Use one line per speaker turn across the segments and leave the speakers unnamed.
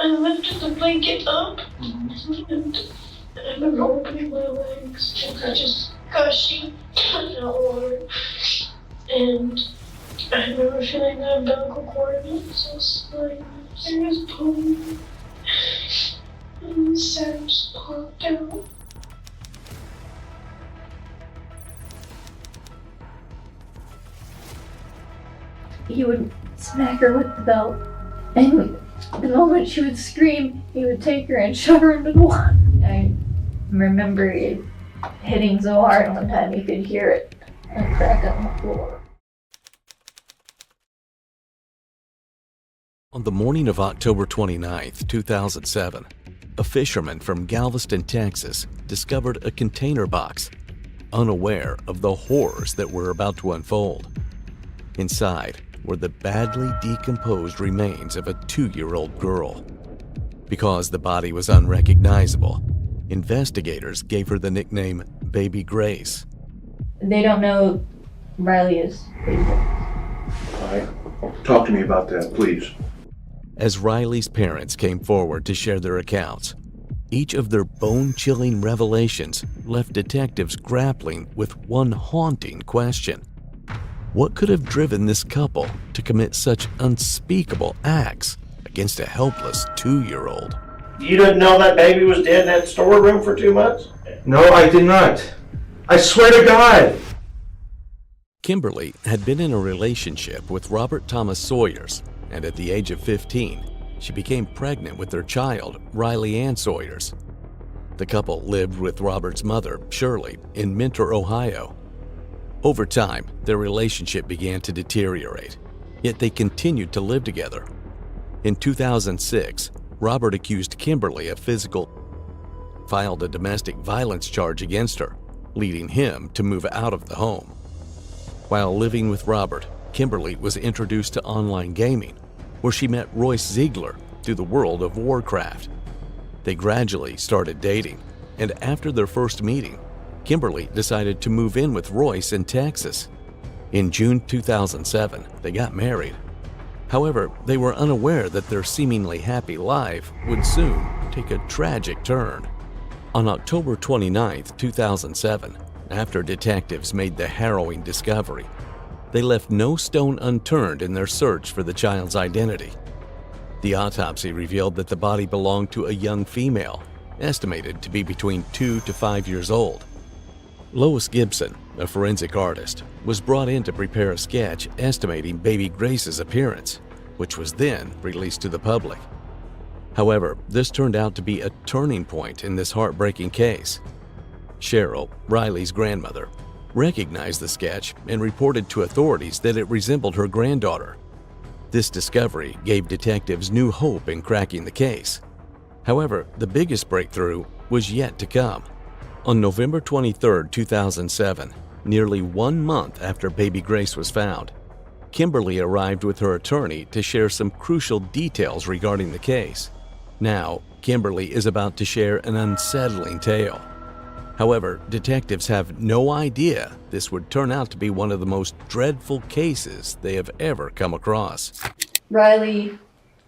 I lifted the blanket up and I've been opening my legs and I just gushing out water. And I remember feeling the umbilical cord and just like serious pulling and the sand just popped out.
He would smack her with the belt, and the moment she would scream, he would take her and shove her into the water. I remember it hitting so hard one time you could hear it and crack on the floor.
On the morning of October 29th, 2007, a fisherman from Galveston, Texas, discovered a container box, unaware of the horrors that were about to unfold. Inside were the badly decomposed remains of a 2-year-old girl. Because the body was unrecognizable, investigators gave her the nickname Baby Grace.
They don't know Riley is Baby Grace.
All right. Talk to me about that, please.
As Riley's parents came forward to share their accounts, each of their bone-chilling revelations left detectives grappling with one haunting question. What could have driven this couple to commit such unspeakable acts against a helpless 2-year-old?
You didn't know that baby was dead in that storeroom for 2 months?
No, I did not. I swear to God.
Kimberly had been in a relationship with Robert Thomas Sawyers, and at the age of 15, she became pregnant with their child, Riley Ann Sawyers. The couple lived with Robert's mother, Shirley, in Mentor, Ohio. Over time, their relationship began to deteriorate, yet they continued to live together. In 2006, Robert accused Kimberly of filed a domestic violence charge against her, leading him to move out of the home. While living with Robert, Kimberly was introduced to online gaming, where she met Royce Ziegler through the world of Warcraft. They gradually started dating, and after their first meeting, Kimberly decided to move in with Royce in Texas. In June 2007, they got married. However, they were unaware that their seemingly happy life would soon take a tragic turn. On October 29, 2007, after detectives made the harrowing discovery, they left no stone unturned in their search for the child's identity. The autopsy revealed that the body belonged to a young female, estimated to be between 2 to 5 years old. Lois Gibson, a forensic artist, was brought in to prepare a sketch estimating baby Grace's appearance, which was then released to the public. However, this turned out to be a turning point in this heartbreaking case. Cheryl, Riley's grandmother, recognized the sketch and reported to authorities that it resembled her granddaughter. This discovery gave detectives new hope in cracking the case. However, the biggest breakthrough was yet to come. On November 23, 2007, nearly 1 month after baby Grace was found, Kimberly arrived with her attorney to share some crucial details regarding the case. Now, Kimberly is about to share an unsettling tale. However, detectives have no idea this would turn out to be one of the most dreadful cases they have ever come across.
Riley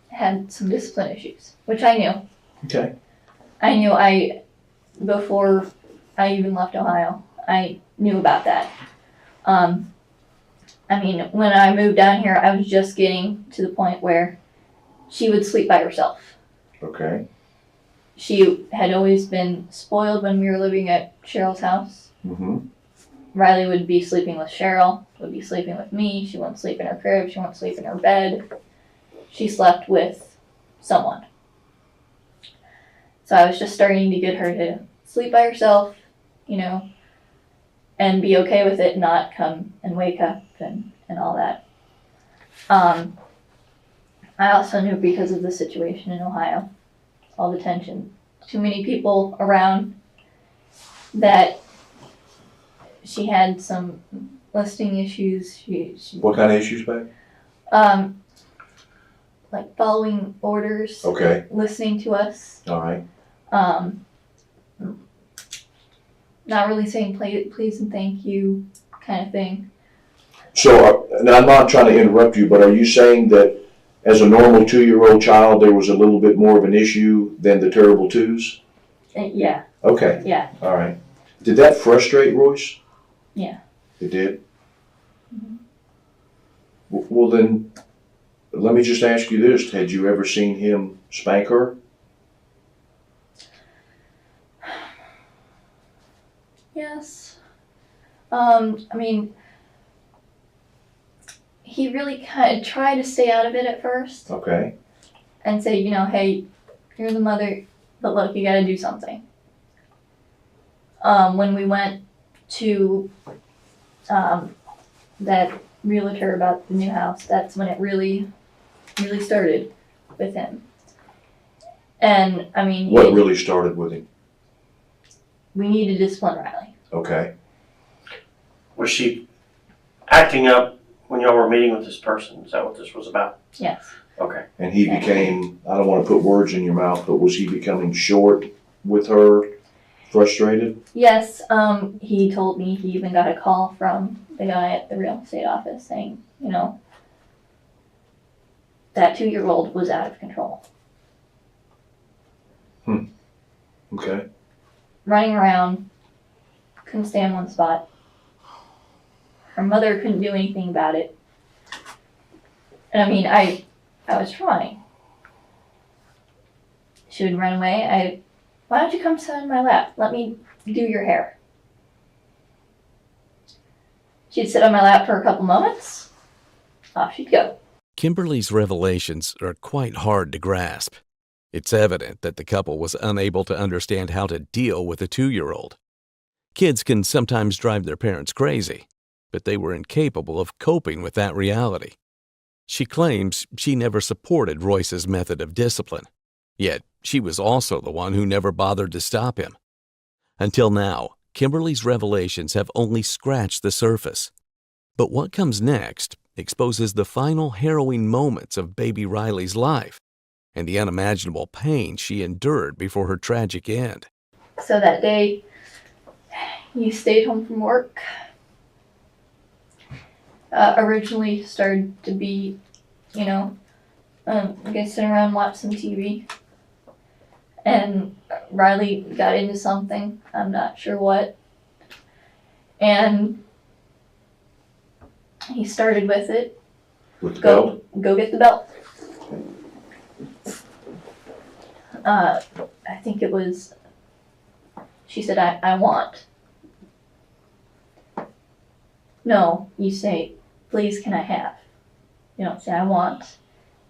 had some discipline issues, which I knew.
Okay.
I knew before I even left Ohio, I knew about that. When I moved down here, I was just getting to the point where she would sleep by herself.
Okay.
She had always been spoiled when we were living at Cheryl's house.
Mm-hmm.
Riley would be sleeping with Cheryl, would be sleeping with me. She wouldn't sleep in her crib. She wouldn't sleep in her bed. She slept with someone. So I was just starting to get her to sleep by herself, and be okay with it, not come and wake up and all that. I also knew because of the situation in Ohio, all the tension, too many people around, that she had some listening issues. She
What kind of issues, babe?
like following orders.
Okay.
Listening to us.
All right.
Not really saying please and thank you kind of thing.
So, now I'm not trying to interrupt you, but are you saying that as a normal 2-year-old child, there was a little bit more of an issue than the terrible twos?
Yeah,
Okay,
yeah.
all right. Did that frustrate Royce?
Yeah.
It did?
Mhm.
Well then, let me just ask you this. Had you ever seen him spank her?
Yes. I mean, he really kind of tried to stay out of it at first
Okay.
and say, hey, you're the mother, but look, you gotta do something. When we went to that realtor about the new house, that's when it really started with him. And I mean,
What really started with him?
we need to discipline Riley.
Okay.
Was she acting up when y'all were meeting with this person? Is that what this was about?
Yes.
Okay.
And he became, I don't want to put words in your mouth, but was he becoming short with her, frustrated?
Yes. He told me he even got a call from the guy at the real estate office saying, that 2-year-old was out of control.
Okay.
Running around, couldn't stay in one spot. Her mother couldn't do anything about it. And I mean, I was trying. She would run away. Why don't you come sit in my lap? Let me do your hair. She'd sit on my lap for a couple moments. Off she'd go.
Kimberly's revelations are quite hard to grasp. It's evident that the couple was unable to understand how to deal with a 2-year-old. Kids can sometimes drive their parents crazy, but they were incapable of coping with that reality. She claims she never supported Royce's method of discipline, yet she was also the one who never bothered to stop him. Until now, Kimberly's revelations have only scratched the surface. But what comes next exposes the final harrowing moments of baby Riley's life and the unimaginable pain she endured before her tragic end.
So that day, you stayed home from work. Originally started to be, I guess sit around and watch some TV. And Riley got into something, I'm not sure what. And he started with it.
With the belt?
Go get the belt. I think it was, she said, I want. No, you say, please can I have? You don't say I want.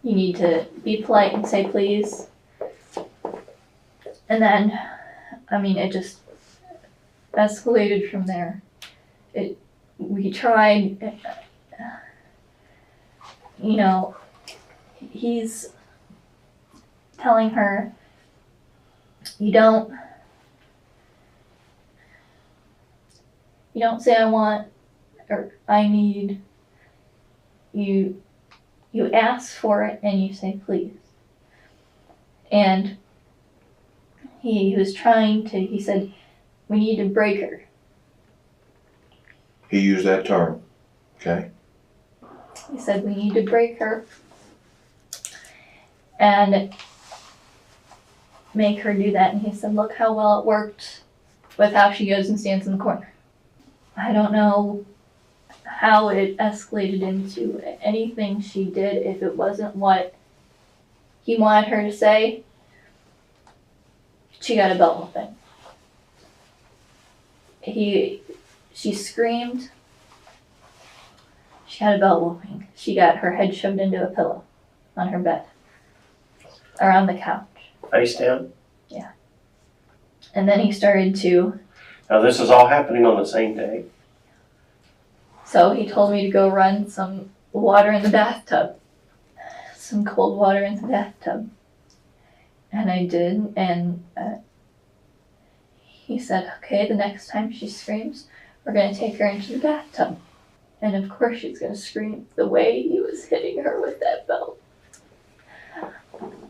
You need to be polite and say please. And then, it just escalated from there. We tried, he's telling her, you don't say I want or I need. You ask for it and you say please. And he was trying to, he said, we need to break her.
He used that term. Okay.
He said, we need to break her and make her do that. And he said, look how well it worked with how she goes and stands in the corner. I don't know how it escalated into anything she did if it wasn't what he wanted her to say. She got a belt whooping. She screamed. She got a belt whooping. She got her head shoved into a pillow on her bed, or on the couch.
Face down?
Yeah. And then he started to.
Now this is all happening on the same day.
So he told me to go run some water in the bathtub. Some cold water in the bathtub. And I did, and he said, okay, the next time she screams, we're going to take her into the bathtub. And of course she's going to scream the way he was hitting her with that belt.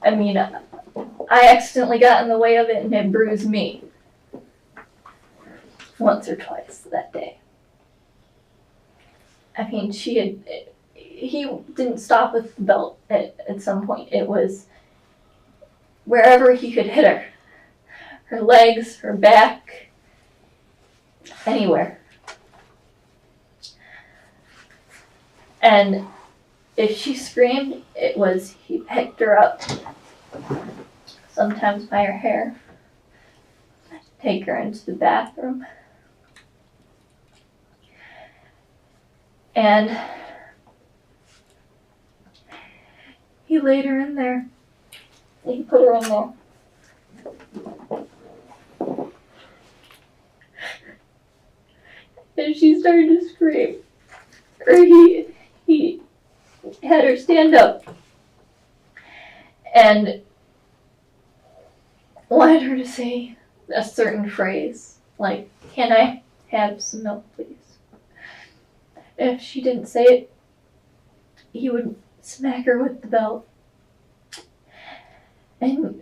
I accidentally got in the way of it and it bruised me. Once or twice that day. he didn't stop with the belt at some point. It was wherever he could hit her. Her legs, her back, anywhere. And if she screamed, it was he picked her up, sometimes by her hair, take her into the bathroom. And he laid her in there. He put her in there. And she started to scream. Or he had her stand up and wanted her to say a certain phrase, like, "Can I have some milk, please?" And if she didn't say it, he would smack her with the belt. And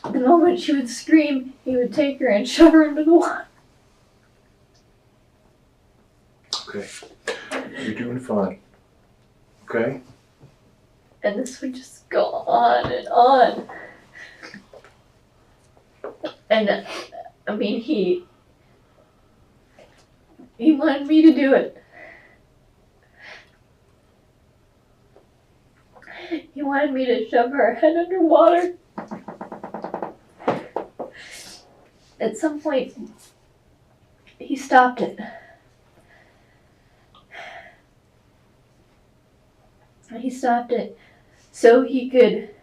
the moment she would scream, he would take her and shove her into the water.
Okay. You're doing fine. Okay?
And this would just go on and on. And I mean, he wanted me to do it. He wanted me to shove her head underwater. At some point, he stopped it. He stopped it so he could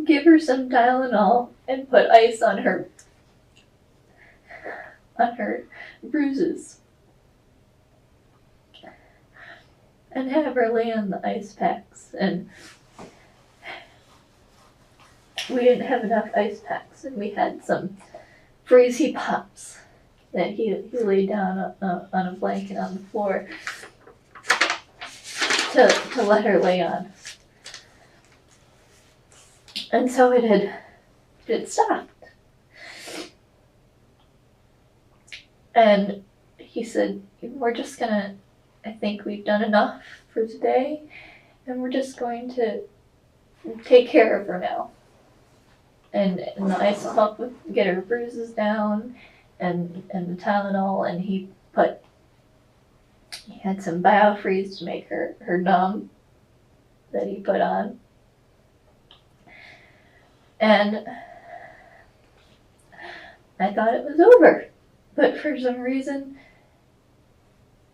give her some Tylenol and put ice on her bruises and have her lay on the ice packs. And we didn't have enough ice packs, and we had some freezy pops that he laid down on a blanket on the floor to let her lay on. And so it stopped. And he said, "We're just gonna, I think we've done enough for today, and we're just going to take care of her now. And the ice will help with get her bruises down and the Tylenol." And he had some biofreeze to make her numb that he put on. And I thought it was over. But for some reason,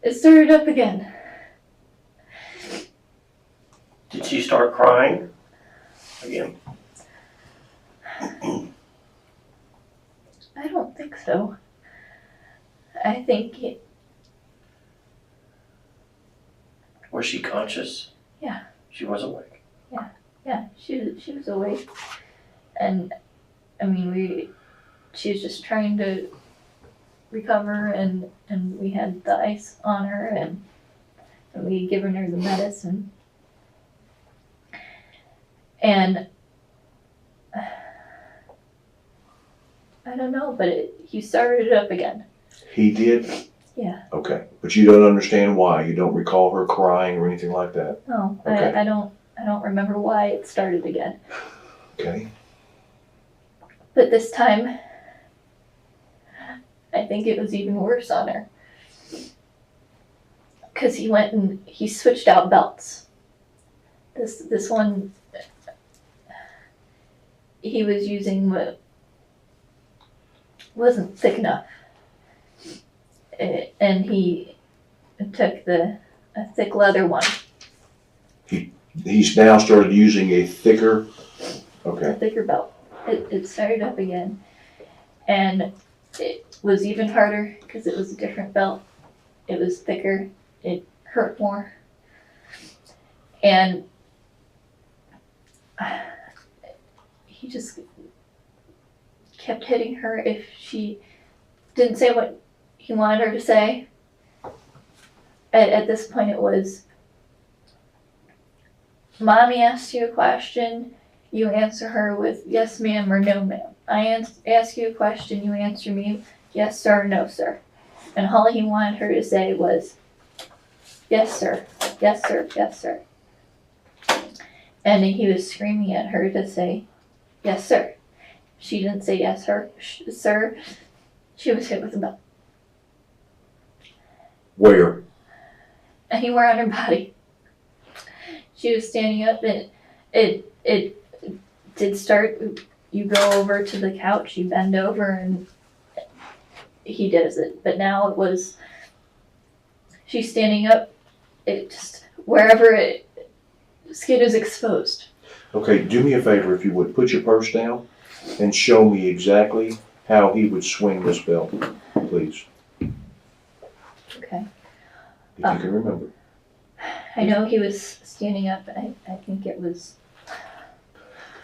it started up again.
Did she start crying again?
I don't think so. I think
Was she conscious?
Yeah.
She was awake.
yeah, she was awake. And I mean, she was just trying to recover, and we had the ice on her, and we had given her the medicine. And I don't know, but he started it up again.
He did?
Yeah.
Okay. But you don't understand why? You don't recall her crying or anything like that?
No,
Okay.
I don't remember why it started again.
Okay.
But this time, I think it was even worse on her. Because he went and he switched out belts. This one he was using wasn't thick enough. And he took a thick leather one.
He's now started using a thicker, okay.
A thicker belt. It started up again. And it was even harder because it was a different belt. It was thicker. It hurt more. And he just kept hitting her if she didn't say what he wanted her to say. At this point it was, "Mommy asked you a question, you answer her with yes ma'am or no ma'am. I ask you a question, you answer me yes sir or no sir." And all he wanted her to say was, yes sir, yes sir, yes sir. And he was screaming at her to say, yes sir. She didn't say yes sir. She was hit with a belt.
Where?
Anywhere on her body. She was standing up and it did start, you go over to the couch, you bend over and he does it. But now it was, she's standing up, it just, wherever skin is exposed.
Okay, do me a favor if you would, put your purse down and show me exactly how he would swing this belt, please,
Okay.
if you can remember.
I know he was standing up, I think it was,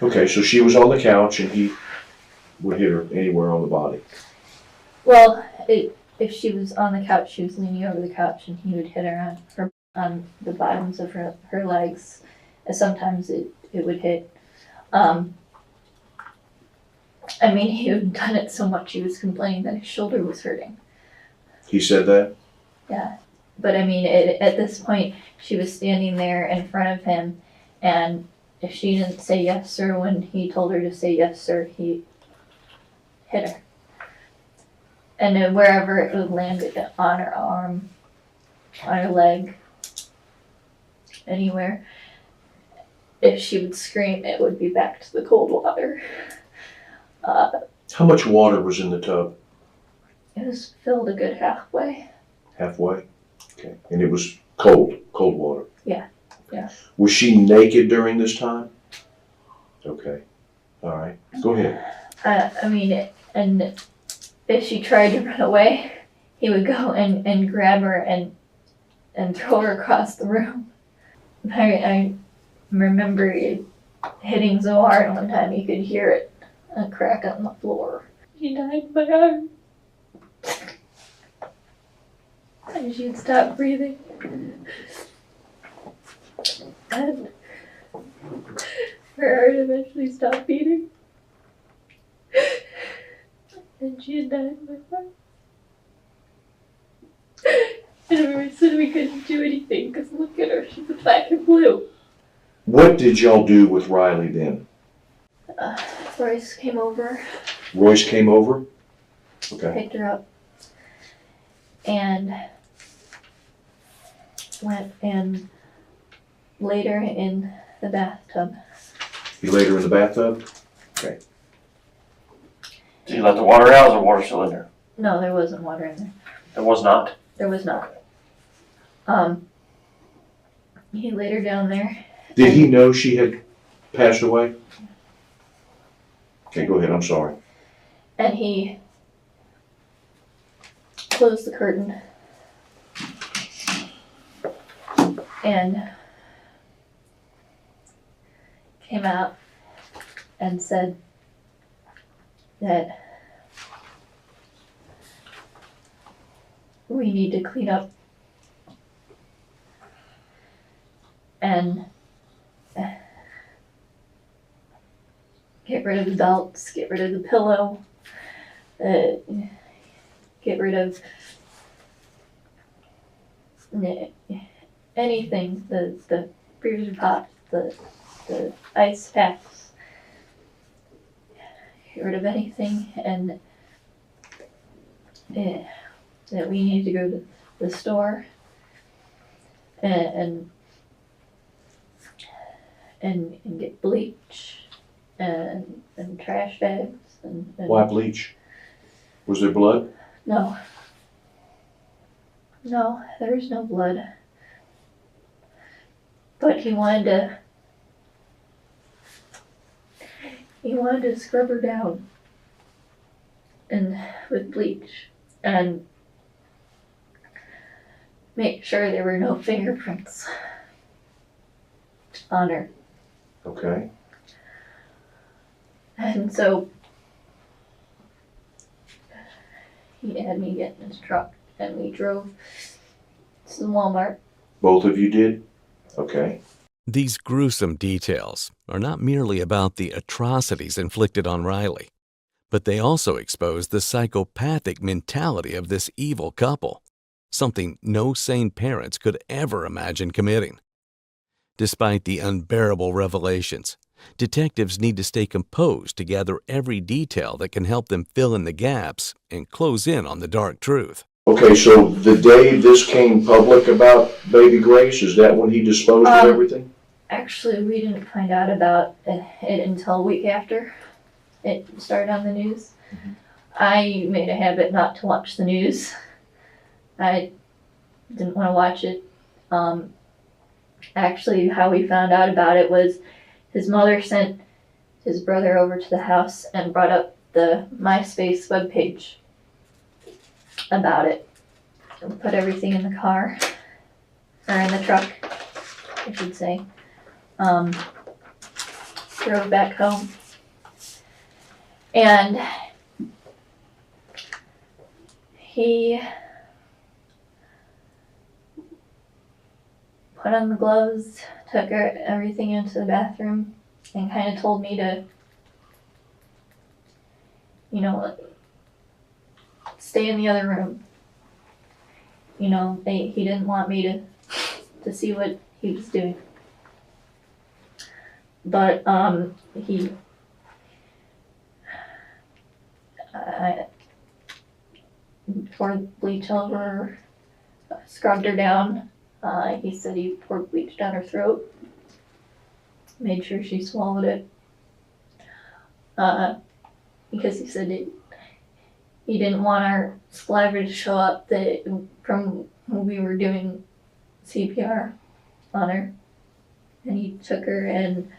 Okay, so she was on the couch and he would hit her anywhere on the body.
well, if she was on the couch, she was leaning over the couch and he would hit her on the bottoms of her legs. And sometimes it would hit. I mean, he had done it so much he was complaining that his shoulder was hurting.
He said that?
Yeah. But I mean, at this point, she was standing there in front of him, and if she didn't say yes, sir, when he told her to say yes, sir, he hit her. And then wherever it would land on her arm, on her leg, anywhere, if she would scream, it would be back to the cold water.
How much water was in the tub?
It was filled a good halfway.
Halfway? Okay, and it was cold water?
Yeah, yeah.
Was she naked during this time? Okay, all right, go ahead.
I mean, and if she tried to run away, he would go and grab her and throw her across the room. I remember it hitting so hard one time you could hear it, a crack on the floor. She died in my arms. And she'd stop breathing. And her heart eventually stopped beating. And she had died in my arms. And we said we couldn't do anything because look at her, she's black and blue.
What did y'all do with Riley then?
Royce came over,
Royce came over? Okay,
picked her up, and went and laid her in the bathtub.
he laid her in the bathtub?
Did you let the water out? Or was the water still in there?
No, there wasn't water in there.
There was not.
There was not. He laid her down there.
Did he know she had passed away? Okay, go ahead, I'm sorry.
And he closed the curtain and came out and said that we need to clean up and get rid of the belts, get rid of the pillow, get rid of anything, the freezer pots, the ice packs, get rid of anything, and that we need to go to the store and get bleach and trash bags and
Why bleach? Was there blood?
No, there is no blood. But he wanted to scrub her down and with bleach and make sure there were no fingerprints on her.
Okay.
And so he had me get in his truck and we drove to Walmart.
Both of you did? Okay.
These gruesome details are not merely about the atrocities inflicted on Riley, but they also expose the psychopathic mentality of this evil couple. something no sane parents could ever imagine committing. Despite the unbearable revelations, detectives need to stay composed to gather every detail that can help them fill in the gaps and close in on the dark truth.
Okay, so the day this came public about baby Grace, is that when he disposed of everything?
Actually, we didn't find out about it until a week after it started on the news.
Mhm.
I made a habit not to watch the news. I didn't want to watch it. Actually, how we found out about it was his mother sent his brother over to the house and brought up the MySpace webpage about it. We put everything in the car, or in the truck, I should say. Drove back home. And he put on the gloves, took everything into the bathroom, and kind of told me to, stay in the other room. He didn't want me to see what he was doing. But he I poured bleach over her, scrubbed her down. He said he poured bleach down her throat, made sure she swallowed it. Because he said he didn't want our saliva to show up from when we were doing CPR on her. And he took her and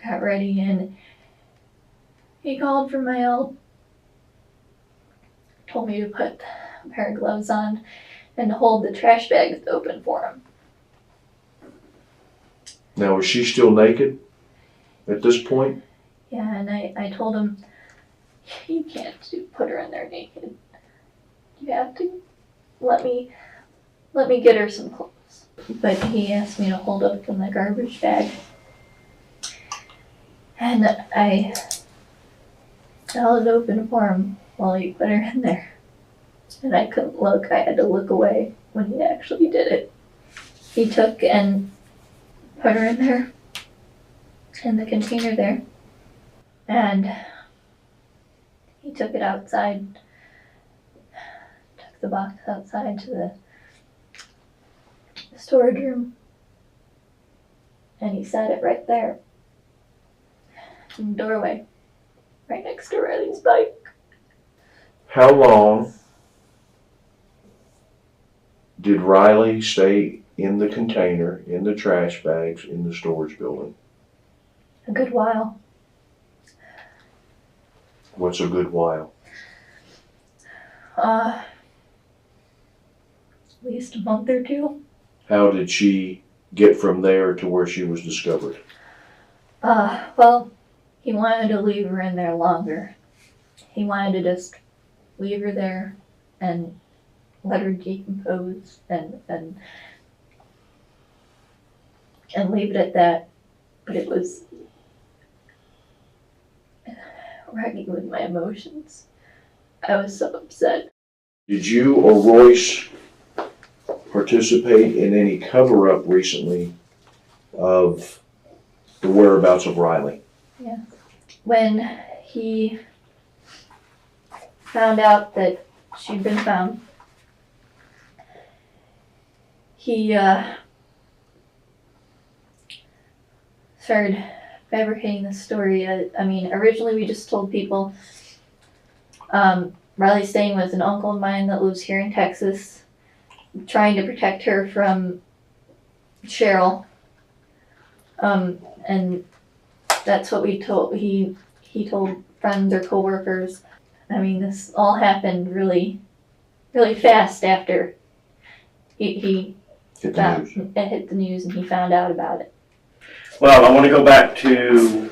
got ready, and he called for my help. Told me to put a pair of gloves on and to hold the trash bags open for him.
Now, is she still naked at this point?
Yeah, and I told him, you can't put her in there naked. You have to let me get her some clothes. But he asked me to hold up in the garbage bag. And I held it open for him while he put her in there. And I couldn't look. I had to look away when he actually did it. He took and put her in there, in the container there. And he took it outside, took the box outside to the storage room, and he set it right there in the doorway, right next to Riley's bike.
How long did Riley stay in the container, in the trash bags, in the storage building?
A good while.
What's a good while?
At least a month or two.
How did she get from there to where she was discovered?
Well, he wanted to leave her in there longer. He wanted to just leave her there and let her decompose and leave it at that. But it was wrecking with my emotions. I was so upset.
Did you or Royce participate in any cover-up recently of the whereabouts of Riley?
Yeah. When he found out that she'd been found, he started fabricating the story. Originally we just told people Riley staying with an uncle of mine that lives here in Texas, trying to protect her from Cheryl. And that's what we told. He told friends or coworkers. This all happened really, really fast after he
Hit the news.
it hit the news and he found out about it.
Well, I want to go back to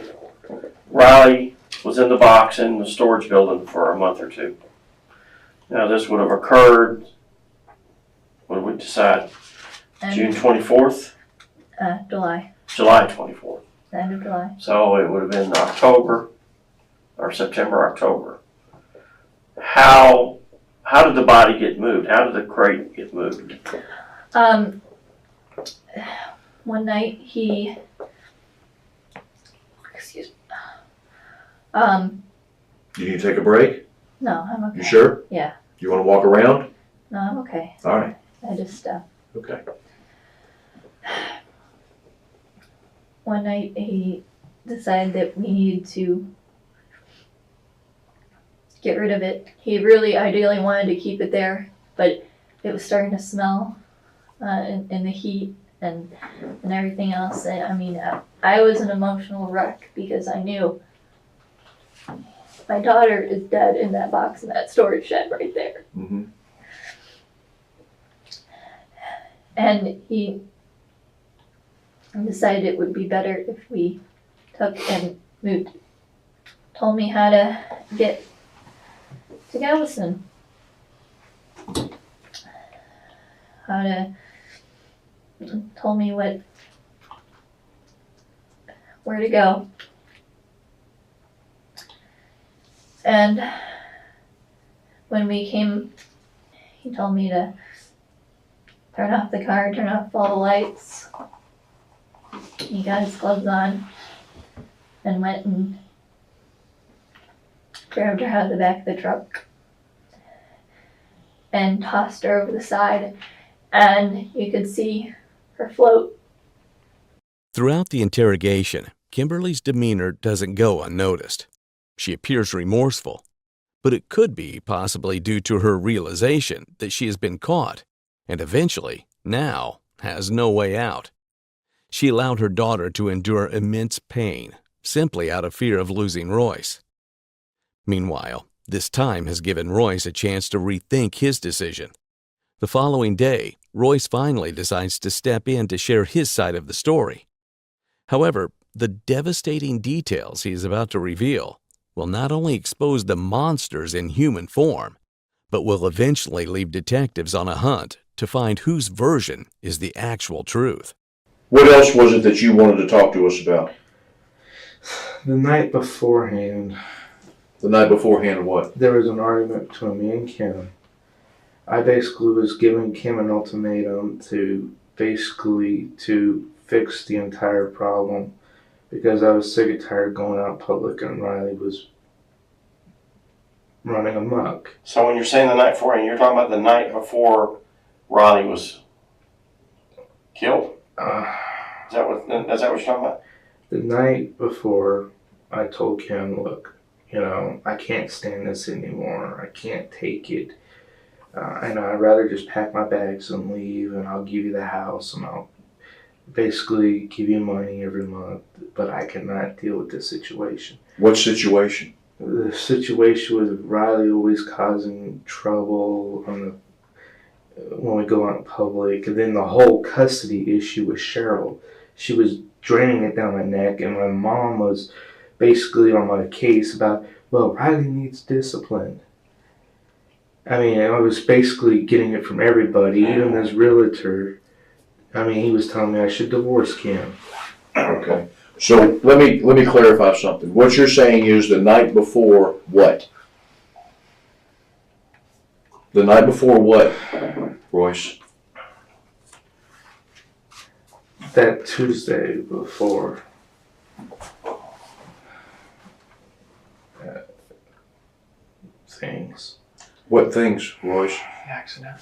Riley was in the box in the storage building for a month or two. Now, this would have occurred, what did we decide?
And,
June 24th?
July.
July 24th.
End of July.
So it would have been October, or September, October. How how did the body get moved? How did the crate get moved?
One night he, excuse me,
You need to take a break?
no, I'm okay.
You sure?
Yeah.
You want to walk around?
No, I'm okay.
All right.
I just,
Okay.
one night he decided that we needed to get rid of it. He really ideally wanted to keep it there, but it was starting to smell in the heat and everything else. And, I mean, I was an emotional wreck because I knew my daughter is dead in that box in that storage shed right there.
Mm-hmm.
And he decided it would be better if we took and moved. Told me how to get to Galveston. Told me where to go. And when we came, he told me to turn off the car, turn off all the lights. He got his gloves on and went and grabbed her out of the back of the truck and tossed her over the side, and you could see her float.
Throughout the interrogation, Kimberly's demeanor doesn't go unnoticed. She appears remorseful, but it could be possibly due to her realization that she has been caught and eventually, now, has no way out. She allowed her daughter to endure immense pain simply out of fear of losing Royce. Meanwhile, this time has given Royce a chance to rethink his decision. The following day, Royce finally decides to step in to share his side of the story. However, the devastating details he is about to reveal will not only expose the monsters in human form, but will eventually leave detectives on a hunt to find whose version is the actual truth.
What else was it that you wanted to talk to us about?
The night beforehand,
The night beforehand, what?
there was an argument between me and Kim. I basically was giving Kim an ultimatum to fix the entire problem because I was sick and tired of going out in public and Riley was running amok.
So when you're saying the night before, and you're talking about the night before Riley was killed? Is that what you're talking about?
The night before, I told Kim, look, I can't stand this anymore. I can't take it. I'd rather just pack my bags and leave, and I'll give you the house, and I'll basically give you money every month, but I cannot deal with this situation.
What situation?
The situation with Riley always causing trouble when we go out in public, and then the whole custody issue with Cheryl. She was draining it down my neck, and my mom was basically on my case about, well, Riley needs discipline. I mean, I was basically getting it from everybody, even this realtor. I mean, he was telling me I should divorce Kim.
Okay. So let me clarify something. What you're saying is the night before what? The night before what, Royce?
That Tuesday before. Things.
What things, Royce?
Accident.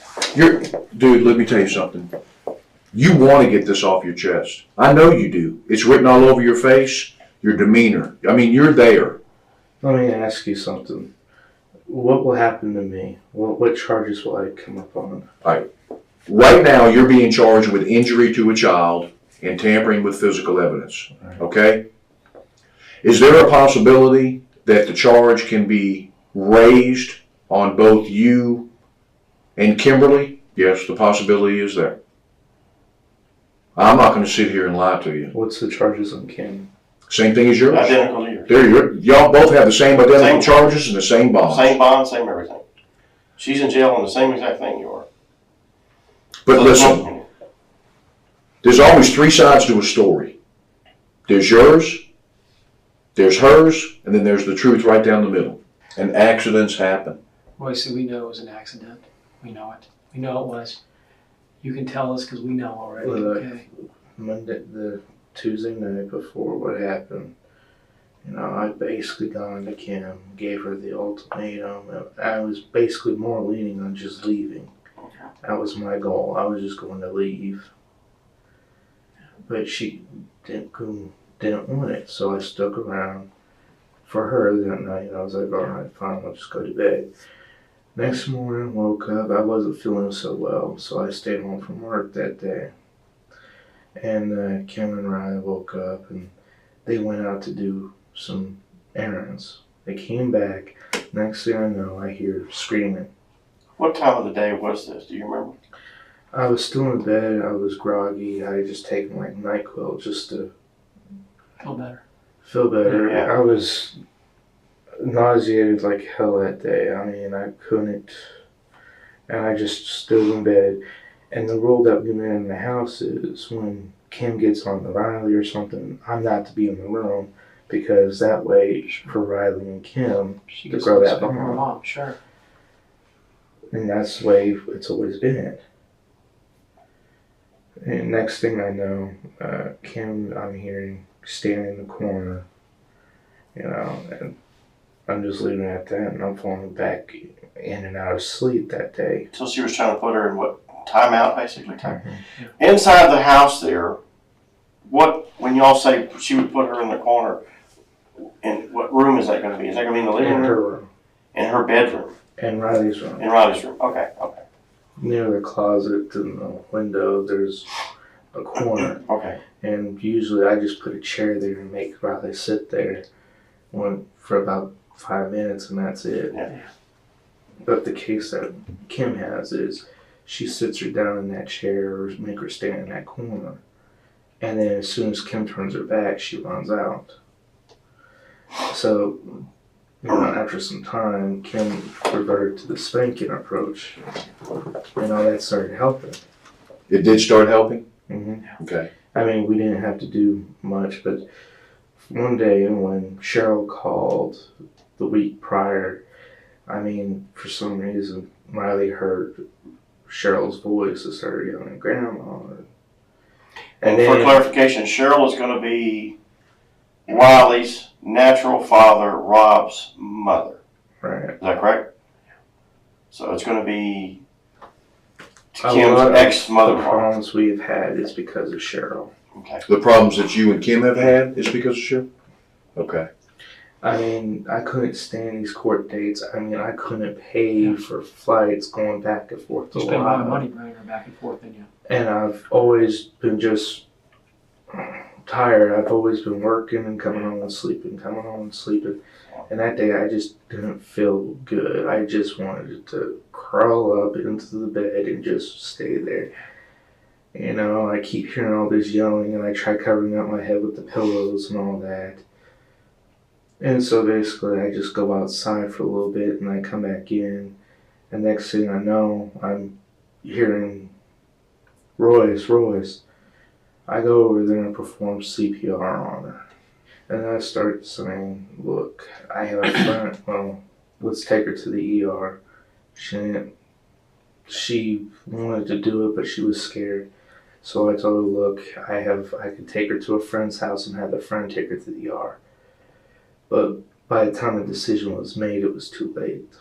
Dude, let me tell you something. You want to get this off your chest. I know you do. It's written all over your face, your demeanor. I mean, you're there.
Let me ask you something. What will happen to me? What charges will I come up on?
Right now, you're being charged with injury to a child and tampering with physical evidence. Okay? Is there a possibility that the charge can be raised on both you and Kimberly? Yes, the possibility is there. I'm not going to sit here and lie to you.
What's the charges on Kim?
Same thing as yours.
Identical to yours.
Y'all both have the same identical
Same.
charges and the same bonds.
Same bond, same everything. She's in jail on the same exact thing you are.
But listen, there's always three sides to a story. There's yours, there's hers, and then there's the truth right down the middle. And accidents happen.
Royce, we know it was an accident. We know it. We know it was. You can tell us because we know already, okay?
The Tuesday night before what happened, I basically gone to Kim, gave her the ultimatum. I was basically more leaning on just leaving. That was my goal. I was just going to leave. But she didn't want it, so I stuck around for her that night. I was like, all right, fine, I'll just go to bed. Next morning, woke up, I wasn't feeling so well, so I stayed home from work that day. And Kim and Riley woke up and they went out to do some errands. They came back. Next thing I know, I hear screaming.
What time of the day was this? Do you remember?
I was still in bed. I was groggy. I had just taken like NyQuil just to
Feel better.
Yeah.
I was nauseated like hell that day. I mean, I couldn't, and I just stood in bed. And the rule that we made in the house is when Kim gets on the Riley or something, I'm not to be in the room because that way for Riley and Kim
She
to
gets
grow
to
that
spend her
bond.
mom, sure.
And that's the way it's always been. And next thing I know, Kim, I'm hearing standing in the corner, and I'm just leaving it at that, and I'm falling back in and out of sleep that day.
So she was trying to put her in what? Timeout, basically.
Mhm.
Inside the house there, when y'all say she would put her in the corner, in what room is that going to be? Is that going to be in the living
In
room?
her room.
In her bedroom?
And Riley's room.
In Riley's room? Okay.
Near the closet and the window, there's a corner.
Okay.
And usually I just put a chair there and make Riley sit there for about 5 minutes, and that's it.
Yeah.
But the case that Kim has is she sits her down in that chair or make her stand in that corner. And then as soon as Kim turns her back, she runs out. So, after some time, Kim reverted to the spanking approach. That started helping.
It did start helping?
Mm-hmm.
Okay.
I mean, we didn't have to do much, but one day when Cheryl called the week prior, for some reason, Riley heard Cheryl's voice and started yelling, "Grandma."
And for clarification, Cheryl is going to be Riley's natural father, Rob's mother.
Right.
Is that correct? So it's going to be
A
Kim's
lot of
ex-mother.
the problems we've had is because of Cheryl.
Okay.
The problems that you and Kim have had is because of Cheryl? Okay.
I couldn't stand these court dates. I couldn't pay for flights going back and forth to
You spend a lot of
Ohio.
money bringing her back and forth, didn't you?
And I've always been just tired. I've always been working and coming home and sleeping. And that day I just didn't feel good. I just wanted to crawl up into the bed and just stay there. I keep hearing all this yelling and I try covering up my head with the pillows and all that. And so basically I just go outside for a little bit and I come back in. And next thing I know, I'm hearing, Royce. I go over there and perform CPR on her. And I start saying, look, I have a friend, let's take her to the ER. She wanted to do it, but she was scared. So I told her, look, I could take her to a friend's house and have the friend take her to the ER. But by the time the decision was made, it was too late.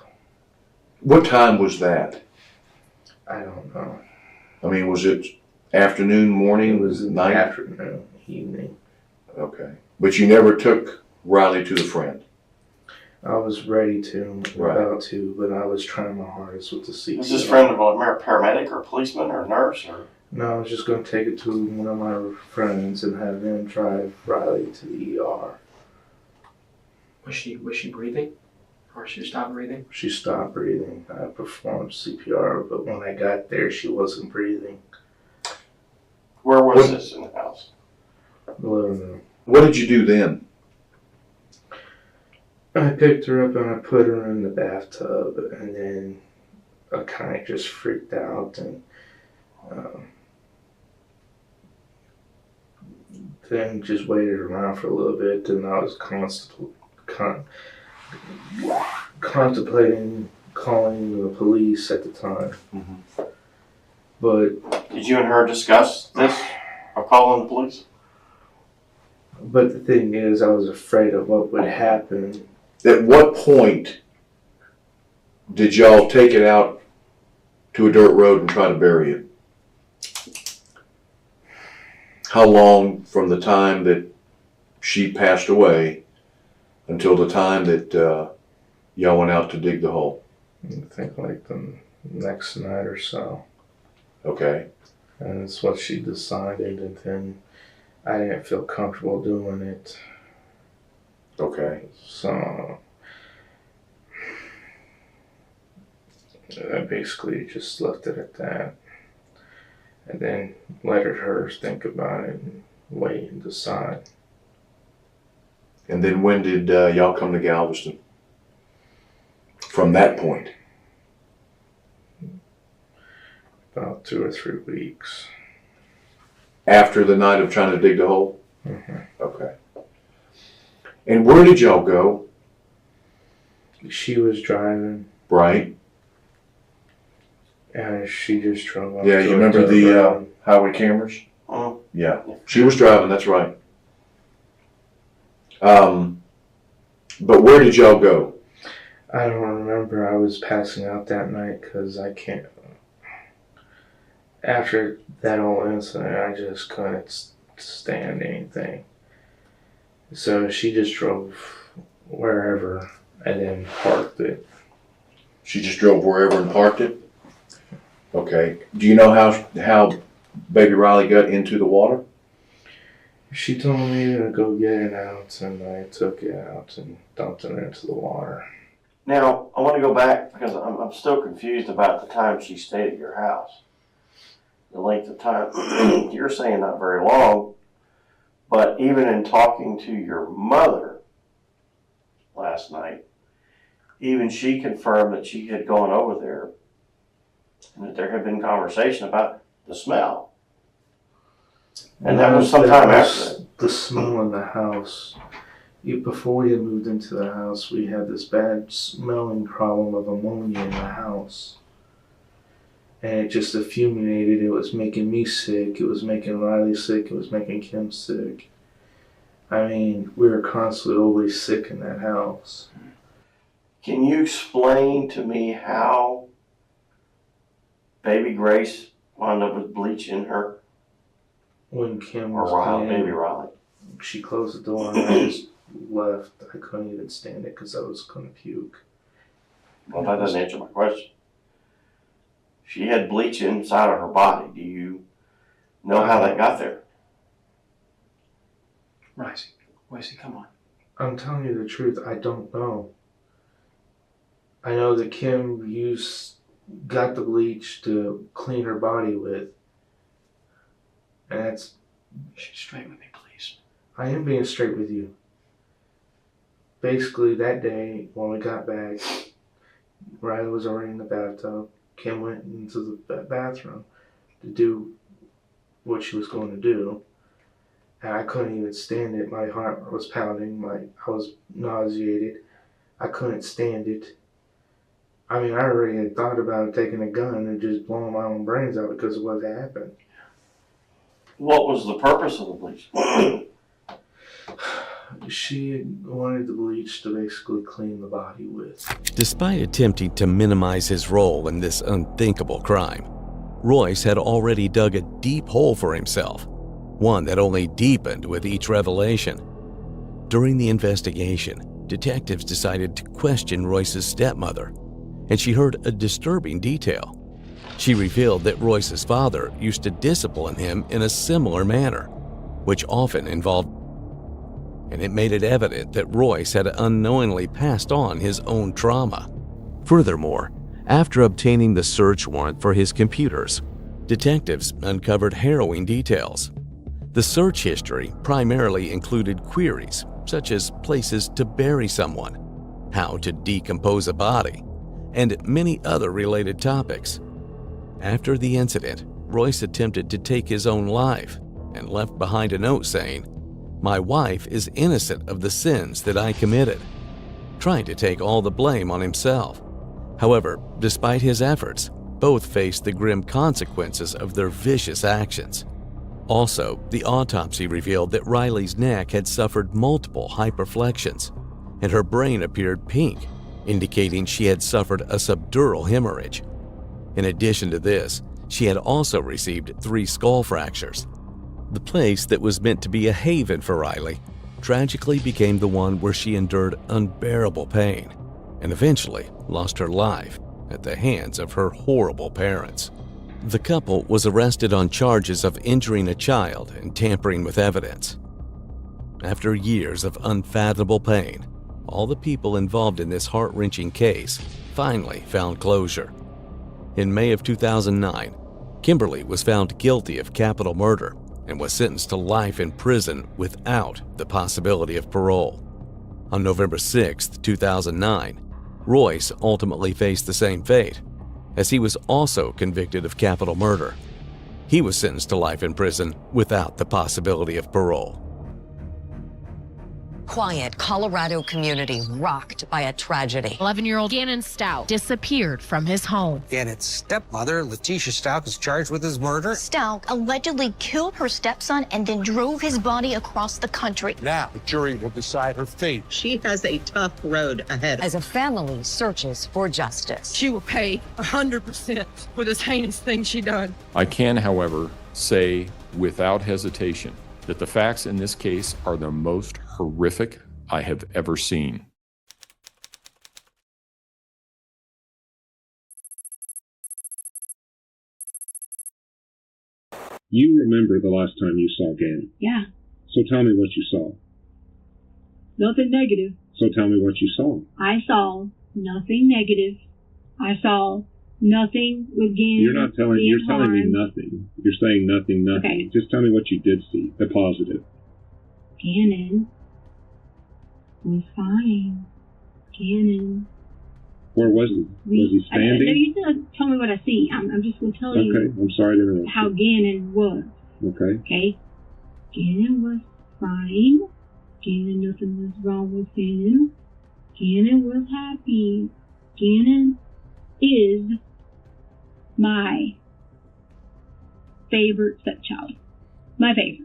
What time was that?
I don't know.
Was it afternoon, morning,
It was in the
night?
afternoon, evening.
Okay. But you never took Riley to the friend?
I was ready to,
Right.
about to, but I was trying my hardest with the CPR.
Is this friend of a paramedic or policeman or nurse or?
No, I was just going to take it to one of my friends and have them drive Riley to the ER.
Was she breathing? Or she stopped breathing?
She stopped breathing. I performed CPR, but when I got there, she wasn't breathing.
Where was this in the house?
The living room.
What did you do then?
I picked her up and I put her in the bathtub, and then I kind of just freaked out and then just waited around for a little bit. And I was contemplating calling the police at the time.
Mhm.
But
Did you and her discuss this or calling the police?
the thing is, I was afraid of what would happen.
At what point did y'all take it out to a dirt road and try to bury it? How long from the time that she passed away until the time that y'all went out to dig the hole?
I think like the next night or so.
Okay.
And it's what she decided, and then I didn't feel comfortable doing it.
Okay.
So I basically just left it at that. And then let her think about it and wait and decide.
And then when did y'all come to Galveston? From that point?
About 2 or 3 weeks.
After the night of trying to dig the hole?
Mm-hmm.
Okay. And where did y'all go?
She was driving,
Right?
and she just drove up.
Yeah, you remember the highway cameras?
Oh.
Yeah. She was driving, that's right. But where did y'all go?
I don't remember. I was passing out that night because I can't. After that whole incident, I just couldn't stand anything. So she just drove wherever and then parked it.
She just drove wherever and parked it? Okay. Do you know how baby Riley got into the water?
She told me to go get it out, and I took it out and dumped it into the water.
Now, I want to go back because I'm still confused about the time she stayed at your house. The length of time. You're saying not very long, but even in talking to your mother last night, even she confirmed that she had gone over there and that there had been conversation about the smell. And that was sometime after that.
The smell in the house. Before we had moved into the house, we had this bad smelling problem of ammonia in the house. And it just accumulated. It was making me sick. It was making Riley sick. It was making Kim sick. I mean, we were constantly always sick in that house.
Can you explain to me how baby Grace wound up with bleach in her?
When Kim
Or
was
baby Riley?
she closed the door and I just left. I couldn't even stand it because I was going to puke.
Well, that doesn't answer my question. She had bleach inside of her body. Do you know how that got there?
Wesley, come on.
I'm telling you the truth, I don't know. I know that Kim got the bleach to clean her body with. And that's...
Straight with me, please.
I am being straight with you. Basically, that day, when we got back, Riley was already in the bathtub. Kim went into the bathroom to do what she was going to do. And I couldn't even stand it. My heart was pounding. I was nauseated. I couldn't stand it. I mean, I already had thought about taking a gun and just blowing my own brains out because of what had happened.
What was the purpose of the bleach?
She wanted the bleach to basically clean the body with.
Despite attempting to minimize his role in this unthinkable crime, Royce had already dug a deep hole for himself, one that only deepened with each revelation. During the investigation, detectives decided to question Royce's stepmother, and she heard a disturbing detail. She revealed that Royce's father used to discipline him in a similar manner, which often involved, and it made it evident that Royce had unknowingly passed on his own trauma. Furthermore, after obtaining the search warrant for his computers, detectives uncovered harrowing details. The search history primarily included queries such as places to bury someone, how to decompose a body, and many other related topics. After the incident, Royce attempted to take his own life and left behind a note saying, "My wife is innocent of the sins that I committed," trying to take all the blame on himself. However, despite his efforts, both faced the grim consequences of their vicious actions. Also, the autopsy revealed that Riley's neck had suffered multiple hyperflexions, and her brain appeared pink, indicating she had suffered a subdural hemorrhage. In addition to this, she had also received 3 skull fractures. The place that was meant to be a haven for Riley tragically became the one where she endured unbearable pain and eventually lost her life at the hands of her horrible parents. The couple was arrested on charges of injuring a child and tampering with evidence. After years of unfathomable pain, all the people involved in this heart-wrenching case finally found closure. In May of 2009, Kimberly was found guilty of capital murder and was sentenced to life in prison without the possibility of parole. On November 6, 2009, Royce ultimately faced the same fate, as he was also convicted of capital murder. He was sentenced to life in prison without the possibility of parole.
Quiet Colorado community rocked by a tragedy.
11-year-old Gannon Stout disappeared from his home.
Gannon's stepmother, Letitia Stout, is charged with his murder.
Stout allegedly killed her stepson and then drove his body across the country.
Now, the jury will decide her fate.
She has a tough road ahead.
As a family searches for justice.
She will pay 100% for this heinous thing she done.
I can, however, say without hesitation that the facts in this case are the most horrific I have ever seen.
You remember the last time you saw Gannon?
Yeah.
So tell me what you saw.
Nothing negative.
So tell me what you saw.
I saw nothing negative. I saw nothing with Gannon.
You're telling me nothing. You're saying nothing.
Okay.
Just tell me what you did see, the positive.
Gannon was fine. Gannon.
Where was he? Was he standing?
No, you still tell me what I see. I'm just going to tell you.
Okay, I'm sorry to interrupt.
How Gannon was.
Okay.
Okay. Gannon was fine. Gannon, nothing was wrong with Gannon. Gannon was happy. Gannon is my favorite stepchild. My favorite.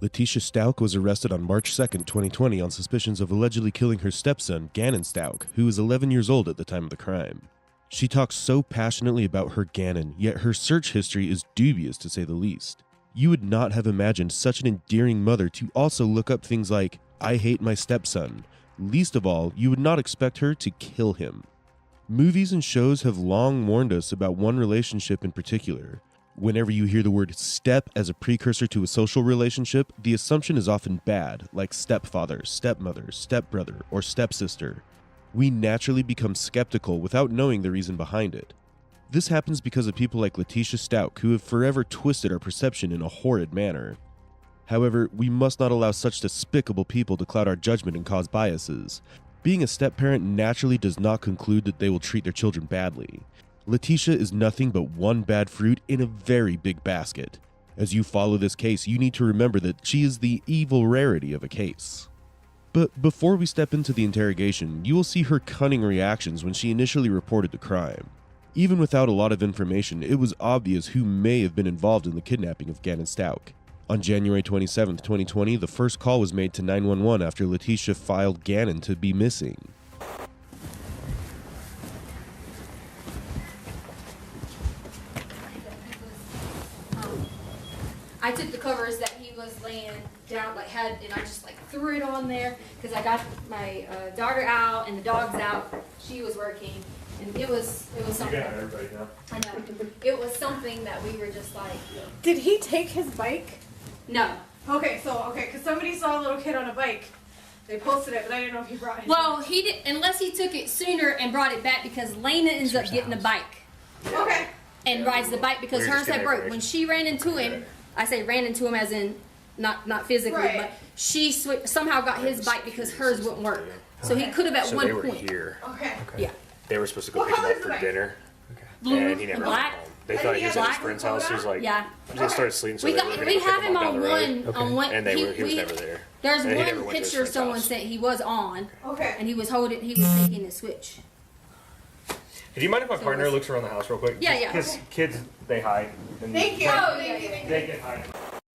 Letitia Stout was arrested on March 2, 2020 on suspicions of allegedly killing her stepson, Gannon Stout, who was 11 years old at the time of the crime. She talks so passionately about her Gannon, yet her search history is dubious to say the least. You would not have imagined such an endearing mother to also look up things like, "I hate my stepson." Least of all, you would not expect her to kill him. Movies and shows have long warned us about one relationship in particular. Whenever you hear the word step as a precursor to a social relationship, the assumption is often bad, like stepfather, stepmother, stepbrother, or stepsister. We naturally become skeptical without knowing the reason behind it. This happens because of people like Letitia Stout, who have forever twisted our perception in a horrid manner. However, we must not allow such despicable people to cloud our judgment and cause biases. Being a step-parent naturally does not conclude that they will treat their children badly. Letitia is nothing but one bad fruit in a very big basket. As you follow this case, you need to remember that she is the evil rarity of a case. But before we step into the interrogation, you will see her cunning reactions when she initially reported the crime. Even without a lot of information, it was obvious who may have been involved in the kidnapping of Gannon Stout. On January 27, 2020, the first call was made to 911 after Letitia filed Gannon to be missing.
I took the covers that he was laying down, and I just threw it on there because I got my daughter out and the dog's out. She was working, and it was something. You got everybody now. I know. It was something that we were just like.
Did he take his bike?
No.
Okay, because somebody saw a little kid on a bike. They posted it, but I didn't know if he brought his
Well,
bike.
he did, unless he took it sooner and brought it back because Lena ends up getting a bike.
Okay.
And rides the bike because hers had broke. When she ran into him, I say ran into him as in not physically,
Right.
but she somehow got his bike because hers wouldn't work. So he could have at one
they were
point.
Here.
Okay.
Yeah.
They were supposed to go
What
pick him
color
up
is
for
the bike?
dinner.
Blue
And he never
and
came
black.
home. They thought he was at his friend's house. He was like,
Yeah.
they started sleeping, so
We
they
got
were gonna
we
go pick
have him
up
on
down the road.
one on one.
And he was never there.
There's
And he never
one
went to his
picture
friend's
someone
house.
said he was on.
Okay.
And he was taking the switch.
Do you mind if my
So
partner
it's-
looks around the house real quick?
Yeah, yeah.
Because kids, they hide. And
Thank you.
Oh, thank you, thank you.
They can hide.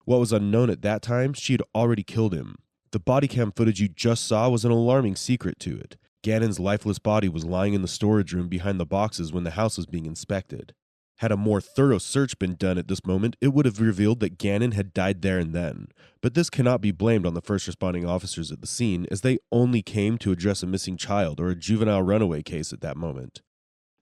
What was unknown at that time, she had already killed him. The body cam footage you just saw was an alarming secret to it. Gannon's lifeless body was lying in the storage room behind the boxes when the house was being inspected. Had a more thorough search been done at this moment, it would have revealed that Gannon had died there and then. But this cannot be blamed on the first responding officers at the scene, as they only came to address a missing child or a juvenile runaway case at that moment.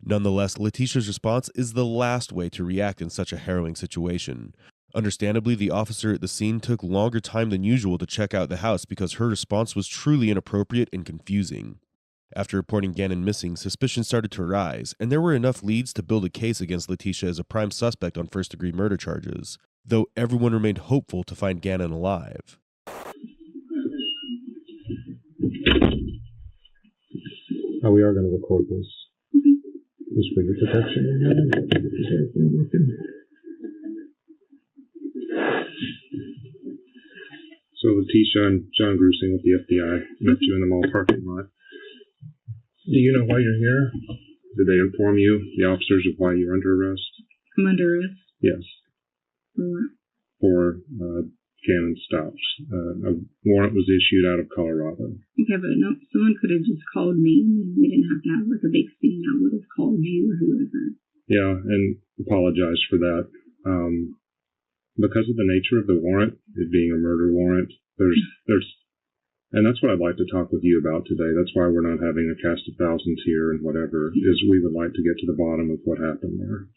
Nonetheless, Letitia's response is the last way to react in such a harrowing situation. Understandably, the officer at the scene took longer time than usual to check out the house because her response was truly inappropriate and confusing. After reporting Gannon missing, suspicion started to rise, and there were enough leads to build a case against Letitia as a prime suspect on first-degree murder charges, though everyone remained hopeful to find Gannon alive.
Oh, we are going to record this. This figure protection. Is everything working? So Letitia and John Grusing with the FBI met you in the mall parking lot. Do you know why you're here? Did they inform you, the officers, of why you're under arrest?
I'm under arrest.
Yes. For Gannon stops. A warrant was issued out of Colorado.
Okay, but no, someone could have just called me and we didn't have to have like a big scene. I would have called you or whoever.
Yeah, and apologize for that. Because of the nature of the warrant, it being a murder warrant, and that's what I'd like to talk with you about today. That's why we're not having a cast of thousands here and whatever, is we would like to get to the bottom of what happened there.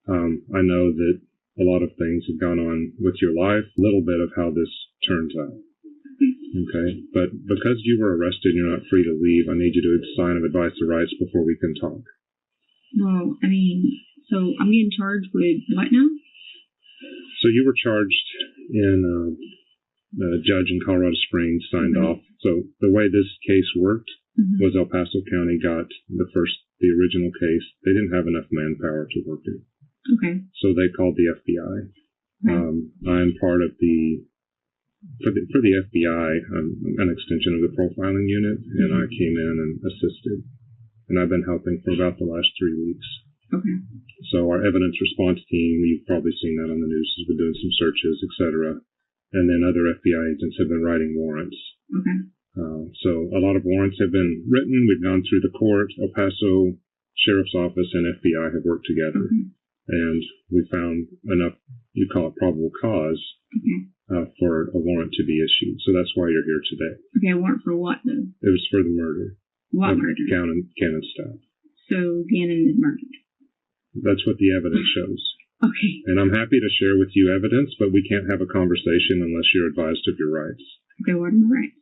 I know that a lot of things have gone on with your life, a little bit of how this turns out. Okay, but because you were arrested, you're not free to leave. I need you to sign an advice of rights before we can talk.
Well, I mean, so I'm getting charged with what now?
So you were charged in a judge in Colorado Springs signed off. So the way this case worked was El Paso County got the original case. They didn't have enough manpower to work it.
Okay.
So they called the FBI. I'm part of for the FBI, an extension of the profiling unit, and I came in and assisted. And I've been helping for about the last 3 weeks.
Okay.
So our evidence response team, you've probably seen that on the news, has been doing some searches, etc. And then other FBI agents have been writing warrants.
Okay.
So a lot of warrants have been written. We've gone through the court. El Paso Sheriff's Office and FBI have worked together. And we found enough, you call it probable cause, for a warrant to be issued. So that's why you're here today.
Okay, a warrant for what though?
It was for the murder.
What murder?
Gannon Stout.
So Gannon is murdered.
That's what the evidence shows.
Okay.
And I'm happy to share with you evidence, but we can't have a conversation unless you're advised of your rights.
Okay, what are my rights?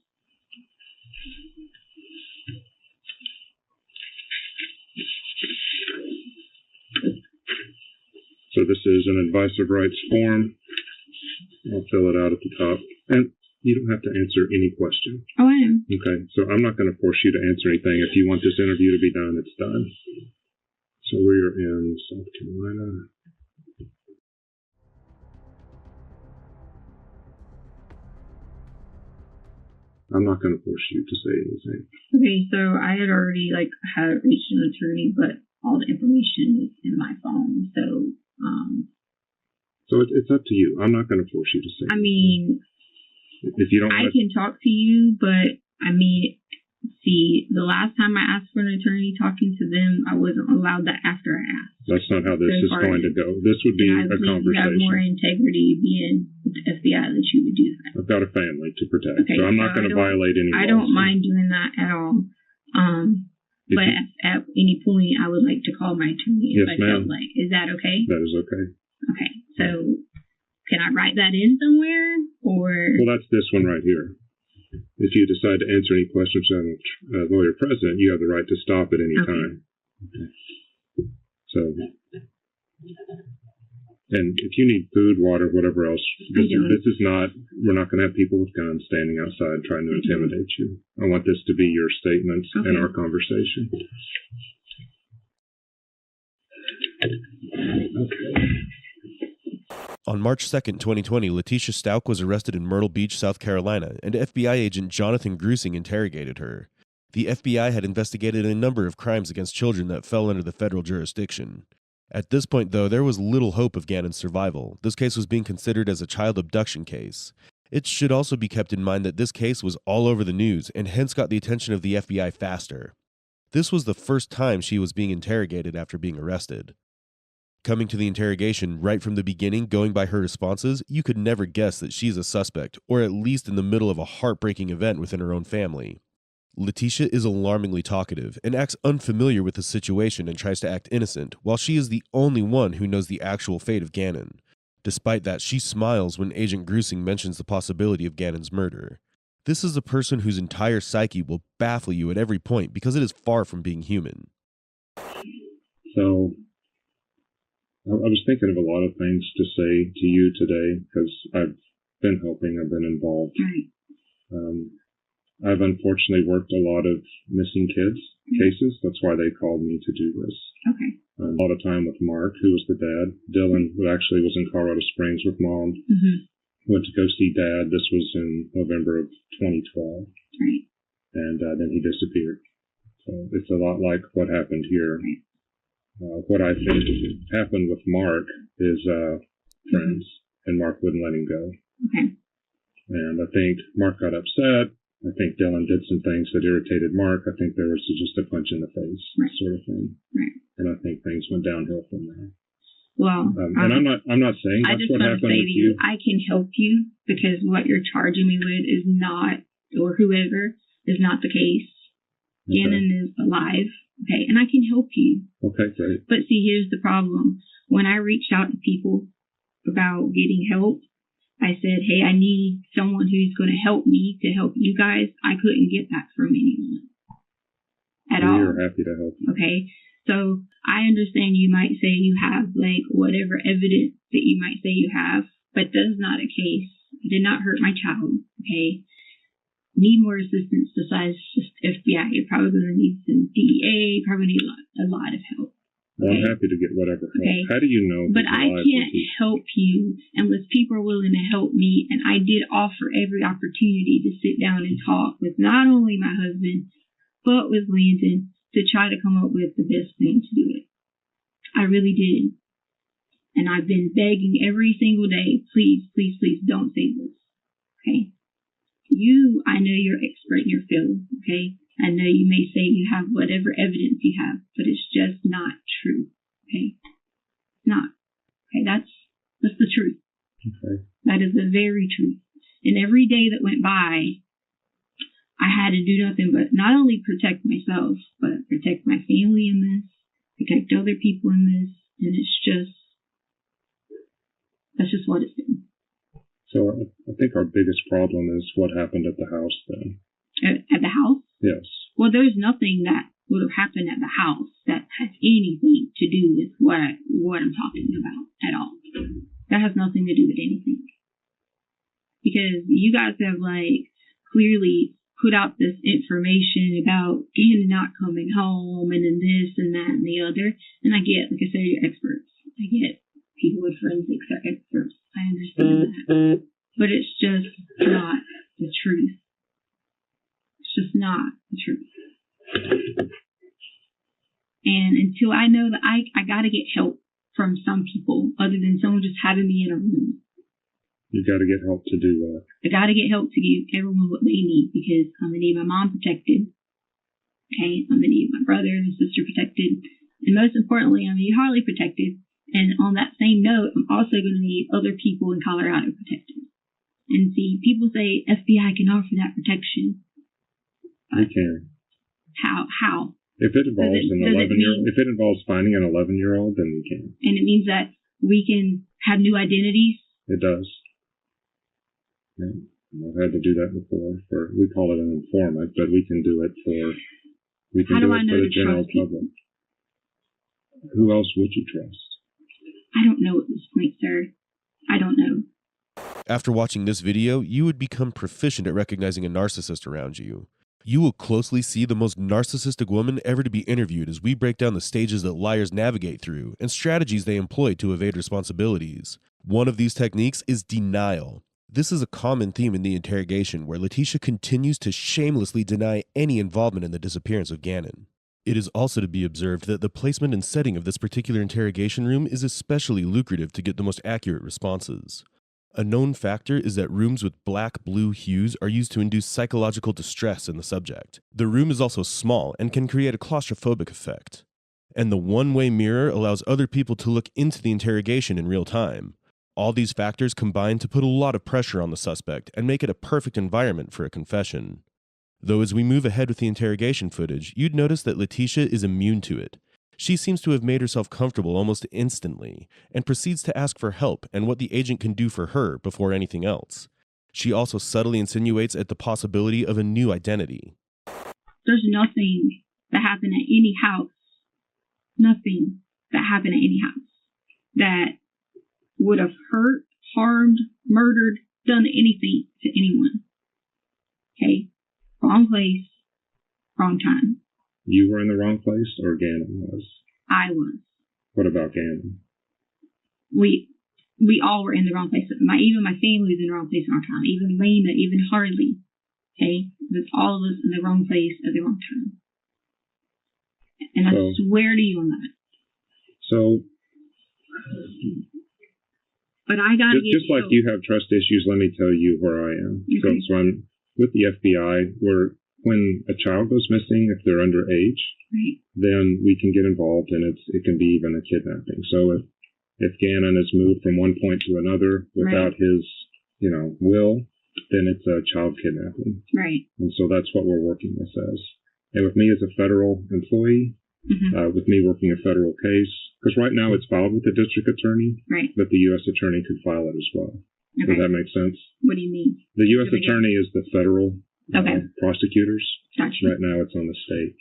So this is an advice of rights form. I'll fill it out at the top. And you don't have to answer any question.
Oh, I am.
Okay, so I'm not going to force you to answer anything. If you want this interview to be done, it's done. So we're in South Carolina. I'm not going to force you to say anything.
Okay, so I had already had reached an attorney, but all the information is in my phone.
So it's up to you. I'm not going to force you to say.
I mean,
if you don't,
I can talk to you, but I mean, see, the last time I asked for an attorney talking to them, I wasn't allowed that after I asked.
That's not how this is going to go. This would be a conversation.
You have more integrity being with the FBI that you would do that.
I've got a family to protect,
Okay,
so I'm not going to violate any laws.
I don't mind doing that at all. But at any point, I would like to call my attorney if I felt like. Is that okay?
That is okay.
Okay, so can I write that in somewhere, or?
Well, that's this one right here. If you decide to answer any questions on a lawyer present, you have the right to stop at any time. Okay. So, and if you need food, water, whatever else, this is not, we're not going to have people with guns standing outside trying to intimidate you. I want this to be your statements in our conversation. Okay.
On March 2nd, 2020, Letitia Stout was arrested in Myrtle Beach, South Carolina, and FBI agent Jonathan Grusing interrogated her. The FBI had investigated a number of crimes against children that fell under the federal jurisdiction. At this point, though, there was little hope of Gannon's survival. This case was being considered as a child abduction case. It should also be kept in mind that this case was all over the news and hence got the attention of the FBI faster. This was the first time she was being interrogated after being arrested. Coming to the interrogation right from the beginning, going by her responses, you could never guess that she's a suspect, or at least in the middle of a heartbreaking event within her own family. Letitia is alarmingly talkative and acts unfamiliar with the situation and tries to act innocent, while she is the only one who knows the actual fate of Gannon. Despite that, she smiles when Agent Grusing mentions the possibility of Gannon's murder. This is a person whose entire psyche will baffle you at every point because it is far from being human.
So, I was thinking of a lot of things to say to you today because I've been helping, I've been involved. I've unfortunately worked a lot of missing kids cases. That's why they called me to do this.
Okay.
A lot of time with Mark, who was the dad. Dylan, who actually was in Colorado Springs with Mom. Went to go see Dad. This was in November of 2012.
Right.
And then he disappeared. So it's a lot like what happened here. What I think happened with Mark is friends, and Mark wouldn't let him go.
Okay.
And I think Mark got upset. I think Dylan did some things that irritated Mark. I think there was just a punch in the face sort of thing.
Right.
And I think things went downhill from there.
Well,
and I'm not saying
I
that's
just
what
want to
happened
say
with
to you, I can help you because what you're charging me with is not, or whoever, is not the case.
Okay.
Gannon is alive, okay, and I can help you.
Okay, great.
But see, here's the problem. When I reached out to people about getting help, I said, hey, I need someone who's going to help me to help you guys. I couldn't get that from anyone at all.
We are happy to help you.
Okay. So I understand you might say you have like whatever evidence that you might say you have, but that's not a case. I did not hurt my child. Okay. Need more assistance besides just FBI. You're probably going to need some DEA, probably need a lot of help.
Well, I'm happy to get whatever help.
Okay.
How do you know?
But I can't help you unless people are willing to help me. And I did offer every opportunity to sit down and talk with not only my husband, but with Landon to try to come up with the best thing to do it. I really did. And I've been begging every single day, please, please, please don't say this. Okay. I know you're expert in your field. Okay. I know you may say you have whatever evidence you have, but it's just not true. Okay? It's not. Okay, that's the truth.
Okay.
That is the very truth. And every day that went by, I had to do nothing but not only protect myself, but protect my family in this, protect other people in this, and that's just what it's been.
So I think our biggest problem is what happened at the house then.
At the house?
Yes.
Well, there's nothing that would have happened at the house that has anything to do with what I'm talking about at all. That has nothing to do with anything. Because you guys have clearly put out this information about Gannon not coming home and then this and that and the other. And I get, like I said, you're experts. I get people with forensics are experts. I understand that. But it's just not the truth. Just not the truth. And until I know that I got to get help from some people other than someone just having me in a room.
You got to get help to do that.
I got to get help to give everyone what they need because I'm going to need my mom protected. Okay. I'm going to need my brother and sister protected. And most importantly, I'm going to need Harley protected. And on that same note, I'm also going to need other people in Colorado protected. And see, people say FBI can offer that protection.
We can.
How?
If it involves if it involves finding an 11-year-old, then we can.
And it means that we can have new identities.
It does. Yeah. I've had to do that before. We call it an informant, but we can do it for the general public. Who else would you trust?
I don't know at this point, sir. I don't know.
After watching this video, you would become proficient at recognizing a narcissist around you. You will closely see the most narcissistic woman ever to be interviewed as we break down the stages that liars navigate through and strategies they employ to evade responsibilities. One of these techniques is denial. This is a common theme in the interrogation where Letitia continues to shamelessly deny any involvement in the disappearance of Gannon. It is also to be observed that the placement and setting of this particular interrogation room is especially lucrative to get the most accurate responses. A known factor is that rooms with black-blue hues are used to induce psychological distress in the subject. The room is also small and can create a claustrophobic effect. And the one-way mirror allows other people to look into the interrogation in real time. All these factors combine to put a lot of pressure on the suspect and make it a perfect environment for a confession. Though as we move ahead with the interrogation footage, you'd notice that Letitia is immune to it. She seems to have made herself comfortable almost instantly, and proceeds to ask for help and what the agent can do for her before anything else. She also subtly insinuates at the possibility of a new identity.
There's nothing that happened at any house, nothing that happened at any house that would have hurt, harmed, murdered, done anything to anyone. Okay? Wrong place, wrong time.
You were in the wrong place, or Gannon was?
I was.
What about Gannon?
We all were in the wrong place. Even my family was in the wrong place at the wrong time. Even Lena, even Harley. Okay? There's all of us in the wrong place at the wrong time. And I swear to you on that.
So,
but I gotta
just like you have trust issues, let me tell you where I am. Okay. So I'm with the FBI, where when a child goes missing, if they're underage,
right,
then we can get involved, and it can be even a kidnapping. So if Gannon is moved from one point to another without his, will, then it's a child kidnapping.
Right.
And so that's what we're working this as. And with me as a federal employee, with me working a federal case, because right now it's filed with the district attorney,
right,
but the U.S. attorney could file it as well.
Okay.
Does that make sense?
What do you mean?
The U.S. attorney is the federal prosecutors.
Gotcha.
Right now it's on the state.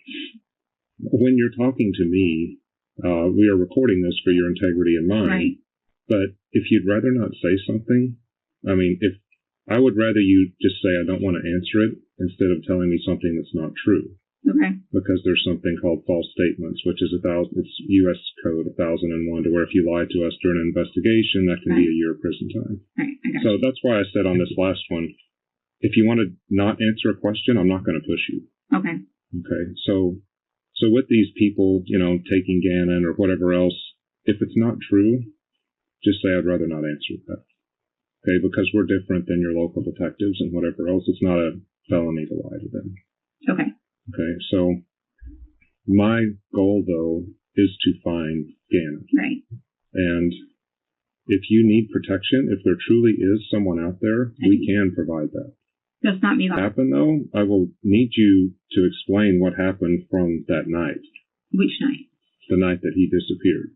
When you're talking to me, we are recording this for your integrity and mine.
Right.
But if you'd rather not say something, if I would rather you just say I don't want to answer it instead of telling me something that's not true.
Okay.
Because there's something called false statements, which is it's U.S. Code 1001, to where if you lie to us during an investigation, that can be a year of prison time.
Right.
So that's why I said on this last one, if you want to not answer a question, I'm not going to push you.
Okay.
Okay. So with these people, taking Gannon or whatever else, if it's not true, just say I'd rather not answer that. Okay, because we're different than your local detectives and whatever else. It's not a felony to lie to them.
Okay.
Okay, so my goal, though, is to find Gannon.
Right.
And if you need protection, if there truly is someone out there, we can provide that.
That's not me.
Happen, though, I will need you to explain what happened from that night.
Which night?
The night that he disappeared.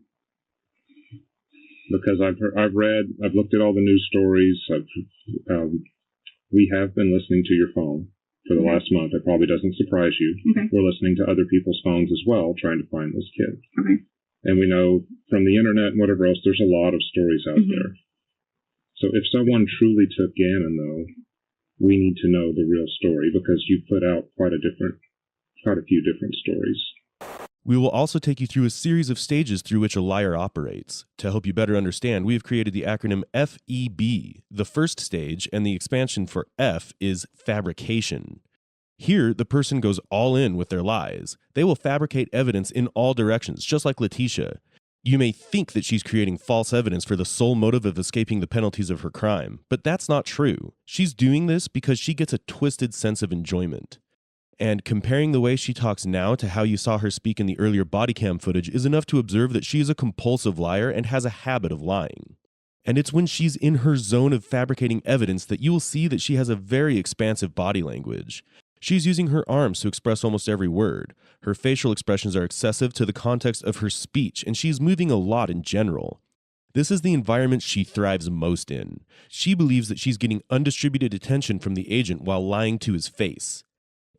Because I've looked at all the news stories. We have been listening to your phone for the last month. It probably doesn't surprise you.
Okay.
We're listening to other people's phones as well, trying to find this kid.
Okay.
And we know from the internet and whatever else, there's a lot of stories out there. So if someone truly took Gannon, though, we need to know the real story, because you put out quite a few different stories.
We will also take you through a series of stages through which a liar operates. To help you better understand, we have created the acronym FEB. The first stage, and the expansion for F, is fabrication. Here, the person goes all in with their lies. They will fabricate evidence in all directions, just like Letitia. You may think that she's creating false evidence for the sole motive of escaping the penalties of her crime, but that's not true. She's doing this because she gets a twisted sense of enjoyment. And comparing the way she talks now to how you saw her speak in the earlier body cam footage is enough to observe that she is a compulsive liar and has a habit of lying. And it's when she's in her zone of fabricating evidence that you will see that she has a very expansive body language. She's using her arms to express almost every word. Her facial expressions are excessive to the context of her speech, and she's moving a lot in general. This is the environment she thrives most in. She believes that she's getting undistributed attention from the agent while lying to his face.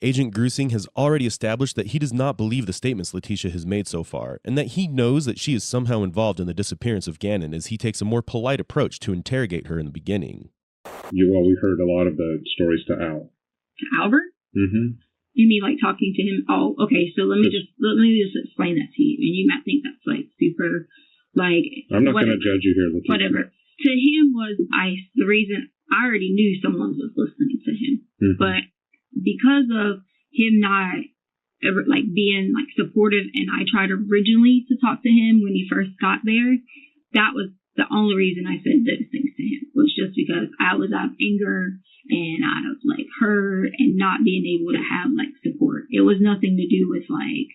Agent Grusing has already established that he does not believe the statements Letitia has made so far, and that he knows that she is somehow involved in the disappearance of Gannon, as he takes a more polite approach to interrogate her in the beginning.
We heard a lot of the stories to Al.
To Albert?
Mm-hmm.
You mean like talking to him? Oh, okay. So let me just explain that to you, and you might think that's like super, like.
I'm not going to judge you here, Letitia.
Whatever. To him was the reason I already knew someone was listening to him.
Mm-hmm.
But because of him not ever like being like supportive, and I tried originally to talk to him when he first got there, that was the only reason I said those things to him, was just because I was out of anger and out of like hurt and not being able to have like support. It was nothing to do with like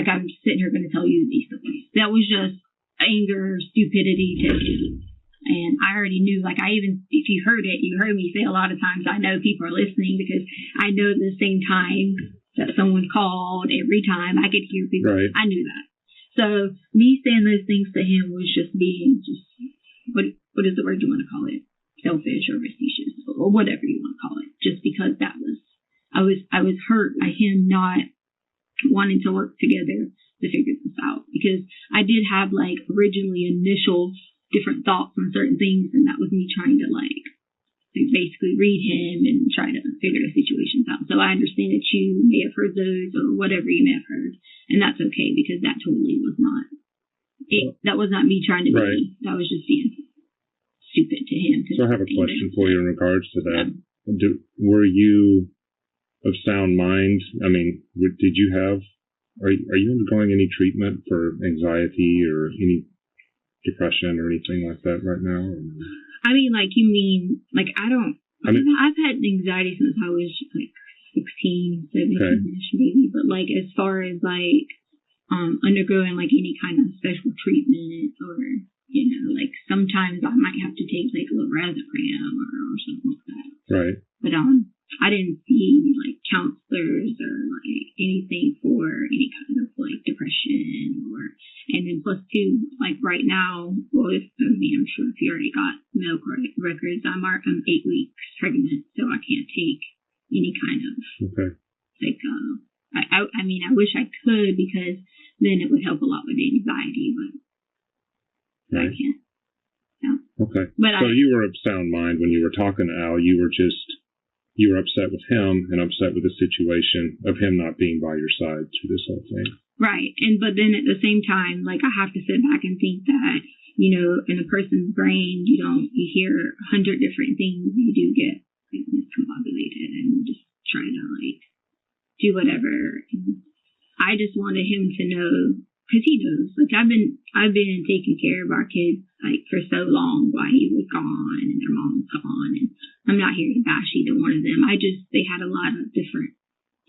I'm sitting here going to tell you these things. That was just anger, stupidity to him. And I already knew, like, if you heard it, you heard me say a lot of times, I know people are listening, because I know the same time that someone called, every time I could hear people.
Right.
I knew that. So me saying those things to him was just being what is the word you want to call it? Selfish or facetious or whatever you want to call it. Just because I was hurt by him not wanting to work together to figure this out. Because I did have like originally initial different thoughts on certain things, and that was me trying to like basically read him and try to figure the situations out. So I understand that you may have heard those or whatever you may have heard, and that's okay, because that totally was not it. That was not me trying to be. That was just being stupid to him.
So I have a question for you in regards to that. Were you of sound mind? I mean, did you have? Are you undergoing any treatment for anxiety or any depression or anything like that right now?
I mean, like, you mean, like, I've had anxiety since I was like 16, 17-ish maybe, but like, as far as like, undergoing like any kind of special treatment, or, you know, like sometimes I might have to take like a little Razapram or something like that.
Right.
But, I didn't see like counselors or like anything for any kind of like depression and then plus two, like right now, well, I'm sure if you already got medical records, I'm 8 weeks pregnant, so I can't take any kind of like, I mean, I wish I could, because then it would help a lot with anxiety, but I can't. Yeah.
Okay.
But
so you were of sound mind when you were talking to Al. You were upset with him and upset with the situation of him not being by your side through this whole thing.
Right. But then at the same time, like, I have to sit back and think that, you know, in a person's brain, you hear 100 different things. You do get like, discombobulated and just try to like do whatever. And I just wanted him to know, because he knows, like, I've been taking care of our kids like for so long while he was gone and their mom was gone, and I'm not here to bash either one of them. They had a lot of different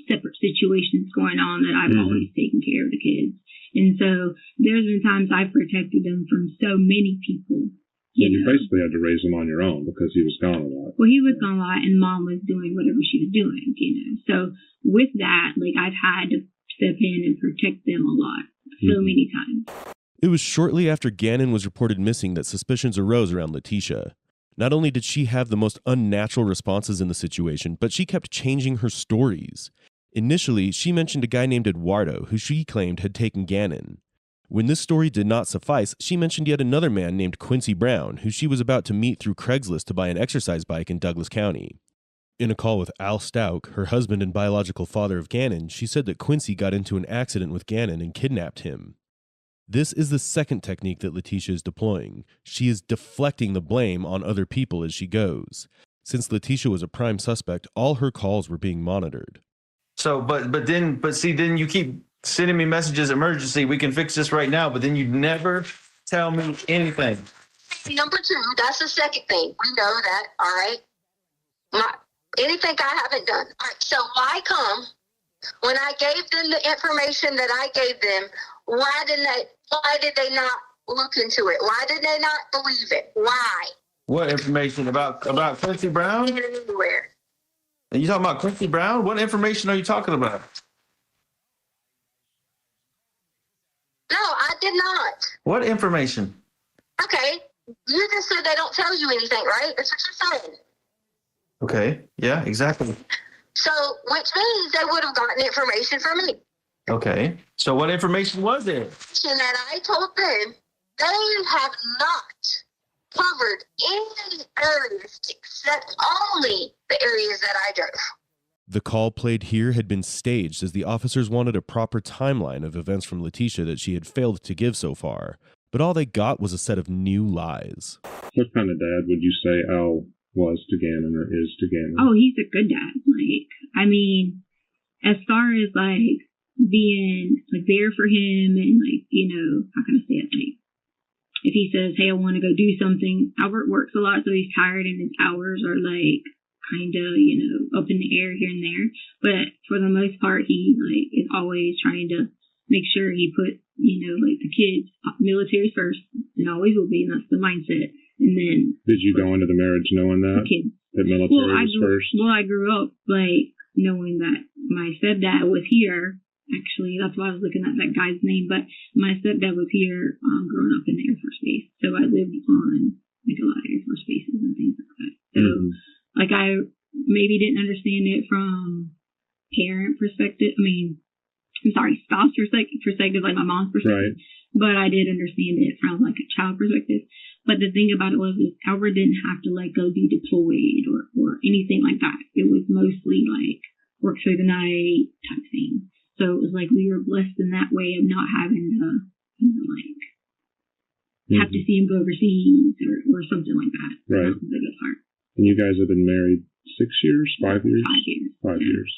separate situations going on that I've always taken care of the kids, and so there's been times I've protected them from so many people.
You basically had to raise them on your own because he was gone a lot.
Well, he was gone a lot, and Mom was doing whatever she was doing, you know. So with that, like, I've had to step in and protect them a lot, so many times.
It was shortly after Gannon was reported missing that suspicions arose around Letitia. Not only did she have the most unnatural responses in the situation, but she kept changing her stories. Initially, she mentioned a guy named Eduardo, who she claimed had taken Gannon. When this story did not suffice, she mentioned yet another man named Quincy Brown, who she was about to meet through Craigslist to buy an exercise bike in Douglas County. In a call with Al Stauck, her husband and biological father of Gannon, she said that Quincy got into an accident with Gannon and kidnapped him. This is the second technique that Letitia is deploying. She is deflecting the blame on other people as she goes. Since Letitia was a prime suspect, all her calls were being monitored.
So, but then you keep sending me messages, emergency, we can fix this right now, but then you never tell me anything.
Number two, that's the second thing. We know that, all right? Anything I haven't done. All right, so why come when I gave them the information that I gave them, why did they not look into it? Why did they not believe it? Why?
What information about Quincy Brown?
Anywhere.
Are you talking about Quincy Brown? What information are you talking about?
No, I did not.
What information?
Okay, you just said they don't tell you anything, right? That's what you're saying.
Okay, yeah, exactly.
So, which means they would have gotten information from me.
Okay, so what information was it?
And that I told them they have not covered any areas except only the areas that I drove.
The call played here had been staged as the officers wanted a proper timeline of events from Letitia that she had failed to give so far, but all they got was a set of new lies.
What kind of dad would you say Al was to Gannon or is to Gannon?
Oh, he's a good dad. Like, I mean, as far as like being like there for him and like, you know, how can I say it? Like, if he says, hey, I want to go do something, Albert works a lot, so he's tired and his hours are like kind of, you know, up in the air here and there. But for the most part, he like is always trying to make sure he put, you know, like the kids, military first, and always will be, and that's the mindset. And then
did you go into the marriage knowing that?
Kids.
That military was first?
Well, I grew up like knowing that my stepdad was here. Actually, that's why I was looking at that guy's name. But my stepdad was here growing up in the Air Force Base. So I lived on like a lot of Air Force bases and things like that. So like I maybe didn't understand it from parent perspective. I mean, I'm sorry, spouse perspective, like my mom's perspective. Right. But I did understand it from like a child perspective. But the thing about it was Albert didn't have to like go be deployed or anything like that. It was mostly like work through the night type thing. So it was like we were blessed in that way of not having to, you know, like have to see him go overseas or something like that. Right. That was the good part.
And you guys have been married 6 years, 5 years?
5 years.
5 years.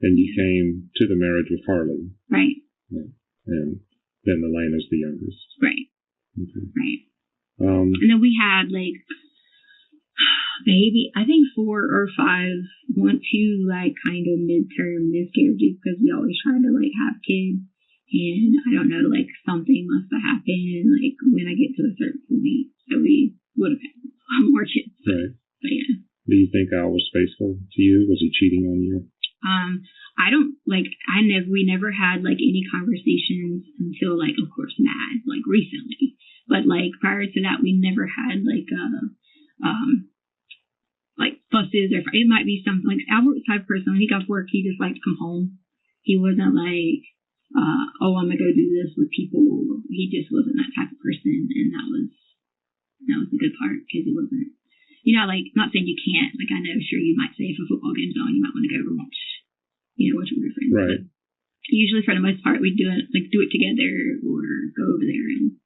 And you came to the marriage with Harley.
Right.
Yeah. And then Elena's the youngest.
Right.
Okay.
Right. And then we had like maybe I think 4 or 5 went to like kind of midterm miscarriages because we always try to like have kids, and I don't know, like something must have happened like when I get to a certain point, so we would have had more kids.
Right.
But yeah.
Do you think Al was faithful to you? Was he cheating on you?
I don't like. We never had like any conversations until like, of course, Mad like recently. But like prior to that, we never had like like fusses, or it might be something like Albert was the type of person when he got off work, he just liked to come home. He wasn't like, oh, I'm gonna go do this with people. He just wasn't that type of person, and that was the good part because he wasn't. You know, like not saying you can't. Like I know, sure, you might say if a football game's on, you might want to go over and watch. You know, watch with your friends.
Right.
But usually, for the most part, we do it together or go over there and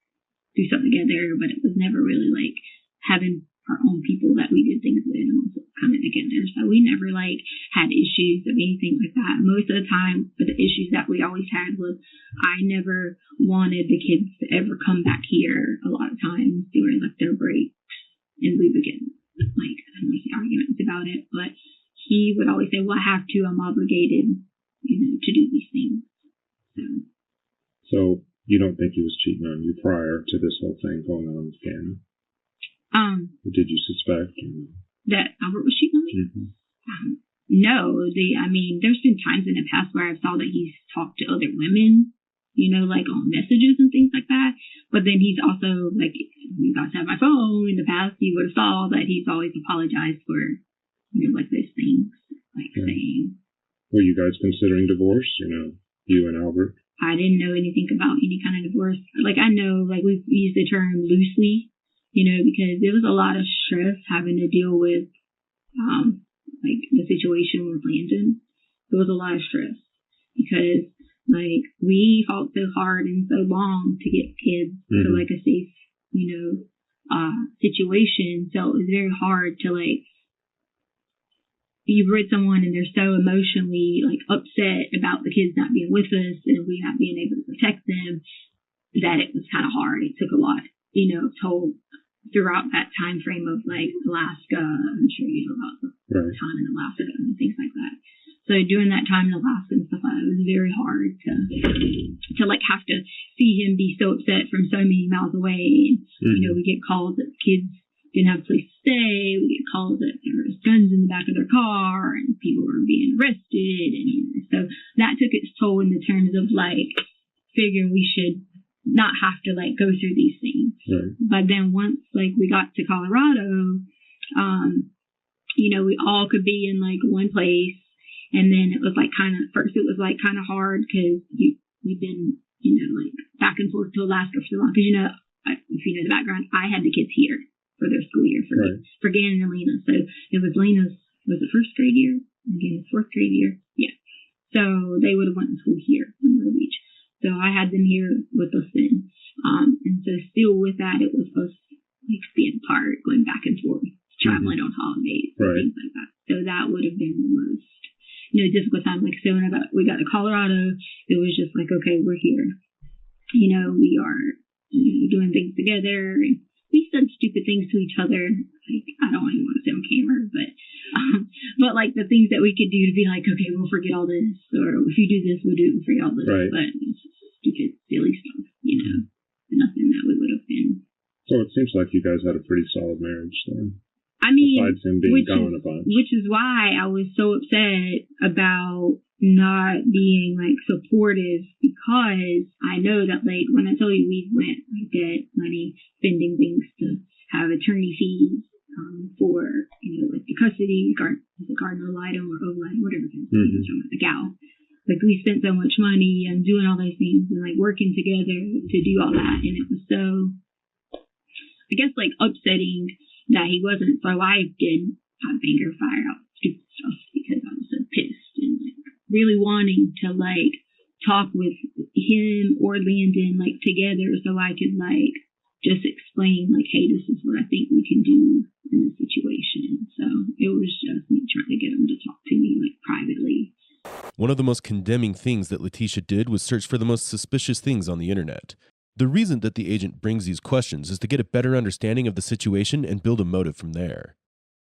do something together. But it was never really like having our own people that we did things with and also kind of together. So we never like had issues of anything like that. Most of the time, but the issues that we always had was I never wanted the kids to ever come back here a lot of times during like their breaks, and we would get like I don't want to say arguments about it, but he would always say, well, I have to, I'm obligated, you know, to do these things.
So you don't think he was cheating on you prior to this whole thing going on with Gannon? Did you suspect
that Albert was cheating on me?
Mm-hmm.
No. I mean, there's been times in the past where I've saw that he's talked to other women, you know, like on messages and things like that. But then he's also, like, you guys have my phone in the past, you would have saw that he's always apologized for, you know, like those things, like saying.
Were you guys considering divorce, you know, you and Albert?
I didn't know anything about any kind of divorce. Like, I know, like, we've used the term loosely, you know, because there was a lot of stress having to deal with, like, the situation with Landon. There was a lot of stress because, like, we fought so hard and so long to get kids to, like, a safe, you know, situation. So it was very hard to, like, you've read someone and they're so emotionally like upset about the kids not being with us and we not being able to protect them that it was kind of hard. It took a lot, you know, toll throughout that time frame of like Alaska. I'm sure you know about the time in Alaska and things like that. So during that time in Alaska and stuff like that, it was very hard to like have to see him be so upset from so many miles away. And, you know, we get calls that the kids didn't have a place to stay. We get calls that there was guns in the back of their car and people were being arrested. And you know, so that took its toll in the terms of like figuring we should not have to like go through these things. But then once like we got to Colorado, you know, we all could be in like one place. And then it was like first it was like kind of hard because we've been, you know, like back and forth to Alaska for so long. Because, you know, if you know the background, I had the kids here for their school year for Gannon and Lena. So it was Lena's, was it first grade year? And Gannon's fourth grade year. Yeah. So they would have went to school here in Myrtle Beach. So I had them here with us then. And so still with that, it was us like being apart, going back and forth, traveling on holidays, and
Right.
things like that. So that would have been the most, difficult time. Like, so when we got to Colorado, it was just like, okay, we're here. We are doing things together. And we said stupid things to each other. Like, I don't even want to say on camera, but like the things that we could do to be like, okay, we'll forget all this, or if you do this, we'll do it and forget all this.
Right.
But it's just stupid, silly stuff, nothing that we would have been.
So it seems like you guys had a pretty solid marriage then.
I mean,
besides him being gone a bunch.
Which is why I was so upset about not being like supportive, because I know that, like, when I told you we went like debt, money, spending things to have attorney fees for like the custody, cardinal item or ovalitem, whatever it is, the gal. Like, we spent so much money and doing all those things and like working together to do all that, and it was so, I guess, like, upsetting that he wasn't. So I did have anger, fire out, stupid stuff, because I was so pissed and like really wanting to like talk with him or Landon like together, so I could like just explain like, hey, this is what I think we can do in this situation. So it was just me trying to get him to talk to me like privately.
One of the most condemning things that Letitia did was search for the most suspicious things on the internet. The reason that the agent brings these questions is to get a better understanding of the situation and build a motive from there.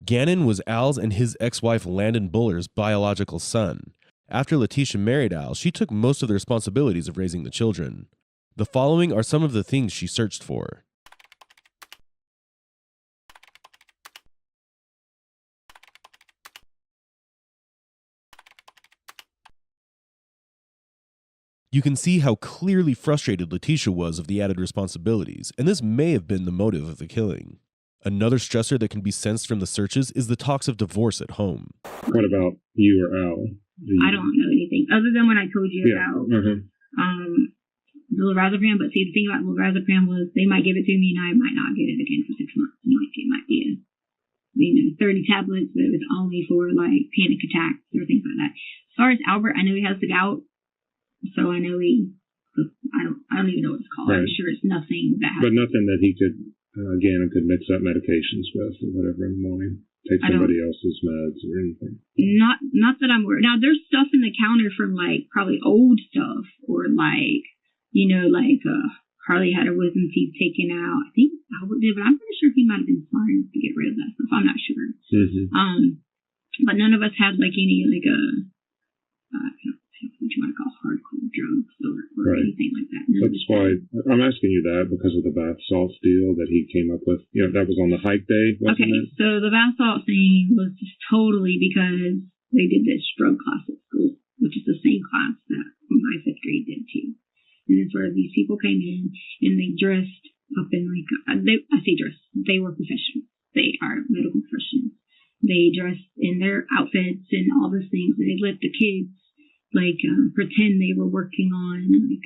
Gannon was Al's and his ex-wife Landon Buller's biological son. After Letitia married Al, she took most of the responsibilities of raising the children. The following are some of the things she searched for. You can see how clearly frustrated Letitia was of the added responsibilities, and this may have been the motive of the killing. Another stressor that can be sensed from the searches is the talks of divorce at home.
What about you or Al?
I don't know anything other than what I told you about the lorazepam. But see, the thing about lorazepam was they might give it to me and I might not get it again for 6 months. And like, it might be 30 tablets, but it was only for like panic attacks or things like that. As far as Albert, I know he has the gout, so I know I don't even know what it's called.
Right.
I'm sure it's nothing that.
But nothing that he could could mix up medications with or whatever in the morning. Take somebody else's meds or anything.
Not that I'm aware. Now there's stuff in the counter from like probably old stuff, or like Harley had her wisdom teeth taken out. I think Albert did, but I'm pretty sure he might have been smart enough to get rid of that stuff. I'm not sure. But none of us had like any like what you want to call hardcore drugs or anything like that.
That's why I'm asking you that, because of the bath salts deal that he came up with. That was on the hike day, wasn't it?
So the bath salt thing was just totally because they did this drug class at school, which is the same class that my 5th grade did too. And then sort of these people came in and they dressed up in like, I say dressed, they were professionals. They are medical professionals. They dressed in their outfits and all those things, and they let the kids like pretend they were working on like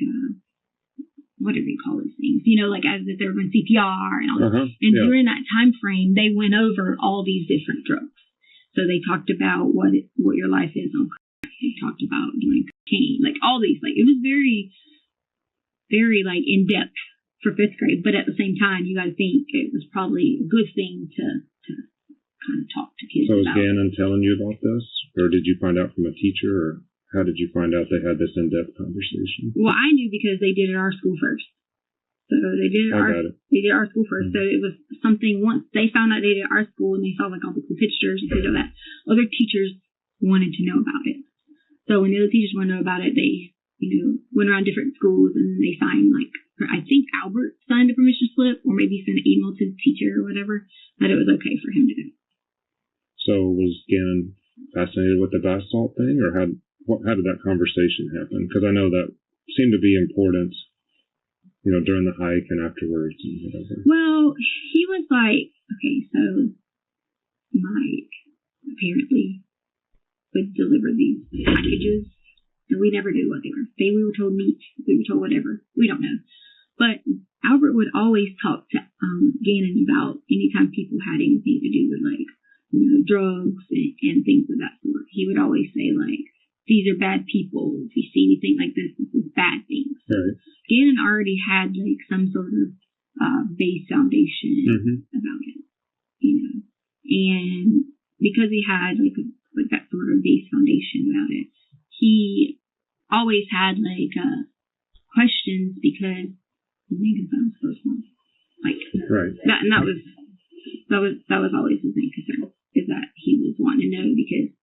what do they call those things? Like as if they were doing CPR and all that. And during that time frame, they went over all these different drugs. So they talked about what your life is on crack. They talked about doing cocaine, like all these. Like it was very, very like in depth for 5th grade. But at the same time, you got to think it was probably a good thing to kind of talk to kids
about. So was
about.
Gannon telling you about this, or did you find out from a teacher, or how did you find out they had this in-depth conversation?
Well, I knew because they did it at our school first. So they did it at our school first. So it was something, once they found out they did it at our school and they saw like all the cool pictures and things like that, other teachers wanted to know about it. So when the other teachers wanted to know about it, they, went around different schools and they signed like, I think Albert signed a permission slip, or maybe sent an email to the teacher or whatever, that it was okay for him to do.
So was Gannon fascinated with the bath salt thing, or how did that conversation happen? Because I know that seemed to be important, during the hike and afterwards and whatever.
Well, he was like, okay, so Mike apparently would deliver these packages, and we never knew what they were. Say we were told meat, we were told whatever. We don't know. But Albert would always talk to Gannon about anytime people had anything to do with like, drugs and things of that sort. He would always say like, these are bad people. If you see anything like this is bad things.
Right.
Gannon already had like some sort of base foundation about it, And because he had like that sort of base foundation about it, he always had questions because I think it sounds personal.
Right.
That was always his main concern, is that he was wanting to know because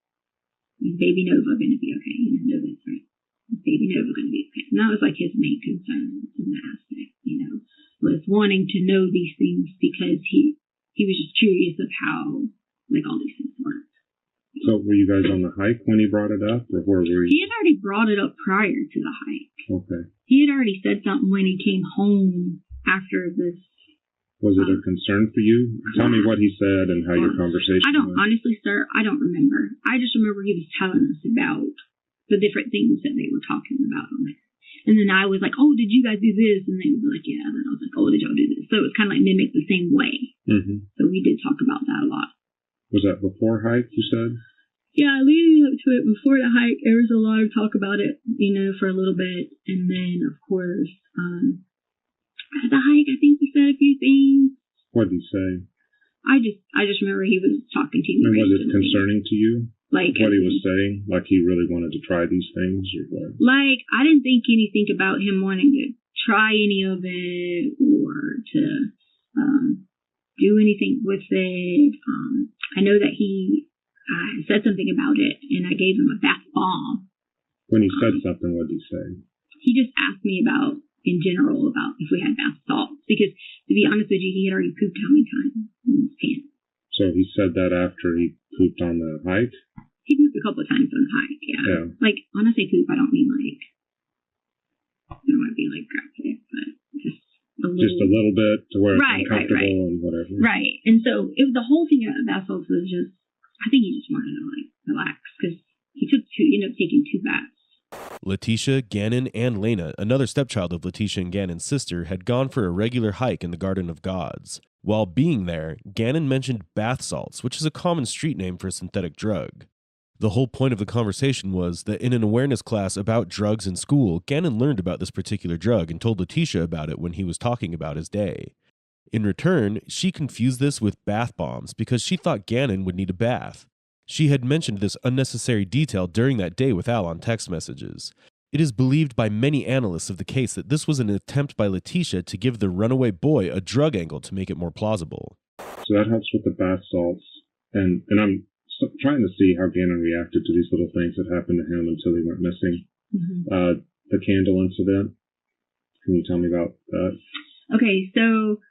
is baby Nova going to be okay? Nova's right. Is baby Nova going to be okay? And that was like his main concern in that aspect, was wanting to know these things because he was just curious of how all these things work.
So were you guys on the hike when he brought it up, or where were you?
He had already brought it up prior to the hike.
Okay.
He had already said something when he came home after this.
Was it a concern for you? Tell me what he said and how your conversation went.
Honestly, sir, I don't remember. I just remember he was telling us about the different things that they were talking about on it. And then I was like, oh, did you guys do this? And they would be like, yeah. And then I was like, oh, did y'all do this? So it was kind of like mimicked the same way.
Mm-hmm.
So we did talk about that a lot.
Was that before hike, you said?
Yeah, leading up to it, before the hike, there was a lot of talk about it, for a little bit. And then, of course, at the hike, I think he said a few things.
What did he say?
I just remember he was talking to me.
And was it concerning to you?
What
he was saying? Like he really wanted to try these things, or what?
I didn't think anything about him wanting to try any of it or to do anything with it. I know that he said something about it, and I gave him a bath bomb.
When he said something, what did he say?
He just asked me in general about if we had bath salts, because to be honest with you, he had already pooped how many times in his pants.
So he said that after he pooped on the hike?
He pooped a couple of times on the hike, yeah. When I say poop, I don't mean I don't want to be graphic, but just a little
bit to where it's uncomfortable and whatever.
Right. And so the whole thing about bath salts was just, I think he just wanted to relax, because he ended up taking 2 baths.
Letitia, Gannon, and Lena, another stepchild of Letitia and Gannon's sister, had gone for a regular hike in the Garden of Gods. While being there, Gannon mentioned bath salts, which is a common street name for a synthetic drug. The whole point of the conversation was that in an awareness class about drugs in school, Gannon learned about this particular drug and told Letitia about it when he was talking about his day. In return, she confused this with bath bombs because she thought Gannon would need a bath. She had mentioned this unnecessary detail during that day with Al on text messages. It is believed by many analysts of the case that this was an attempt by Letitia to give the runaway boy a drug angle to make it more plausible.
So that helps with the bath salts. And I'm trying to see how Gannon reacted to these little things that happened to him until he went missing. Mm-hmm. The candle incident. Can you tell me about that?
Okay, so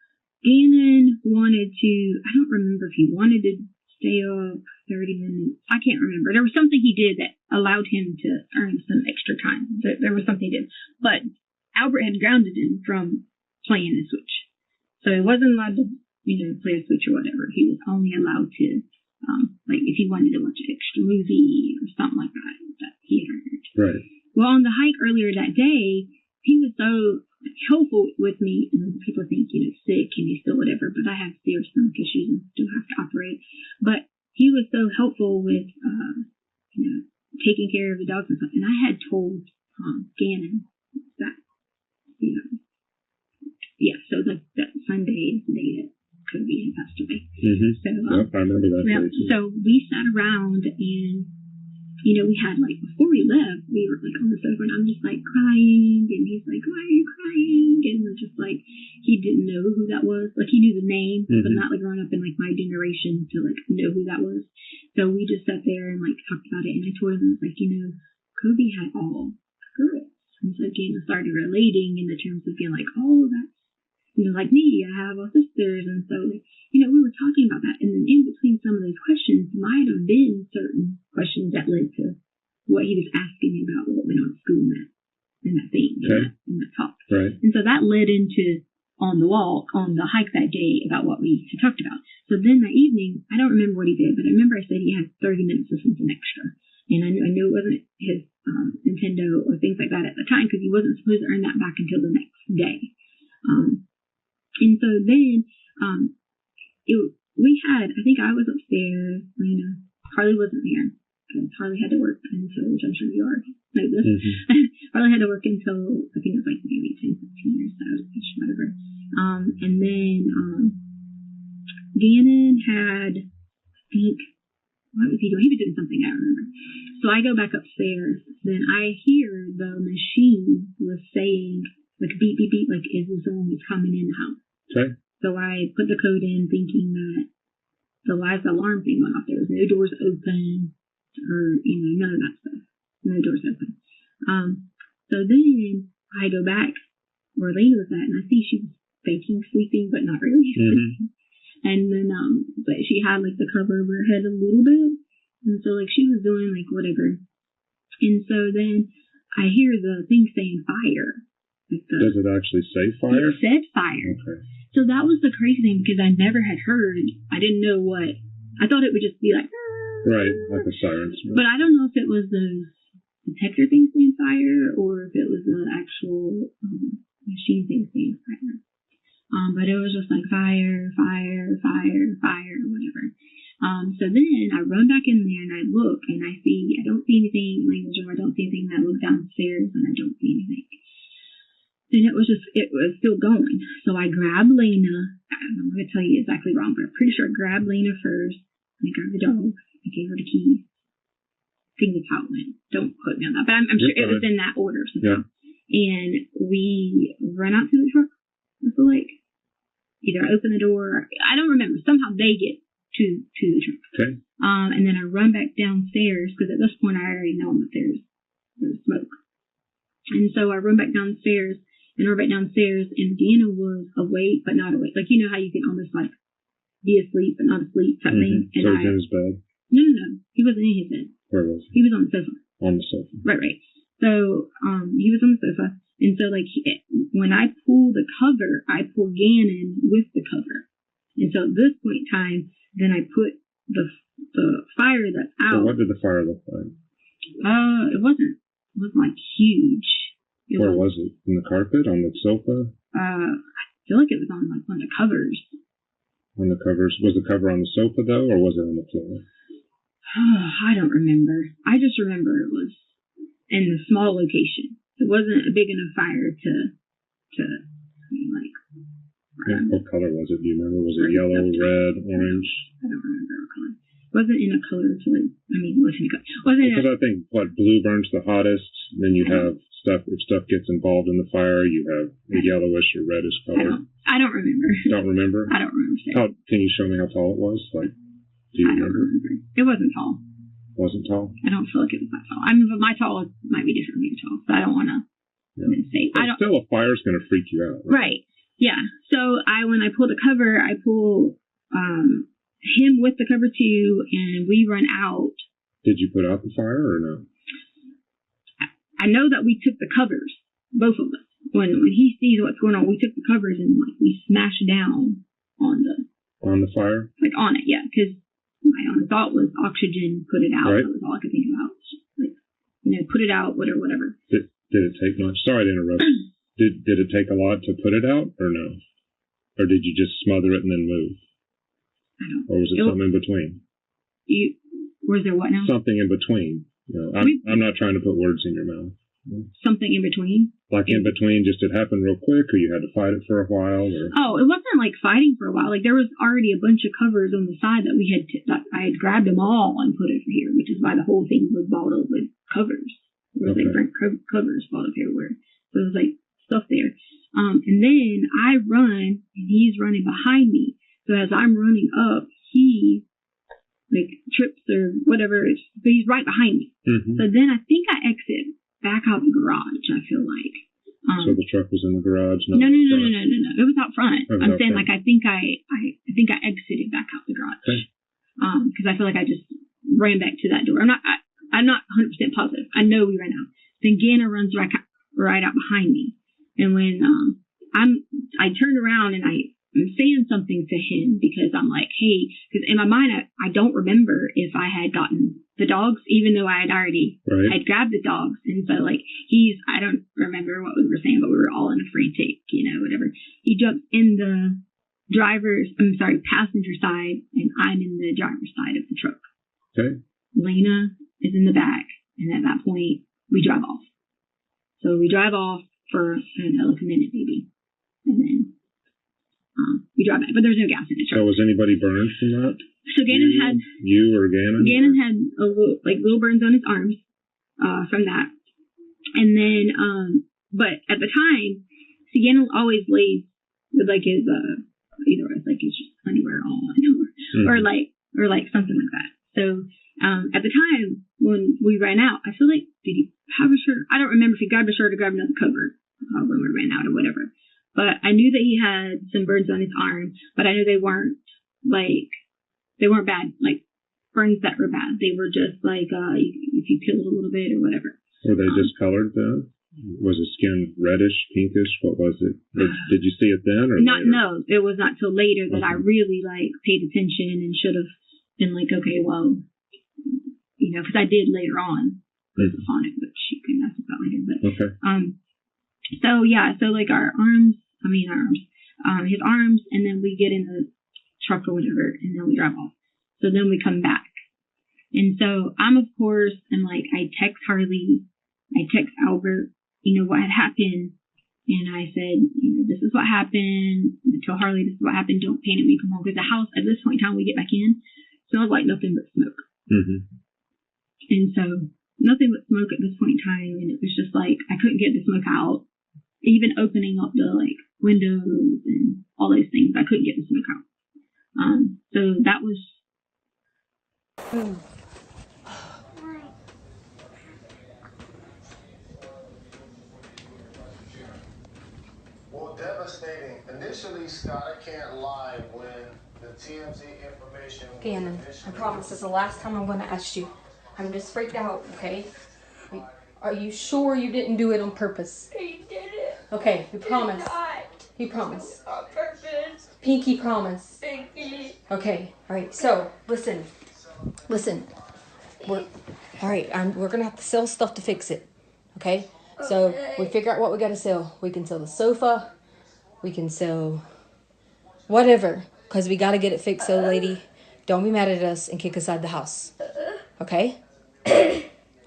Gannon wanted to, I don't remember if he wanted to stay up 30 minutes. I can't remember. There was something he did that allowed him to earn some extra time. There was something he did. But Albert had grounded him from playing the Switch. So he wasn't allowed to, play a Switch or whatever. He was only allowed to, if he wanted to watch an extra movie or something like that he had earned.
Right.
Well, on the hike earlier that day, he was so helpful with me, and people think, sick and he's still whatever, but I have serious stomach issues and still have to operate. But he was so helpful with, taking care of the dogs and stuff. And I had told Gannon that, so that Sunday is the day that Kobe had passed away.
Mm-hmm.
So,
I remember that day too.
So we sat around and, we had before we left, we were on the sofa and I'm just crying, and he's like, why are you crying? And we're just he didn't know who that was. He knew the name, but not growing up in my generation to know who that was. So we just sat there and talked about it, and I told him, I was Kobe had all girls. And so again, I started relating in the terms of being oh, that's, like me, I have all sisters. And so, we were talking about that. And then in between some of those questions might have been certain questions that led to what he was asking me about what went on at school in that thing, in that talk.
Right.
And so that led into on the walk, on the hike that day, about what we had talked about. So then that evening, I don't remember what he did, but I remember I said he had 30 minutes to something extra. And I knew it wasn't his Nintendo or things like that at the time, because he wasn't supposed to earn that back until the next day. And so then we had, I think I was upstairs, Harley wasn't there, because Harley had to work until, which I'm sure you already know this, Harley had to work until, I think it was maybe 10, 15 years, so whatever. And then Gannon had think, what was he doing? He was doing something, I don't remember. So I go back upstairs. Then I hear the machine was saying, like, beep, beep, beep, like, is this someone that's coming in the house?
Okay.
So I put the code in thinking that the last alarm thing went off. There was no doors open or, none of that stuff. No doors open. So then I go back where Lena was at, and I see she was faking sleeping, but not really sleeping. And then, but she had, like, the cover over her head a little bit. And so, like, she was doing, like, whatever. And so then I hear the thing saying fire. Like
Does it actually say fire?
It said fire.
Okay.
So that was the crazy thing, because I never had heard. I didn't know what. I thought it would just be like.
Right, like a siren.
But I don't know if it was those detector things saying fire, or if it was the actual machine thing saying fire. But it was just like fire, fire, fire, fire, whatever. So then I run back in there and I look and I don't see anything in the room. I don't see anything. And I look downstairs and I don't see anything. Then it was still going. So I grabbed Lena. I'm going to tell you exactly wrong, but I'm pretty sure I grabbed Lena first. And I grabbed the dog. I gave her the keys. I think that's how it went. Don't quote me on that. But I'm sure it was in that order. Somehow. Yeah. And we run out to the truck. I feel like either I open the door. I don't remember. Somehow they get to the truck. Okay. And then I run back downstairs because at this point I already know that there's smoke. And so I run back downstairs and Deanna was awake but not awake. Like, you know how you can almost like be asleep but not asleep type thing. And
so he was in his bed?
No. He wasn't in his bed.
Where was
He
he?
was on the sofa.
On the sofa.
Right. So he was on the sofa. And so, like, when I pull the cover, I pull Gannon with the cover. And so at this point in time, then I put the fire that's out.
So what did the fire look like?
It wasn't like huge.
Where was it? In the carpet? On the sofa?
I feel like it was on like one of the covers.
On the covers? Was the cover on the sofa though, or was it on the floor?
I don't remember. I just remember it was in a small location. It wasn't a big enough fire to like.
What color was it? Do you remember? Was it yellow, red, orange?
I don't remember what color. It wasn't in a color to like. I mean, it wasn't a color.
Because I think blue burns the hottest. Then you have stuff. If stuff gets involved in the fire, you have a yellowish or reddish color.
I don't remember.
Don't remember?
I don't remember.
Can you show me how tall it was? Like, do you remember?
It wasn't tall.
Wasn't tall?
I don't feel like it was that tall. I mean, but my tall might be different from your tall, so I don't want to say.
But still, a fire's going to freak you out.
Right? Yeah. So when I pull the cover, I pull him with the cover too, and we run out.
Did you put out the fire or no?
I know that we took the covers, both of us. When he sees what's going on, we took the covers and like we smashed down on the
fire,
like on it, yeah, because. My only thought was oxygen, put it out.
Right.
That was all I could think about. Like, put it out, whatever.
Did it take much? Sorry to interrupt. Did it take a lot to put it out or no? Or did you just smother it and then move?
I don't know.
Or was it something in between?
Was there what now?
Something in between. I'm not trying to put words in your mouth.
Something in between?
Like in between, just it happened real quick, or you had to fight it for a while? Or?
Oh, it wasn't like fighting for a while. Like there was already a bunch of covers on the side that I had grabbed them all and put over here, which is why the whole thing was bottled with covers. There was like covers bottled everywhere. So it was like stuff there. And then I run and he's running behind me. So as I'm running up, he like trips or whatever, but he's right behind me. Mm-hmm. So then I think I exit back out the garage, I feel like.
So the truck was in the garage?
No. It was out front. I'm saying like I think I exited back out the garage. Because I feel like I just ran back to that door. I'm not 100% positive. I know we ran out. Then Ganna runs right out behind me. And when I turned around and I'm saying something to him because I'm like, hey, because in my mind I don't remember if I had gotten the dogs, even though I had already I'd grabbed the dogs. And so like I don't remember what we were saying, but we were all in a frantic, whatever. He jumps in the passenger side, and I'm in the driver's side of the truck.
Okay.
Lena is in the back, and at that point we drive off. So we drive off for like a minute maybe, and then we drive back, but there's no gas in the truck.
So was anybody burned from that?
So Gannon had Gannon had little burns on his arms from that, and then but at the time, see, Gannon always lays with like his either it's like his underwear on or like something like that. So at the time when we ran out, I feel like did he have a shirt? I don't remember if he grabbed a shirt or grabbed another cover when we ran out or whatever. But I knew that he had some burns on his arm, but I knew they weren't bad, like burns that were bad. They were just like if you peeled a little bit or whatever.
Were they discolored though? Was his skin reddish, pinkish? What was it? Did you see it then or later?
No, it was not till later that I really paid attention and should have been like, okay, well, because I did later on on it, which you can ask about later. But
okay.
So yeah, so like our arms, his arms, and then we get in the truck or whatever, and then we drive off. So then we come back, and so I'm of course, and like I text Harley, I text Albert, what had happened, and I said, this is what happened. I told Harley, this is what happened. Don't panic when you come home, because the house at this point in time we get back in smells like nothing but smoke.
Mm-hmm.
And so nothing but smoke at this point in time, and it was just like I couldn't get the smoke out. Even opening up the windows and all those things, I couldn't get the smoke out. So that was.
Well, devastating. Initially, Scott, I can't lie, when the TMZ information was
Gannon, I promise this is the last time I'm going to ask you. I'm just freaked out, okay? Are you sure you didn't do it on purpose?
He did it.
Okay, you promise. You promise.
On purpose.
Pinky promise.
Pinky.
Okay, all right. So listen. We're gonna have to sell stuff to fix it. Okay. So we figure out what we gotta sell. We can sell the sofa. We can sell whatever, because we gotta get it fixed. So, lady, don't be mad at us and kick us out of the house. Okay?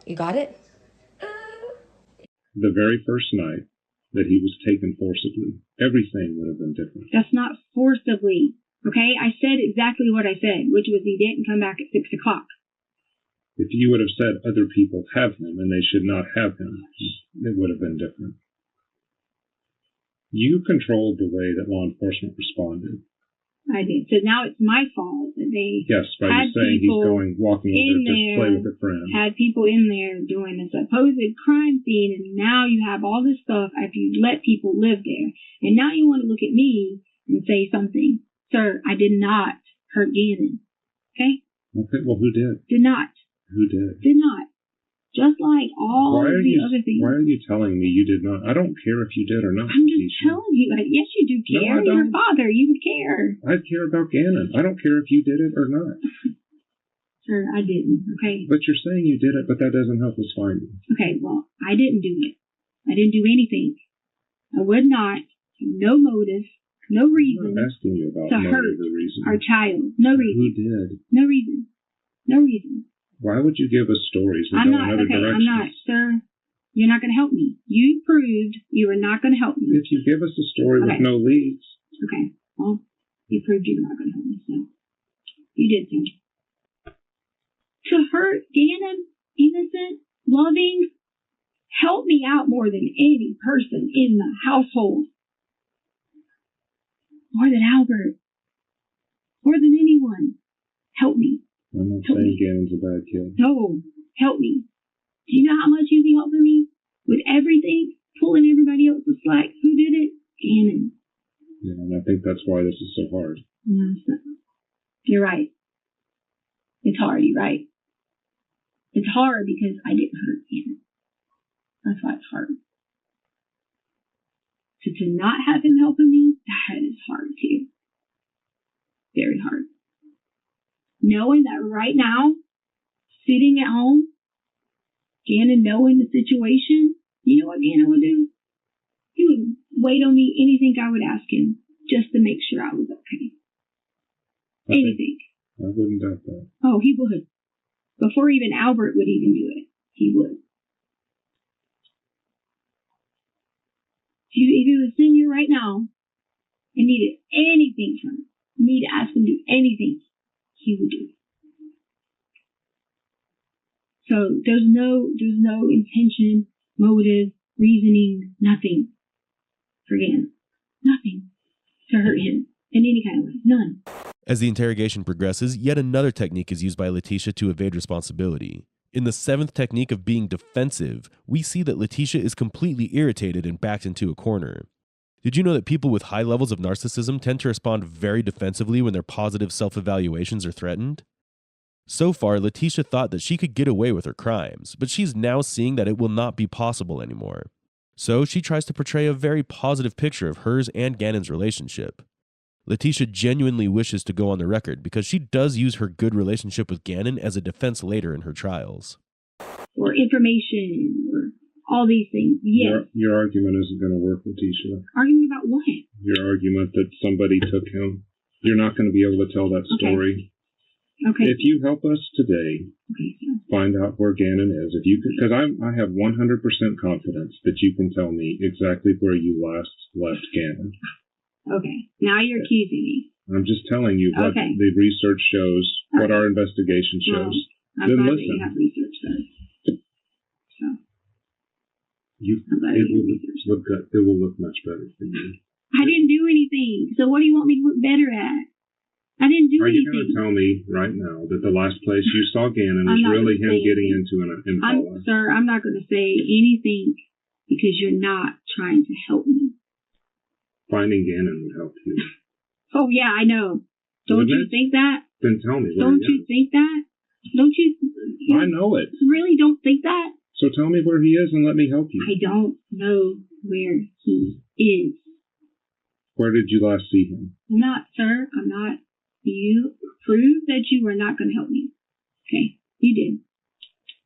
You got it?
The very first night that he was taken forcibly, everything would have been different.
That's not forcibly, okay? I said exactly what I said, which was he didn't come back at 6 o'clock.
If you would have said other people have him and they should not have him, it would have been different. You controlled the way that law enforcement responded.
I did. So now it's my fault that they
yes, by you saying he's walking over to play with a friend.
Had people in there doing a supposed crime scene, and now you have all this stuff after you let people live there, and now you want to look at me and say something. Sir, I did not hurt Gannon. Okay?
Okay, well, who did?
Did not.
Who did?
Did not. Just like all of the other things.
Why are you telling me you did not? I don't care if you did or not.
I'm just telling you. Yes, you do care.
No,
your father, you would care.
I care about Gannon. I don't care if you did it or not.
Sir, I didn't. Okay.
But you're saying you did it, but that doesn't help us find you.
Okay, well, I didn't do it. I didn't do anything. I would not. No motive. No reason.
I'm not asking you about
to hurt our child. No reason.
Who did?
No reason. No reason.
Why would you give us stories that go in other directions?
I'm not, sir. You're not going to help me. You proved you were not going to help me.
If you give us a story with no leads.
Okay. Well, you proved you were not going to help me, so you did something. To hurt Gannon, innocent, loving, help me out more than any person in the household. More than Albert. More than anyone. Help me.
I'm not saying Gannon's a bad kid.
No, help me. Do you know how much you'd be helping me? With everything, pulling everybody else's slack. Who did it? Gannon.
Yeah, and I think that's why this is so hard.
No, it's not. You're right. It's hard, you're right. It's hard because I didn't hurt Gannon. That's why it's hard. So to not have him helping me, that is hard too. Very hard. Knowing that right now, sitting at home, Gannon knowing the situation, you know what Gannon would do? He would wait on me anything I would ask him just to make sure I was okay. Anything.
I wouldn't doubt that.
Oh, he would. Before even Albert would even do it, he would. If he was sitting here right now and needed anything from me to ask him to do anything, he would do. So there's no intention, motive, reasoning, nothing for Gannon. Nothing to hurt him in any kind of way. None.
As the interrogation progresses, yet another technique is used by Letitia to evade responsibility. In the 7th technique of being defensive, we see that Letitia is completely irritated and backed into a corner. Did you know that people with high levels of narcissism tend to respond very defensively when their positive self-evaluations are threatened? So far, Letitia thought that she could get away with her crimes, but she's now seeing that it will not be possible anymore. So she tries to portray a very positive picture of hers and Gannon's relationship. Letitia genuinely wishes to go on the record because she does use her good relationship with Gannon as a defense later in her trials.
Or information, or all these things. Yes.
Your argument isn't going to work, Letitia.
Argument about what?
Your argument that somebody took him. You're not going to be able to tell that story.
Okay.
If you help us today find out where Gannon is, if you could, because I have 100% confidence that you can tell me exactly where you last left Gannon.
Okay. Now you're accusing me.
I'm just telling you what the research shows, what our investigation shows.
I'm
then
glad
listen.
that you have research done. So.
It will look much better for you.
I didn't do anything. So what do you want me to look better at? I didn't do anything.
Are you going to tell me right now that the last place you saw Gannon is really him getting into an Impala?
Sir, I'm not going to say anything because you're not trying to help me.
Finding Gannon would help you.
Oh, yeah, I know. Don't you think that?
Then tell me.
Don't you think that? Don't you?
I know it.
Really don't think that?
So tell me where he is and let me help you.
I don't know where he is.
Where did you last see him?
I'm not, sir. I'm not. You prove that you are not going to help me. Okay, you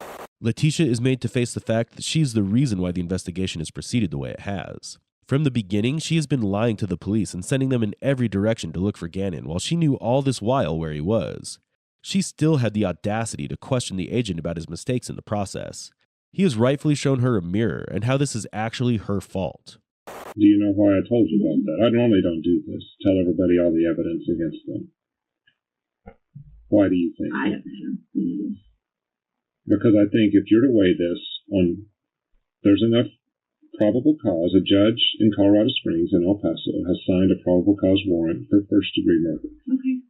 did.
Letitia is made to face the fact that she's the reason why the investigation has proceeded the way it has. From the beginning, she has been lying to the police and sending them in every direction to look for Gannon while she knew all this while where he was. She still had the audacity to question the agent about his mistakes in the process. He has rightfully shown her a mirror and how this is actually her fault.
Do you know why I told you about that? I normally don't do this. Tell everybody all the evidence against them. Why do you think?
I don't know.
Because I think if you're to weigh this on, there's enough probable cause. A judge in Colorado Springs and El Paso has signed a probable cause warrant for first-degree murder.
Okay.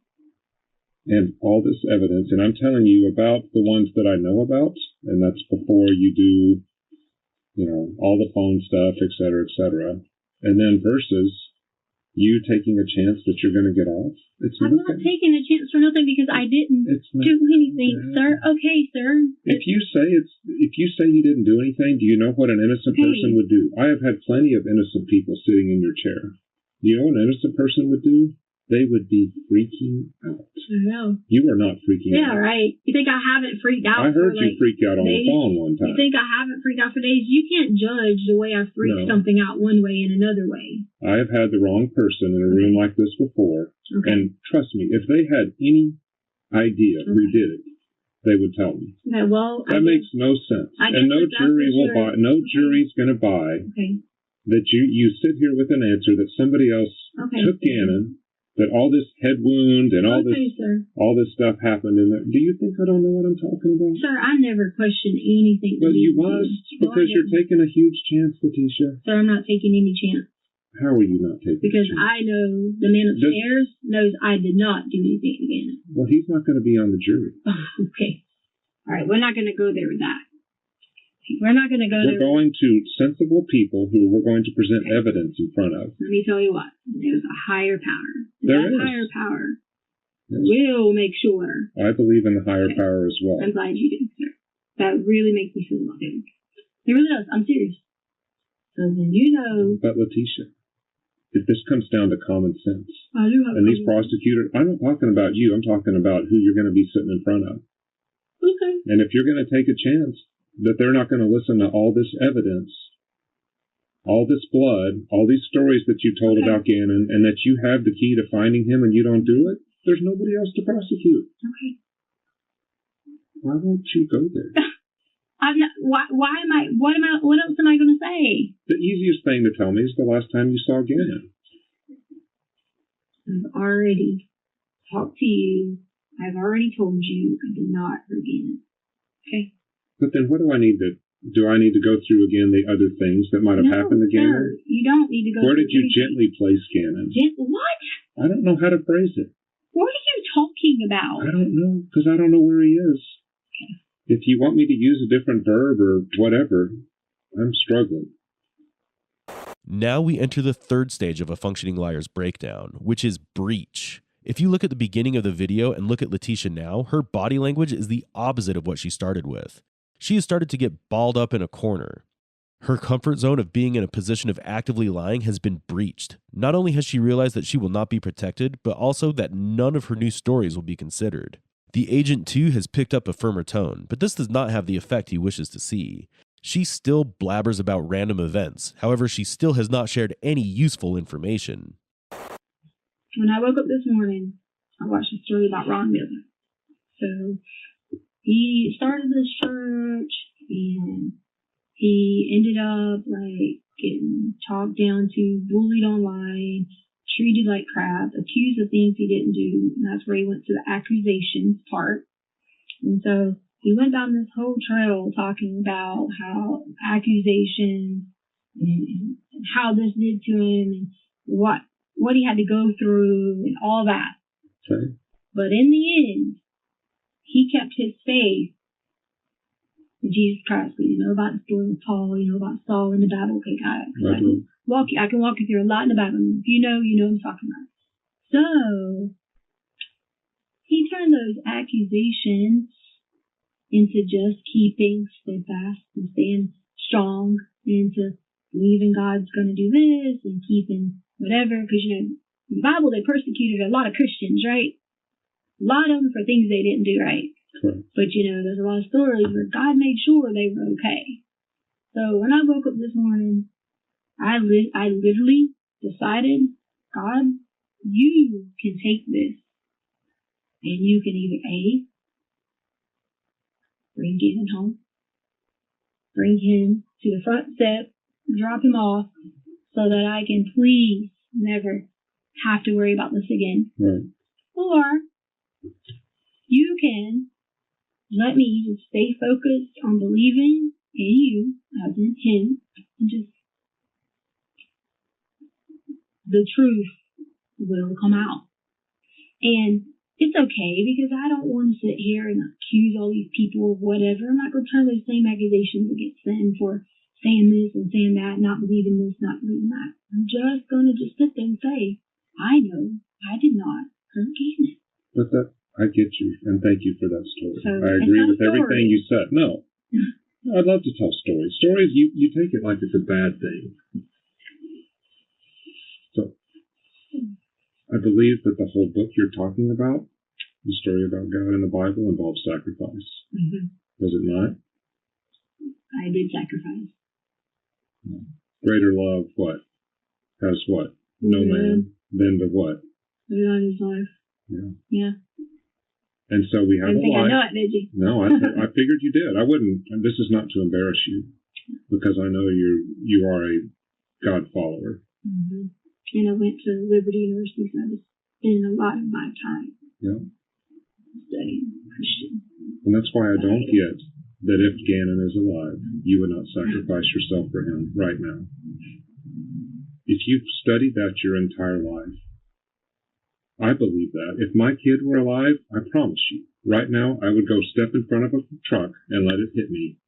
And all this evidence, and I'm telling you about the ones that I know about, and that's before you do, all the phone stuff, et cetera, and then versus you taking a chance that you're going to get off.
I'm not taking a chance for nothing because I didn't do anything, sir. Okay, sir.
If you say you didn't do anything, do you know what an innocent person would do? I have had plenty of innocent people sitting in your chair. Do you know what an innocent person would do? They would be freaking out.
I know.
You are not freaking out.
Yeah, right. You think I haven't freaked out?
I heard you freak out on the phone one time.
You think I haven't freaked out for days? You can't judge the way I freak something out one way and another way.
I have had the wrong person in a room like this before, and trust me, if they had any idea who did it, they would tell me.
Okay, well,
that makes no sense, and no jury will buy. No jury's going to buy that you sit here with an answer that somebody else took Gannon. That all this head wound and all this stuff happened in there. Do you think I don't know what I'm talking about?
Sir, I never question anything.
Well, you must, because you're taking a huge chance, Letitia.
Sir, I'm not taking any chance.
How are you not taking
Because
a chance?
I know the man upstairs knows I did not do anything again.
Well, he's not going to be on the jury.
Okay. All right, we're not going to go there with that. We're not going to go there.
We're going to sensible people who we're going to present evidence in front of.
Let me tell you what. There's a higher power.
There is.
Higher power will make sure.
I believe in the higher power as well.
I'm glad you do, sir. That really makes me feel a lot better. It really does. I'm serious. So then you know.
But Letitia, if this comes down to common sense,
I do have
and these prosecutors, I'm not talking about you. I'm talking about who you're going to be sitting in front of.
Okay.
And if you're going to take a chance that they're not going to listen to all this evidence, all this blood, all these stories that you told about Gannon, and that you have the key to finding him and you don't do it, there's nobody else to prosecute.
Okay.
Why won't you go there?
I'm not. Why am I? What else am I going to say?
The easiest thing to tell me is the last time you saw Gannon.
I've already talked to you I've already told you I did not hurt Gannon. Okay?
But then what do I need to go through again the other things that might have happened to Gannon?
You don't need to go
Where
through
did you gently place Gannon?
What?
I don't know how to phrase it.
What are you talking about?
I don't know, because I don't know where he is. If you want me to use a different verb or whatever, I'm struggling.
Now we enter the third stage of a functioning liar's breakdown, which is breach. If you look at the beginning of the video and look at Letitia now, her body language is the opposite of what she started with. She has started to get balled up in a corner. Her comfort zone of being in a position of actively lying has been breached. Not only has she realized that she will not be protected, but also that none of her new stories will be considered. The agent too has picked up a firmer tone, but this does not have the effect he wishes to see. She still blabbers about random events. However, she still has not shared any useful information.
When I woke up this morning, I watched a story about Ron Miller. So he started this church and he ended up like getting talked down to, bullied online, treated like crap, accused of things he didn't do. And that's where he went to the accusations part. And so he went down this whole trail talking about how accusations and how this did to him and what he had to go through and all that.
Okay.
But in the end, he kept his faith in Jesus Christ. You know about the story of Paul, you know about Saul in the Bible. Okay, I can walk you through a lot in the Bible. If you know what I'm talking about. So he turned those accusations into just keeping steadfast and staying strong, and to believing God's going to do this and keeping whatever. Because, in the Bible, they persecuted a lot of Christians, right? A lot of them for things they didn't do right.
Correct.
But, there's a lot of stories where God made sure they were okay. So when I woke up this morning, I literally decided, God, you can take this and you can either A, bring Gannon home, bring him to the front step, drop him off, so that I can please never have to worry about this again.
Right.
Or you can let me just stay focused on believing in you, as in him, and just the truth will come out. And it's okay, because I don't want to sit here and accuse all these people of whatever. I'm not going to turn those same accusations against them for saying this and saying that, not believing this, not believing that. I'm just going to just sit there and say, I know I did not hurt Gannon.
But I get you, and thank you for that story.
So,
I agree with everything you said. No, I'd love to tell stories. Stories, you take it like it's a bad thing. So, I believe that the whole book you're talking about, the story about God in the Bible, involves sacrifice.
Mm-hmm.
Does it not?
I did sacrifice.
Greater love, what? Has what? No man than to what?
Live on his life.
Yeah.
Yeah.
And so we have
I didn't think I know it, did you?
No, I figured you did. I wouldn't. And this is not to embarrass you, because I know you are a God follower.
Mm-hmm. And I went to Liberty University, so I was spending a lot of my time studying Christian.
And that's why I don't get that if Gannon is alive, you would not sacrifice yourself for him right now. If you've studied that your entire life, I believe that. If my kid were alive, I promise you, right now, I would go step in front of a truck and let it hit me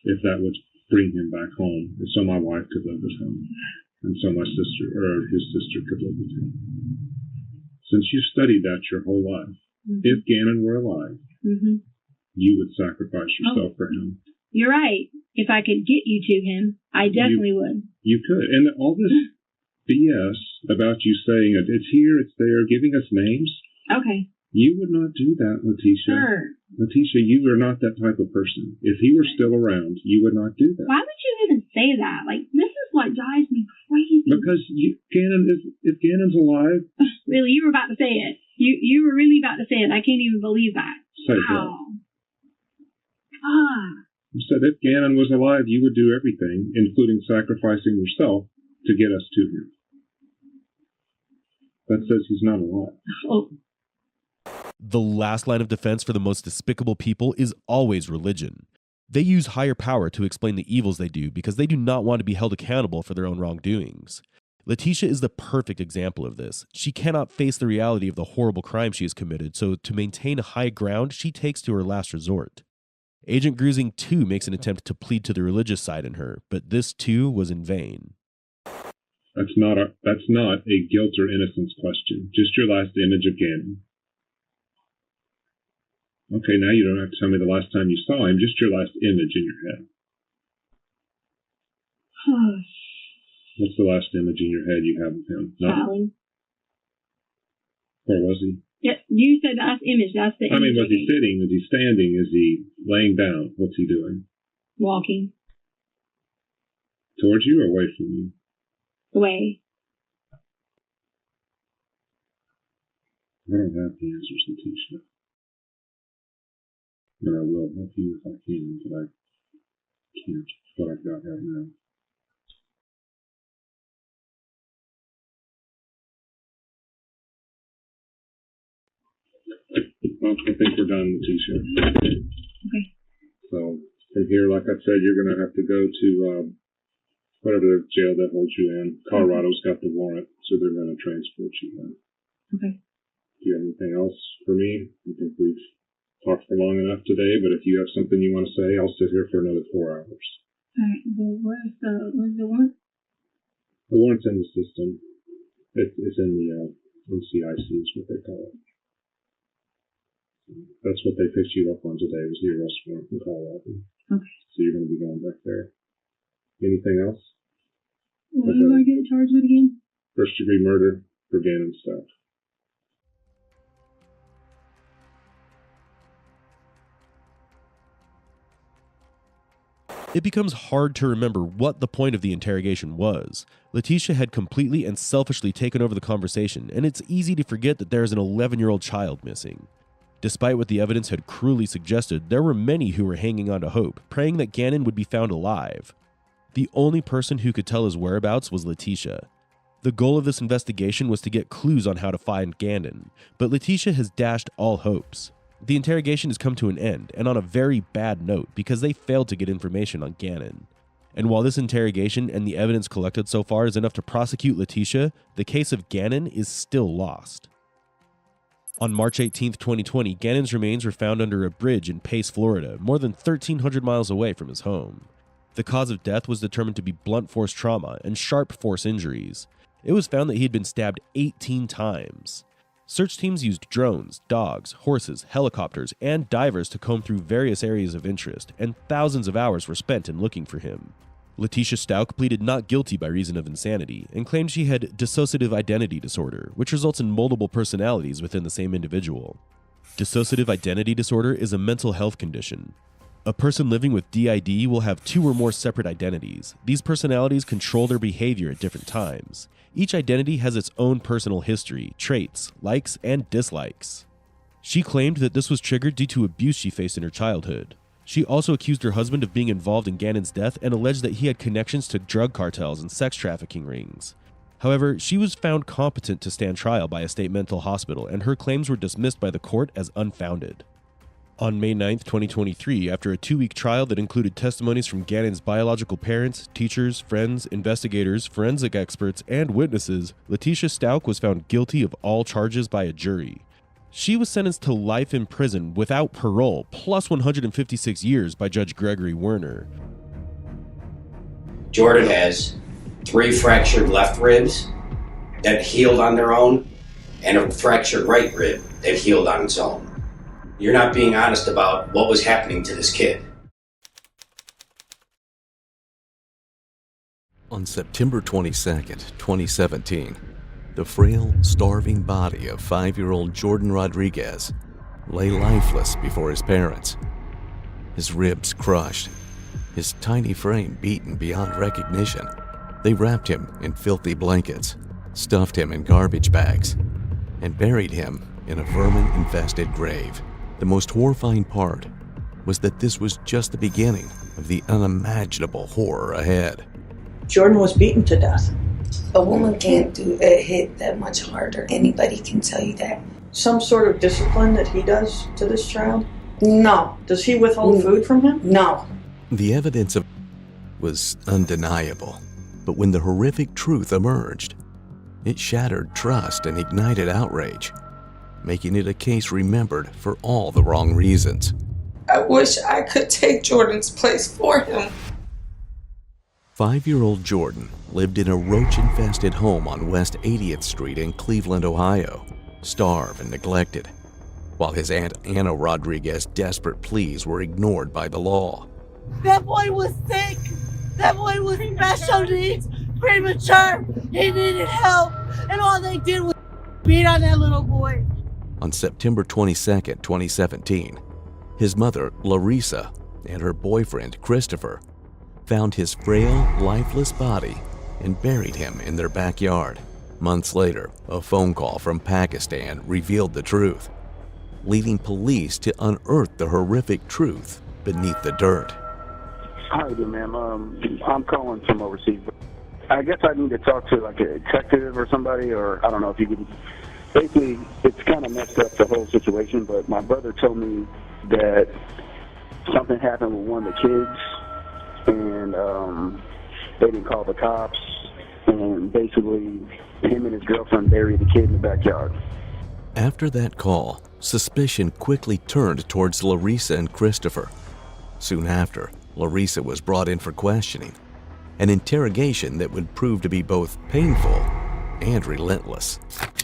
if that would bring him back home, so my wife could live with him, and so my sister, or his sister, could live with him. Since you've studied that your whole life, if Gannon were alive, you would sacrifice yourself for him.
You're right. If I could get you to him, I definitely would.
You could. And all this BS about you saying it's here, it's there, giving us names.
Okay.
You would not do that, Letitia.
Sure.
Letitia, you are not that type of person. If he were still around, you would not do that.
Why would you even say that? Like, this is what drives me crazy.
Because if Gannon's alive.
Really, you were about to say it. You were really about to say it. I can't even believe that.
Say
wow.
You said if Gannon was alive, you would do everything, including sacrificing yourself, to get us to him. That says he's not alive.
Oh.
The last line of defense for the most despicable people is always religion. They use higher power to explain the evils they do because they do not want to be held accountable for their own wrongdoings. Letitia is the perfect example of this. She cannot face the reality of the horrible crime she has committed, so to maintain high ground, she takes to her last resort. Agent Grusing too makes an attempt to plead to the religious side in her, but this too was in vain.
That's not a guilt or innocence question. Just your last image of Gannon. Okay, now you don't have to tell me the last time you saw him, just your last image in your head. What's the last image in your head you have of him?
Smiling.
Where was he?
Yeah, you said last image. That's the image.
I mean, was he sitting? Is he standing? Is he laying down? What's he doing?
Walking.
Towards you or away from you?
Away.
I don't have the answers, Letitia. But I will help you if I can, but I can't. It's what I've got right now. Well, I think we're done, Letitia.
Okay.
So, from here, like I said, you're going to have to go to whatever jail that holds you in. Colorado's got the warrant, so they're going to transport you in.
Okay.
Do you have anything else for me? I think we've talked for long enough today, but if you have something you want to say, I'll sit here for another 4 hours.
All right. Well, where's the warrant?
The warrant's in the system. It's in the NCIC is what they call it. That's what they picked you up on today, was the arrest warrant from Colorado.
Okay.
So you're going to be going back there. Anything else?
What am I getting charged with again?
First degree murder for Gannon stuff.
It becomes hard to remember what the point of the interrogation was. Letitia had completely and selfishly taken over the conversation, and it's easy to forget that there is an 11-year-old child missing. Despite what the evidence had cruelly suggested, there were many who were hanging on to hope, praying that Gannon would be found alive. The only person who could tell his whereabouts was Letitia. The goal of this investigation was to get clues on how to find Gannon, but Letitia has dashed all hopes. The interrogation has come to an end, and on a very bad note, because they failed to get information on Gannon. And while this interrogation and the evidence collected so far is enough to prosecute Letitia, the case of Gannon is still lost. On March 18, 2020, Gannon's remains were found under a bridge in Pace, Florida, more than 1,300 miles away from his home. The cause of death was determined to be blunt force trauma and sharp force injuries. It was found that he had been stabbed 18 times. Search teams used drones, dogs, horses, helicopters, and divers to comb through various areas of interest, and thousands of hours were spent in looking for him. Letitia Stout pleaded not guilty by reason of insanity and claimed she had dissociative identity disorder, which results in multiple personalities within the same individual. Dissociative identity disorder is a mental health condition. A person living with DID will have 2 or more separate identities. These personalities control their behavior at different times. Each identity has its own personal history, traits, likes, and dislikes. She claimed that this was triggered due to abuse she faced in her childhood. She also accused her husband of being involved in Gannon's death and alleged that he had connections to drug cartels and sex trafficking rings. However, she was found competent to stand trial by a state mental hospital, and her claims were dismissed by the court as unfounded. On May 9, 2023, after a 2-week trial that included testimonies from Gannon's biological parents, teachers, friends, investigators, forensic experts, and witnesses, Letitia Stout was found guilty of all charges by a jury. She was sentenced to life in prison without parole, plus 156 years by Judge Gregory Werner.
Jordan has 3 fractured left ribs that healed on their own, and a fractured right rib that healed on its own. You're not being honest about what was happening to this kid.
On September 22nd, 2017, the frail, starving body of 5-year-old Jordan Rodriguez lay lifeless before his parents. His ribs crushed, his tiny frame beaten beyond recognition. They wrapped him in filthy blankets, stuffed him in garbage bags, and buried him in a vermin-infested grave. The most horrifying part was that this was just the beginning of the unimaginable horror ahead.
Jordan was beaten to death. A woman can't do a hit that much harder. Anybody can tell you that.
some sort of discipline that he does to this child?
No.
Does he withhold food from him?
No.
The evidence of was undeniable, but when the horrific truth emerged, it shattered trust and ignited outrage, making it a case remembered for all the wrong reasons.
I wish I could take Jordan's place for him.
5-year-old Jordan lived in a roach-infested home on West 80th Street in Cleveland, Ohio, starved and neglected, while his Aunt Anna Rodriguez's desperate pleas were ignored by the law.
That boy was sick. That boy was special needs, premature. He needed help. And all they did was beat on that little boy.
On September 22, 2017, his mother, Larissa, and her boyfriend, Christopher, found his frail, lifeless body and buried him in their backyard. Months later, a phone call from Pakistan revealed the truth, leading police to unearth the horrific truth beneath the dirt.
How you doing, ma'am? I'm calling from overseas. I guess I need to talk to like a detective or somebody, or I don't know if you could. Basically, it's kind of messed up the whole situation, but my brother told me that something happened with one of the kids, and they didn't call the cops, and basically him and his girlfriend buried the kid in the backyard.
After that call, suspicion quickly turned towards Larissa and Christopher. Soon after, Larissa was brought in for questioning, an interrogation that would prove to be both painful and relentless.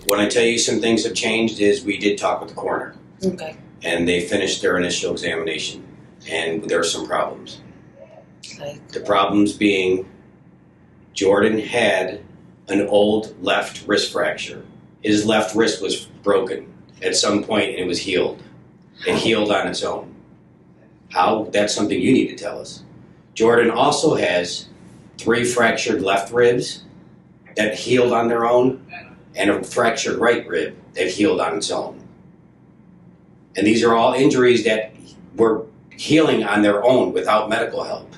When I tell you some things have changed is we did talk with the coroner.
Okay.
And they finished their initial examination, and there are some problems.
Okay.
The problems being Jordan had an old left wrist fracture. His left wrist was broken at some point and it was healed. It healed on its own. How? That's something you need to tell us. Jordan also has 3 fractured left ribs that healed on their own and a fractured right rib that healed on its own. And these are all injuries that were healing on their own without medical help,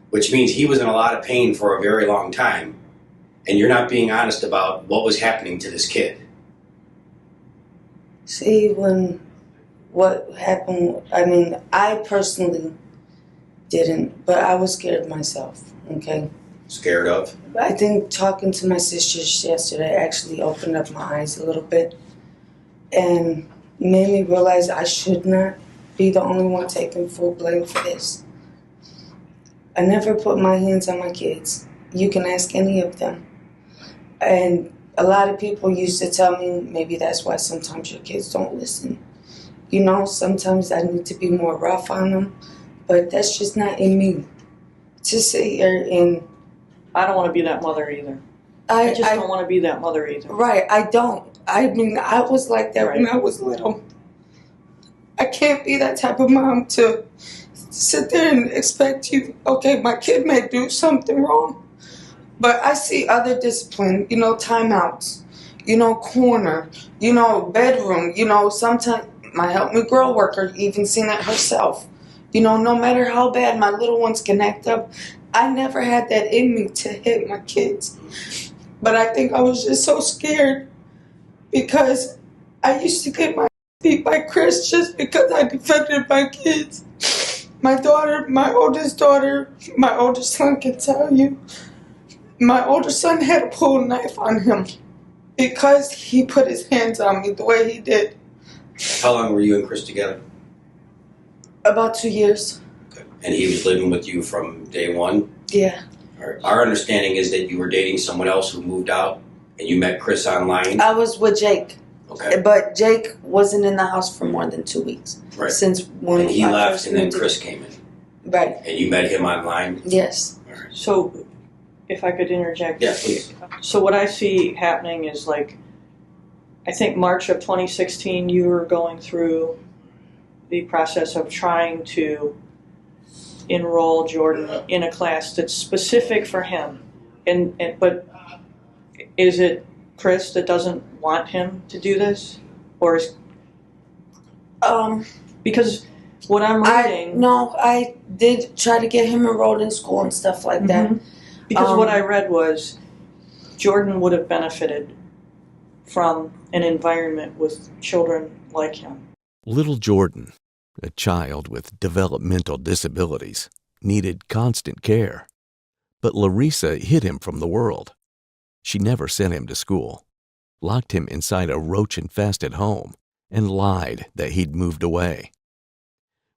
which means he was in a lot of pain for a very long time, and you're not being honest about what was happening to this kid.
See, what happened, I mean, I personally didn't, but I was scared myself, okay?
Scared of?
I think talking to my sisters yesterday actually opened up my eyes a little bit and made me realize I should not be the only one taking full blame for this. I never put my hands on my kids. You can ask any of them. And a lot of people used to tell me maybe that's why sometimes your kids don't listen. You know, sometimes I need to be more rough on them, but that's just not in me. To sit here and...
I don't want to be that mother either. I just don't want to be that mother either.
Right, I don't. I mean, I was like that when I was little. I can't be that type of mom to sit there and expect you, okay, my kid may do something wrong, but I see other discipline, you know, timeouts, you know, corner, you know, bedroom, you know, sometimes my Help Me Grow worker even seen it herself. You know, no matter how bad my little ones can act up, I never had that in me to hit my kids. But I think I was just so scared because I used to get my beat by Chris just because I defended my kids. My daughter, my oldest daughter, my oldest son can tell you, my older son had to pull a knife on him because he put his hands on me the way he did.
How long were you and Chris together?
About 2 years.
Okay. And he was living with you from day one?
Yeah.
All right. Our understanding is that you were dating someone else who moved out and you met Chris online?
I was with Jake.
Okay.
But Jake wasn't in the house for more than 2 weeks.
Right.
Since when
and he
I
left
first
and then
moved
Chris came in.
Right.
And you met him online?
Yes.
All right.
So, if I could interject.
Yeah, please.
So what I see happening is like, I think March of 2016, you were going through the process of trying to enroll Jordan in a class that's specific for him. But is it Chris that doesn't want him to do this? Or is... Because what I'm reading...
I did try to get him enrolled in school and stuff like that.
Because what I read was Jordan would have benefited from an environment with children like him.
Little Jordan, a child with developmental disabilities, needed constant care. But Larissa hid him from the world. She never sent him to school, locked him inside a roach-infested home, and lied that he'd moved away.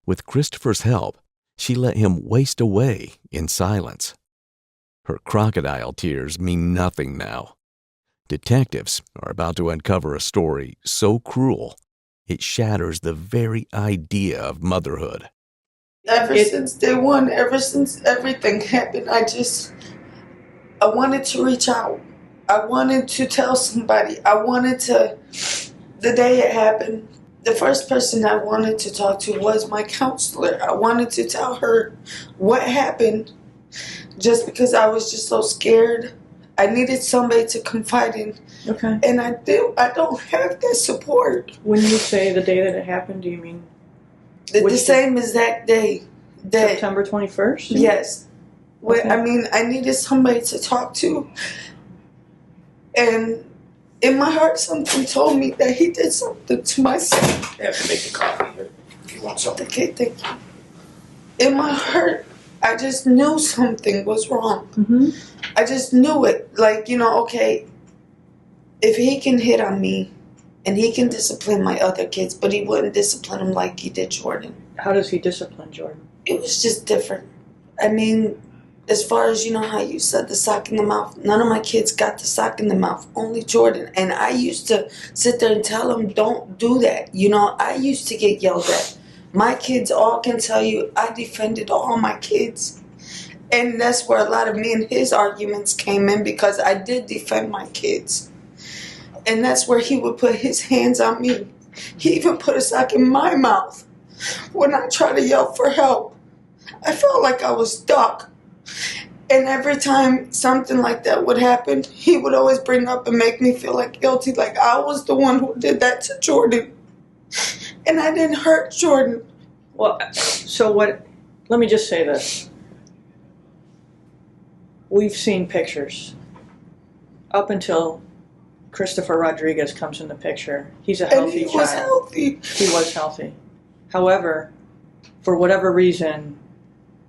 With Christopher's help, she let him waste away in silence. Her crocodile tears mean nothing now. Detectives are about to uncover a story so cruel, it shatters the very idea of motherhood.
Ever since day one, ever since everything happened, I wanted to reach out. I wanted to tell somebody. The day it happened, the first person I wanted to talk to was my counselor. I wanted to tell her what happened just because I was just so scared. I needed somebody to confide in.
Okay.
And I don't have that support.
When you say the day that it happened, do you mean
the same exact day?
September 21st?
Yes.
Okay.
I mean, I needed somebody to talk to. And in my heart, something told me that he did something to my son.
You have to make the coffee here if you want something.
Okay, thank you. In my heart, I just knew something was wrong.
Mm-hmm.
I just knew it. Like, okay, if he can hit on me and he can discipline my other kids, but he wouldn't discipline them like he did Jordan.
How does he discipline Jordan?
It was just different. I mean, as far as how you said the sock in the mouth, none of my kids got the sock in the mouth, only Jordan. And I used to sit there and tell him, don't do that. I used to get yelled at. My kids all can tell you I defended all my kids. And that's where a lot of me and his arguments came in, because I did defend my kids. And that's where he would put his hands on me. He even put a sock in my mouth when I tried to yell for help. I felt like I was stuck. And every time something like that would happen, he would always bring up and make me feel like guilty, like I was the one who did that to Jordan. And I didn't hurt Jordan.
Well, so what, let me just say this. We've seen pictures. Up until Christopher Rodriguez comes in the picture, he's a healthy child.
And he was healthy.
He was healthy. However, for whatever reason,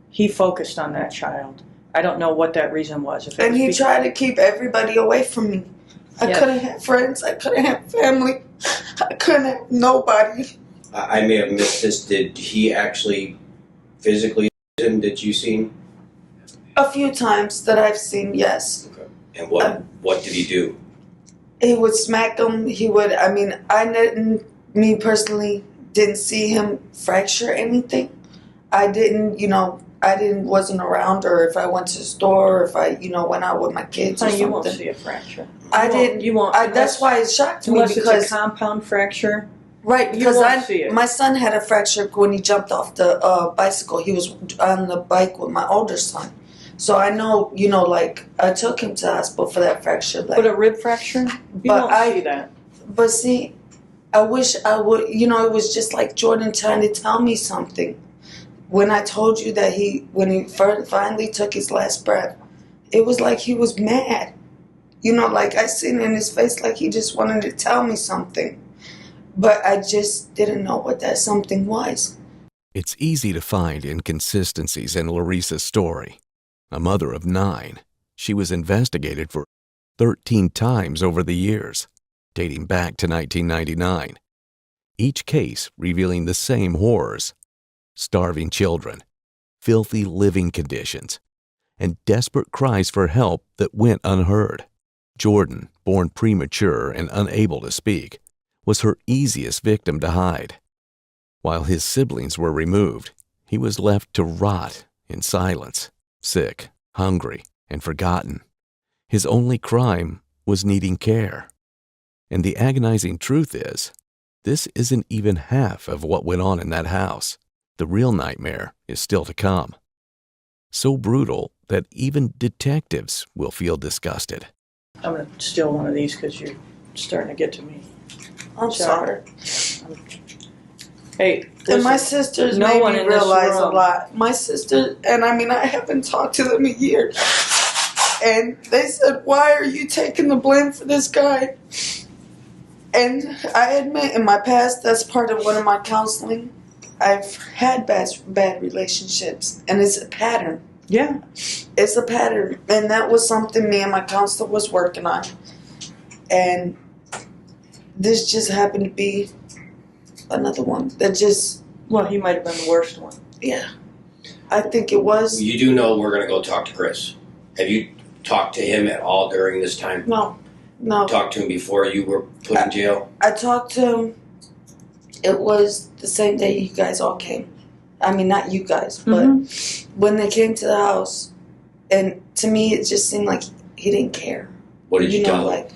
he focused on that child. I don't know what that reason was.
And he tried to keep everybody away from me. I couldn't have friends. I couldn't have family. I couldn't have nobody.
I may have missed this. Did he actually physically use him? Did you see him?
A few times that I've seen, yes.
Okay. And what did he do?
He would smack him. He would, me personally, didn't see him fracture anything. I wasn't around, or if I went to the store, or if I, went out with my kids or something.
You won't see a fracture.
You won't. That's why it shocked me, because
it's a compound fracture.
Right, because my son had a fracture when he jumped off the bicycle. He was on the bike with my older son. So I know, I took him to the hospital for that fracture.
But a rib fracture? You won't see that.
But see, I wish I would, it was just like Jordan trying to tell me something. When I told you that when he finally took his last breath, it was like he was mad. Like I seen in his face like he just wanted to tell me something. But I just didn't know what that something was.
It's easy to find inconsistencies in Larissa's story. A mother of 9, she was investigated for 13 times over the years, dating back to 1999. Each case revealing the same horrors: starving children, filthy living conditions, and desperate cries for help that went unheard. Jordan, born premature and unable to speak, was her easiest victim to hide. While his siblings were removed, he was left to rot in silence, sick, hungry, and forgotten. His only crime was needing care. And the agonizing truth is, this isn't even half of what went on in that house. The real nightmare is still to come. So brutal that even detectives will feel disgusted.
I'm going to steal one of these because you're starting to get to me.
I'm sorry.
Hey,
and my sisters made me realize a lot. My sister, and I haven't talked to them in a year. And they said, why are you taking the blame for this guy? And I admit, in my past, that's part of one of my counseling. I've had bad relationships, and it's a pattern.
Yeah.
It's a pattern, and that was something me and my counselor was working on. And this just happened to be another one that just...
Well, he might have been the worst one.
Yeah. I think it was.
You do know we're going to go talk to Chris. Have you talked to him at all during this time?
No.
Talked to him before you were put in jail?
I talked to him. It was the same day you guys all came. I mean, not you guys, but when they came to the house, and to me, it just seemed like he didn't care.
What did you tell him?
Like,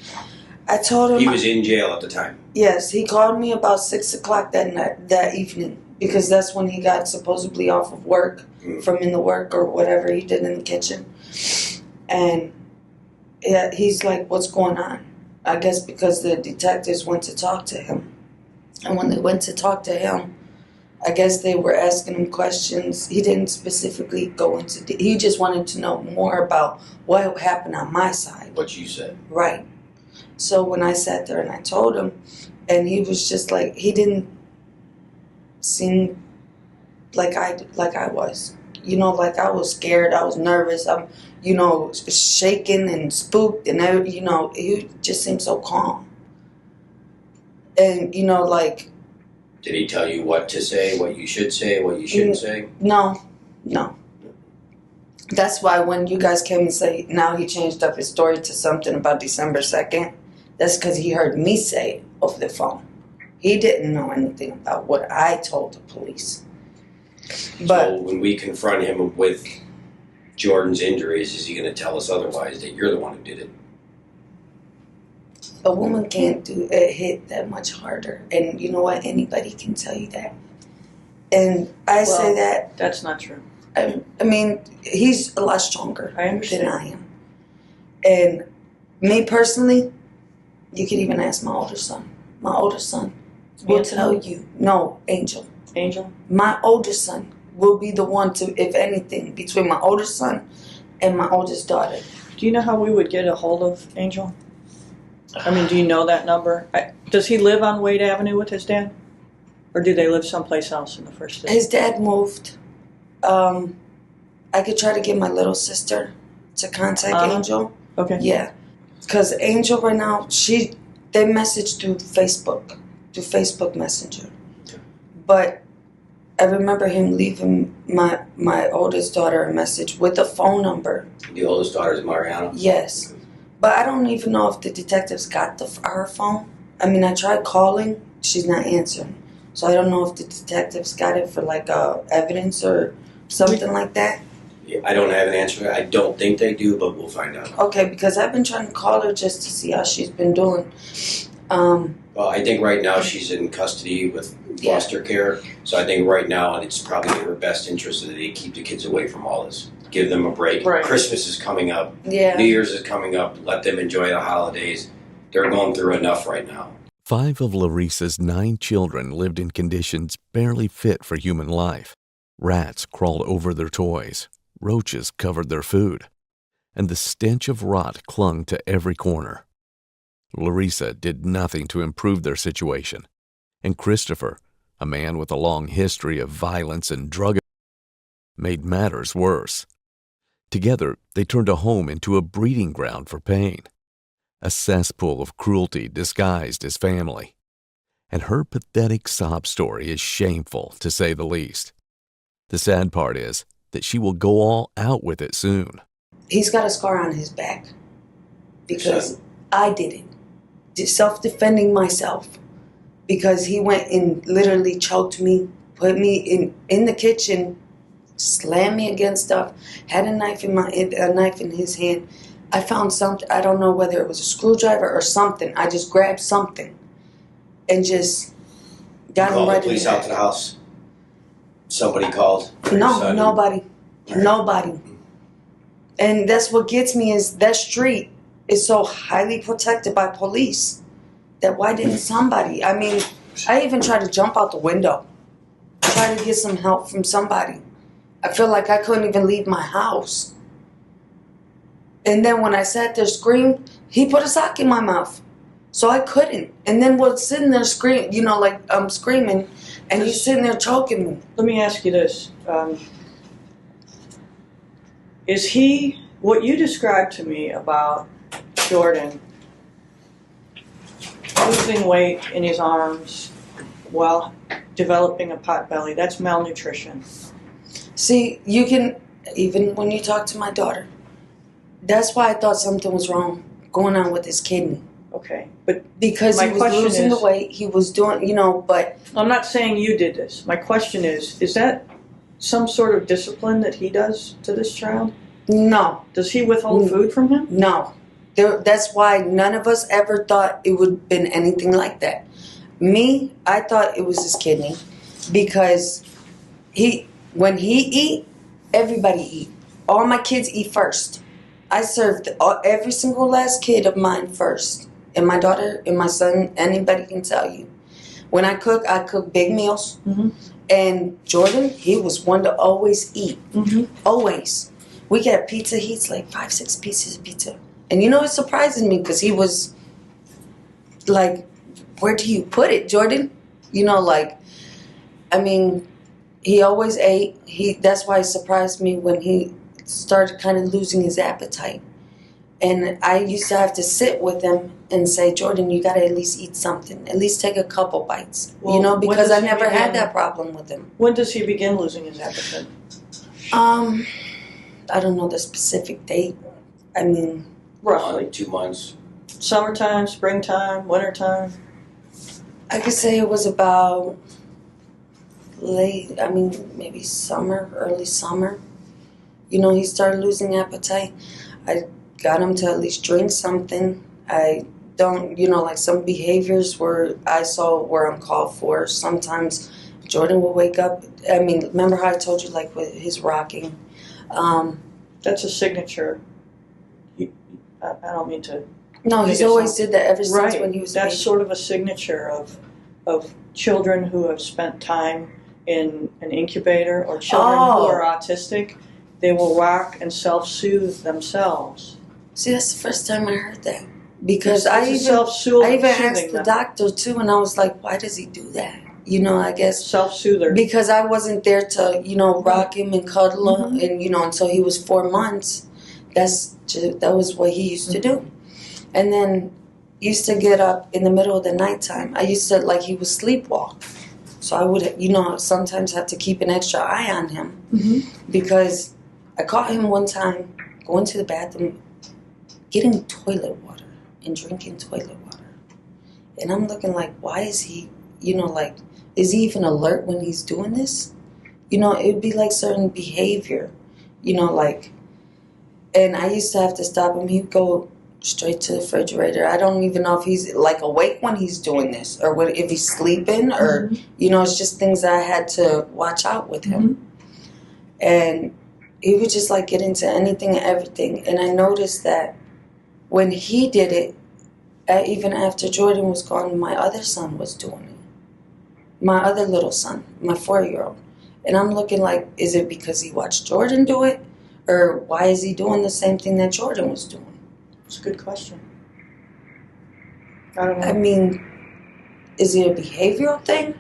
I told him
he was in jail at the time.
Yes, he called me about 6 o'clock that evening, because that's when he got supposedly off of work from in the work or whatever he did in the kitchen, and he's like, "What's going on?" I guess because the detectives went to talk to him, and when they went to talk to him, I guess they were asking him questions. He didn't specifically go into. He just wanted to know more about what happened on my side.
What you said.
Right. So when I sat there and I told him, and he was just like, he didn't seem like I was. You know, like I was scared. I was nervous. I'm, you know, shaking and spooked, and you know, he just seemed so calm. And you know, like.
Did he tell you what to say, what you should say, what you shouldn't say?
No. That's why when you guys came and say now he changed up his story to something about December 2nd, that's because he heard me say it over the phone. He didn't know anything about what I told the police. But
so when we confront him with Jordan's injuries, is he going to tell us otherwise, that you're the one who did it?
A woman can't do it hit that much harder. And you know what? Anybody can tell you that. And I say that.
That's not true.
I mean, he's a lot stronger than I am. And me personally, you can even ask my older son. My older son will tell you. No, Angel.
Angel?
My older son will be the one to, if anything, between my older son and my oldest daughter.
Do you know how we would get a hold of Angel? I mean, do you know that number? Does he live on Wade Avenue with his dad? Or do they live someplace else in the first day?
His dad moved. I could try to get my little sister to contact Angel.
Okay.
Yeah. Because Angel right now, they message through Facebook Messenger. But I remember him leaving my oldest daughter a message with a phone number.
The oldest daughter is Mariana?
Yes. But I don't even know if the detectives got her phone. I mean, I tried calling. She's not answering. So I don't know if the detectives got it for like evidence or something like that.
Yeah, I don't have an answer. I don't think they do, but we'll find out.
Okay, because I've been trying to call her just to see how she's been doing.
Well, I think right now she's in custody with foster care. So I think right now it's probably in her best interest that they keep the kids away from all this. Give them a break.
Right.
Christmas is coming up.
Yeah.
New Year's is coming up. Let them enjoy the holidays. They're going through enough right now.
5 of Larissa's 9 children lived in conditions barely fit for human life. Rats crawled over their toys. Roaches covered their food. And the stench of rot clung to every corner. Larissa did nothing to improve their situation. And Christopher, a man with a long history of violence and drug abuse, made matters worse. Together, they turned a home into a breeding ground for pain. A cesspool of cruelty disguised as family. And her pathetic sob story is shameful, to say the least. The sad part is that she will go all out with it soon.
He's got a scar on his back because I did it. Self-defending myself. Because he went and literally choked me, put me in the kitchen, slammed me against stuff, had a knife in his hand. I found something, I don't know whether it was a screwdriver or something. I just grabbed something and just got him right in the head.
Called the police out to the house? Somebody called?
No, nobody. Nobody. And that's what gets me is that street is so highly protected by police that why didn't somebody? I mean, I even tried to jump out the window, try to get some help from somebody. I feel like I couldn't even leave my house. And then when I sat there screamed, he put a sock in my mouth. So I couldn't. And then was sitting there screaming, you know, like I'm screaming, and he's sitting there choking me.
Let me ask you this. Is he, what you described to me about Jordan losing weight in his arms while developing a pot belly, that's malnutrition?
See, you can, even when you talk to my daughter, that's why I thought something was wrong going on with his kidney.
Okay, but
because he was losing the weight, he was doing, you know, but...
I'm not saying you did this. My question is that some sort of discipline that he does to this child?
No.
Does he withhold food from him?
No. That's why none of us ever thought it would have been anything like that. Me, I thought it was his kidney because when he eat, everybody eat. All my kids eat first. I served every single last kid of mine first. And my daughter and my son, anybody can tell you. When I cook big meals.
Mm-hmm.
And Jordan, he was one to always eat.
Mm-hmm.
Always. We got pizza, he eats like 5-6 pieces of pizza. And you know, it surprises me because he was like, where do you put it, Jordan? You know, like, I mean, he always ate. That's why it surprised me when he started kind of losing his appetite. And I used to have to sit with him and say, Jordan, you got to at least eat something. At least take a couple bites.
Well,
you know, because I never
begin,
had that problem with him.
When does he begin losing his appetite?
I don't know the specific date. I mean...
Roughly.
Like 2 months.
Summertime, springtime, wintertime?
I could say it was about maybe summer, early summer. You know, he started losing appetite. I got him to at least drink something. I don't, you know, like some behaviors where I saw where I'm called for. Sometimes Jordan will wake up. I mean, remember how I told you, like, with his rocking?
That's a signature. I don't mean to...
No, he's always did that ever since when he was
That's
baby.
sort of a signature of children who have spent time in an incubator or children who are autistic. They will rock and self-soothe themselves.
See, that's the first time I heard that. Because
I
even asked the doctor too, and I was like, why does he do that? You know, I guess...
Self-soother.
Because I wasn't there to, you know, rock him and cuddle him, and, you know, until he was 4 months. That was what he used to do. And then used to get up in the middle of the nighttime. I used to, like, he would sleepwalk. So I would, you know, sometimes have to keep an extra eye on him. Because I caught him one time going to the bathroom, getting toilet water and drinking toilet water. And I'm looking like, why is he, you know, like, is he even alert when he's doing this? You know, it would be like certain behavior, you know, like, and I used to have to stop him. He'd go straight to the refrigerator. I don't even know if he's, like, awake when he's doing this or if he's sleeping or, you know, it's just things that I had to watch out with him. And he would just, like, get into anything and everything. And I noticed that when he did it, even after Jordan was gone, my other son was doing it. My other little son, my 4-year-old. And I'm looking like, is it because he watched Jordan do it? Or why is he doing the same thing that Jordan was doing?
It's a good question. I don't know.
I mean, is it a behavioral thing?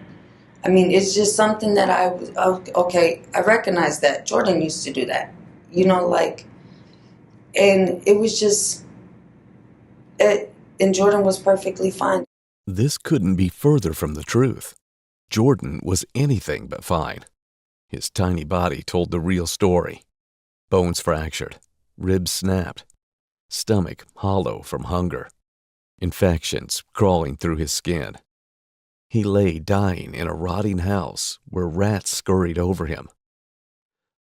I mean, it's just something that I recognize that Jordan used to do that. You know, like, and it was just, and Jordan was perfectly fine.
This couldn't be further from the truth. Jordan was anything but fine. His tiny body told the real story. Bones fractured, ribs snapped, stomach hollow from hunger, infections crawling through his skin. He lay dying in a rotting house where rats scurried over him.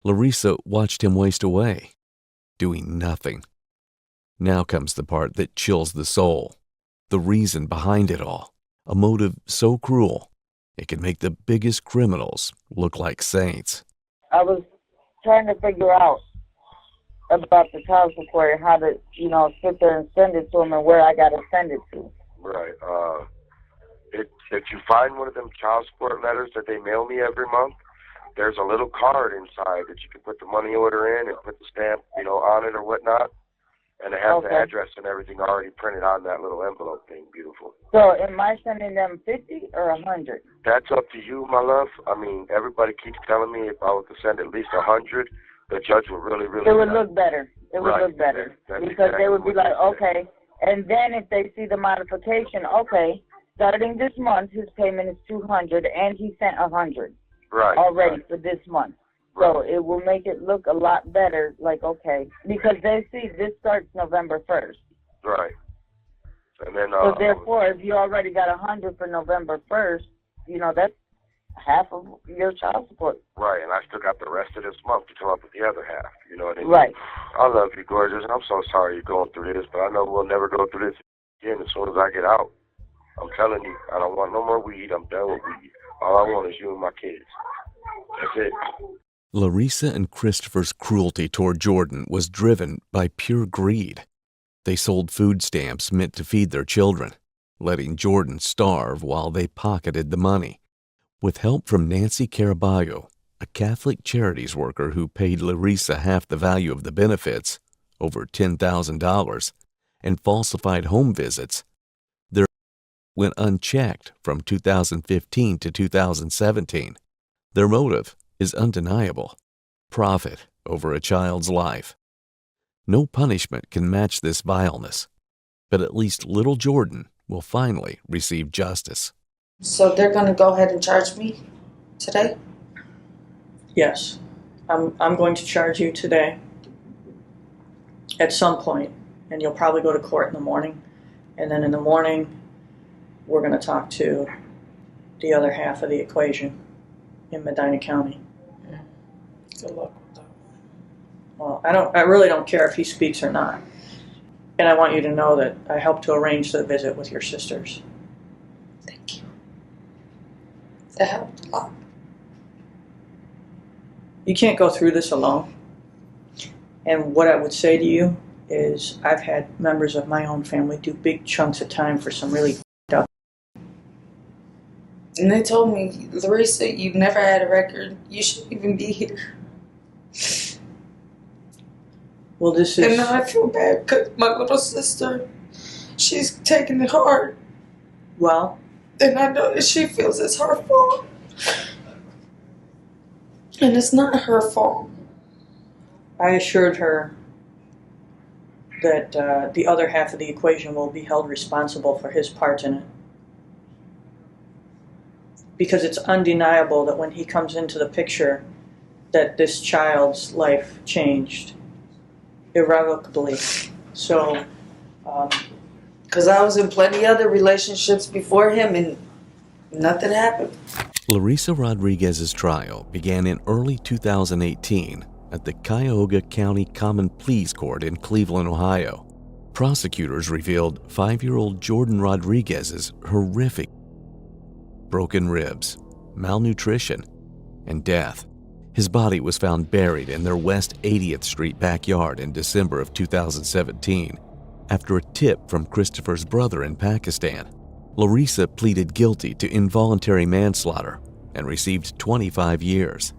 Larissa watched him waste away, doing nothing. Now comes the part that chills the soul, the reason behind it all, a motive so cruel it can make the biggest criminals look like saints.
I was trying to figure out about the child support, how to, you know, sit there and send it to him and where I got to send it to.
Right. If you find one of them child support letters that they mail me every month, there's a little card inside that you can put the money order in and put the stamp, you know, on it or whatnot. And they have the address and everything already printed on that little envelope thing. Beautiful.
So am I sending them 50 or 100?
That's up to you, my love. I mean, everybody keeps telling me if I was to send at least 100, the judge would really, really.
It would look better. It would look better
That's
because
exactly
they would be
what
like,
they said.
okay. And then if they see the modification, okay, starting this month, his payment is 200, and he sent 100 already for this month. So it will make it look a lot better, like, okay, because they see this starts November 1st.
Right. And then,
So therefore, if you already got 100 for November 1st, you know, that's half of your child support.
Right, and I still got the rest of this month to come up with the other half. You know what I mean?
Right.
I love you, gorgeous. I'm so sorry you're going through this, but I know we'll never go through this again as soon as I get out. I'm telling you, I don't want no more weed. I'm done with weed. All I want is you and my kids. That's it.
Larissa and Christopher's cruelty toward Jordan was driven by pure greed. They sold food stamps meant to feed their children, letting Jordan starve while they pocketed the money. With help from Nancy Caraballo, a Catholic charities worker who paid Larissa half the value of the benefits, over $10,000, and falsified home visits, their went unchecked from 2015 to 2017. Their motive is undeniable: profit over a child's life. No punishment can match this vileness, but at least little Jordan will finally receive justice.
So they're going to go ahead and charge me today?
Yes. I'm going to charge you today at some point, and you'll probably go to court in the morning. And then in the morning, we're going to talk to the other half of the equation in Medina County.
Good luck with that.
Well, I really don't care if he speaks or not. And I want you to know that I helped to arrange the visit with your sisters.
Thank you. That helped a lot.
You can't go through this alone. And what I would say to you is I've had members of my own family do big chunks of time for some really up.
And they told me, Larissa, you've never had a record. You shouldn't even be here.
Well, this is...
And now I feel bad because my little sister, she's taking it hard.
Well...
And I know that she feels it's her fault. And it's not her fault.
I assured her that the other half of the equation will be held responsible for his part in it. Because it's undeniable that when he comes into the picture, that this child's life changed irrevocably. So,
because I was in plenty other relationships before him and nothing happened.
Larissa Rodriguez's trial began in early 2018 at the Cuyahoga County Common Pleas Court in Cleveland, Ohio. Prosecutors revealed 5-year-old Jordan Rodriguez's horrific broken ribs, malnutrition, and death. His body was found buried in their West 80th Street backyard in December of 2017 after a tip from Christopher's brother in Pakistan. Larissa pleaded guilty to involuntary manslaughter and received 25 years.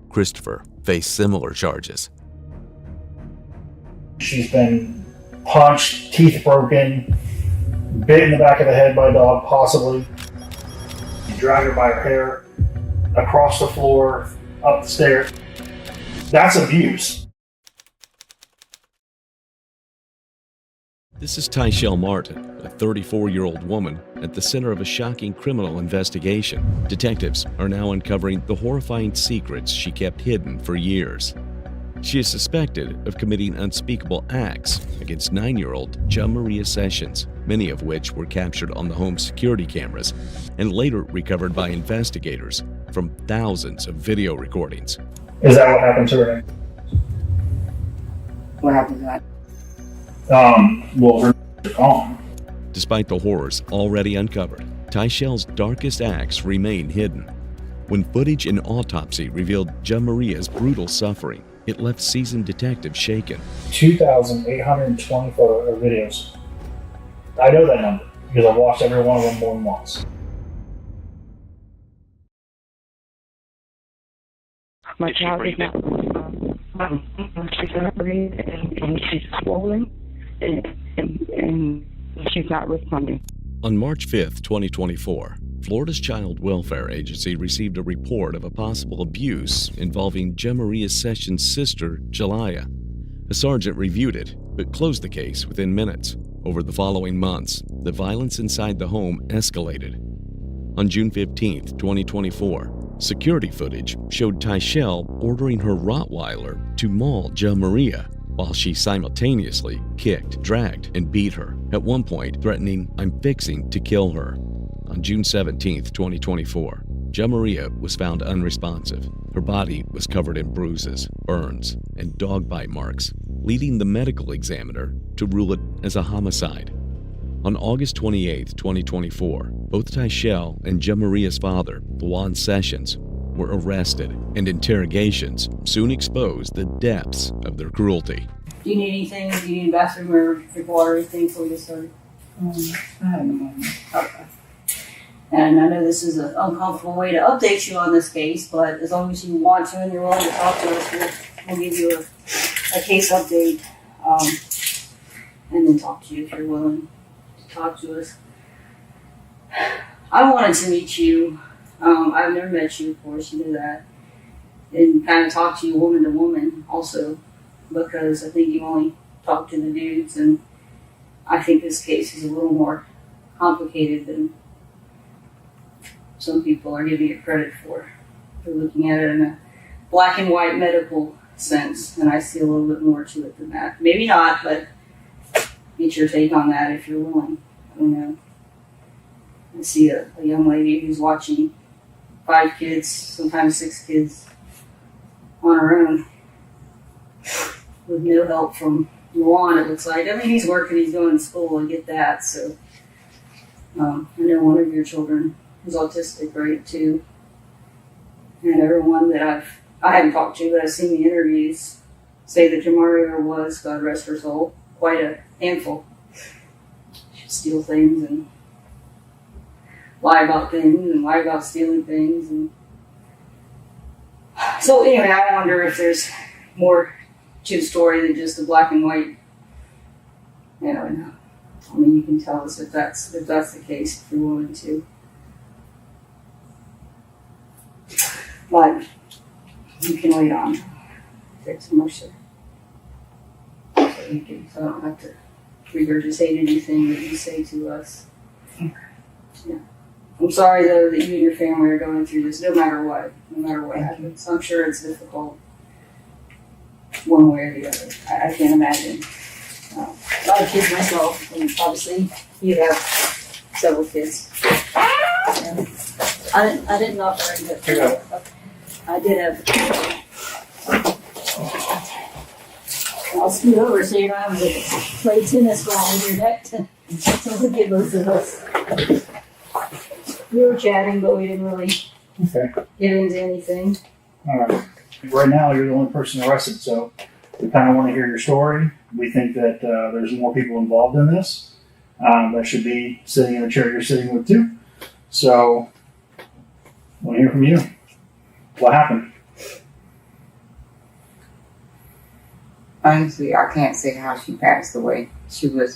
Christopher faced similar charges.
She's been punched, teeth broken, bit in the back of the head by a dog, possibly. You drag her by her hair, across the floor, up the stairs. That's abuse.
This is Tyshell Martin, a 34-year-old woman at the center of a shocking criminal investigation. Detectives are now uncovering the horrifying secrets she kept hidden for years. She is suspected of committing unspeakable acts against 9-year-old John Maria Sessions, many of which were captured on the home's security cameras and later recovered by investigators from thousands of video recordings.
Is that what happened to her?
What happened to that?
Well, her gone.
Despite the horrors already uncovered, Tyshell's darkest acts remain hidden. When footage and autopsy revealed John Maria's brutal suffering, it left seasoned detectives shaken.
2,820 photo or videos. I know that number because I've watched every one of them more than once.
My child is not. She's separated and she's swollen.
and she's not responding.
On March 5th, 2024, Florida's Child Welfare Agency received a report of a possible abuse involving Jamaria Sessions' sister, Jalaya. A sergeant reviewed it, but closed the case within minutes. Over the following months, the violence inside the home escalated. On June 15th, 2024, security footage showed Tyshell ordering her Rottweiler to maul Jamaria, while she simultaneously kicked, dragged, and beat her, at one point threatening, "I'm fixing to kill her." On June 17th, 2024, Jamaria was found unresponsive. Her body was covered in bruises, burns, and dog bite marks, leading the medical examiner to rule it as a homicide. On August 28th, 2024, both Tyshell and Jamaria's father, Juan Sessions, were arrested, and interrogations soon exposed the depths of their cruelty.
Do you need anything? Do you need a bathroom or drink water or anything before we get started?
I have no moment.
Okay. And I know this is an uncomfortable way to update you on this case, but as long as you want to and you're willing to talk to us, we'll give you a case update and then talk to you if you're willing to talk to us. I wanted to meet you. I've never met you, of course, you know that. And kind of talk to you woman to woman also, because I think you only talk to the dudes, and I think this case is a little more complicated than some people are giving it credit for. They're looking at it in a black and white medical sense, and I see a little bit more to it than that. Maybe not, but get your take on that if you're willing. I don't know. I see a young lady who's watching 5 kids, sometimes 6 kids, on her own, with no help from Juan, it looks like. I mean, he's working, he's going to school, I get that, so. I know one of your children is autistic, right, too. And everyone that I haven't talked to, but I've seen the interviews, say that Jamaria was, God rest her soul, quite a handful. She'd steal things and lie about things and lie about stealing things. And so anyway, I wonder if there's more to the story than just the black and white. You know, I mean, you can tell us if that's the case, if you're willing to. But you can wait on. Fix Mercer. So I don't have to regurgitate anything that you say to us. Yeah. I'm sorry though that you and your family are going through this, no matter what happens. I'm sure it's difficult one way or the other. I can't imagine. A lot of kids myself, and obviously you have several kids. And I didn't knock her, but I did have. I'll scoot over so you don't have to play tennis ball with your neck to look at both of us. We were chatting, but we didn't really get into anything.
All right. Right now, you're the only person arrested, so we kind of want to hear your story. We think that there's more people involved in this that should be sitting in the chair you're sitting with, too. So, I want to hear from you. What happened?
Honestly, I can't say how she passed away.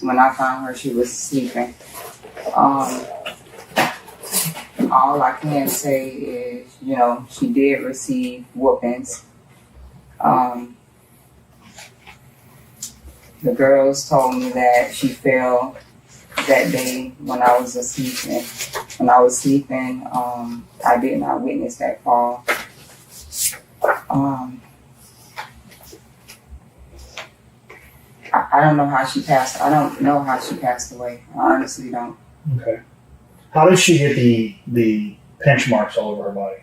When I found her, she was sleeping. All I can say is, she did receive whoopings. The girls told me that she fell that day when I was sleeping. I did not witness that fall. I don't know how she passed. I don't know how she passed away. I honestly don't.
Okay. How did she get the pinch marks all over her body?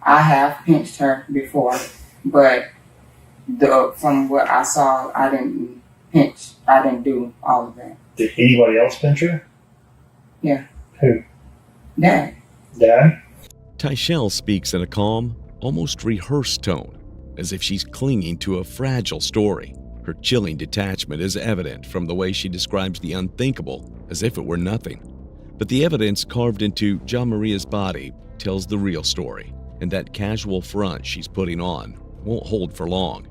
I have pinched her before, but from what I saw, I didn't pinch. I didn't do all of that.
Did anybody else pinch her?
Yeah.
Who?
Dad.
Dad?
Tyshell speaks in a calm, almost rehearsed tone, as if she's clinging to a fragile story. Her chilling detachment is evident from the way she describes the unthinkable as if it were nothing. But the evidence carved into Jamaria's body tells the real story, and that casual front she's putting on won't hold for long.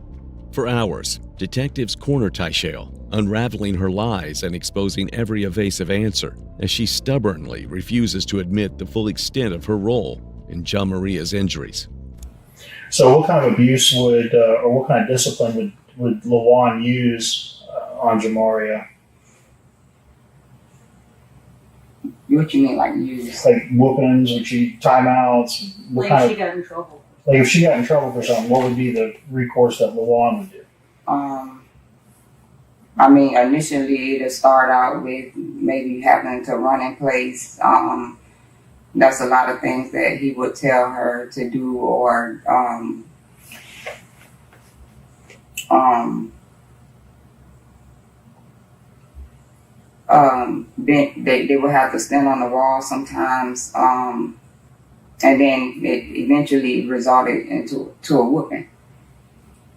For hours, detectives corner Tyshell unraveling her lies and exposing every evasive answer as she stubbornly refuses to admit the full extent of her role in John Maria's injuries.
So what kind of abuse or what kind of discipline would LaJuan use on Jamaria?
What you mean, like use?
Like whoopings, would she timeouts?
Like if she got in trouble.
Like if she got in trouble for something, what would be the recourse that LaJuan would do?
I mean, initially it'll start out with maybe having to run in place. That's a lot of things that he would tell her to do, or they would have to stand on the wall sometimes, and then it eventually resulted into a whooping.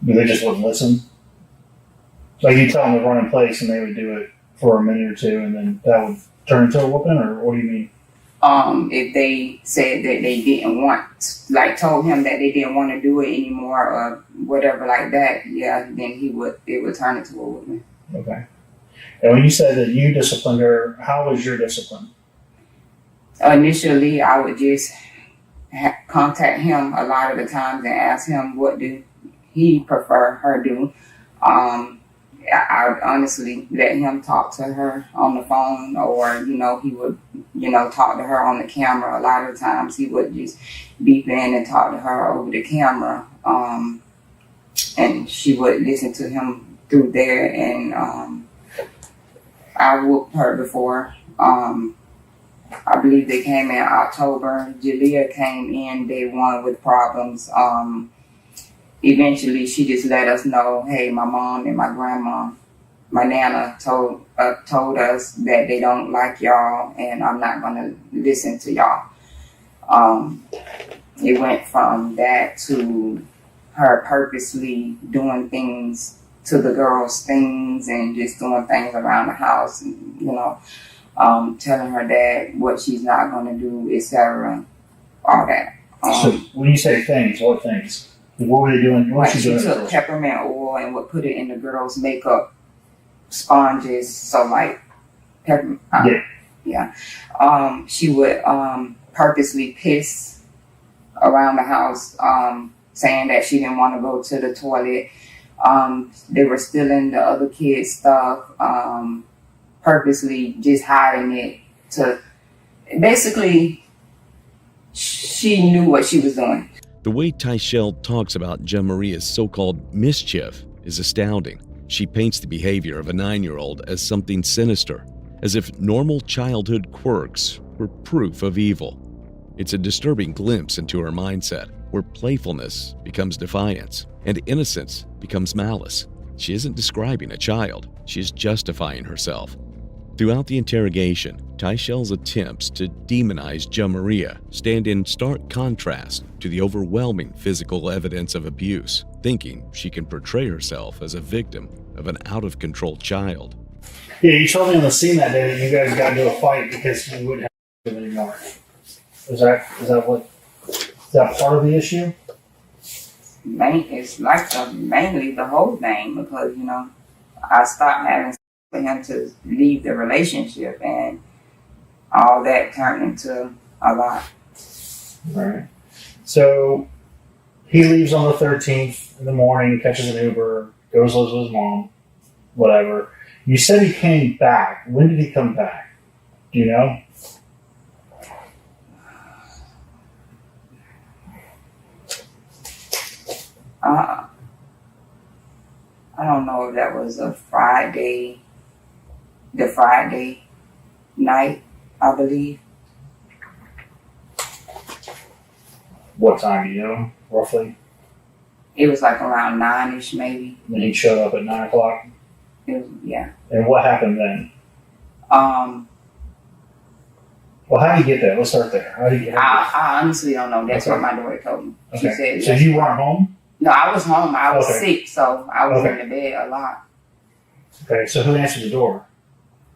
They just wouldn't listen. Like you tell them to run in place, and they would do it for a minute or two, and then that would turn into a whooping, or what do you mean?
If they said that they didn't want, like told him that they didn't want to do it anymore, or whatever like that, yeah, then it would turn into a whooping.
Okay. And when you said that you disciplined her, how was your discipline?
Initially, I would just contact him a lot of the times and ask him what do he prefer her do. I would honestly let him talk to her on the phone, or, he would, talk to her on the camera. A lot of times he would just beep in and talk to her over the camera. And she would listen to him through there. And I whooped her before. I believe they came in October. Jalea came in day one with problems. Eventually, she just let us know, hey, my mom and my grandma, my nana told us that they don't like y'all, and I'm not going to listen to y'all. It went from that to her purposely doing things to the girls' things and just doing things around the house, and, telling her dad what she's not going to do, etc., all that.
So when you say things, what things? What were they doing? What was she doing?
She took peppermint oil and would put it in the girls' makeup sponges. So like peppermint. Yeah. She would purposely piss around the house, saying that she didn't want to go to the toilet. They were stealing the other kids' stuff, purposely just hiding it to. Basically, she knew what she was doing.
The way Tyshell talks about John Maria's so-called mischief is astounding. She paints the behavior of a 9-year-old as something sinister, as if normal childhood quirks were proof of evil. It's a disturbing glimpse into her mindset, where playfulness becomes defiance and innocence becomes malice. She isn't describing a child, she is justifying herself. Throughout the interrogation, Tyshell's attempts to demonize John Maria stand in stark contrast to the overwhelming physical evidence of abuse, thinking she can portray herself as a victim of an out-of-control child.
Yeah, you told me on the scene that day that you guys got into a fight because you wouldn't have him anymore. Is that part of the issue?
It's like mainly the whole thing, because, I stopped having for him to leave the relationship, and all that turned into a lot.
Right. So he leaves on the 13th in the morning, catches an Uber, goes lives with his mom, whatever. You said he came back. When did he come back? Do you know?
I don't know if that was the Friday night, I believe.
What time do you know, roughly?
It was like around 9-ish, maybe.
And he showed up at 9 o'clock?
Yeah.
And what happened then? Well, how did you get there? Let's start there. How did you get there?
I honestly don't know. That's what my daughter told me. She
Okay.
said.
So you weren't home?
No, I was home. I was sick, so I was in the bed a lot.
Okay, so who answered the door?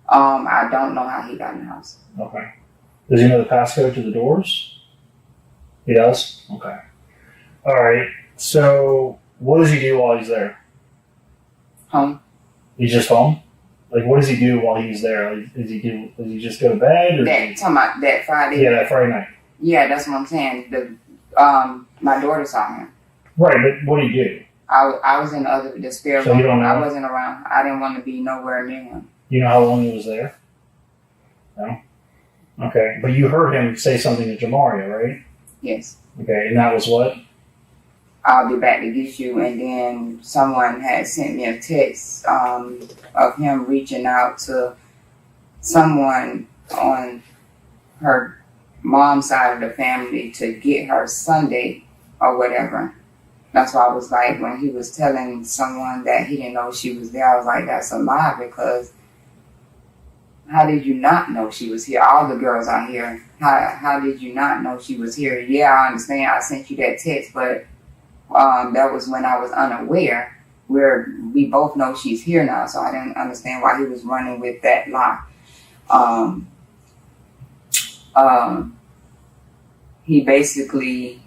I don't know how he got in the house.
Okay. Does he know the passcode to the doors? He does? Okay. All right. So what does he do while he's there?
Home.
He's just home? Like, what does he do while he's there? Like, does he just go to bed? Or
Talking about that Friday.
Yeah, that Friday night.
Yeah, that's what I'm saying. My daughter saw him.
Right, but what did he do?
I was in the spare
So you don't
room.
know?
I wasn't around. I didn't want to be nowhere near him.
You know how long he was there? No? Okay, but you heard him say something to Jamaria, right?
Yes.
Okay, and that was what?
I'll be back to get you. And then someone had sent me a text of him reaching out to someone on her mom's side of the family to get her Sunday or whatever. That's why I was like, when he was telling someone that he didn't know she was there, I was like, that's a lie, because how did you not know she was here? All the girls are here. How did you not know she was here? Yeah, I understand. I sent you that text, but that was when I was unaware. Where we both know she's here now, so I didn't understand why he was running with that lie. He basically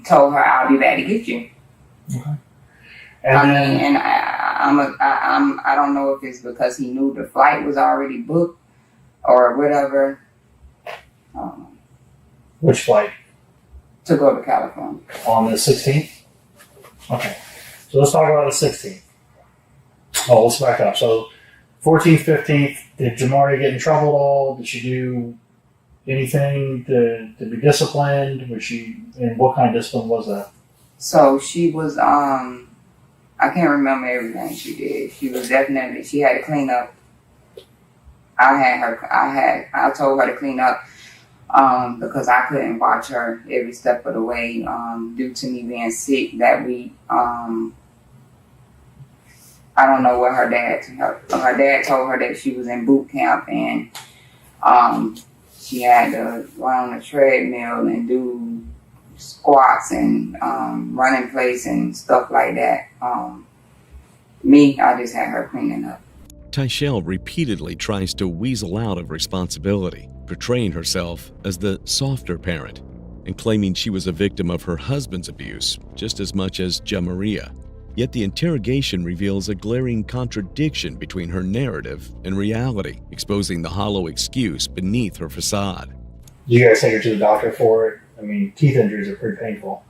told her, "I'll be back to get you."
Okay.
I don't know if it's because he knew the flight was already booked or whatever.
Which flight?
To go to California.
On the 16th? Okay. So let's talk about the 16th. Oh, let's back up. So 14th, 15th, did Jamaria get in trouble at all? Did she do anything to be disciplined? And what kind of discipline was that?
So she was, I can't remember everything she did. She had to clean up. I told her to clean up because I couldn't watch her every step of the way due to me being sick that week. I don't know what her dad told her that she was in boot camp and she had to run on a treadmill and do squats and run in place and stuff like that. I just had her cleaning up.
Tyshell repeatedly tries to weasel out of responsibility, portraying herself as the softer parent and claiming she was a victim of her husband's abuse just as much as Jamaria. Yet the interrogation reveals a glaring contradiction between her narrative and reality, exposing the hollow excuse beneath her facade.
Did you guys take her to the doctor for it? I mean, teeth injuries are pretty painful.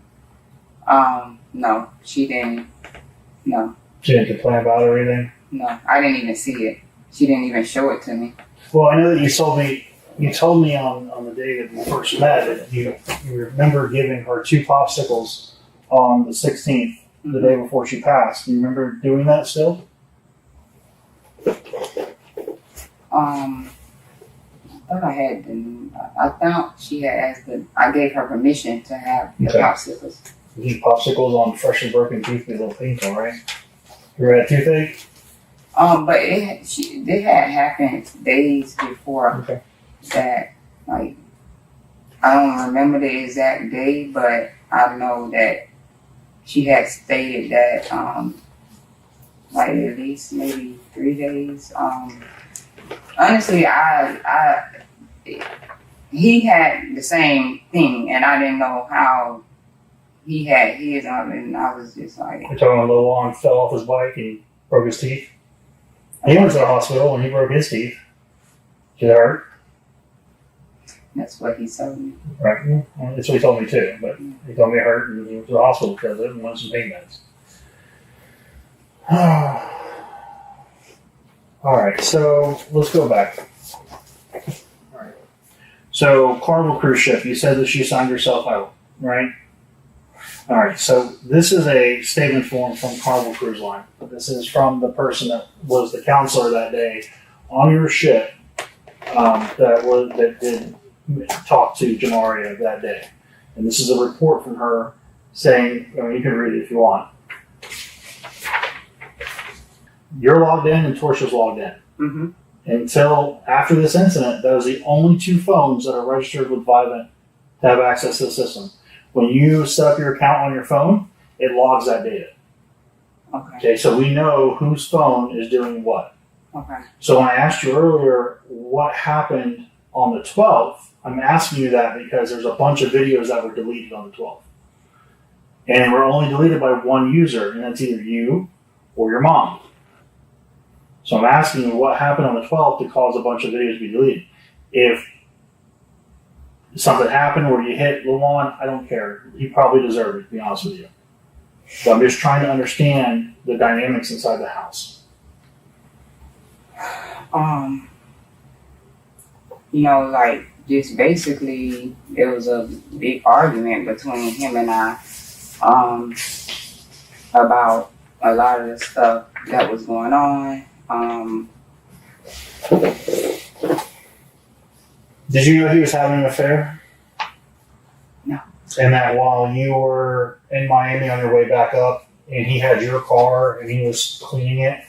No, she didn't. No.
She didn't complain about it or anything?
No, I didn't even see it. She didn't even show it to me.
Well, I know that you told me on the day that we first met that you remember giving her 2 popsicles on the 16th, the day before she passed. Do you remember doing that still?
I thought I had them. I thought she had asked I gave her permission to have the popsicles.
These popsicles on freshly broken teeth be a little painful, right? You ever had toothache?
But it had happened days before that. Like, I don't remember the exact day, but I know that she had stated that like at least maybe 3 days. Honestly, he had the same thing, and I didn't know how he had his on it, and I was just like...
You're talking about Lil Juan fell off his bike and broke his teeth? He went to the hospital and he broke his teeth. Did it hurt?
That's what he told me.
Right. Well, that's what he told me too, but he told me it hurt and he went to the hospital because of it and wanted some pain meds. Alright, so let's go back. Alright. So, Carnival cruise ship, you said that she signed herself out, right? Alright, so this is a statement form from Carnival Cruise Line. This is from the person that was the counselor that day on your ship that did talk to Jamaria that day. And this is a report from her saying, I mean, you can read it if you want. You're logged in and Tortia's logged in.
Mm-hmm.
Until after this incident, those are the only 2 phones that are registered with Vivint to have access to the system. When you set up your account on your phone, it logs that data. Okay, so we know whose phone is doing what.
Okay.
So when I asked you earlier what happened on the 12th, I'm asking you that because there's a bunch of videos that were deleted on the 12th. And were only deleted by one user, and that's either you or your mom. So I'm asking you what happened on the 12th to cause a bunch of videos to be deleted. If something happened where you hit Luan, I don't care. He probably deserved it, to be honest with you. But I'm just trying to understand the dynamics inside the house.
You know, like, just basically, there was a big argument between him and I about a lot of the stuff that was going on.
Did you know he was having an affair?
No.
And that while you were in Miami on your way back up, and he had your car and he was cleaning it,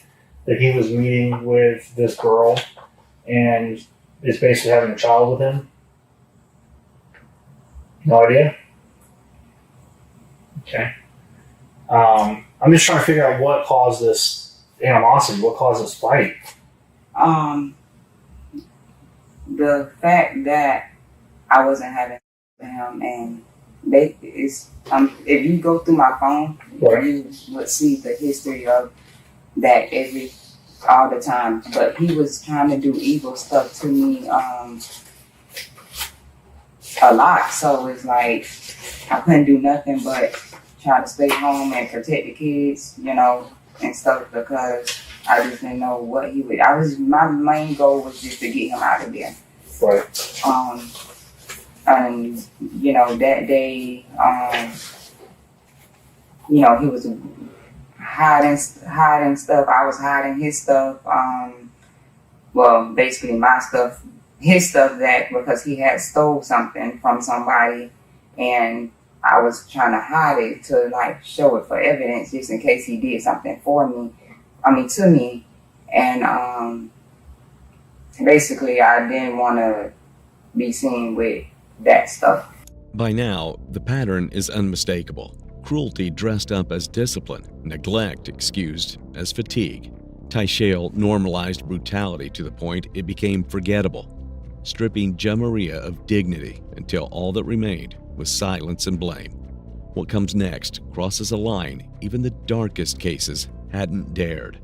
that he was meeting with this girl and is basically having a child with him? No idea? Okay. I'm just trying to figure out what caused this animosity, what caused this fight.
The fact that I wasn't having with him, and if you go through my phone, you would see the history of that all the time. But he was trying to do evil stuff to me a lot. So it's like I couldn't do nothing but try to stay home and protect the kids, you know, and stuff, because I just didn't know what he would. My main goal was just to get him out of there.
Right.
And you know, that day, you know, he was hiding stuff. I was hiding his stuff. Well, basically my stuff, his stuff, that because he had stole something from somebody, and I was trying to hide it to like show it for evidence, just in case he did something to me. And basically, I didn't want to be seen with that stuff.
By now, the pattern is unmistakable. Cruelty dressed up as discipline, neglect excused as fatigue. Tyshale normalized brutality to the point it became forgettable, stripping Jamaria of dignity until all that remained was silence and blame. What comes next crosses a line even the darkest cases hadn't dared.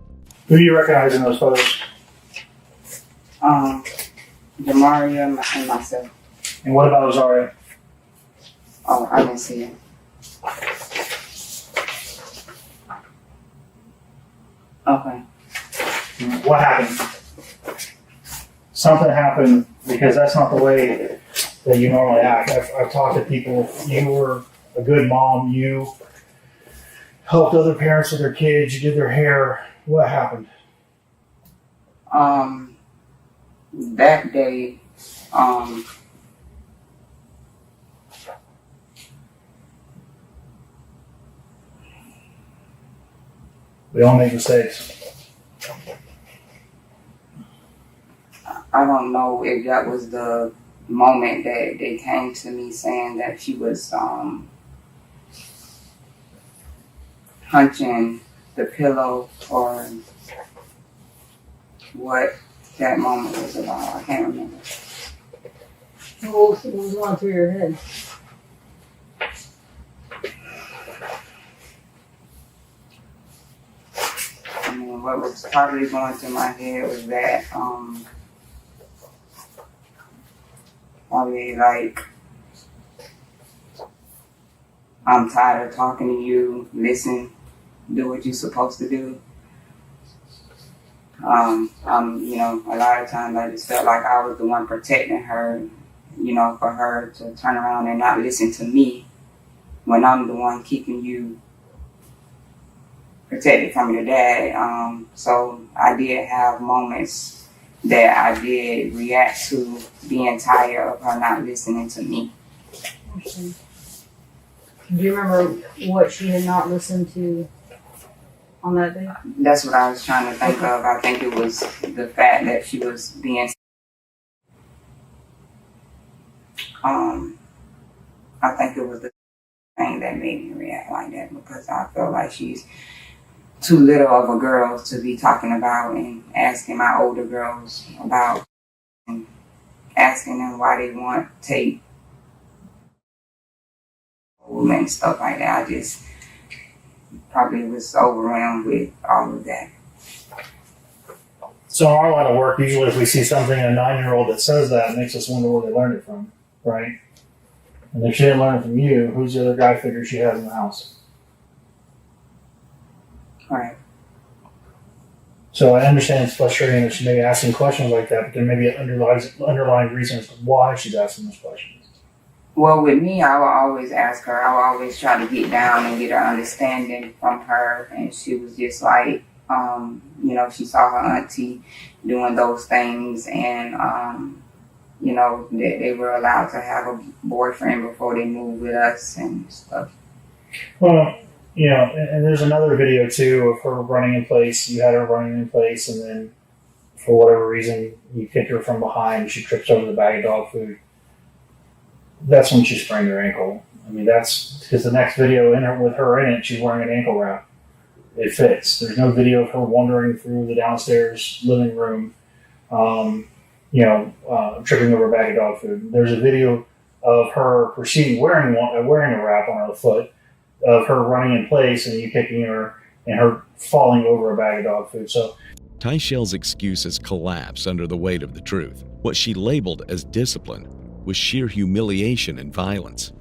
Who do you recognize in those photos?
Jamaria and myself.
And what about Azaria?
Oh, I didn't see it. Okay.
What happened? Something happened, because that's not the way that you normally act. I've talked to people. You were a good mom. You helped other parents with their kids. You did their hair. What happened?
That day,
we all make mistakes.
I don't know if that was the moment that they came to me saying that she was punching the pillow, or what that moment was about. I can't remember.
What was going through your head?
I mean, what was probably going through my head was that probably like, I'm tired of talking to you. Listen, do what you're supposed to do. You know, a lot of times I just felt like I was the one protecting her, you know, for her to turn around and not listen to me when I'm the one keeping you protected from your dad. So I did have moments that I did react to being tired of her not listening to me.
Okay. Do you remember what she had not listened to on that day?
That's what I was trying to think of. I think it was the fact that she was being... I think it was the thing that made me react like that, because I felt like she's too little of a girl to be talking about and asking my older girls about, and asking them why they want tape and stuff like that. I just probably was overwhelmed with all of that.
So in our line of work, usually if we see something in a 9-year-old that says that, it makes us wonder where they learned it from, right? And if she didn't learn it from you, who's the other guy figure she has in the house?
Right.
So I understand it's frustrating that she may be asking questions like that, but there may be an underlying reason as to why she's asking those questions.
Well, with me, I will always ask her. I will always try to get down and get her understanding from her. And she was just like, you know, she saw her auntie doing those things, and, you know, that they were allowed to have a boyfriend before they moved with us and stuff.
Well, you know, and there's another video too of her running in place. You had her running in place, and then for whatever reason, you kick her from behind. She trips over the bag of dog food. That's when she sprained her ankle. I mean, that's because the next video with her in it, she's wearing an ankle wrap. It fits. There's no video of her wandering through the downstairs living room, tripping over a bag of dog food. There's a video of her proceeding wearing a wrap on her foot, of her running in place and you kicking her and her falling over a bag of dog food. So
Tyshell's excuses collapse under the weight of the truth. What she labeled as discipline was sheer humiliation and violence,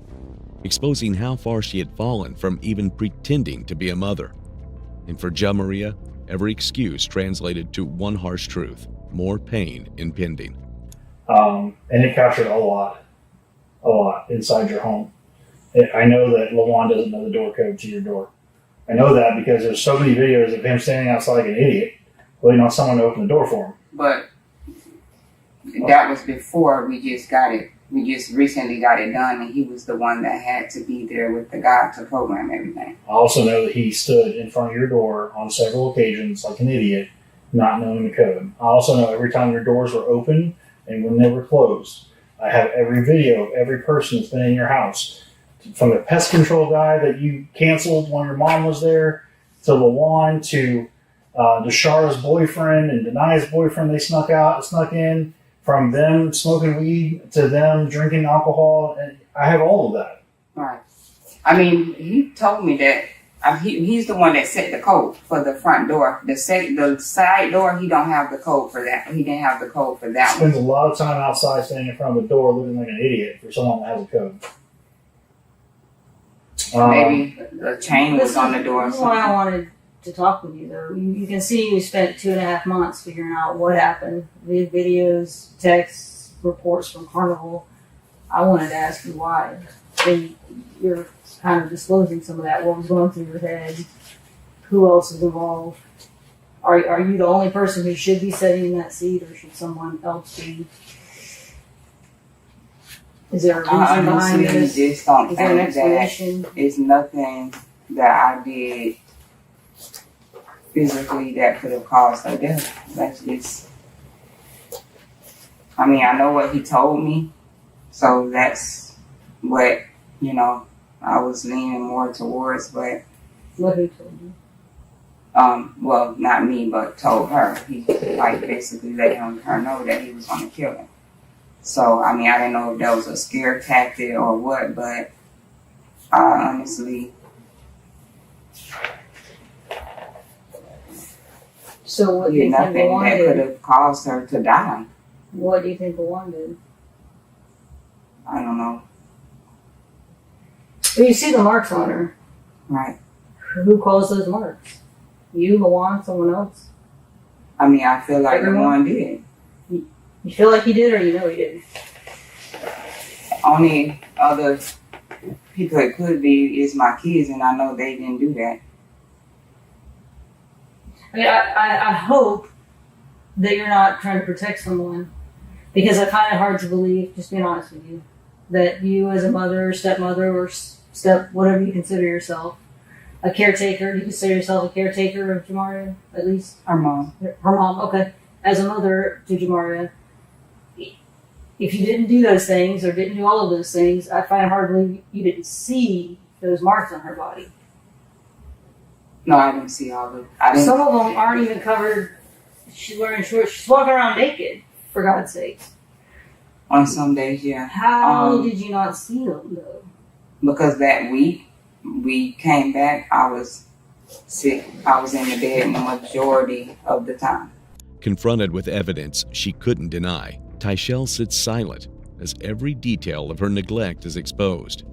exposing how far she had fallen from even pretending to be a mother. And for Jamaria, every excuse translated to one harsh truth: more pain impending.
And it captured a lot inside your home. I know that LaJuan doesn't know the door code to your door. I know that because there's so many videos of him standing outside like an idiot, waiting on someone to open the door for him.
But that was before we just got it. We just recently got it done, and he was the one that had to be there with the guy to program everything.
I also know that he stood in front of your door on several occasions like an idiot, not knowing the code. I also know every time your doors were open and when they were closed. I have every video of every person that's been in your house, from the pest control guy that you canceled when your mom was there, to LaJuan, to Deshara's boyfriend and Denai's boyfriend they snuck in, from them smoking weed to them drinking alcohol. And I have all of that.
Right. I mean, he told me that he's the one that set the code for the front door. The side door, he don't have the code for that. He didn't have the code for that.
Spends a lot of time outside standing in front of the door looking like an idiot for someone that has a code.
Maybe the chain was on the door.
That's why I wanted to talk with you, though. You can see we spent 2.5 months figuring out what happened. We had videos, texts, reports from Carnival. I wanted to ask you why. And you're kind of disclosing some of that, what was going through your head, who else is involved. Are you the only person who should be sitting in that seat, or should someone else be? Is there a reason behind this?
Just don't
is there an
think
explanation?
That it's nothing that I did physically that could have caused her death. That's just, I mean, I know what he told me, so that's what, I was leaning more towards, but...
What he told you?
Well, not me, but told her. He, basically let her know that he was going to kill her. So, I mean, I didn't know if that was a scare tactic or what, but I honestly...
So what do you think
nothing that could have caused her to die.
What do you think LaJuan did?
I don't know.
Well, you see the marks on her.
Right.
Who caused those marks? You, LaJuan, someone else?
I mean, I feel like LaJuan did.
You feel like he did, or you know he didn't?
Only other people it could be is my kids, and I know they didn't do that.
I mean, I hope that you're not trying to protect someone, because I find it hard to believe, just being honest with you, that you as a mother, stepmother, or whatever you consider yourself, a caretaker, do you consider yourself a caretaker of Jamaria, at least?
Her mom.
Her mom, okay. As a mother to Jamaria, if you didn't do those things, or didn't do all of those things, I find it hard to believe you didn't see those marks on her body.
No, I didn't see all of them.
Some of them aren't even covered. She's wearing shorts. She's walking around naked, for God's sake.
On some days, yeah.
How did you not see them, though?
Because that week, we came back, I was sick. I was in the bed the majority of the time.
Confronted with evidence she couldn't deny, Tyshell sits silent as every detail of her neglect is exposed.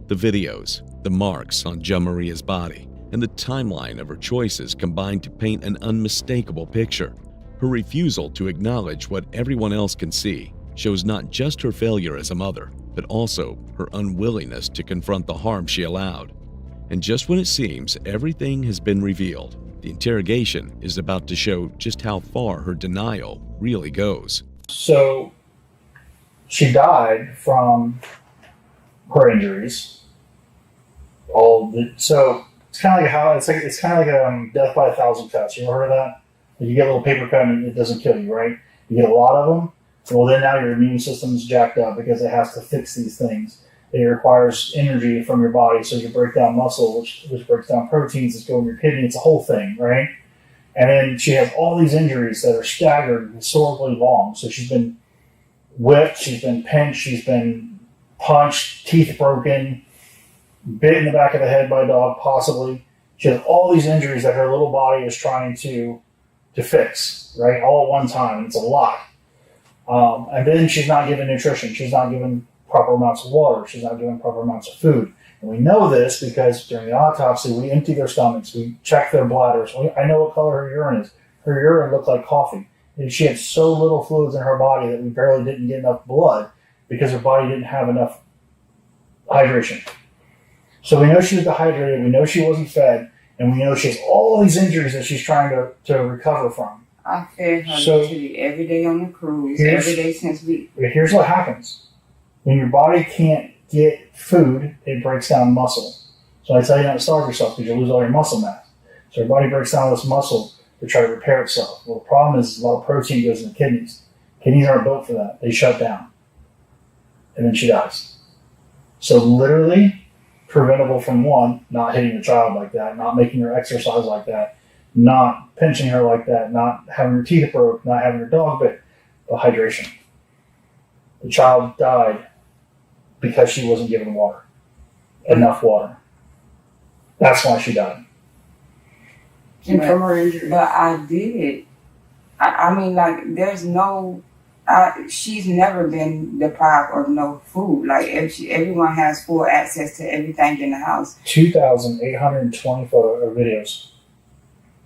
The videos, the marks on Jamaria's body, and the timeline of her choices combine to paint an unmistakable picture. Her refusal to acknowledge what everyone else can see shows not just her failure as a mother, but also her unwillingness to confront the harm she allowed. And just when it seems everything has been revealed, the interrogation is about to show just how far her denial really goes.
So she died from her injuries. So it's kind of like it's kind of like death by 1,000 cuts. You ever heard of that? You get a little paper cut and it doesn't kill you, right? You get a lot of them. Well, then now your immune system's jacked up because it has to fix these things. It requires energy from your body, so you break down muscle, which breaks down proteins that go in your kidney. It's a whole thing, right? And then she has all these injuries that are staggered historically long. So she's been whipped, she's been pinched, she's been punched, teeth broken, bit in the back of the head by a dog, possibly. She has all these injuries that her little body is trying to fix, right? All at one time. It's a lot. And then she's not given nutrition. She's not given proper amounts of water. She's not given proper amounts of food. And we know this because during the autopsy, we empty their stomachs. We check their bladders. I know what color her urine is. Her urine looked like coffee. And she had so little fluids in her body that we barely didn't get enough blood because her body didn't have enough hydration. So we know she was dehydrated. We know she wasn't fed. And we know she has all these injuries that she's trying to recover from.
I fed her literally every day on the cruise, every day since we...
Here's what happens. When your body can't get food, it breaks down muscle. So I tell you not to starve yourself because you'll lose all your muscle mass. So your body breaks down this muscle to try to repair itself. Well, the problem is a lot of protein goes in the kidneys. Kidneys aren't built for that. They shut down. And then she dies. So literally preventable from one, not hitting the child like that, not making her exercise like that, not pinching her like that, not having her teeth broke, not having her dog bit, but hydration. The child died because she wasn't given water, enough water. That's why she died.
And from her injury. But I did. I mean, like, there's no... she's never been deprived of no food. Like, everyone has full access to everything in the house.
2,820 photo or videos.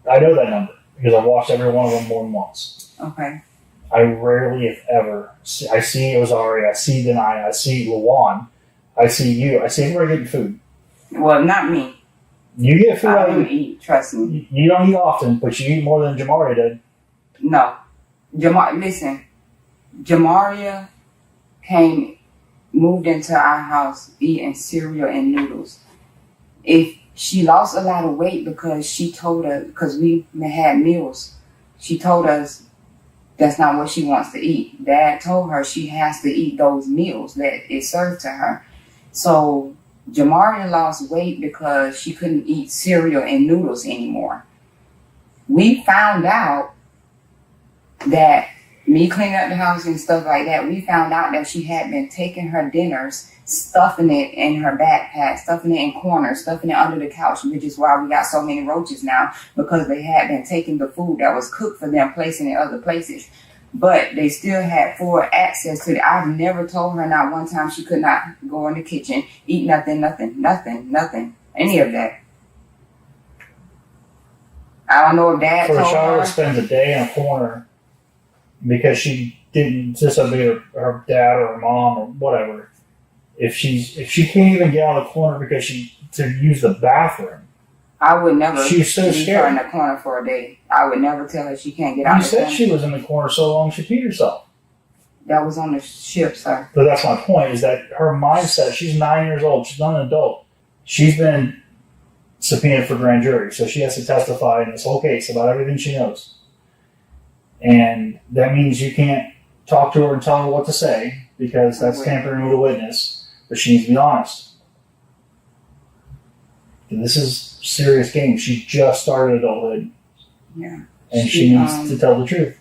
I know that number because I've watched every one of them more than once.
Okay.
I rarely, if ever, I see Ozari, I see Denai, I see Lawan, I see you, I see everybody getting food.
Well, not me.
You get food.
I don't eat, trust me.
You don't eat often, but you eat more than Jamaria did.
No. Listen, Jamaria moved into our house eating cereal and noodles. If she lost a lot of weight because she told us, because we had meals, she told us that's not what she wants to eat. Dad told her she has to eat those meals that is served to her. So Jamaria lost weight because she couldn't eat cereal and noodles anymore. We found out that me cleaning up the house and stuff like that, we found out that she had been taking her dinners, stuffing it in her backpack, stuffing it in corners, stuffing it under the couch, which is why we got so many roaches now, because they had been taking the food that was cooked for them, placing it other places. But they still had full access to it. I've never told her not one time she could not go in the kitchen, eat nothing, any of that. I don't know if Dad
told her. For a child
her.
that spends a day in a corner because she didn't disobey her dad or her mom or whatever, if she can't even get out of the corner because to use the bathroom,
I would never
she's so
leave
scared.
her in the corner for a day. I would never tell her she can't get out.
You said she was in the corner so long she peed herself.
That was on the ship, sir.
But that's my point, is that her mindset, she's 9 years old, she's not an adult. She's been subpoenaed for grand jury, so she has to testify in this whole case about everything she knows. And that means you can't talk to her and tell her what to say, because that's tampering with a witness, but she needs to be honest. And this is serious game. She just started adulthood.
Yeah.
And she needs to tell the truth.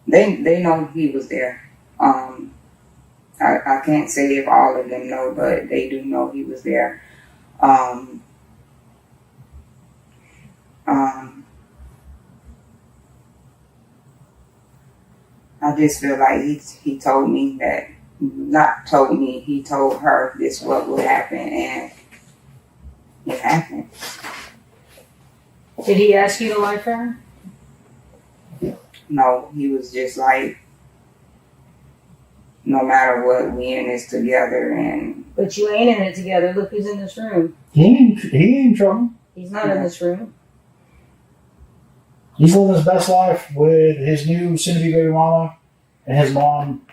They know he was there. I can't say if all of them know, but they do know he was there. I just feel like he told me that, not told me, he told her this what would happen, and it happened.
Did he ask you to lie for him?
No, he was just like, no matter what, we in this together. And
But you ain't in it together. Look who's in this room.
He ain't in trouble.
He's not in this room.
He's living his best life with his new soon-to-be baby mama and his mom.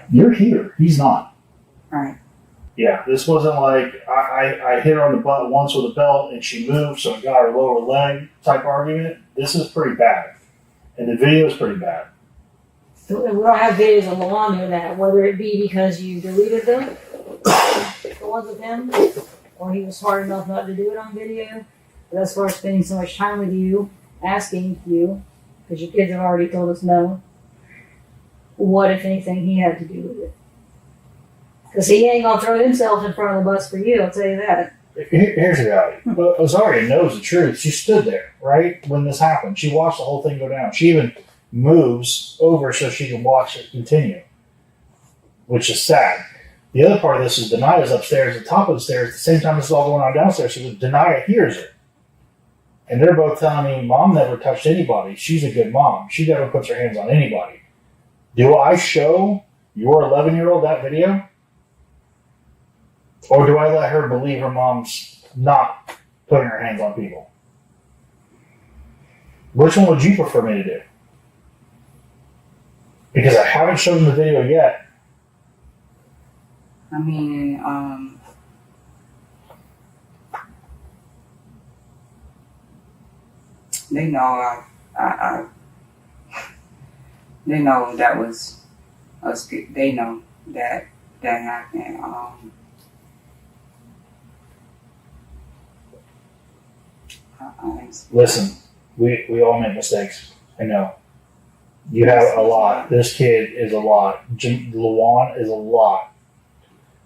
You're here. He's not.
Right.
Yeah, this wasn't like I hit her on the butt once with a belt and she moved, so I got her lower leg type argument. This is pretty bad. And the video is pretty bad.
We don't have videos of Lawan doing that, whether it be because you deleted them, the ones of him, or he was smart enough not to do it on video. But as far as spending so much time with you, asking you, because your kids have already told us no, what, if anything, he had to do with it? Because he ain't going to throw himself in front of the bus for you, I'll tell you that.
Here's the reality. But Azaria knows the truth. She stood there, right, when this happened. She watched the whole thing go down. She even moves over so she can watch it continue, which is sad. The other part of this is Denia's upstairs at the top of the stairs. At the same time this is all going on downstairs, so Denia hears it. And they're both telling me, Mom never touched anybody. She's a good mom. She never puts her hands on anybody. Do I show your 11-year-old that video? Or do I let her believe her mom's not putting her hands on people? Which one would you prefer me to do? Because I haven't shown them the video yet.
I mean, they know they know that was us. They know that happened.
Listen, we all make mistakes. I know. You have a lot. This kid is a lot. Lawan is a lot.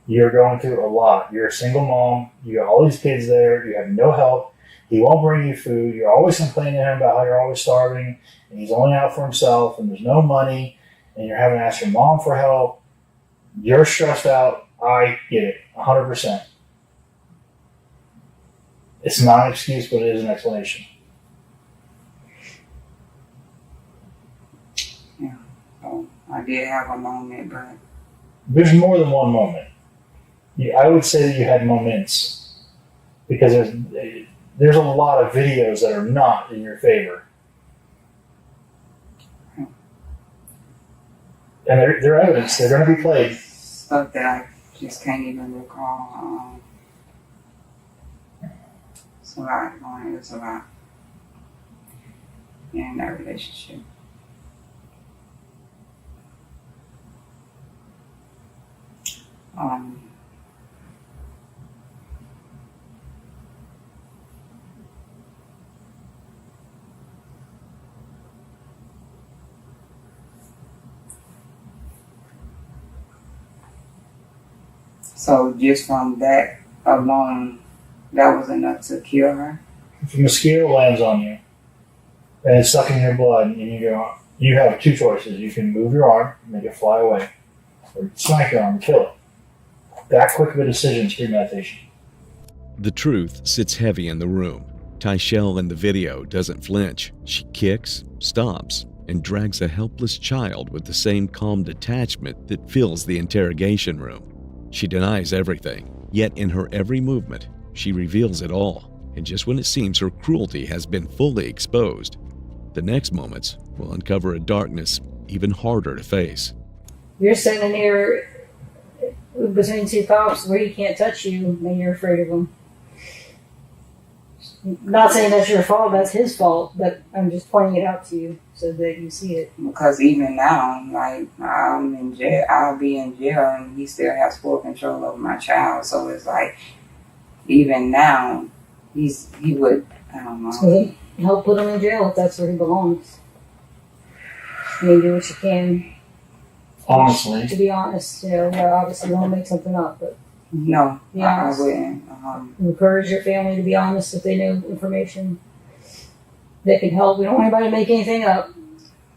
You're going through a lot. You're a single mom. You got all these kids there. You have no help. He won't bring you food. You're always complaining to him about how you're always starving, and he's only out for himself, and there's no money, and you're having to ask your mom for help. You're stressed out. I get it, 100%. It's not an excuse, but it is an explanation.
Yeah, so I did have a moment, but
There's more than one moment. I would say that you had moments, because there's a lot of videos that are not in your favor. And they're evidence. They're going to be played.
Stuff that I just can't even recall. It's a lot going. It's a lot in that relationship. So just from that alone, that was enough to kill her?
If a mosquito lands on you and it's sucking your blood, and you have two choices. You can move your arm, make it fly away, or smack your arm and kill it. That quick of a decision is premeditation.
The truth sits heavy in the room. Tyshell in the video doesn't flinch. She kicks, stops, and drags a helpless child with the same calm detachment that fills the interrogation room. She denies everything, yet in her every movement, she reveals it all. And just when it seems her cruelty has been fully exposed, the next moments will uncover a darkness even harder to face.
You're sitting there between two cops where he can't touch you and you're afraid of him. Not saying that's your fault, that's his fault, but I'm just pointing it out to you so that you see it.
Because even now, like, I'm in jail, I'll be in jail and he still has full control over my child. So it's like, even now, he would, I don't know.
So help put him in jail if that's where he belongs. You do what you can.
Honestly.
To be honest, obviously you want to make something up, but
no,
be honest.
I wouldn't.
Encourage your family to be honest if they know information. that can help. We don't want anybody to make anything up.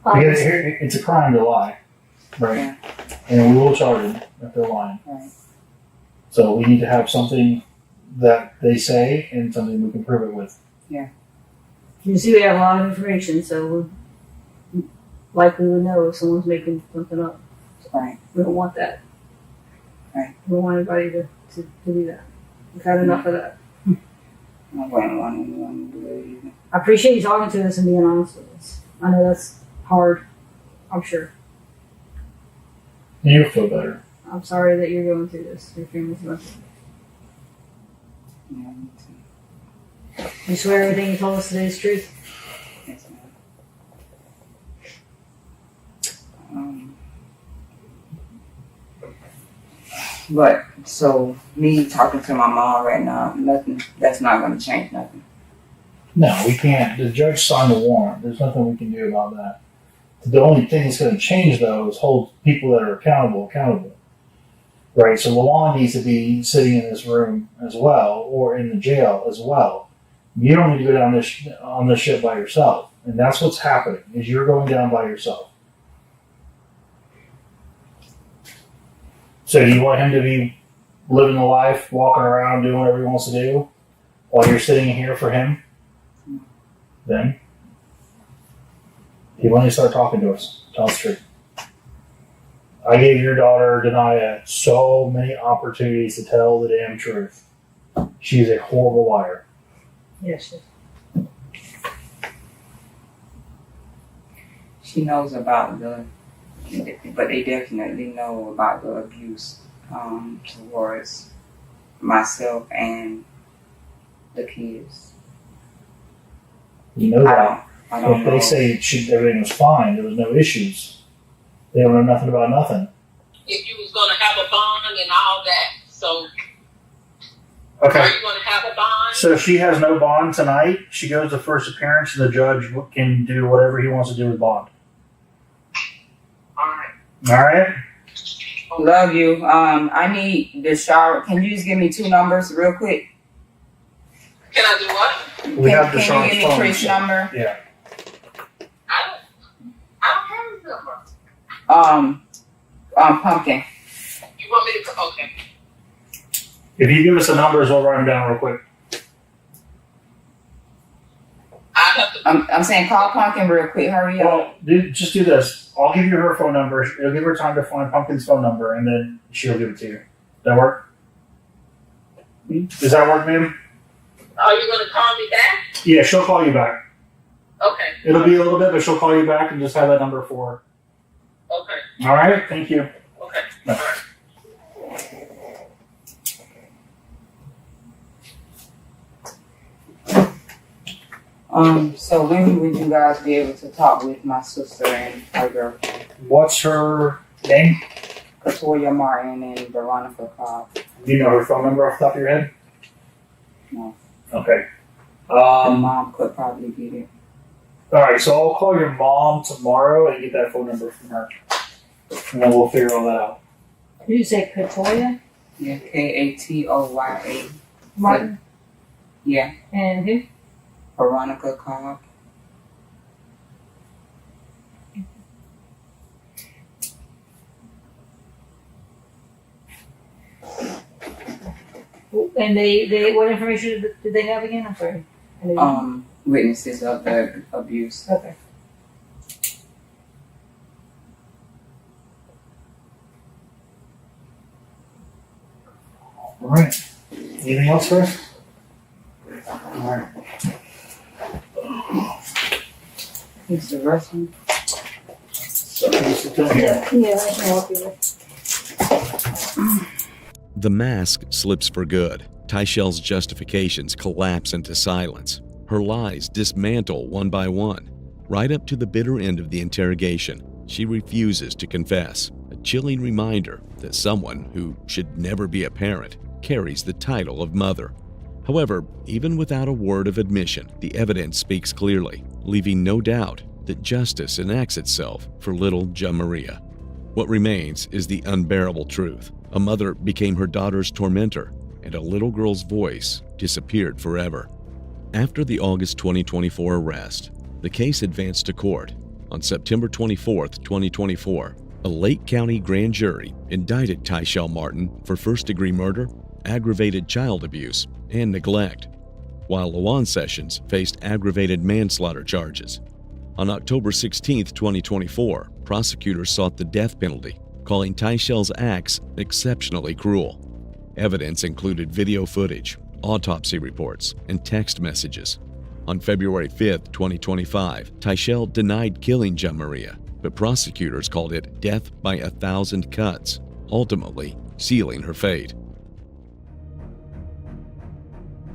Because it's a crime to lie, right?
Yeah.
And we will charge them if they're lying.
Right.
So we need to have something that they say and something we can prove it with.
Yeah.
You see, we have a lot of information, so we likely would know if someone's making something up.
Right.
We don't want that.
Right.
We don't want anybody to do that. We've had enough of that.
I wouldn't want anyone to do it either.
I appreciate you talking to us and being honest with us. I know that's hard, I'm sure.
You'll feel better.
I'm sorry that you're going through this. Your family's going through
Yeah, me too.
this. You swear everything you told us today is truth?
Yes, ma'am. But so me talking to my mom right now, nothing. That's not going to change nothing.
No, we can't. The judge signed the warrant. There's nothing we can do about that. The only thing that's going to change, though, is hold people that are accountable. Right? So Lawan needs to be sitting in this room as well, or in the jail as well. You don't need to go down on this ship by yourself. And that's what's happening, is you're going down by yourself. So you want him to be living the life, walking around, doing whatever he wants to do, while you're sitting here for him? Then he won't start talking to us. Tell us the truth. I gave your daughter, Denia, so many opportunities to tell the damn truth. She's a horrible liar.
Yes.
She knows about but they definitely know about the abuse towards myself and the kids.
You know that.
I don't
if
know.
they say everything was fine, there was no issues, they don't know nothing about nothing.
If you was going to have a bond and all that, so
Okay.
are you going to have a bond?
So she has no bond tonight. She goes to first appearance, and the judge can do whatever he wants to do with bond. All right.
Love you. I need the shower. Can you just give me 2 numbers real quick?
Can I do what?
We have the
Can
Sean's
you give me
phone.
Chris' number?
Yeah.
I don't have his number.
Pumpkin.
You want me to? Okay.
If you give us the numbers, we'll write them down real quick.
I'm saying call Pumpkin real quick. Hurry up.
Well, just do this. I'll give you her phone number. It'll give her time to find Pumpkin's phone number, and then she'll give it to you. That work? Does that work, ma'am?
Are you going to call me back?
Yeah, she'll call you back.
Okay.
It'll be a little bit, but she'll call you back and just have that number for her.
Okay.
All right? Thank you.
Okay.
Bye.
So when would you guys be able to talk with my sister and her girlfriend?
What's her name?
Katoya Martin and Veronica Cobb.
Do you know her phone number off the top of your head?
No.
Okay.
Her mom could probably get it.
All right, so I'll call your mom tomorrow and get that phone number from her. And then we'll figure all that out.
Did you say Katoya?
Yeah, Katoya.
Martin?
Yeah.
And who?
Veronica Cobb.
And they what information did they have again? I'm sorry.
Witnesses of the abuse.
Okay.
All right. Anything else for us? All right.
Is the restroom?
So, sit down here.
Yeah, I can help you with.
The mask slips for good. Tyshell's justifications collapse into silence. Her lies dismantle one by one. Right up to the bitter end of the interrogation, she refuses to confess, a chilling reminder that someone who should never be a parent carries the title of mother. However, even without a word of admission, the evidence speaks clearly, leaving no doubt that justice enacts itself for little Jamaria. What remains is the unbearable truth. A mother became her daughter's tormentor, and a little girl's voice disappeared forever. After the August 2024 arrest, the case advanced to court. On September 24, 2024, a Lake County grand jury indicted Tyshell Martin for first-degree murder, aggravated child abuse, and neglect, while Lawan Sessions faced aggravated manslaughter charges. On October 16, 2024, prosecutors sought the death penalty, calling Tyshell's acts exceptionally cruel. Evidence included video footage, autopsy reports, and text messages. On February 5, 2025, Tyshell denied killing Jamaria, but prosecutors called it death by 1,000 cuts, ultimately sealing her fate.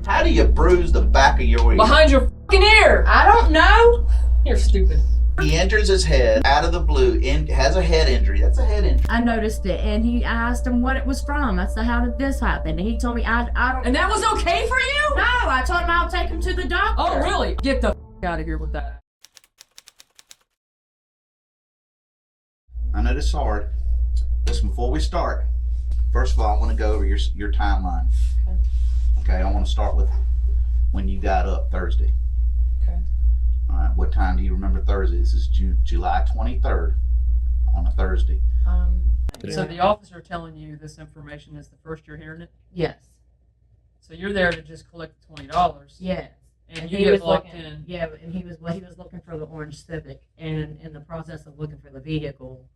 How do you bruise the back of your ear?
Behind your fucking ear. I don't know. You're stupid.
He enters his head out of the blue, has a head injury. That's a head injury.
I noticed it, and I asked him what it was from. I said, how did this happen? And he told me, I don't...
And that was okay for you?
No, I told him I'll take him to the doctor.
Oh, really? Get the out of here with that.
I know this is hard. Listen, before we start, first of all, I want to go over your timeline. Okay, I want to start with when you got up Thursday.
Okay.
All right, what time do you remember Thursday? This is July 23rd on a Thursday.
So the officer telling you this information is the first you're hearing it?
Yes.
So you're there to just collect the $20?
Yes.
And you get locked in?
Yeah, and he was looking for the orange Civic, and in the process of looking for the vehicle,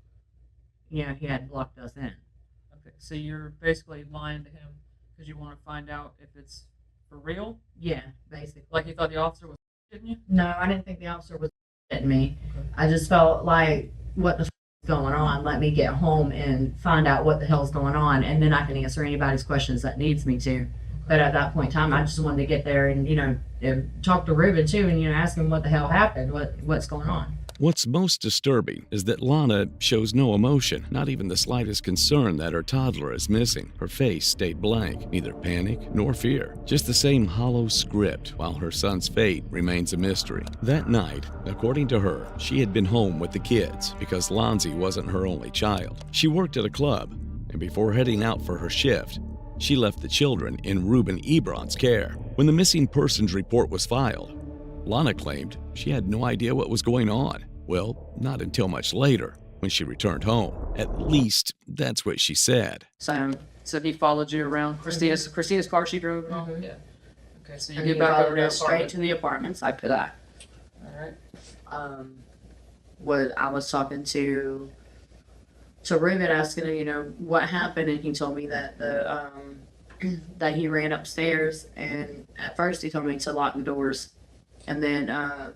he had blocked us in.
Okay, so you're basically lying to him because you want to find out if it's for real?
Yeah, basically.
Like you thought the officer was hitting you?
No, I didn't think the officer was hitting me. Okay. I just felt like, what the f is going on? Let me get home and find out what the hell's going on, and then I can answer anybody's questions that needs me to. But at that point in time, I just wanted to get there and, and talk to Ruben too, and, ask him what the hell happened, what's going on.
What's most disturbing is that Lana shows no emotion, not even the slightest concern that her toddler is missing. Her face stayed blank, neither panic nor fear. Just the same hollow script, while her son's fate remains a mystery. That night, according to her, she had been home with the kids because Lonzy wasn't her only child. She worked at a club, and before heading out for her shift, she left the children in Ruben Ebron's care. When the missing persons report was filed, Lana claimed she had no idea what was going on. Well, not until much later, when she returned home. At least, that's what she said.
So he followed you around Christina's car she drove home?
Mm-hmm.
Yeah. Okay, so you
And
get
he
back
followed
over to
us straight to the apartments. I put that.
Alright.
What I was talking to Ruben, asking him, what happened, and he told me that that he ran upstairs, and at first he told me to lock the doors, and then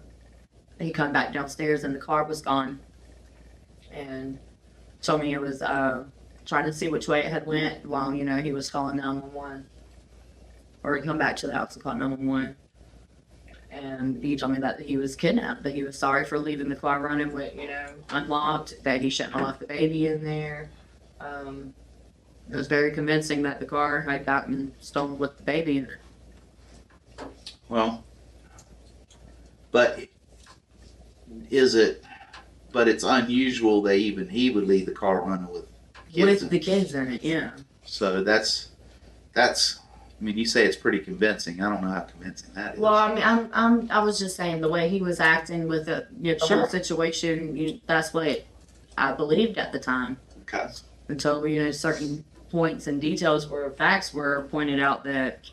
he come back downstairs and the car was gone, and told me it was trying to see which way it had went while he was calling 911, or he come back to the house and call 911. And he told me that he was kidnapped, that he was sorry for leaving the car running with, unlocked, that he shouldn't have left the baby in there. It was very convincing that the car had gotten stolen with the baby in it.
Well, but it's unusual that even he would leave the car running with kids
the kids in it, yeah.
So that's I mean, you say it's pretty convincing. I don't know how convincing that is.
Well, I was just saying the way he was acting with the whole situation. That's what I believed at the time.
Okay.
Until certain points and details or facts were pointed out that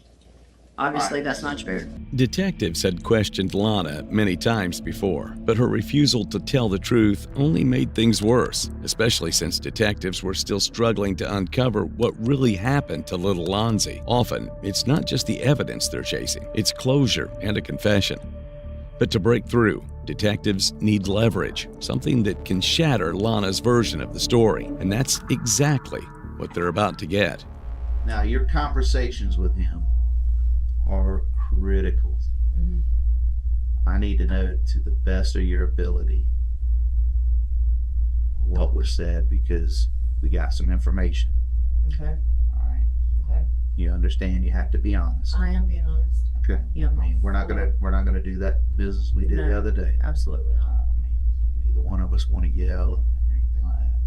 obviously that's not true.
Detectives had questioned Lana many times before, but her refusal to tell the truth only made things worse, especially since detectives were still struggling to uncover what really happened to little Lonzy. Often, it's not just the evidence they're chasing, it's closure and a confession. But to break through, detectives need leverage, something that can shatter Lana's version of the story, and that's exactly what they're about to get.
Now, your conversations with him are critical.
Mm-hmm.
I need to know to the best of your ability what was said, because we got some information.
Okay.
All right.
Okay.
You understand you have to be honest.
I am being honest.
Okay.
Yeah.
I mean, we're not gonna do that business we did the other day.
Absolutely not.
I mean, neither one of us want to yell or anything like that.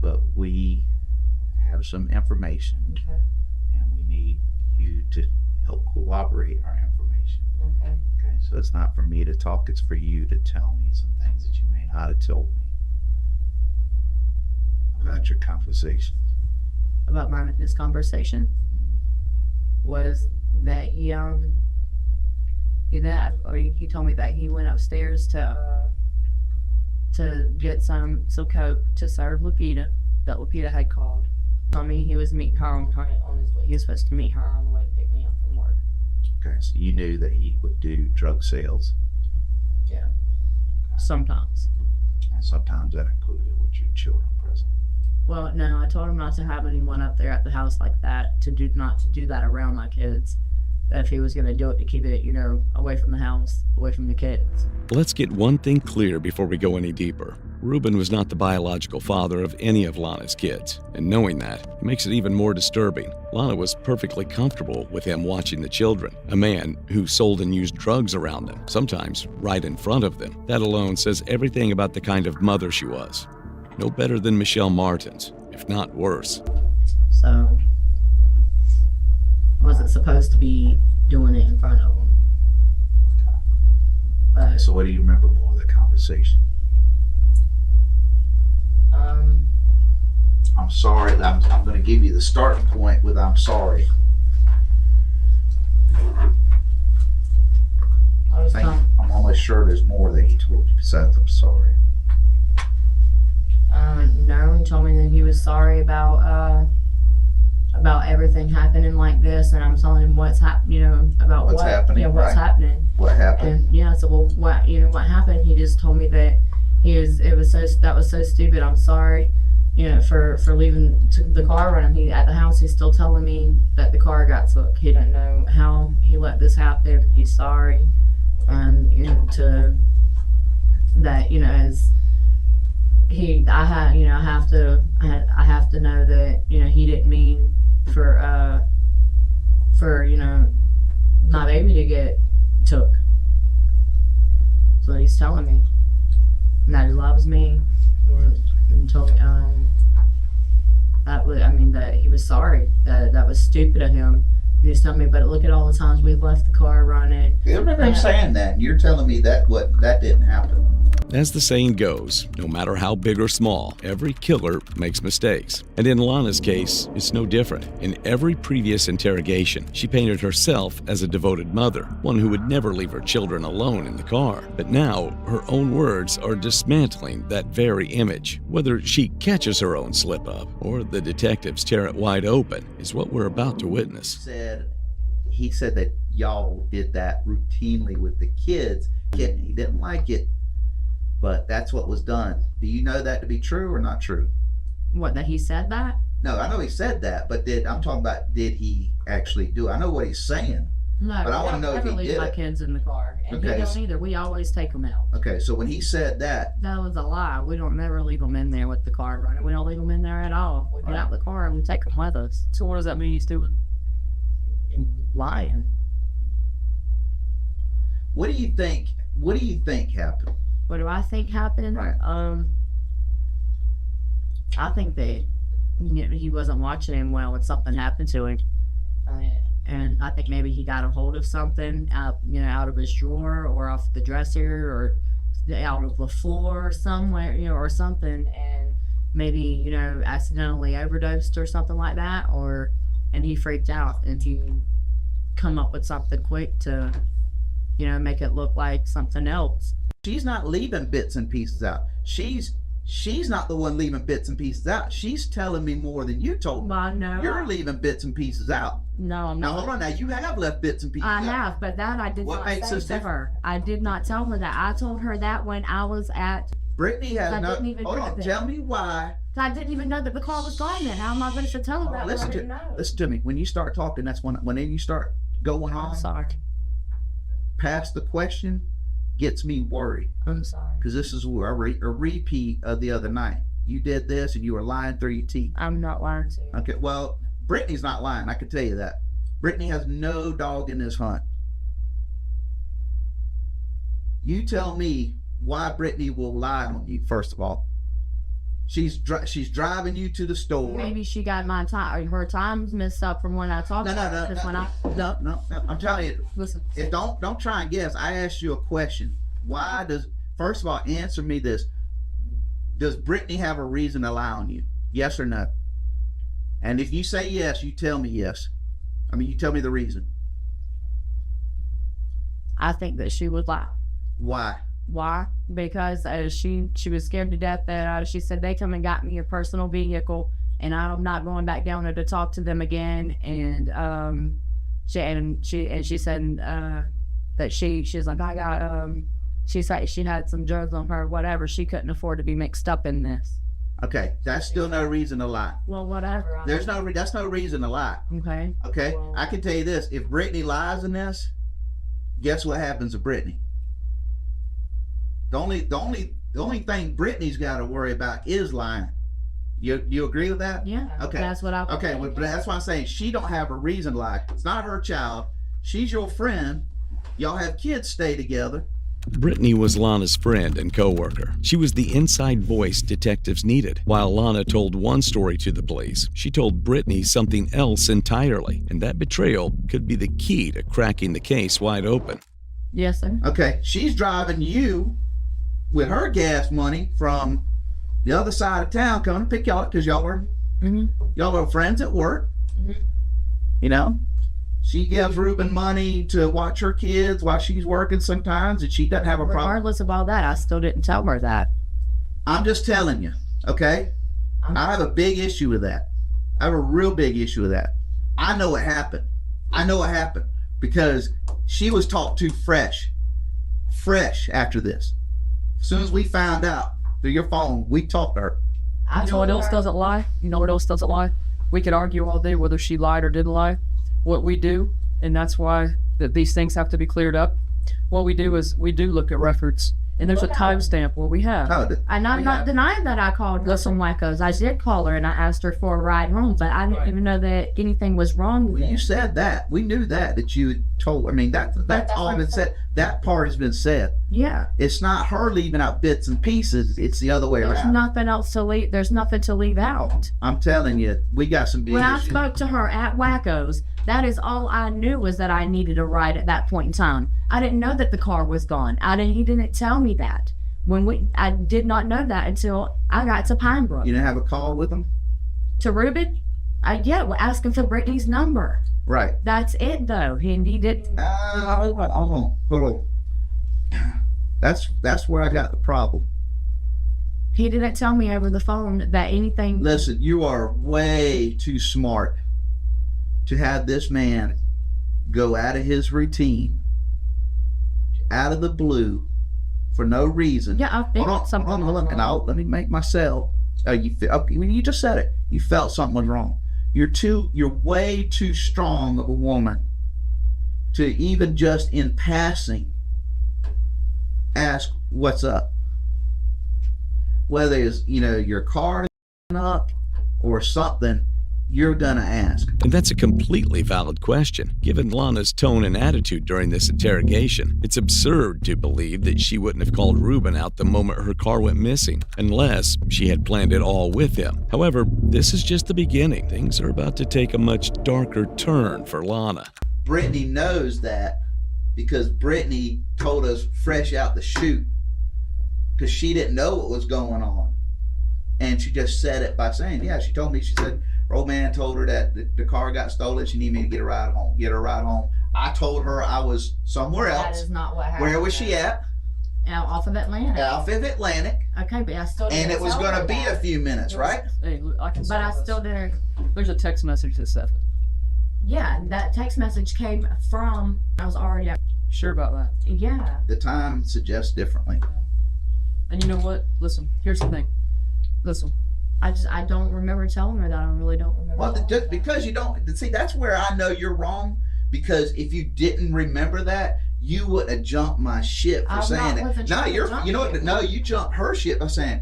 But we have some information,
Okay.
and we need you to help corroborate our information.
Okay.
So it's not for me to talk, it's for you to tell me some things that you may not have told me about your conversations.
About mine and his conversation was that he told me that he went upstairs to get some coke to serve Lupita, that Lupita had called. I mean, he was meeting her on his way. He was supposed to meet her on the way to pick me up from work.
Okay, so you knew that he would do drug sales.
Yeah. Sometimes.
And sometimes that included with your children present.
Well, no, I told him not to have anyone up there at the house like that, not to do that around my kids. That if he was going to do it, to keep it, away from the house, away from the kids.
Let's get one thing clear before we go any deeper. Ruben was not the biological father of any of Lana's kids, and knowing that, it makes it even more disturbing. Lana was perfectly comfortable with him watching the children, a man who sold and used drugs around them, sometimes right in front of them. That alone says everything about the kind of mother she was. No better than Michelle Martin's, if not worse.
So, I wasn't supposed to be doing it in front of him.
So what do you remember more of the conversation? I'm sorry. I'm going to give you the starting point with I'm sorry. I'm almost sure there's more that he told you besides I'm sorry.
No, he told me that he was sorry about everything happening like this, and I'm telling him what's happening, about
what's happening.
Yeah, what's happening.
What happened?
And yeah, so what happened? He just told me that that was so stupid. I'm sorry, for leaving the car running. At the house, he's still telling me that the car got took. He didn't know how he let this happen. He's sorry, and as I have to know that he didn't mean for my baby to get took. That's what he's telling me, and that he loves me, and told me that he was sorry, that was stupid of him. He was telling me, but look at all the times we've left the car running.
I remember him saying that, and you're telling me that didn't happen.
As the saying goes, no matter how big or small, every killer makes mistakes. And in Lana's case, it's no different. In every previous interrogation, she painted herself as a devoted mother, one who would never leave her children alone in the car. But now, her own words are dismantling that very image. Whether she catches her own slip-up or the detectives tear it wide open is what we're about to witness.
He said that y'all did that routinely with the kids. He didn't like it, but that's what was done. Do you know that to be true or not true?
What, that he said that?
No, I know he said that, but I'm talking about, did he actually do it? I know what he's saying.
No,
but I want to know if he did.
I never leave my kids in the car, and
okay.
He don't either. We always take them out.
Okay, so when he said that
was a lie. We don't never leave them in there with the car running. We don't leave them in there at all. We get out of the car and we take them with us. So what does that mean he's doing? Lying.
What do you think happened?
What do I think happened?
Right.
I think that he wasn't watching him well when something happened to him. And I think maybe he got a hold of something out of his drawer or off the dresser or out of the floor somewhere, or something, and maybe, accidentally overdosed or something like that, and he freaked out and he come up with something quick to, make it look like something else.
She's not leaving bits and pieces out. She's not the one leaving bits and pieces out. She's telling me more than you told me.
Well, no.
You're leaving bits and pieces out.
No, I'm not.
Now, hold on. Now, you have left bits and pieces out.
I have, but that I did not say to her. I did not tell her that. I told her that when I was at...
Brittany has not... Hold on. Tell me why.
I didn't even know that the car was gone then. How am I going to tell her that?
Listen to me. When you start talking, that's when you start going on.
I'm sorry.
Past the question gets me worried.
I'm sorry.
Because this is a repeat of the other night. You did this and you were lying through your teeth.
I'm not lying to you.
Okay, well, Brittany's not lying. I can tell you that. Brittany has no dog in this hunt. You tell me why Brittany will lie on you, first of all. She's driving you to the store.
Maybe she got my time, her time's messed up from when I talked to her.
No. I'm telling you.
Listen.
Don't try and guess. I asked you a question. Why does, first of all, answer me this. Does Brittany have a reason allowing you? Yes or no? And if you say yes, you tell me yes. I mean, you tell me the reason.
I think that she would lie.
Why?
Why? Because she was scared to death that she said they come and got me a personal vehicle and I'm not going back down there to talk to them again. And she said that she's like, I got she said she had some drugs on her, whatever. She couldn't afford to be mixed up in this.
Okay, that's still no reason to lie.
Well, whatever.
That's no reason to lie.
Okay.
Okay, well, I can tell you this: if Brittany lies in this, guess what happens to Brittany? The only thing Brittany's got to worry about is lying. You agree with that?
Yeah.
Okay.
That's what I.
Okay, well, but that's why I'm saying she don't have a reason to lie. It's not her child. She's your friend. Y'all have kids stay together.
Brittany was Lana's friend and co-worker. She was the inside voice detectives needed. While Lana told one story to the police, she told Brittany something else entirely, and that betrayal could be the key to cracking the case wide open.
Yes, sir.
Okay, she's driving you with her gas money from the other side of town coming to pick y'all up because y'all were friends at work. You know? She gives Ruben money to watch her kids while she's working sometimes, and she doesn't have a problem.
Regardless of all that, I still didn't tell her that.
I'm just telling you, okay? I have a big issue with that. I have a real big issue with that. I know what happened. Because she was talked to fresh after this. As soon as we found out through your phone, we talked to her.
You know what else doesn't lie? We could argue all day whether she lied or didn't lie. What we do, and that's why that these things have to be cleared up, what we do is we do look at records. And there's a timestamp where we have.
And I'm not denying that I called some wackos. I did call her and I asked her for a ride home, but I didn't even know that anything was wrong with it.
You said that. We knew that you had told. I mean, that's all been said. That part has been said.
Yeah.
It's not her leaving out bits and pieces. It's the other way around.
There's nothing else to leave. There's nothing to leave out.
I'm telling you, we got some big
When
issues.
I spoke to her at Wacko's, that is all I knew was that I needed a ride at that point in time. I didn't know that the car was gone. He didn't tell me that. I did not know that until I got to Pine Brook.
You didn't have a call with him?
To Ruben? We're asking for Brittany's number.
Right.
That's it, though. He didn't.
Hold on. That's where I got the problem.
He didn't tell me over the phone that anything.
Listen, you are way too smart to have this man go out of his routine, out of the blue, for no reason.
Yeah, I think something.
Hold on, let me make myself. You just said it. You felt something was wrong. You're way too strong of a woman to even just in passing ask what's up. Whether it's your car up or something, you're gonna ask.
And that's a completely valid question. Given Lana's tone and attitude during this interrogation, it's absurd to believe that she wouldn't have called Ruben out the moment her car went missing, unless she had planned it all with him. However, this is just the beginning. Things are about to take a much darker turn for Lana.
Brittany knows that because Brittany told us fresh out the chute because she didn't know what was going on. And she just said it by saying, she told me, she said, old man told her that the car got stolen. She needed me to get her ride home. I told her I was somewhere else.
That is not what happened.
Where was she at?
Off of Atlantic. Okay, but I still didn't.
And it was going to be a few minutes, right?
Hey, I can.
But I still didn't.
There's a text message that said.
Yeah, that text message came from. I was already.
Sure about that?
Yeah.
The time suggests differently.
And you know what? Listen, here's the thing. Listen.
I don't remember telling her that. I really don't remember.
Well, just because you don't see, that's where I know you're wrong. Because if you didn't remember that, you would have jumped my shit for saying it. No, you know what? No, you jumped her shit by saying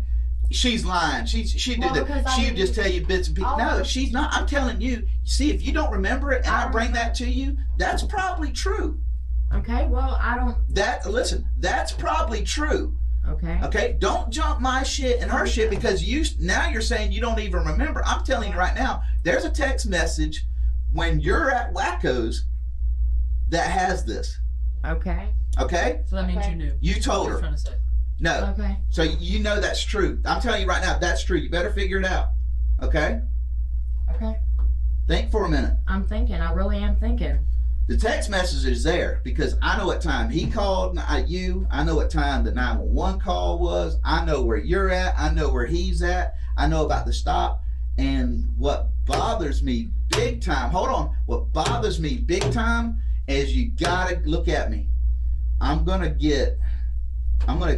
she's lying. She did that. She just tell you bits and pieces. No, she's not. I'm telling you. See, if you don't remember it, and I bring that to you, that's probably true.
Okay. Well, I don't.
Listen, that's probably true.
Okay.
Okay, don't jump my shit and her shit because you're saying you don't even remember. I'm telling you right now, there's a text message when you're at Wacko's that has this.
Okay.
Okay?
So that means you knew.
You told her.
Trying to say.
No.
Okay.
So you know that's true. I'm telling you right now, that's true. You better figure it out. Okay?
Okay.
Think for a minute.
I'm thinking. I really am thinking.
The text message is there because I know what time he called you. I know what time the 911 call was. I know where you're at. I know where he's at. I know about the stop. And what bothers me big time, hold on. What bothers me big time is you gotta look at me. I'm gonna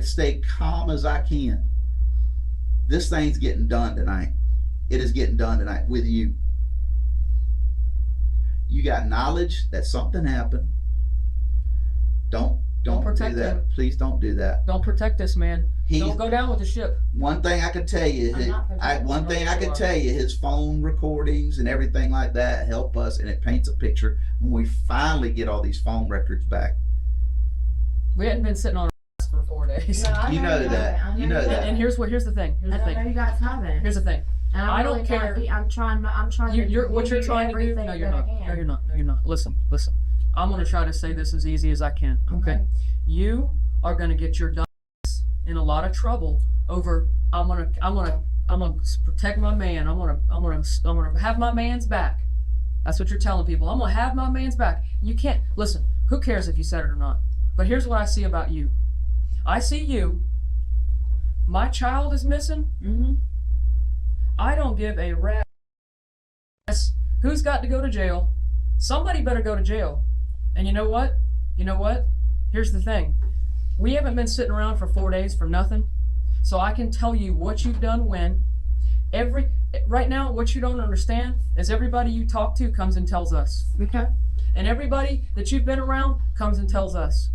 stay calm as I can. This thing's getting done tonight. It is getting done tonight with you. You got knowledge that something happened. Don't
protect
do that.
him.
Please don't do that.
Don't protect this man. Don't go down with the ship.
One thing I can tell you, his phone recordings and everything like that help us, and it paints a picture when we finally get all these phone records back.
We hadn't been sitting on our ass for 4 days.
No, I
You know that. You know that.
And here's the thing.
I know you guys haven't.
Here's the thing.
And
I don't care.
I'm trying
What you're trying to do? No, you're not. No, you're not. No, you're not. Listen. I'm going to try to say this as easy as I can. Okay. You are going to get your dumbass in a lot of trouble over. I'm going to protect my man. I'm going to have my man's back. That's what you're telling people. I'm going to have my man's back. You can't listen. Who cares if you said it or not? But here's what I see about you. I see you. My child is missing. Mm-hmm. I don't give a rat's who's got to go to jail. Somebody better go to jail. And you know what? Here's the thing. We haven't been sitting around for 4 days for nothing. So I can tell you what you've done when. Right now, what you don't understand is everybody you talk to comes and tells us.
Okay.
And everybody that you've been around comes and tells us.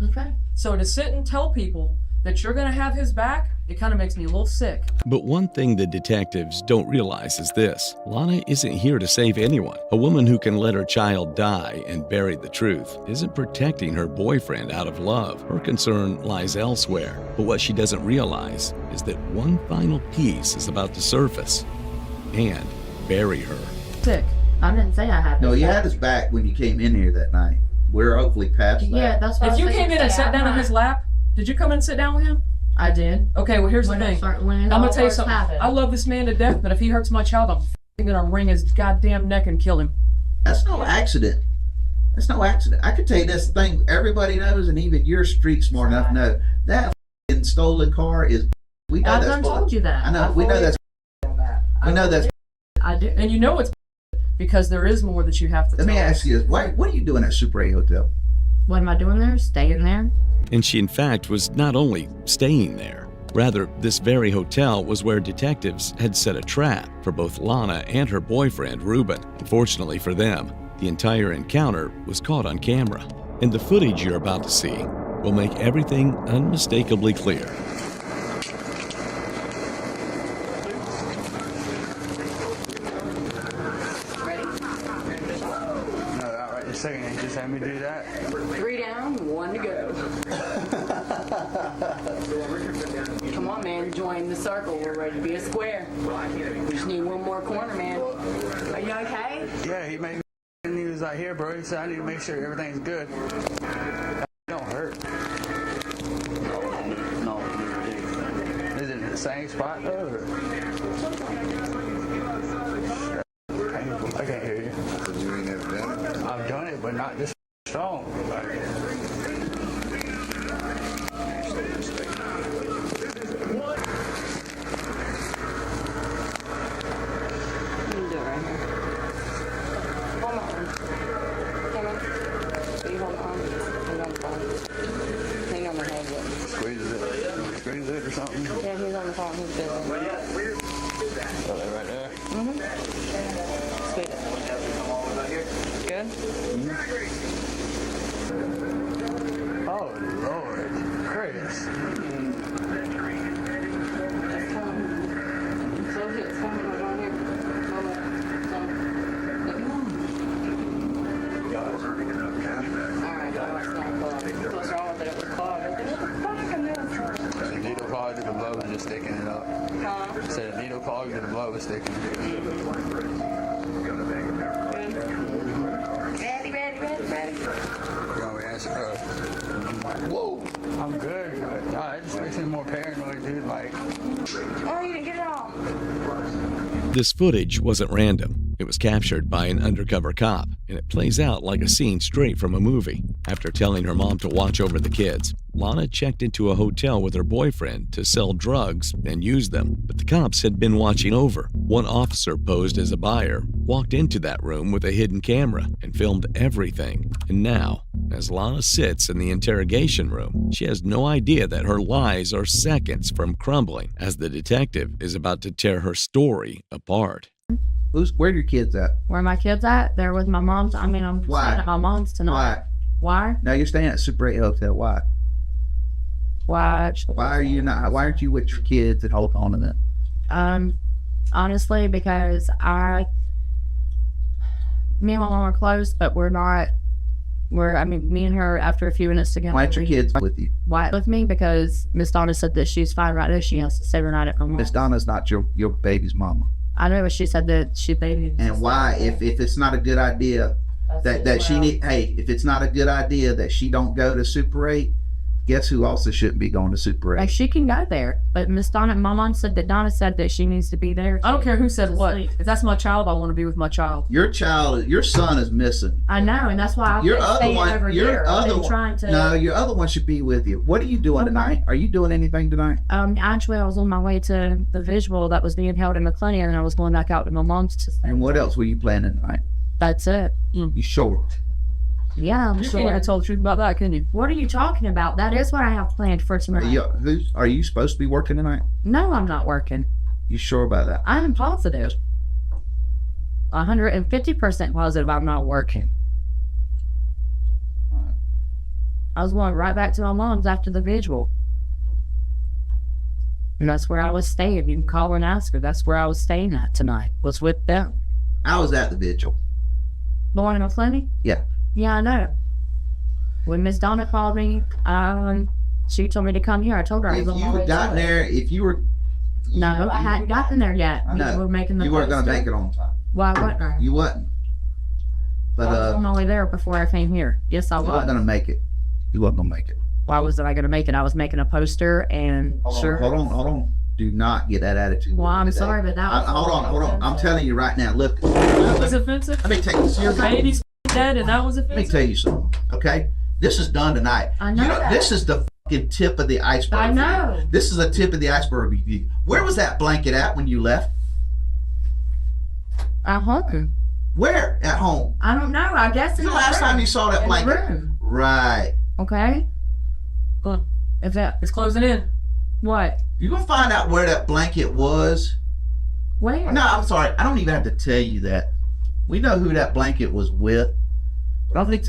Okay.
So to sit and tell people that you're going to have his back, it kind of makes me a little sick.
But one thing the detectives don't realize is this. Lana isn't here to save anyone. A woman who can let her child die and bury the truth isn't protecting her boyfriend out of love. Her concern lies elsewhere. But what she doesn't realize is that one final piece is about to surface and bury her.
Sick. I didn't say I had.
No, you had his back when you came in here that night. We're hopefully past that.
Yeah, that's what
If you came in and sat down on his lap, did you come in and sit down with him?
I did.
Okay, well, here's the thing. I'm going to tell you something. I love this man to death, but if he hurts my child, I'm going to wring his goddamn neck and kill him.
That's no accident. That's no accident. I could tell you this thing everybody knows, and even you're street smart enough to know. That stolen car is... We know
I've
that's
done told you that.
I know. We know that's... We know that's...
I do. And you know it's because there is more that you have to tell.
Let me ask you this. What are you doing at Super 8 Hotel?
What am I doing there? Staying there.
And she, in fact, was not only staying there. Rather, this very hotel was where detectives had set a trap for both Lana and her boyfriend, Ruben. Unfortunately for them, the entire encounter was caught on camera. And the footage you're about to see will make everything unmistakably clear.
Second, just have me do that.
3 down, 1 to go. Come on, man, join the circle. We're ready to be a square. We just need one more corner, man. Are you okay?
Yeah, he made me, and he was like, here, bro. He said, I need to make sure everything's good. That don't hurt. No. Is it the same spot, though? Or? I can't hear you. You ain't never done it? I've done it, but not this strong. Squeeze it or something?
Yeah, he's on the phone. He's busy.
Oh, they're right there.
Mm-hmm. Sweet. Good?
Mm-hmm. Oh, Lord. Chris. was sticking it up. Said a needle clogged and the blood was sticking.
Ready.
You want me to answer? Whoa. I'm good, but nah, it just makes me more paranoid, dude. Like,
Oh, you didn't get it all.
This footage wasn't random. It was captured by an undercover cop, and it plays out like a scene straight from a movie. After telling her mom to watch over the kids, Lana checked into a hotel with her boyfriend to sell drugs and use them. But the cops had been watching over. One officer posed as a buyer, walked into that room with a hidden camera, and filmed everything. And now, as Lana sits in the interrogation room, she has no idea that her lies are seconds from crumbling as the detective is about to tear her story apart.
Where are your kids at?
Where my kids at? They're with my mom's. I'm
Why?
staying at my mom's tonight.
Why?
Why?
No, you're staying at Super 8 Hotel. Why?
Why?
Why are you not? Why aren't you with your kids and hold on to them?
Honestly, because me and my mom are close, but we're not. Me and her, after a few minutes together.
Why aren't your kids with you?
Why with me? Because Miss Donna said that she's fine right now. She has to stay overnight at my mom's.
Miss Donna's not your baby's mama.
I know, but she said that she baby.
And why, if it's not a good idea that she need, hey, if it's not a good idea that she don't go to Super 8, guess who also shouldn't be going to Super 8?
Like, she can go there, but Miss Donna, my mom said that Donna said that she needs to be there.
I don't care who said what. If that's my child, I want to be with my child.
Your son is missing.
I know, and that's why
Your
I'm
other
staying
one,
over
your
here.
other
I've been
one,
trying to.
no, your other one should be with you. What are you doing tonight? Are you doing anything tonight?
Actually, I was on my way to the visual that was being held in the clinic, and I was going back out to my mom's to stay.
And what else were you planning tonight?
That's it.
You sure?
Yeah, I'm
You
sure.
can't tell the truth about that, can you?
What are you talking about? That is what I have planned for tonight.
Are you supposed to be working tonight?
No, I'm not working.
You sure about that?
I'm positive. 150% positive I'm not working. I was going right back to my mom's after the visual. And that's where I was staying. You can call her and ask her. That's where I was staying at tonight. Was with them.
I was at the vigil.
The one in the clinic?
Yeah.
Yeah, I know. When Miss Donna called me, she told me to come here. I told her I was on my way.
If you had gotten there, if you were...
No, I hadn't gotten there yet.
No,
we were making the
you weren't going to
poster.
make it on time.
Well, I wasn't.
You wasn't. But
I was only there before I came here. Yes, I
you
was.
wasn't going to make it. You wasn't going to make it.
Why wasn't I going to make it? I was making a poster and
Hold on. Do not get that attitude.
Well, I'm sorry, but that was...
Hold on. I'm telling you right now. Look.
That was offensive?
Let me take this.
Your baby's dead and that was offensive?
Let me tell you something, okay? This is done tonight.
I know that.
This is the fucking tip of the iceberg.
I know.
This is the tip of the iceberg review. Where was that blanket at when you left?
At home.
Where? At home?
I don't know. I guess in
The
the
last
room.
time you saw that
In the
blanket.
room.
Right.
Okay. Well, if that...
It's closing in.
What?
You're going to find out where that blanket was.
Where?
No, I'm sorry. I don't even have to tell you that. We know who that blanket was with. But I think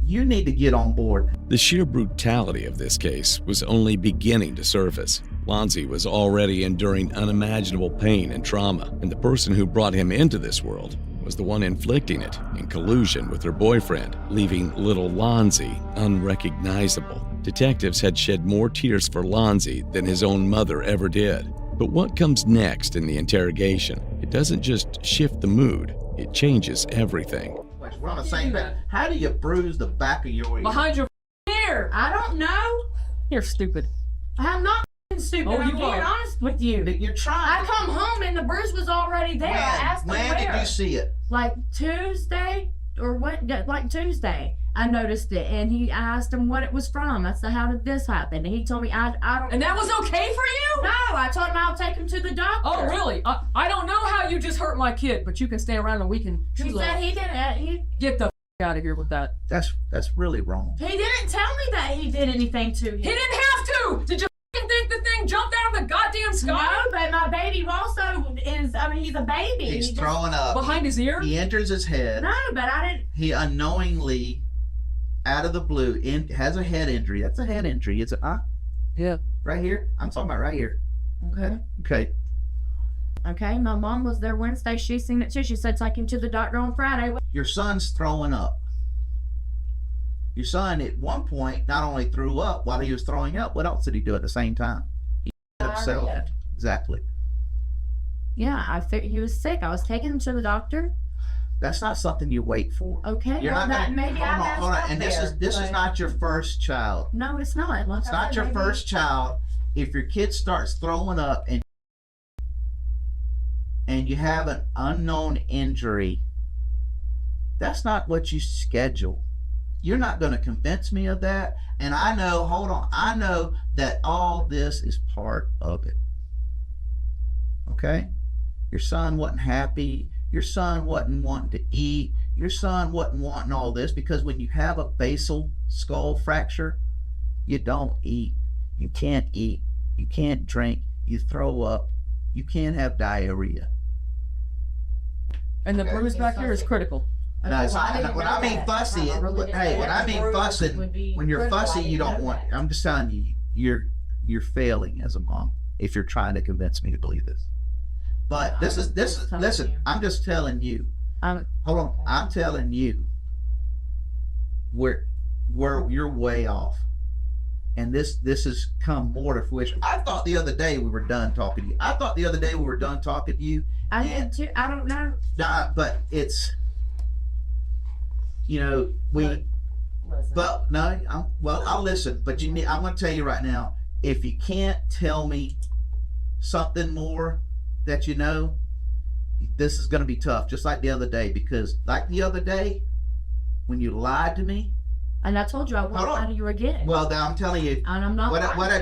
you need to get on board.
The sheer brutality of this case was only beginning to surface. Lonzy was already enduring unimaginable pain and trauma, and the person who brought him into this world was the one inflicting it in collusion with her boyfriend, leaving little Lonzy unrecognizable. Detectives had shed more tears for Lonzy than his own mother ever did. But what comes next in the interrogation? It doesn't just shift the mood, it changes everything.
We're on the same page. How do you bruise the back of your ear?
Behind your ear.
I don't know.
You're stupid.
I'm not stupid.
Oh,
I'm
you
being
are.
honest with you.
You're trying.
I come home and the bruise was already there. I asked him
When
where.
did you see it?
Like Tuesday or what? Like Tuesday, I noticed it, and I asked him what it was from. I said, "How did this happen?" And he told me, "I don't."
And that was okay for you?
No, I told him I'll take him to the doctor.
Oh, really? I don't know how you just hurt my kid, but you can stay around and we can.
He said he didn't.
Get the out of here with that.
That's really wrong.
He didn't tell me that he did anything to him.
He didn't have to. Did you think the thing jumped out of the goddamn sky?
No, but my baby also is. I mean, he's a baby.
He's throwing up.
Behind his ear?
He enters his head.
No, but I didn't.
He unknowingly, out of the blue, has a head injury. That's a head injury. It's
yeah.
Right here? I'm talking about right here.
Okay.
Okay.
Okay, my mom was there Wednesday. She seen it too. She said take him to the doctor on Friday.
Your son's throwing up. Your son, at one point, not only threw up while he was throwing up, what else did he do at the same time? He himself.
diarrhea.
Exactly.
Yeah, I figured he was sick. I was taking him to the doctor.
That's not something you wait for.
Okay,
You're
well,
not gonna,
maybe I messed
hold on.
up
And
there,
this is
but-
not your first child.
No, it's not. Like
It's
I
not
said,
your
maybe-
first child. If your kid starts throwing up and you have an unknown injury, that's not what you schedule. You're not going to convince me of that. And I know, hold on, I know that all this is part of it. Okay? Your son wasn't happy. Your son wasn't wanting to eat. Your son wasn't wanting all this, because when you have a basal skull fracture, you don't eat. You can't eat. You can't drink. You throw up. You can't have diarrhea.
And the bruise back here is critical.
No, it's not, when I mean fussy, when I mean fussing, when you're fussy, you don't want. I'm just telling you, you're failing as a mom if you're trying to convince me to believe this. But this is listen. I'm just telling you. Hold on. I'm telling you where you're way off, and this has come more to fruition. I thought the other day we were done talking to you. I
did too. I don't know.
Nah, but it's. You know, but no, I'll listen, but I'm going to tell you right now, if you can't tell me something more that you know, this is going to be tough, just like the other day, because like the other day, when you lied to me.
And I told you I won't lie to you again.
Well, now I'm telling you.
And I'm not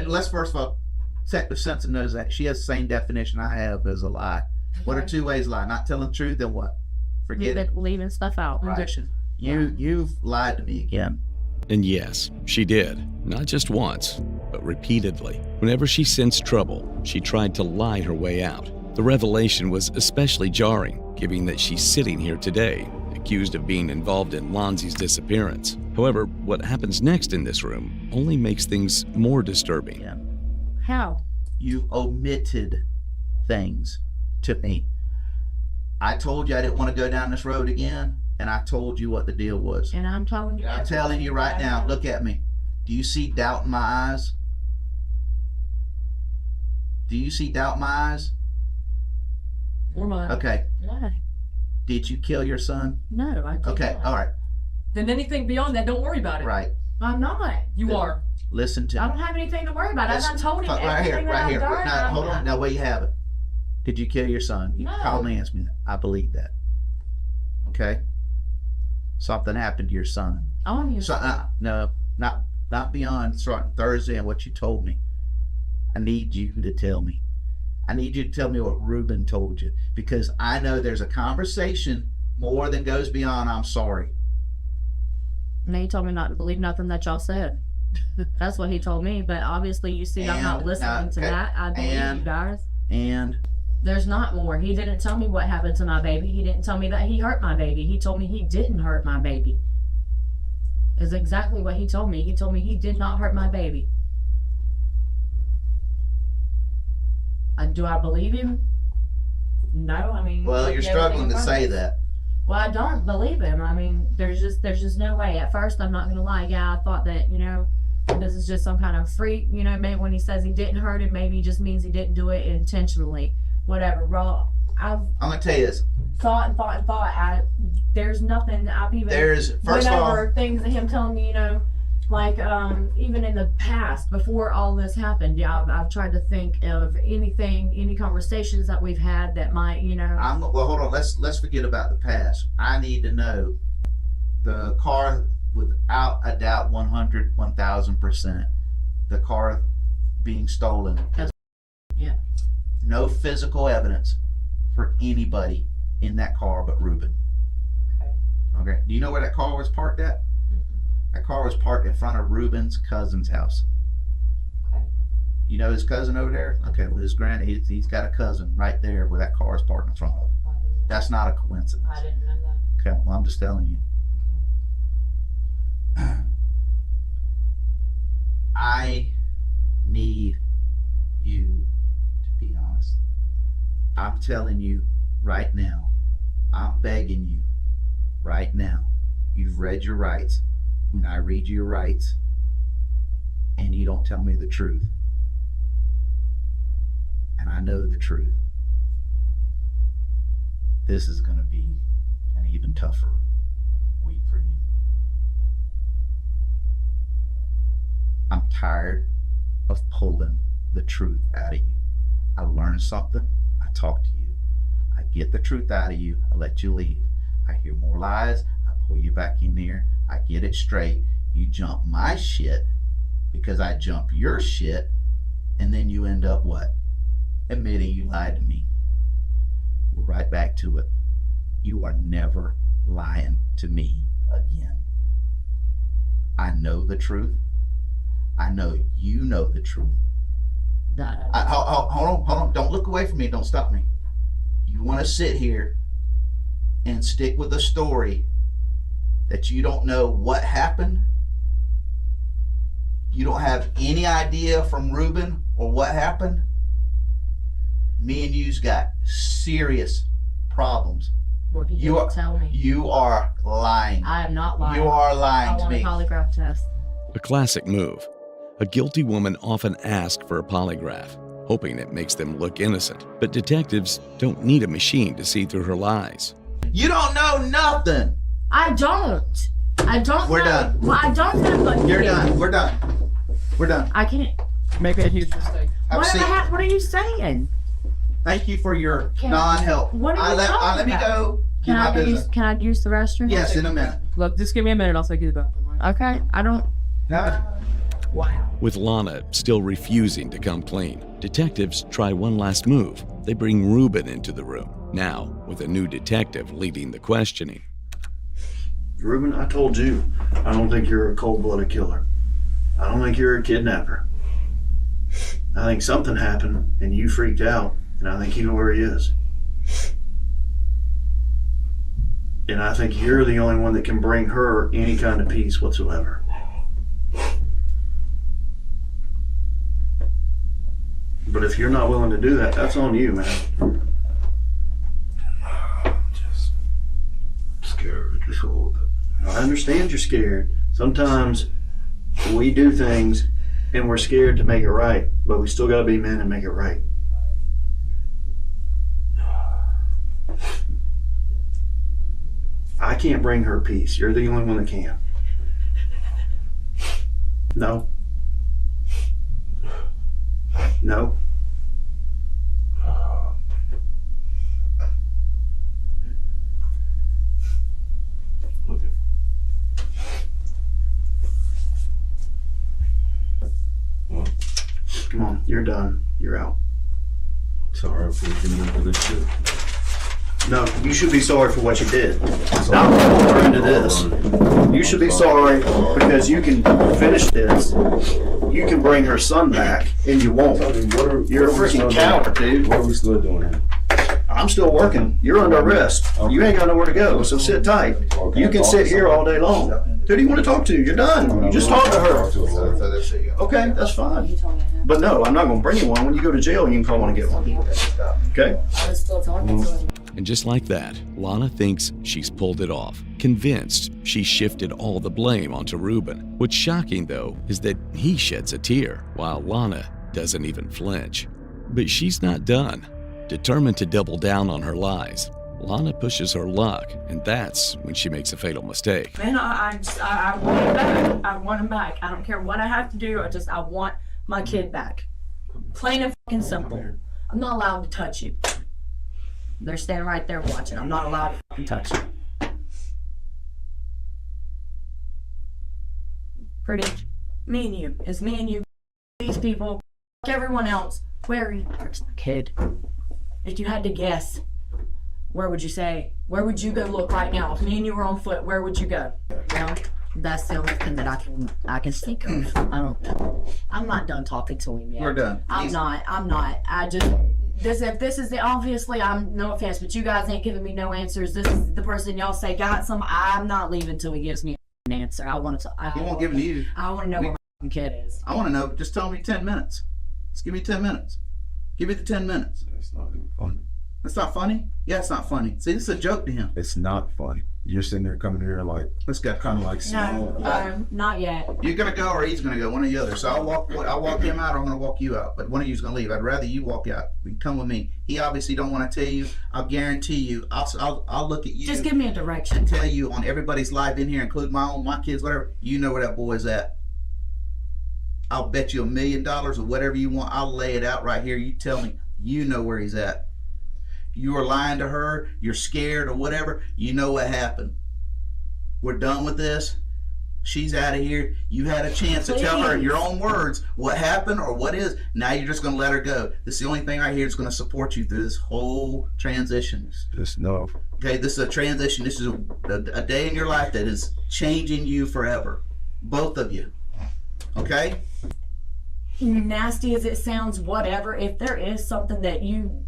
let's first of all, Detective Simpson knows that. She has the same definition I have as a lie. What are two ways to lie? Not telling the truth, then what? Forget it.
Leaving stuff out.
Right. You've lied to me again.
And yes, she did. Not just once, but repeatedly. Whenever she sensed trouble, she tried to lie her way out. The revelation was especially jarring, given that she's sitting here today, accused of being involved in Lonzie's disappearance. However, what happens next in this room only makes things more disturbing.
Yeah.
How?
You omitted things to me. I told you I didn't want to go down this road again. And I told you what the deal was.
And I'm telling you.
I'm telling you right now, look at me. Do you see doubt in my eyes? Do you see doubt in my eyes?
Or mine.
Okay.
No.
Did you kill your son?
No, I didn't.
Okay, all right.
Then anything beyond that, don't worry about it.
Right.
I'm not.
You are.
Listen to me.
I don't have anything to worry about. I done told him
right
everything
here.
that I've done.
Now, hold on. Now, where you have it? Did you kill your son? You
No.
call me and answer me. I believe that. Okay? Something happened to your son. No, not beyond starting Thursday and what you told me. I need you to tell me. I need you to tell me what Ruben told you, because I know there's a conversation more than goes beyond I'm sorry.
No, he told me not to believe nothing that y'all said. That's what he told me, but obviously you see I'm not listening to that. I believe you guys.
And
there's not more. He didn't tell me what happened to my baby. He didn't tell me that he hurt my baby. He told me he didn't hurt my baby. Is exactly what he told me. He told me he did not hurt my baby. Do I believe him? No, I mean.
Well, you're struggling to say that.
Well, I don't believe him. I mean, there's just no way. At first, I'm not gonna lie. Yeah, I thought that, this is just some kind of freak. Maybe when he says he didn't hurt him, maybe he just means he didn't do it intentionally. Whatever. Well, I'm
gonna tell you this.
Thought. There's nothing. I've even
first of all,
things that him telling me, like even in the past before all this happened. Yeah, I've tried to think of any conversations that we've had that might,
well, hold on. Let's forget about the past. I need to know the car, without a doubt, 1,000%. The car being stolen.
Yeah.
No physical evidence for anybody in that car but Ruben. Okay. Do you know where that car was parked at? That car was parked in front of Ruben's cousin's house.
Okay.
You know his cousin over there? Okay, well he's got a cousin right there where that car is parked in front of. That's not a coincidence.
I didn't know that.
Okay, well I'm just telling you. I need you to be honest. I'm telling you right now. I'm begging you right now. You've read your rights. When I read your rights and you don't tell me the truth, know the truth. This is going to be an even tougher week for you. I'm tired of pulling the truth out of you. I learned something, I talk to you. I get the truth out of you, I let you leave. I hear more lies, I pull you back in there, I get it straight. You jump my shit because I jump your shit, and then you end up what? Admitting you lied to me. We're right back to it. You are never lying to me again. I know the truth. I know you know the truth. Hold on. Don't look away from me. Don't stop me. You want to sit here and stick with a story that you don't know what happened? You don't have any idea from Ruben or what happened? Me and you's got serious problems.
Well, you are, tell me.
You are lying.
I am not lying.
You are lying to me.
I want a polygraph test.
A classic move. A guilty woman often asks for a polygraph, hoping it makes them look innocent. But detectives don't need a machine to see through her lies.
You don't know nothing.
I don't.
We're done.
Well, I don't have a...
You're done. We're done. We're done.
I can't...
Maybe a huge mistake.
What are you saying?
Thank you for your non-help.
What are you talking
Let me go.
Can I use the restroom?
Yes, in a minute.
Look, just give me a minute. I'll take you to the bathroom.
Okay, I don't...
Wow. With Lana still refusing to come clean, detectives try one last move. They bring Ruben into the room, now with a new detective leading the questioning.
Ruben, I told you, I don't think you're a cold-blooded killer. I don't think you're a kidnapper. I think something happened and you freaked out, and I think you know where he is. And I think you're the only one that can bring her any kind of peace whatsoever. But if you're not willing to do that, that's on you, man. I'm just scared. I understand you're scared. Sometimes we do things and we're scared to make it right, but we still got to be men and make it right. I can't bring her peace. You're the only one that can. No. No. Come on, you're done. You're out.
Sorry for getting into this shit.
No, you should be sorry for what you did. Not pulling her into this. You should be sorry because you can finish this. You can bring her son back, and you won't. You're a freaking coward, dude.
What are we still doing here?
I'm still working. You're under arrest. You ain't got nowhere to go, so sit tight. You can sit here all day long. Who do you want to talk to? You're done. You just talk to her. Okay, that's fine. But no, I'm not going to bring you one. When you go to jail, you can call one and get one. Okay?
I was still talking to him.
And just like that, Lana thinks she's pulled it off, convinced she shifted all the blame onto Ruben. What's shocking, though, is that he sheds a tear, while Lana doesn't even flinch. But she's not done. Determined to double down on her lies, Lana pushes her luck, and that's when she makes a fatal mistake.
Man, I want him back. I want him back. I don't care what I have to do. I want my kid back. Plain and fucking simple. I'm not allowed to touch you. They're standing right there watching. I'm not allowed to fucking touch you. Pretty. Me and you. It's me and you. These people. Everyone else. Where's my kid? If you had to guess, where would you say? Where would you go look right now? If me and you were on foot, where would you go? Well, that's the only thing that I can think of. I'm not done talking to him yet.
We're done.
I'm not. If this is obviously, no offense, but you guys ain't giving me no answers. This is the person y'all say got some. I'm not leaving till he gives me an answer.
He won't give it to you.
I want to know where my kid is.
I want to know. Just tell me 10 minutes. Just give me 10 minutes. Give me the 10 minutes.
It's not even funny.
That's not funny? Yeah, it's not funny. See, this is a joke to him.
It's not funny.
You're sitting there coming here like, this guy kind of like small.
No, not yet.
You're gonna go or he's gonna go, one or the other. So I'll walk him out or I'm gonna walk you out. But one of you's gonna leave. I'd rather you walk out. You can come with me. He obviously don't want to tell you. I'll guarantee you. I'll look at you.
Just give me a direction.
And tell you on everybody's life in here, including my kids, whatever. You know where that boy's at. I'll bet you $1 million or whatever you want. I'll lay it out right here. You tell me. You know where he's at. You are lying to her. You're scared or whatever. You know what happened. We're done with this. She's out of here. You had a chance to tell her in your own words what happened or what is. Now you're just going to let her go. This is the only thing right here that's going to support you through this whole transition.
Just know.
Okay, this is a transition. This is a day in your life that is changing you forever. Both of you. Okay?
Nasty as it sounds, whatever. If there is something that you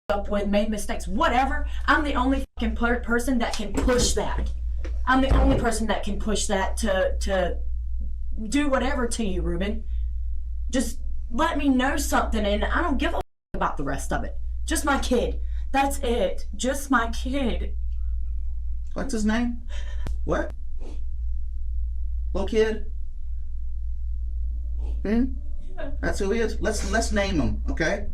up with, made mistakes, whatever, I'm the only fucking person that can push that. I'm the only person that can push that to do whatever to you, Ruben. Just let me know something, and I don't give a about the rest of it. Just my kid. That's it. Just my kid.
What's his name? What? Little kid? That's who he is. Let's name him, okay?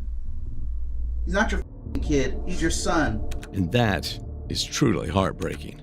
He's not your kid. He's your son.
And that is truly heartbreaking.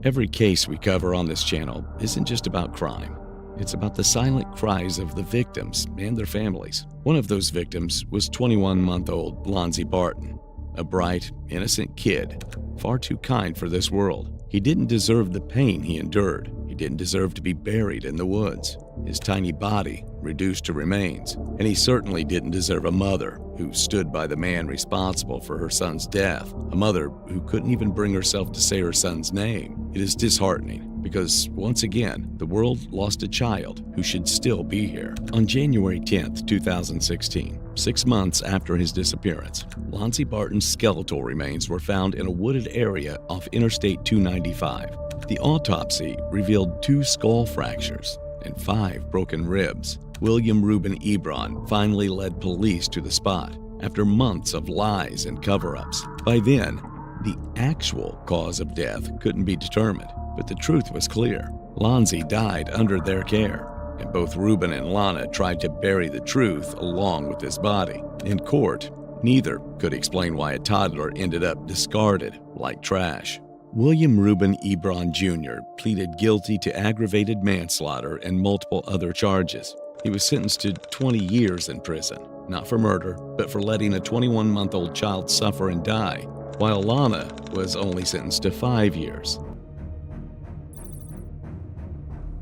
Every case we cover on this channel isn't just about crime. It's about the silent cries of the victims and their families. One of those victims was 21-month-old Lonzie Barton, a bright, innocent kid, far too kind for this world. He didn't deserve the pain he endured. He didn't deserve to be buried in the woods, his tiny body reduced to remains. And he certainly didn't deserve a mother who stood by the man responsible for her son's death, a mother who couldn't even bring herself to say her son's name. It is disheartening because, once again, the world lost a child who should still be here. On January 10th, 2016, 6 months after his disappearance, Lonzie Barton's skeletal remains were found in a wooded area off Interstate 295. The autopsy revealed 2 skull fractures and 5 broken ribs. William Reuben Ebron finally led police to the spot after months of lies and cover-ups. By then, the actual cause of death couldn't be determined, but the truth was clear. Lonzie died under their care, and both Reuben and Lana tried to bury the truth along with his body. In court, neither could explain why a toddler ended up discarded like trash. William Reuben Ebron Jr. pleaded guilty to aggravated manslaughter and multiple other charges. He was sentenced to 20 years in prison, not for murder, but for letting a 21-month-old child suffer and die, while Lana was only sentenced to 5 years.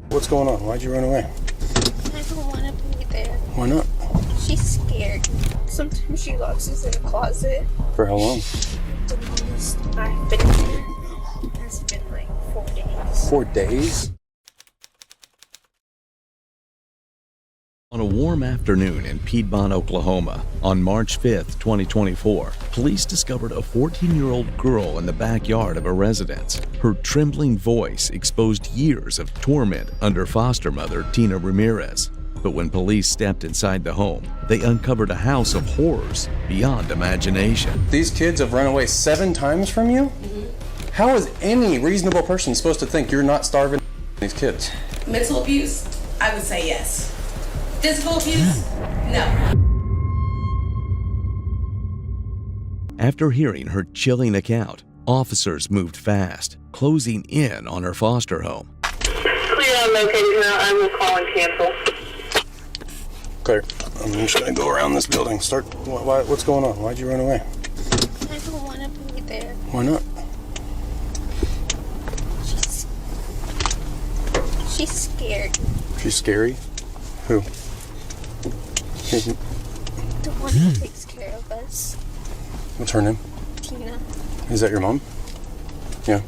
What's going on? Why'd you run away?
I don't want to be there.
Why not?
She's scared. Sometimes she locks us in a closet.
For how long?
The longest I've been here has been like 4 days.
4 days?
On a warm afternoon in Piedmont, Oklahoma, on March 5, 2024, police discovered a 14-year-old girl in the backyard of a residence. Her trembling voice exposed years of torment under foster mother Tina Ramirez. But when police stepped inside the home, they uncovered a house of horrors beyond imagination.
These kids have run away 7 times from you? How is any reasonable person supposed to think you're not starving these kids?
Mental abuse? I would say yes. Physical abuse? No.
After hearing her chilling account, officers moved fast, closing in on her foster home.
Clear on located now. I will call and cancel.
Okay, I'm just gonna go around this building. What's going on? Why'd you run away?
I don't want to be there.
Why not?
She's scared.
She's scary? Who?
The one who takes care of us.
What's her name?
Tina.
Is that your mom? Yeah.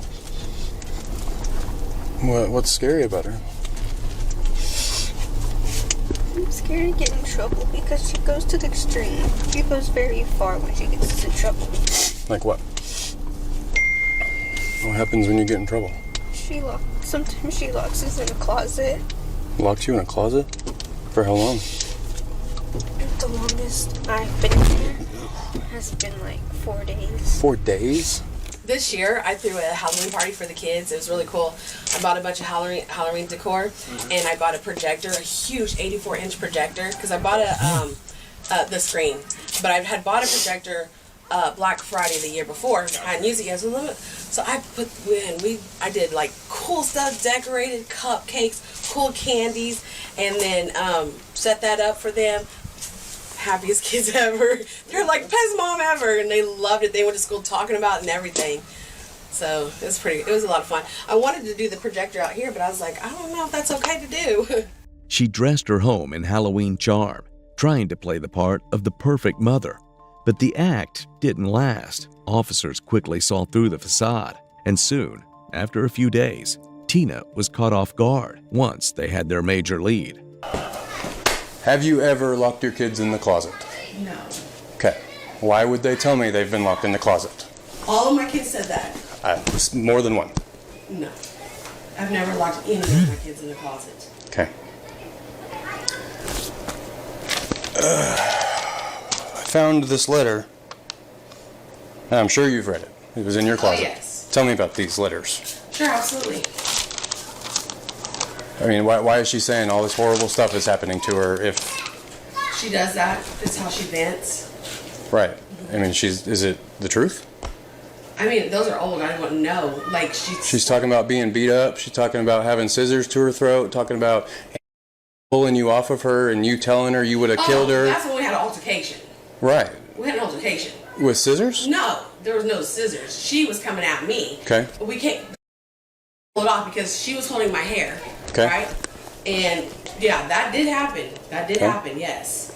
What's scary about her?
I'm scared to get in trouble because she goes to the extreme. She goes very far when she gets into trouble.
Like what? What happens when you get in trouble?
Sometimes she locks us in a closet.
Locks you in a closet? For how long?
The longest I've been here has been like 4 days.
4 days?
This year, I threw a Halloween party for the kids. It was really cool. I bought a bunch of Halloween decor, and I bought a projector, a huge 84-inch projector, because I bought the screen. But I had bought a projector Black Friday the year before. I hadn't used it yet, so I did like cool stuff, decorated cupcakes, cool candies, and then set that up for them. Happiest kids ever. They're like best mom ever, and they loved it. They went to school talking about it and everything. So it was a lot of fun. I wanted to do the projector out here, but I was like, I don't know if that's okay to do.
She dressed her home in Halloween charm, trying to play the part of the perfect mother. But the act didn't last. Officers quickly saw through the facade, and soon, after a few days, Tina was caught off guard once they had their major lead.
Have you ever locked your kids in the closet?
No.
Okay. Why would they tell me they've been locked in the closet?
All of my kids said that.
More than one.
No. I've never locked any of my kids in the closet.
Okay. I found this letter, and I'm sure you've read it. It was in your closet.
Oh, yes.
Tell me about these letters.
Sure, absolutely.
I mean, why is she saying all this horrible stuff is happening to her if...
She does that. It's how she vents.
Right. I mean, is it the truth?
I mean, those are old. I wouldn't know. Like,
She's talking about being beat up. She's talking about having scissors to her throat. Talking about pulling you off of her and you telling her you would have killed her.
That's when we had an altercation.
Right.
We had an altercation.
With scissors?
No, there was no scissors. She was coming at me.
Okay.
But we can't pull it off because she was holding my hair.
Okay.
Right? And yeah, that did happen. That did happen, yes.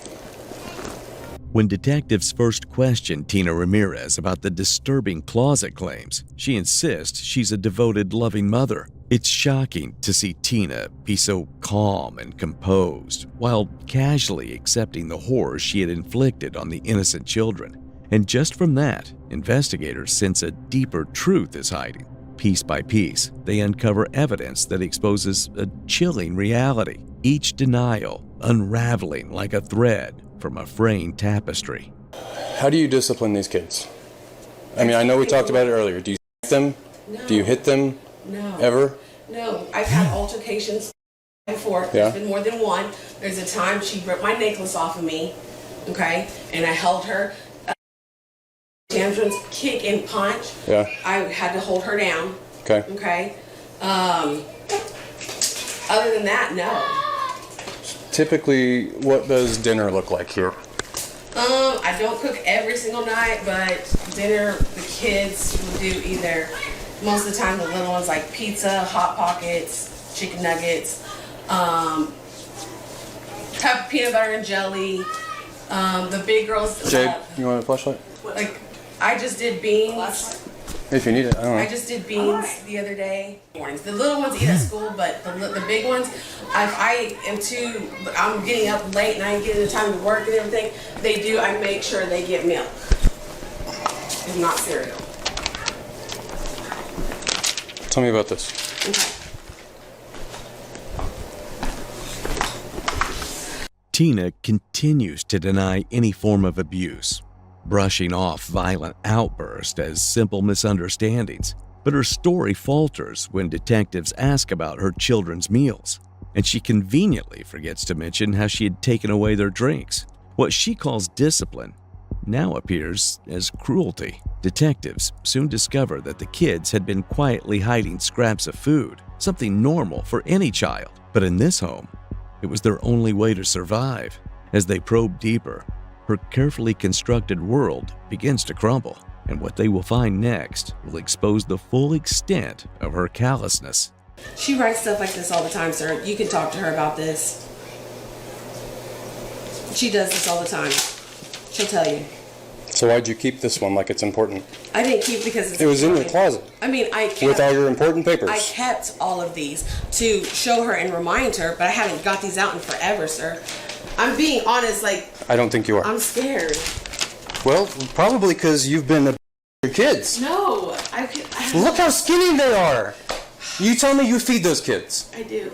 When detectives first questioned Tina Ramirez about the disturbing closet claims, she insists she's a devoted, loving mother. It's shocking to see Tina be so calm and composed while casually accepting the horror she had inflicted on the innocent children. And just from that, investigators sense a deeper truth is hiding. Piece by piece, they uncover evidence that exposes a chilling reality, each denial unraveling like a thread from a fraying tapestry.
How do you discipline these kids? I mean, I know we talked about it earlier. Do you hit them?
No.
Do you hit them?
No.
Ever?
No. I've had altercations before.
Yeah.
There's been more than one. There's a time she ripped my necklace off of me, okay? And I held her. Tantrums, kick and punch.
Yeah.
I had to hold her down.
Okay.
Okay. Other than that, no.
Typically, what does dinner look like here?
I don't cook every single night, but dinner, the kids will do either, most of the time the little ones like pizza, Hot Pockets, chicken nuggets, peanut butter and jelly. The big girls.
Jade, you want a flashlight?
Like, I just did beans.
If you need it, I don't know.
I just did beans the other day. Mornings. The little ones eat at school, but the big ones, I'm getting up late and I ain't getting the time to work and everything. I make sure they get milk, and not cereal.
Tell me about this.
Okay.
Tina continues to deny any form of abuse, brushing off violent outbursts as simple misunderstandings. But her story falters when detectives ask about her children's meals, and she conveniently forgets to mention how she had taken away their drinks. What she calls discipline now appears as cruelty. Detectives soon discover that the kids had been quietly hiding scraps of food, something normal for any child. But in this home, it was their only way to survive. As they probe deeper, her carefully constructed world begins to crumble, and what they will find next will expose the full extent of her callousness.
She writes stuff like this all the time, sir. You can talk to her about this. She does this all the time. She'll tell you.
So why'd you keep this one like it's important?
I didn't keep because it's
It was in your closet.
I mean, I kept,
with all your important papers.
I kept all of these to show her and remind her, but I haven't got these out in forever, sir. I'm being honest, like...
I don't think you are.
I'm scared.
Well, probably because you've been your kids.
No, I
Look how skinny they are. You tell me you feed those kids.
I do.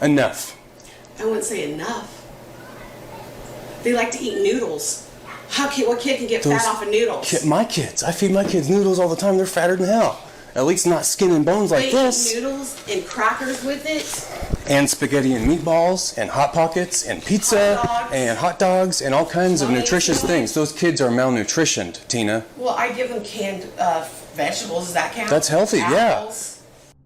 Enough.
I wouldn't say enough. They like to eat noodles.
What kid can get fat off of noodles?
My kids. I feed my kids noodles all the time. They're fatter than hell. At least not skin and bones like
They
this.
eat noodles and crackers with it.
And spaghetti and meatballs and Hot Pockets and pizza and hot dogs and all kinds of nutritious things. Those kids are malnutritioned, Tina.
Well, I give them canned vegetables. Does that count?
That's healthy,
Apples.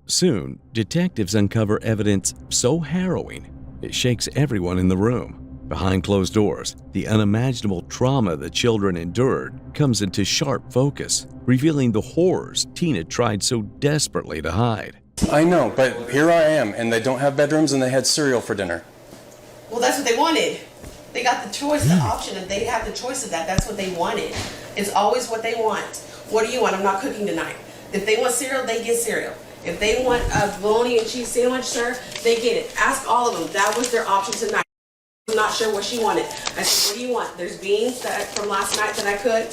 Soon, detectives uncover evidence so harrowing it shakes everyone in the room. Behind closed doors, the unimaginable trauma the children endured comes into sharp focus, revealing the horrors Tina tried so desperately to hide.
I know, but here I am, and they don't have bedrooms, and they had cereal for dinner.
Well, that's what they wanted. They got the choice, the option, and they have the choice of that. That's what they wanted. It's always what they want. What do you want? I'm not cooking tonight. If they want cereal, they get cereal. If they want a bologna and cheese sandwich, sir, they get it. Ask all of them. That was their option tonight. I'm not sure what she wanted. I said, what do you want? There's beans from last night that I cooked.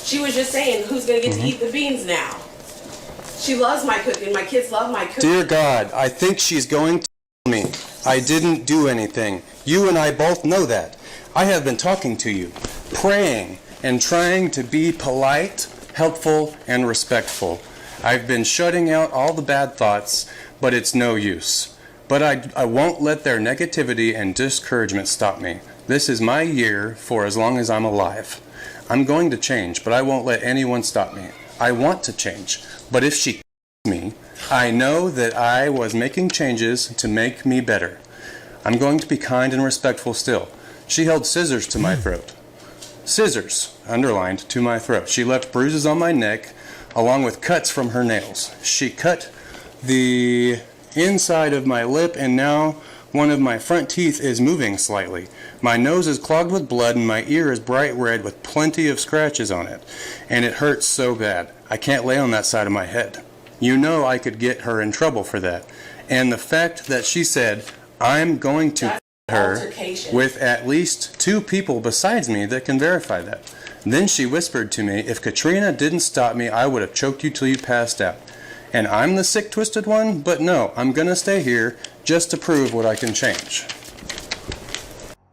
She was just saying, who's going to get to eat the beans now? She loves my cooking. My kids love my cooking.
Dear God, I think she's going to kill me. I didn't do anything. You and I both know that. I have been talking to you, praying, and trying to be polite, helpful, and respectful. I've been shutting out all the bad thoughts, but it's no use. But I won't let their negativity and discouragement stop me. This is my year for as long as I'm alive. I'm going to change, but I won't let anyone stop me. I want to change, but if she me, I know that I was making changes to make me better. I'm going to be kind and respectful still. She held scissors to my throat. Scissors, underlined, to my throat. She left bruises on my neck, along with cuts from her nails. She cut the inside of my lip, and now one of my front teeth is moving slightly. My nose is clogged with blood, and my ear is bright red with plenty of scratches on it. And it hurts so bad. I can't lay on that side of my head. You know I could get her in trouble for that. And the fact that she said, I'm going to her with at least 2 people besides me that can verify that. Then she whispered to me, if Katrina didn't stop me, I would have choked you till you passed out. And I'm the sick, twisted one, but no, I'm gonna stay here just to prove what I can change.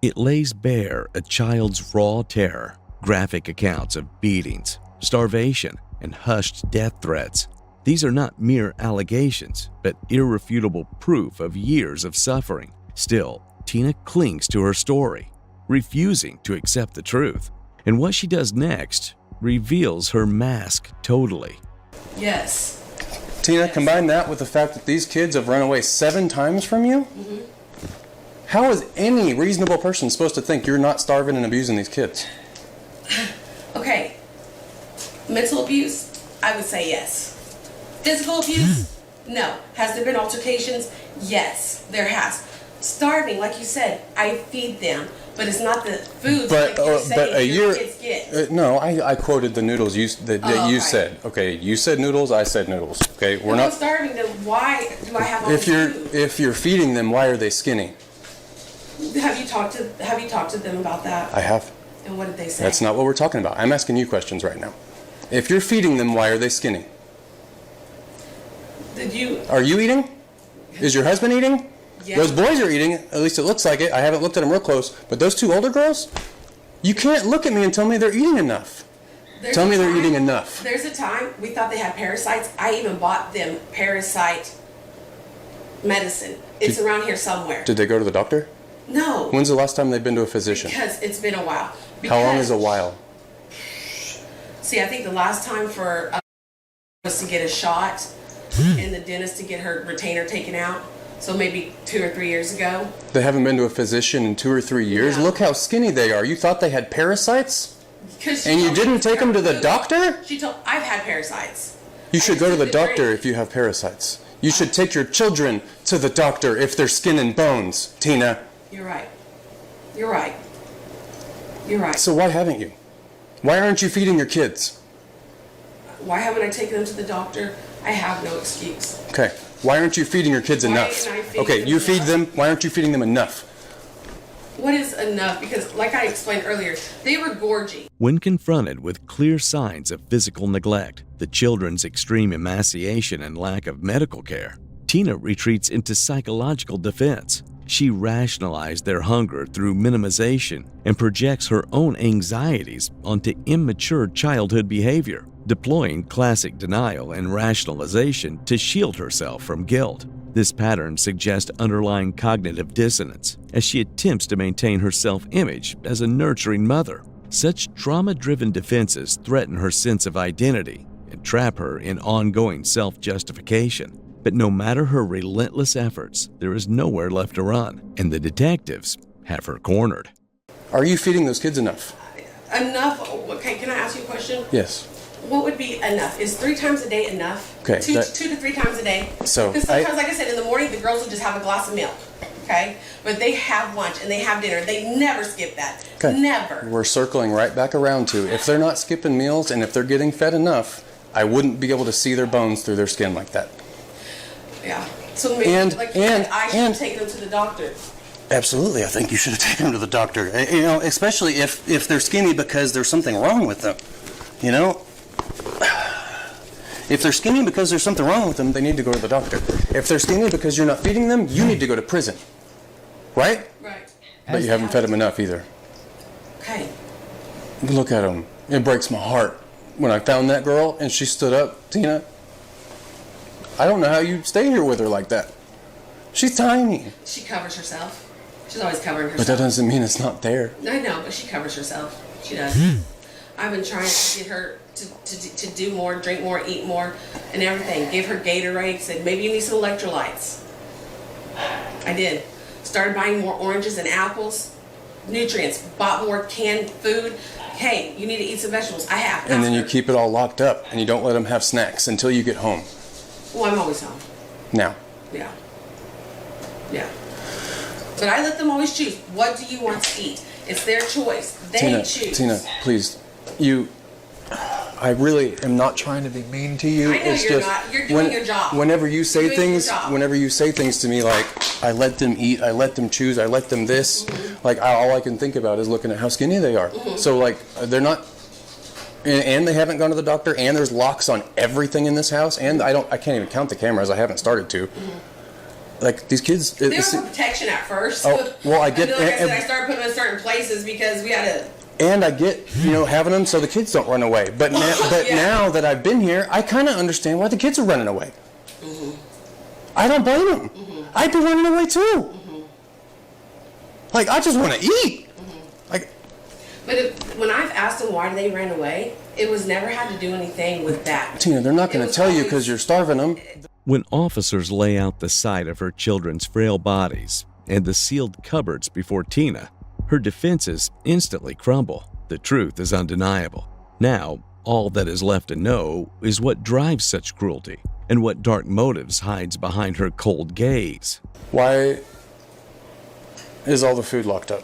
It lays bare a child's raw terror, graphic accounts of beatings, starvation, and hushed death threats. These are not mere allegations, but irrefutable proof of years of suffering. Still, Tina clings to her story, refusing to accept the truth. And what she does next reveals her mask totally.
Yes.
Tina, combine that with the fact that these kids have run away 7 times from you?
Mm-hmm.
How is any reasonable person supposed to think you're not starving and abusing these kids?
Okay. Mental abuse, I would say yes. Physical abuse, no. Has there been altercations? Yes, there has. Starving, like you said, I feed them, but it's not the foods like you're saying your kids get.
No, I quoted the noodles you said. Okay, you said noodles, I said noodles. Okay, we're not.
I'm starving them. Why do I have all this food?
If you're feeding them, why are they skinny?
Have you talked to them about that?
I have.
And what did they say?
That's not what we're talking about. I'm asking you questions right now. If you're feeding them, why are they skinny? Are you eating? Is your husband eating?
Yeah.
Those boys are eating, at least it looks like it. I haven't looked at them real close, but those 2 older girls, you can't look at me and tell me they're eating enough. Tell me they're eating enough.
There's a time we thought they had parasites. I even bought them parasite medicine. It's around here somewhere.
Did they go to the doctor?
No.
When's the last time they've been to a physician?
Because it's been a while.
How long is a while?
See, I think the last time for was to get a shot and the dentist to get her retainer taken out. So maybe 2 or 3 years ago.
They haven't been to a physician in 2 or 3 years? Look how skinny they are. You thought they had parasites? And you didn't take them to the doctor?
She told I've had parasites.
You should go to the doctor if you have parasites. You should take your children to the doctor if they're skin and bones, Tina.
You're right. You're right. You're right.
So why haven't you? Why aren't you feeding your kids?
Why haven't I taken them to the doctor? I have no excuse.
Okay. Why aren't you feeding your kids enough? Okay, you feed them. Why aren't you feeding them enough?
What is enough? Because like I explained earlier, they were gorging.
When confronted with clear signs of physical neglect, the children's extreme emaciation and lack of medical care, Tina retreats into psychological defense, She rationalized their hunger through minimization and projects her own anxieties onto immature childhood behavior, deploying classic denial and rationalization to shield herself from guilt. This pattern suggests underlying cognitive dissonance as she attempts to maintain her self-image as a nurturing mother. Such trauma-driven defenses threaten her sense of identity and trap her in ongoing self-justification. But no matter her relentless efforts, there is nowhere left to run, and the detectives have her cornered.
Are you feeding those kids enough?
Enough? Okay, can I ask you a question?
Yes.
What would be enough? Is 3 times a day enough?
Okay,
2 to 3 times a day?
So
because sometimes, like I said, in the morning, the girls will just have a glass of milk. Okay? But they have lunch and they have dinner. They never skip that.
Okay.
Never.
We're circling right back around to, if they're not skipping meals and if they're getting fed enough, I wouldn't be able to see their bones through their skin like that.
Yeah. So maybe, I should take them to the doctor.
Absolutely, I think you should have taken them to the doctor. You know, especially if they're skinny because there's something wrong with them. You know? If they're skinny because there's something wrong with them, they need to go to the doctor. If they're skinny because you're not feeding them, you need to go to prison. Right?
Right.
But you haven't fed them enough either.
Okay.
Look at them. It breaks my heart. When I found that girl and she stood up, Tina, I don't know how you stay here with her like that. She's tiny.
She covers herself. She's always covering herself.
But that doesn't mean it's not there.
I know, but she covers herself. She does. I've been trying to get her to do more, drink more, eat more, and everything. Give her Gatorade. Said, maybe you need some electrolytes. I did. Started buying more oranges and apples. Nutrients. Bought more canned food. Hey, you need to eat some vegetables. I have.
And then you keep it all locked up, and you don't let them have snacks until you get home.
Well, I'm always home.
Now.
Yeah. Yeah. But I let them always choose. What do you want to eat? It's their choice. They choose.
Tina, please. I really am not trying to be mean to you.
I know
it's
you're
just,
not. You're doing your job.
Whenever you say
You're doing your
things,
job.
whenever you say things to me like, I let them eat, I let them choose, I let them this, like all I can think about is looking at how skinny they are. So like, they're not, and they haven't gone to the doctor, and there's locks on everything in this house, and I can't even count the cameras, I haven't started to. Like these kids,
They were for protection at first.
Oh, well, I get.
Like I said, I started putting them in certain places because we had to.
And I get, having them so the kids don't run away. But now that I've been here, I kind of understand why the kids are running away. I don't blame them. I'd be running away too. Like, I just want to eat. Like.
But when I've asked them why they ran away, it was never had to do anything with that.
Tina, they're not going to tell you because you're starving them.
When officers lay out the sight of her children's frail bodies and the sealed cupboards before Tina, her defenses instantly crumble. The truth is undeniable. Now, all that is left to know is what drives such cruelty and what dark motives hides behind her cold gaze.
Why is all the food locked up?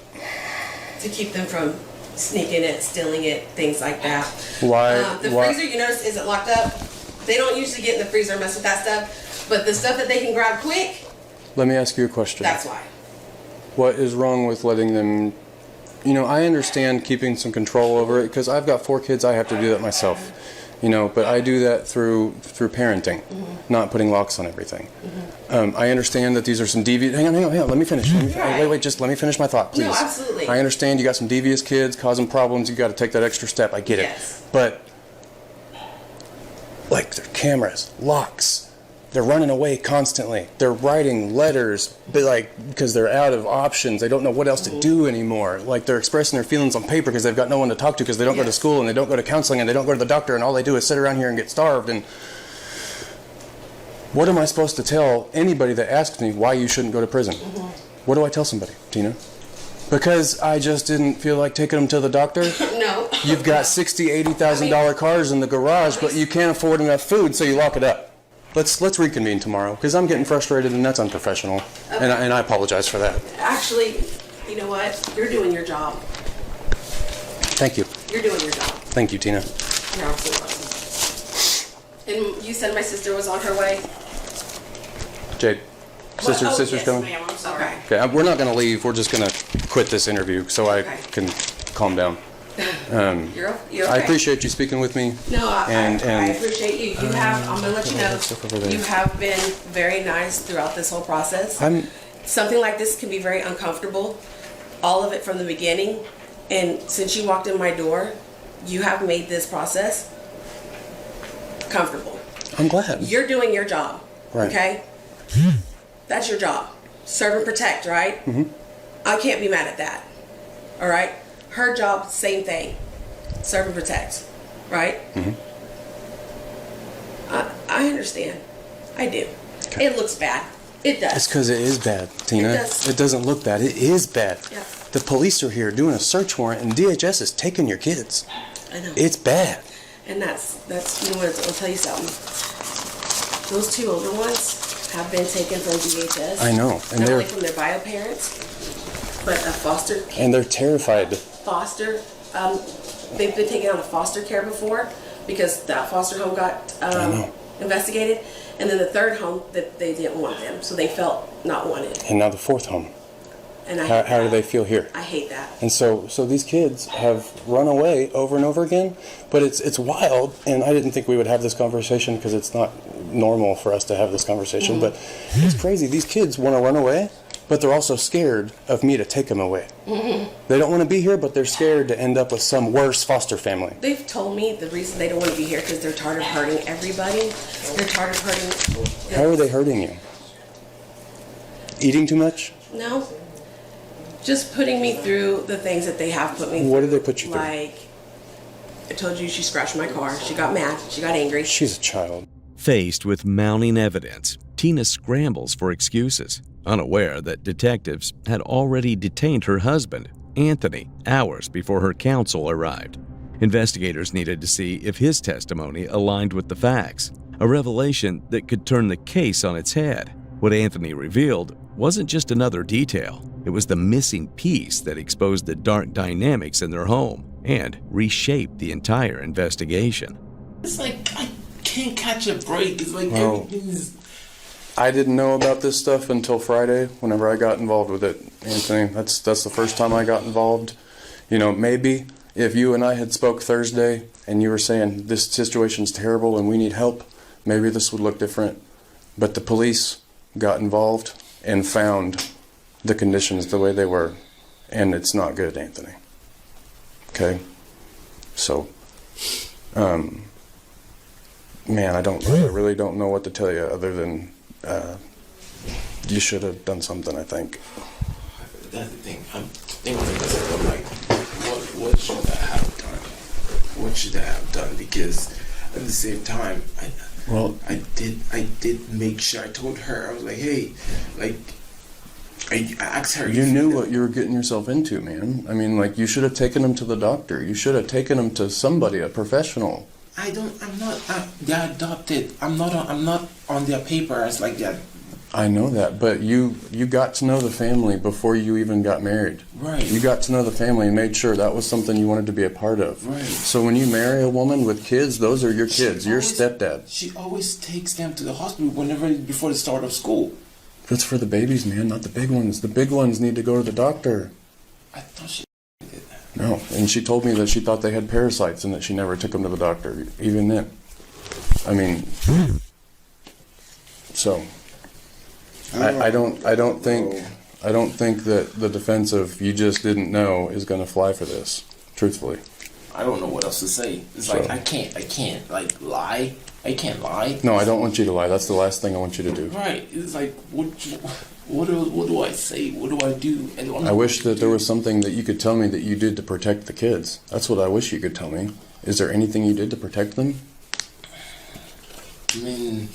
To keep them from sneaking it, stealing it, things like that.
Why?
The freezer, you notice, isn't locked up. They don't usually get in the freezer and mess with that stuff, but the stuff that they can grab quick,
Let me ask you a question.
that's why.
What is wrong with letting them, I understand keeping some control over it because I've got 4 kids, I have to do that myself, but I do that through parenting, not putting locks on everything. I understand that these are some devious, hang on, let me finish. Wait, just let me finish my thought, please.
No, absolutely.
I understand you got some devious kids causing problems, you got to take that extra step, I get it. But, like, their cameras, locks, they're running away constantly. They're writing letters, because they're out of options. They don't know what else to do anymore. Like, they're expressing their feelings on paper because they've got no one to talk to because they don't go to school and they don't go to counseling and they don't go to the doctor and all they do is sit around here and get starved. And what am I supposed to tell anybody that asks me why you shouldn't go to prison? What do I tell somebody, Tina? Because I just didn't feel like taking them to the doctor?
No.
You've got $60,000, $80,000 cars in the garage, but you can't afford enough food, so you lock it up. Let's reconvene tomorrow because I'm getting frustrated and that's unprofessional, and I apologize for that.
Actually, you know what? You're doing your job.
Thank you.
You're doing your job.
Thank you, Tina.
You're absolutely welcome. And you said my sister was on her way?
Jade, sister's
yes,
coming?
ma'am, I'm sorry.
Okay, we're not going to leave. We're just going to quit this interview so I can calm down.
You're okay.
I appreciate you speaking with me.
No, I
and
appreciate you. I'm going to let you know, you have been very nice throughout this whole process. something like this can be very uncomfortable, all of it from the beginning. And since you walked in my door, you have made this process comfortable.
I'm glad.
You're doing your job,
Right.
okay? That's your job. Serve and protect, right? I can't be mad at that, all right? Her job, same thing. Serve and protect, right? I understand. I do.
Okay.
It looks bad. It does.
It's because it is bad, Tina.
It does.
It doesn't look bad. It is bad.
Yeah.
The police are here doing a search warrant, and DHS is taking your kids.
I know.
It's bad.
And that's you know what, I'll tell you something. Those two older ones have been taken from DHS.
I know. And
not
they're
only from their bio parents, but a foster.
and they're terrified.
Foster. They've been taken out of foster care before because that foster home got investigated, and then the third home that they didn't want them, so they felt not wanted.
And now the fourth home.
And
How do they feel here?
I hate that.
And so these kids have run away over and over again, but it's wild, and I didn't think we would have this conversation because it's not normal for us to have this conversation, but it's crazy. These kids want to run away, but they're also scared of me to take them away. They don't want to be here, but they're scared to end up with some worse foster family.
They've told me the reason they don't want to be here because they're tired of hurting everybody. They're tired of hurting.
How are they hurting you? Eating too much?
No. Just putting me through the things that they have put me through.
What did they put you through?
Like, I told you she scratched my car. She got mad. She got angry.
She's a child.
Faced with mounting evidence, Tina scrambles for excuses, unaware that detectives had already detained her husband, Anthony, hours before her counsel arrived. Investigators needed to see if his testimony aligned with the facts, a revelation that could turn the case on its head. What Anthony revealed wasn't just another detail. It was the missing piece that exposed the dark dynamics in their home and reshaped the entire investigation.
It's like I can't catch a break. It's like
Well,
everything's...
I didn't know about this stuff until Friday whenever I got involved with it, Anthony. That's the first time I got involved. You know, maybe if you and I had spoke Thursday and you were saying this situation's terrible and we need help, maybe this would look different. But the police got involved and found the conditions the way they were, and it's not good, Anthony. Okay? So, man, I really don't know what to tell you other than you should have done something, I think.
That's the thing. I'm thinking to myself, like, what should I have done? What should I have done? Because at the same time, I did make sure I told her. I was like, hey, like, I asked her.
You knew what you were getting yourself into, man. I mean, like, you should have taken him to the doctor. You should have taken him to somebody, a professional.
They're adopted. I'm not on their papers like that.
I know that, but you got to know the family before you even got married.
Right.
You got to know the family and made sure that was something you wanted to be a part of.
Right.
So when you marry a woman with kids, those are your kids, your stepdad.
She always takes them to the hospital before the start of school.
That's for the babies, man, not the big ones. The big ones need to go to the doctor.
I thought she did that.
No, and she told me that she thought they had parasites and that she never took them to the doctor, even then. I mean, so I don't think that the defense of you just didn't know is going to fly for this, truthfully.
I don't know what else to say. It's like I can't like lie. I can't lie.
No, I don't want you to lie. That's the last thing I want you to do.
Right. It's like what do I say? What do I do?
I wish that there was something that you could tell me that you did to protect the kids. That's what I wish you could tell me. Is there anything you did to protect them?
I mean,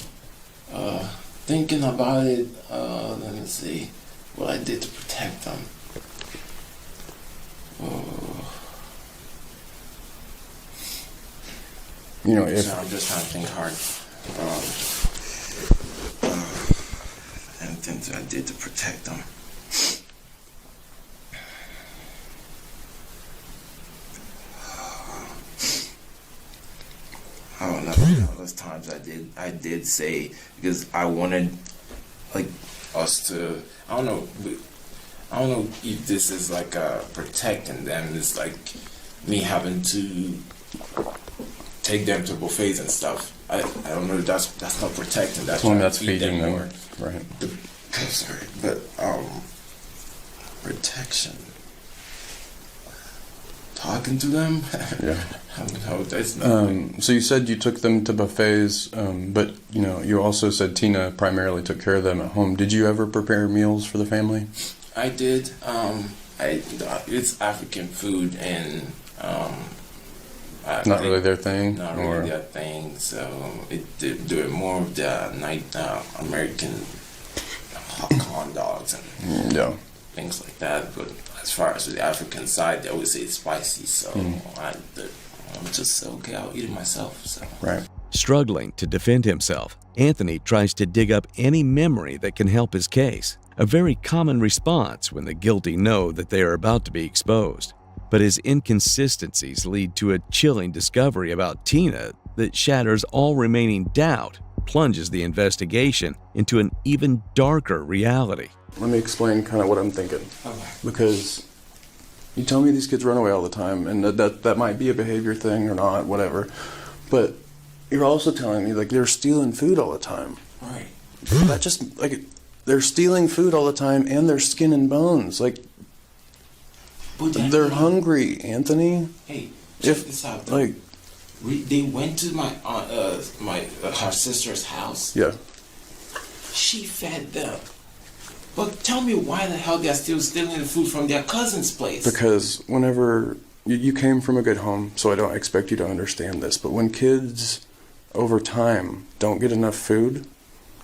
thinking about it, let me see what I did to protect them.
You know, if
I'm just trying to think hard. Anything that I did to protect them. I don't know. Those times I did say, because I wanted like us to. I don't know if this is like protecting them. It's like me having to take them to buffets and stuff. I don't know. That's not protecting. That's
feeding them. Right.
I'm sorry, but protection. Talking to them?
Yeah.
No, that's not.
So you said you took them to buffets, but you also said Tina primarily took care of them at home. Did you ever prepare meals for the family?
I did. It's African food, and
not really their thing.
Not really their thing. So they're more of the American hot dogs and things like that. But as far as the African side, they always say it's spicy. So I'm just okay. I'll eat it myself. So.
Right.
Struggling to defend himself, Anthony tries to dig up any memory that can help his case, a very common response when the guilty know that they are about to be exposed. But his inconsistencies lead to a chilling discovery about Tina that shatters all remaining doubt, plunges the investigation into an even darker reality.
Let me explain kind of what I'm thinking. Because you tell me these kids run away all the time, and that might be a behavior thing or not, whatever. But you're also telling me, like, they're stealing food all the time.
Right.
That just, like, they're stealing food all the time, and they're skin and bones. Like, they're hungry, Anthony.
Hey, check this out.
Like,
they went to my her sister's house.
Yeah.
She fed them. But tell me why the hell they're still stealing the food from their cousin's place?
Because whenever you came from a good home, so I don't expect you to understand this, but when kids over time don't get enough food,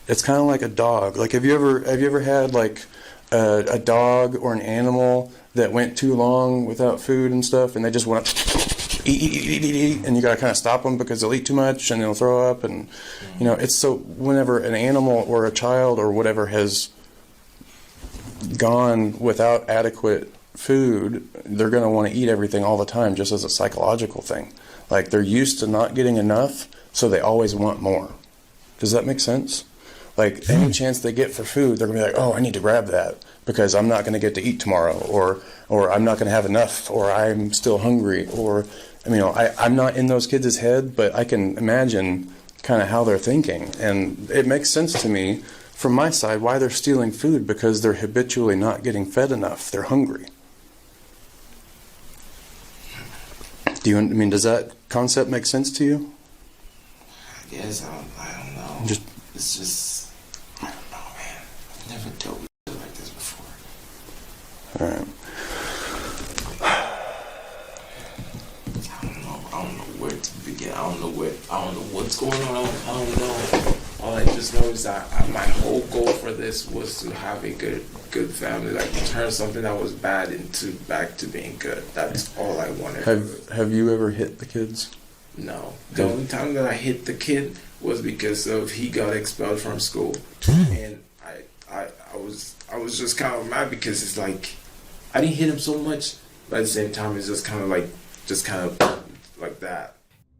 it's kind of like a dog. Like, have you ever had like a dog or an animal that went too long without food and stuff, and they just want to eat, and you gotta kind of stop them because they'll eat too much and they'll throw up, and it's so whenever an animal or a child or whatever has gone without adequate food, they're going to want to eat everything all the time, just as a psychological thing. Like, they're used to not getting enough, so they always want more. Does that make sense? Like, any chance they get for food, they're going to be like, oh, I need to grab that because I'm not going to get to eat tomorrow, or I'm not going to have enough, or I'm still hungry, or I'm not in those kids' head, but I can imagine kind of how they're thinking, and it makes sense to me from my side why they're stealing food, because they're habitually not getting fed enough. They're hungry. Does that concept make sense to you?
I guess I don't know. It's just, I don't know, man. I've never dealt with shit like this before.
All right.
I don't know where to begin. I don't know what's going on. I don't know. All I just know is that my whole goal for this was to have a good family, like turn something that was bad back to being good. That's all I wanted.
Have you ever hit the kids?
No. The only time that I hit the kid was because he got expelled from school, and I was just kind of mad because it's like I didn't hit him so much, but at the same time it's just kind of like that.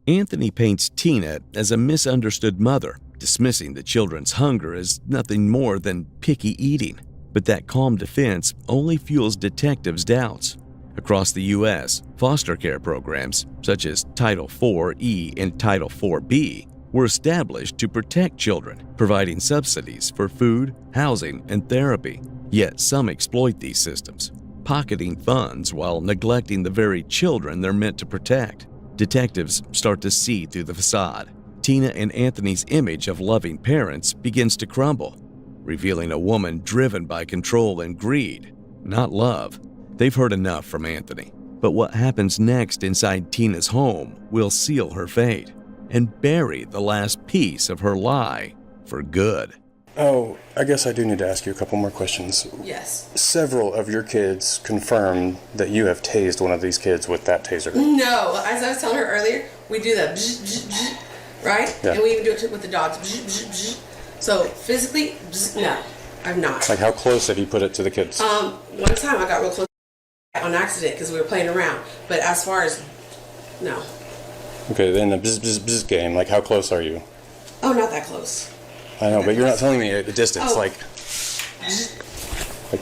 Anthony paints Tina as a misunderstood mother, dismissing the children's hunger as nothing more than picky eating. But that calm defense only fuels detectives' doubts. Across the U.S., foster care programs, such as Title IV-E and Title IV-B, were established to protect children, providing subsidies for food, housing, and therapy. Yet some exploit these systems, pocketing funds while neglecting the very children they're meant to protect. Detectives start to see through the facade. Tina and Anthony's image of loving parents begins to crumble, revealing a woman driven by control and greed, not love. They've heard enough from Anthony, but what happens next inside Tina's home will seal her fate and bury the last piece of her lie for good.
Oh, I guess I do need to ask you a couple more questions.
Yes.
Several of your kids confirmed that you have tased one of these kids with that taser.
No, as I was telling her earlier, we do that, right?
Yeah.
And we even do it with the dogs. So physically, no, I've not.
Like, how close have you put it to the kids?
One time I got real close on accident because we were playing around. But as far as, no.
Okay, then the bzz game, like, how close are you?
Oh, not that close.
I know, but you're not telling me a distance,
Oh.
like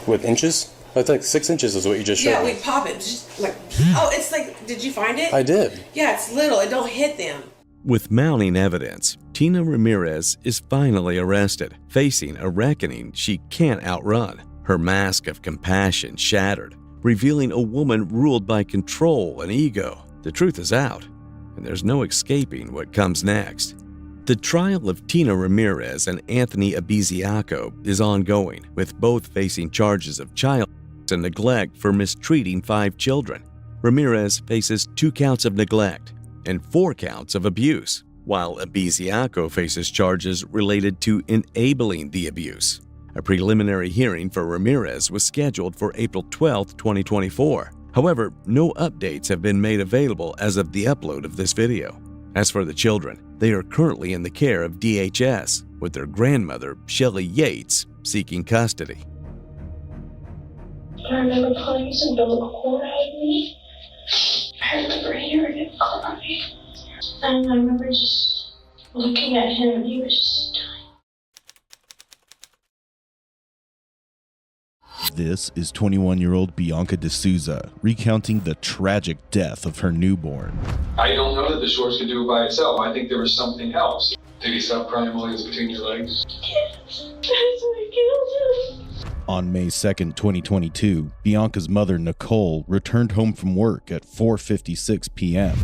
with inches? I think 6 inches is what you just showed
Yeah,
me.
we pop it. Like, oh, it's like, did you find it?
I did.
Yeah, it's little. It don't hit them.
With mounting evidence, Tina Ramirez is finally arrested, facing a reckoning she can't outrun. Her mask of compassion shattered, revealing a woman ruled by control and ego. The truth is out, and there's no escaping what comes next. The trial of Tina Ramirez and Anthony Abiziaco is ongoing, with both facing charges of child and neglect for mistreating 5 children. Ramirez faces 2 counts of neglect and 4 counts of abuse, while Abiziaco faces charges related to enabling the abuse. A preliminary hearing for Ramirez was scheduled for April 12, 2024. However, no updates have been made available as of the upload of this video. As for the children, they are currently in the care of DHS, with their grandmother, Shelley Yates, seeking custody.
I remember pulling some umbilical cord out of me. I remember hearing him cry. And I remember just looking at him, and he was just so tiny.
This is 21-year-old Bianca D'Souza recounting the tragic death of her newborn.
I don't know that the shorts could do it by itself. I think there was something else. Did he stop crying while he was between your legs?
Yes, that's what killed him.
On May 2nd, 2022, Bianca's mother, Nicole, returned home from work at 4:56 p.m.,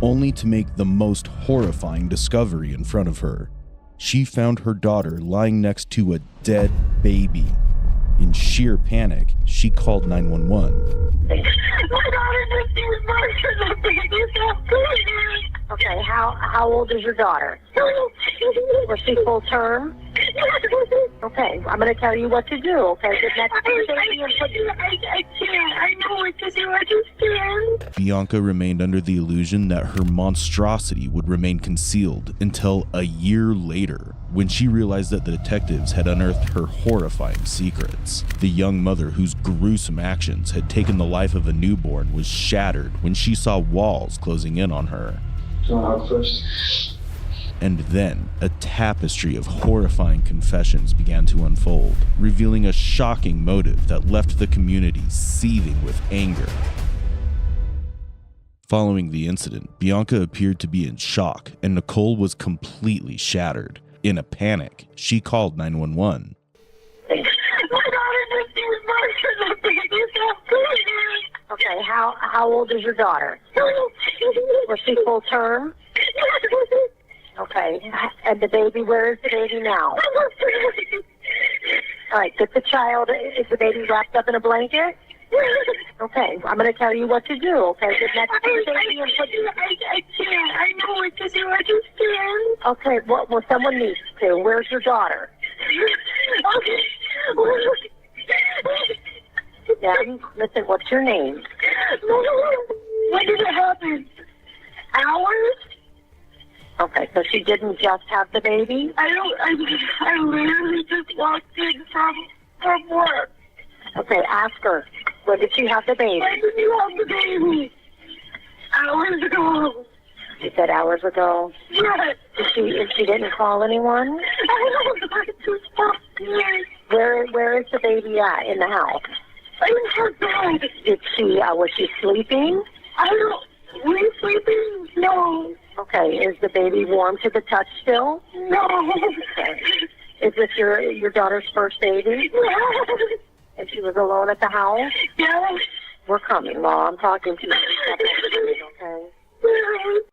only to make the most horrifying discovery in front of her. She found her daughter lying next to a dead baby. In sheer panic, she called 911.
My daughter just was born for the baby.
Okay, how old is your daughter? Was she full term? Okay, I'm going to tell you what to do, okay? Get next to the baby and put
I can't. I know what to do. I just can't.
Bianca remained under the illusion that her monstrosity would remain concealed until a year later, when she realized that the detectives had unearthed her horrifying secrets. The young mother, whose gruesome actions had taken the life of a newborn, was shattered when she saw walls closing in on her. And then, a tapestry of horrifying confessions began to unfold, revealing a shocking motive that left the community seething with anger. Following the incident, Bianca appeared to be in shock, and Nicole was completely shattered. In a panic, she called 911.
My daughter just was born for the baby.
Okay, how old is your daughter? Was she full term? Okay, and the baby, where is the baby now? All right, is the baby wrapped up in a blanket? Okay, I'm going to tell you what to do, okay? Get next to the baby and put...
I can't. I know what to do. I just can't.
Okay, well, someone needs to. Where's your daughter?
Okay.
Yeah, listen, what's your name?
When did it happen? Hours?
Okay, so she didn't just have the baby?
I literally just walked in from work.
Okay, ask her. When did she have the baby?
When did you have the baby? Hours ago.
She said hours ago?
Yes.
And she didn't call anyone?
I don't know. I just walked in.
Where is the baby at in the house?
In her bed.
Was she sleeping?
Were you sleeping? No.
Okay, is the baby warm to the touch still?
No.
Okay. Is this your daughter's first baby?
No.
And she was alone at the house?
Yes.
We're coming, Ma. I'm talking to you. Okay?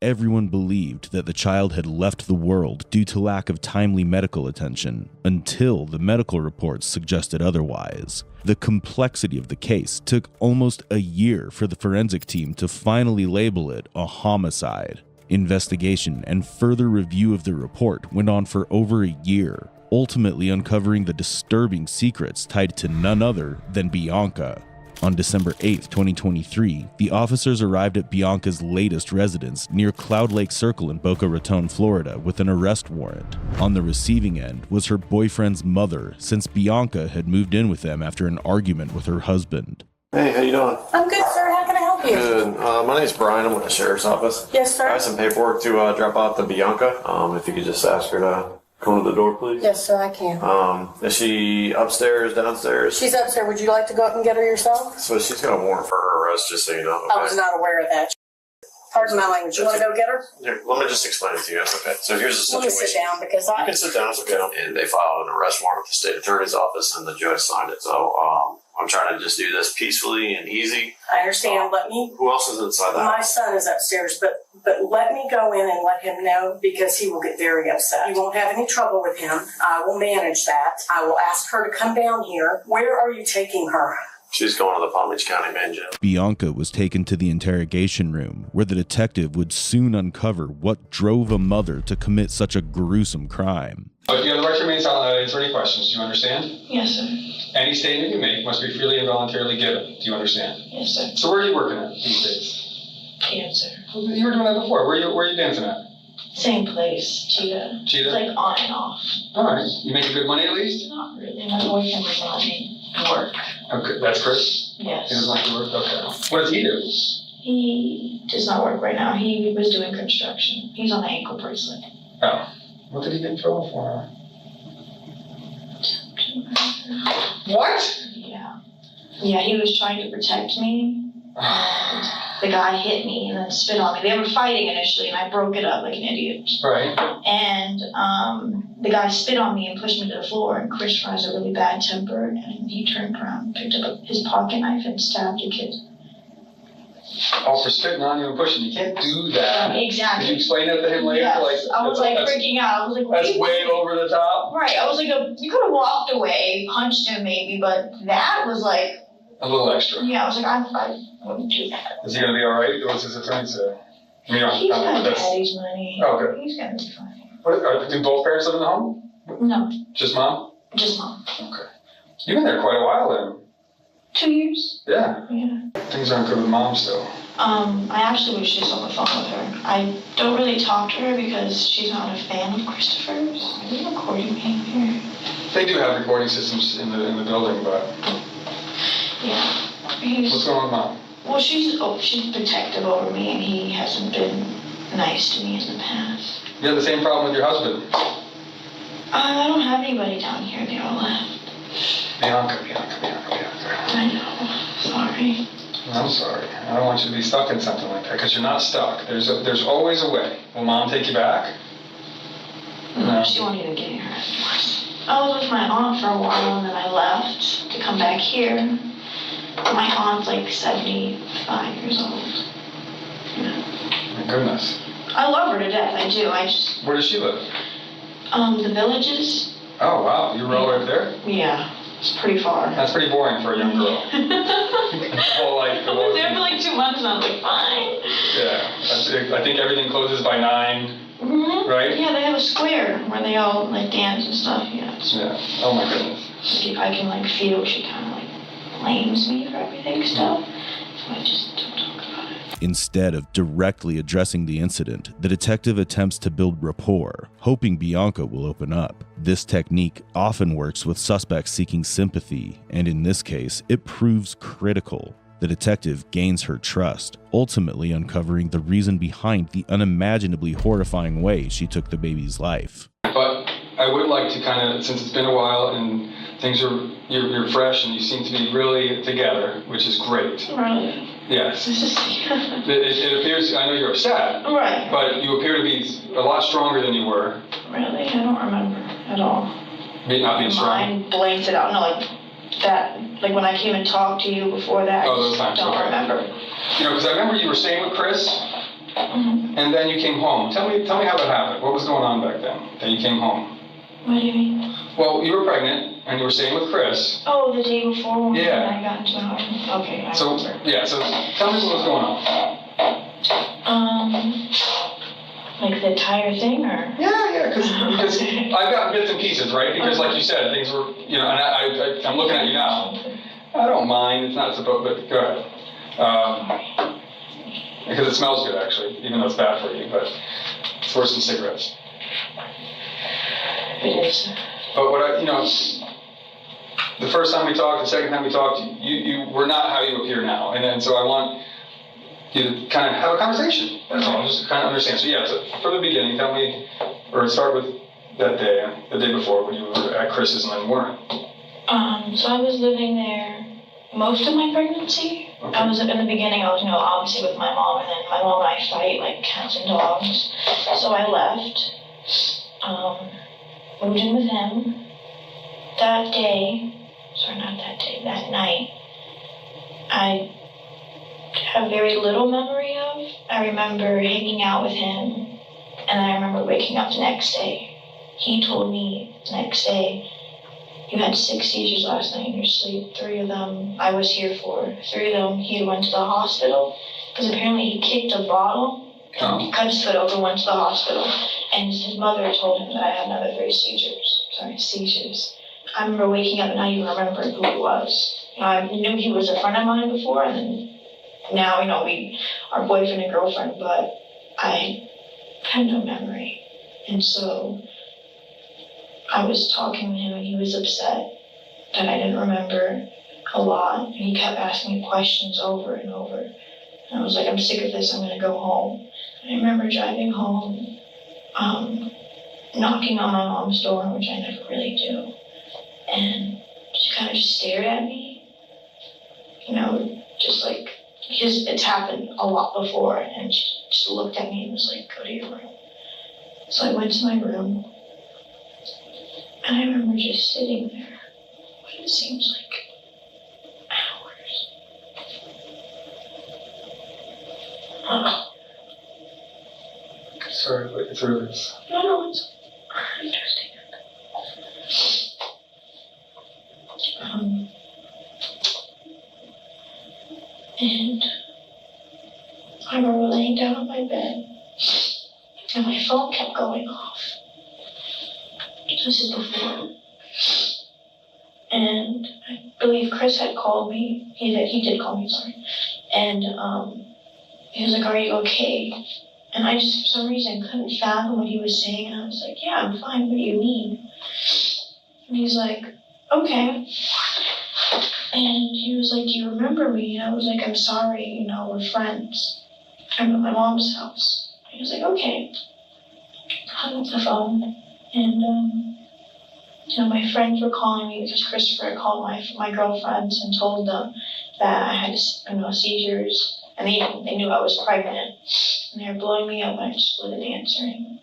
Everyone believed that the child had left the world due to lack of timely medical attention, until the medical reports suggested otherwise. The complexity of the case took almost a year for the forensic team to finally label it a homicide. Investigation and further review of the report went on for over a year, ultimately uncovering the disturbing secrets tied to none other than Bianca. On December 8, 2023, the officers arrived at Bianca's latest residence near Cloud Lake Circle in Boca Raton, Florida, with an arrest warrant. On the receiving end was her boyfriend's mother, since Bianca had moved in with them after an argument with her husband.
Hey, how you doing?
I'm good, sir. How can I help you?
Good. My name's Brian. I'm with the sheriff's office.
Yes, sir.
I have some paperwork to drop off to Bianca. If you could just ask her to come to the door, please.
Yes, sir, I can.
Is she upstairs, downstairs?
She's upstairs. Would you like to go up and get her yourself?
So she's got a warrant for her arrest, just so you know. Okay?
I was not aware of that. Pardon my language. You want to go get her?
Here, let me just explain it to you. Okay. So here's the
Let me
situation.
sit down because
You can sit down, it's okay. And they filed an arrest warrant with the state attorney's office, and the judge signed it. So I'm trying to just do this peacefully and easy.
I understand. Let me.
Who else is inside the
My
house?
son is upstairs, but let me go in and let him know because he will get very upset. You won't have any trouble with him. I will manage that. I will ask her to come down here. Where are you taking her?
She's going to the Palm Beach County main jail.
Bianca was taken to the interrogation room, where the detective would soon uncover what drove a mother to commit such a gruesome crime.
If you have the right to remain silent, I'll answer any questions. Do you understand?
Yes, sir.
Any statement you make must be freely and voluntarily given. Do you understand?
Yes, sir.
So where are you working at these days?
Cancer.
You were doing that before. Where are you dancing at?
Same place, Cheetah.
Cheetah?
Like on and off.
All right. You making good money at least?
Not really. My boyfriend does not need work.
Okay. That's Chris?
Yes.
He doesn't like to work? Okay. What does he do?
He does not work right now. He was doing construction. He's on an ankle bracelet.
Oh. What did he get in trouble for? What?
Yeah. Yeah, he was trying to protect me. And the guy hit me and then spit on me. They were fighting initially and I broke it up like an idiot.
Right.
And the guy spit on me and pushed me to the floor, and Chris has a really bad temper, and he turned around, picked up his pocket knife and stabbed the kid.
Oh, for spitting on you and pushing. You can't do that.
Exactly.
Did you explain that to him later?
Yes. I was like freaking out. I was like,
that's way over the top.
Right. I was like, you could have walked away, punched him maybe, but that was like
a little extra.
Yeah, I was like, I wouldn't do that.
Is he gonna be all right? What's his attorney say?
He's got daddy's money.
Oh, good.
He's gonna be fine.
Do both parents live in the home?
No.
Just mom?
Just mom.
Okay. You've been there quite a while then.
2 years.
Yeah.
Yeah.
Things aren't good with mom still.
I actually was just on the phone with her. I don't really talk to her because she's not a fan of Christopher's. Are they recording me here?
They do have recording systems in the building, but
Yeah.
what's going on with mom?
Well, she's protective over me, and he hasn't been nice to me in the past.
You have the same problem with your husband.
I don't have anybody down here. They all left.
Bianca.
I know. Sorry.
I'm sorry. I don't want you to be stuck in something like that, because you're not stuck. There's always a way. Will mom take you back?
No, she won't even get here anymore. I was with my aunt for a while, and then I left to come back here. My aunt's like 75 years old.
My goodness.
I love her to death. I do.
Where does she live?
The Villages.
Oh, wow. You were all right there?
Yeah. It's pretty far.
That's pretty boring for a young girl.
I was there for like 2 months and I was like, fine.
Yeah. I think everything closes by 9.
Mm-hmm.
Right?
Yeah, they have a square where they all like dance and stuff. Yeah.
Yeah. Oh my goodness.
I can like feel she kind of like blames me for everything still. So I just don't talk about it.
Instead of directly addressing the incident, the detective attempts to build rapport, hoping Bianca will open up. This technique often works with suspects seeking sympathy, and in this case, it proves critical. The detective gains her trust, ultimately uncovering the reason behind the unimaginably horrifying way she took the baby's life.
But I would like to kind of, since it's been a while and things you're fresh and you seem to be really together, which is great.
Right.
Yes. It appears, I know you're upset.
Right.
But you appear to be a lot stronger than you were.
Really? I don't remember at all.
Not being strong?
Mine blanks it out. No, like that, like when I came and talked to you before that,
those times.
I don't remember.
You know, because I remember you were staying with Chris, and then you came home. Tell me how that happened. What was going on back then that you came home?
What do you mean?
Well, you were pregnant, and you were staying with Chris.
Oh, the day before when
Yeah.
I got into an argument? Okay, I
So tell me what was going on.
Like the entire thing, or?
Yeah, because I've got bits and pieces, right? Because like you said, things were, you know, and I'm looking at you now. I don't mind, it's not supposed, but go ahead. Because it smells good, actually, even though it's bad for you, but it's worse than cigarettes.
It is.
But the first time we talked, the second time we talked, you were not how you appear now. And so I want you to kind of have a conversation. That's all, just to kind of understand. So so from the beginning, tell me, or start with that day, the day before when you were at Chris's and then weren't.
So I was living there most of my pregnancy. I was in the beginning. I was, obviously with my mom, and then my mom and I fight like cats and dogs. So I left. Moved in with him. That day, sorry, not that day. That night, I have very little memory of. I remember hanging out with him, and then I remember waking up the next day. He told me the next day, "You had 6 seizures last night in your sleep. 3 of them I was here for. 3 of them he went to the hospital because apparently he kicked a bottle and cut his foot open, went to the hospital, and his mother told him that I had another 3 seizures. I remember waking up and not even remembering who he was. I knew he was a friend of mine before, and then now, we are boyfriend and girlfriend, but I had no memory. And so I was talking to him, and he was upset that I didn't remember a lot, and he kept asking me questions over and over. And I was like, I'm sick of this, I'm gonna go home. And I remember driving home, knocking on my mom's door, which I never really do. And she kind of just stared at me, just like, because it's happened a lot before, and she just looked at me and was like, go to your room. So I went to my room, and I remember just sitting there, what it seems like hours.
Sorry, but it's really.
No, it's interesting. And I remember laying down on my bed, and my phone kept going off. This is before. And I believe Chris had called me. He did call me, sorry. And he was like, are you okay? And I just, for some reason, couldn't fathom what he was saying. And I was like, yeah, I'm fine. What do you mean? And he's like, okay. And he was like, do you remember me? And I was like, I'm sorry, we're friends. I'm at my mom's house. And he was like, okay. Hung up the phone. And, my friends were calling me because Christopher had called my girlfriends and told them that I had, seizures. And they knew I was pregnant. And they were blowing me up, and I just wasn't answering.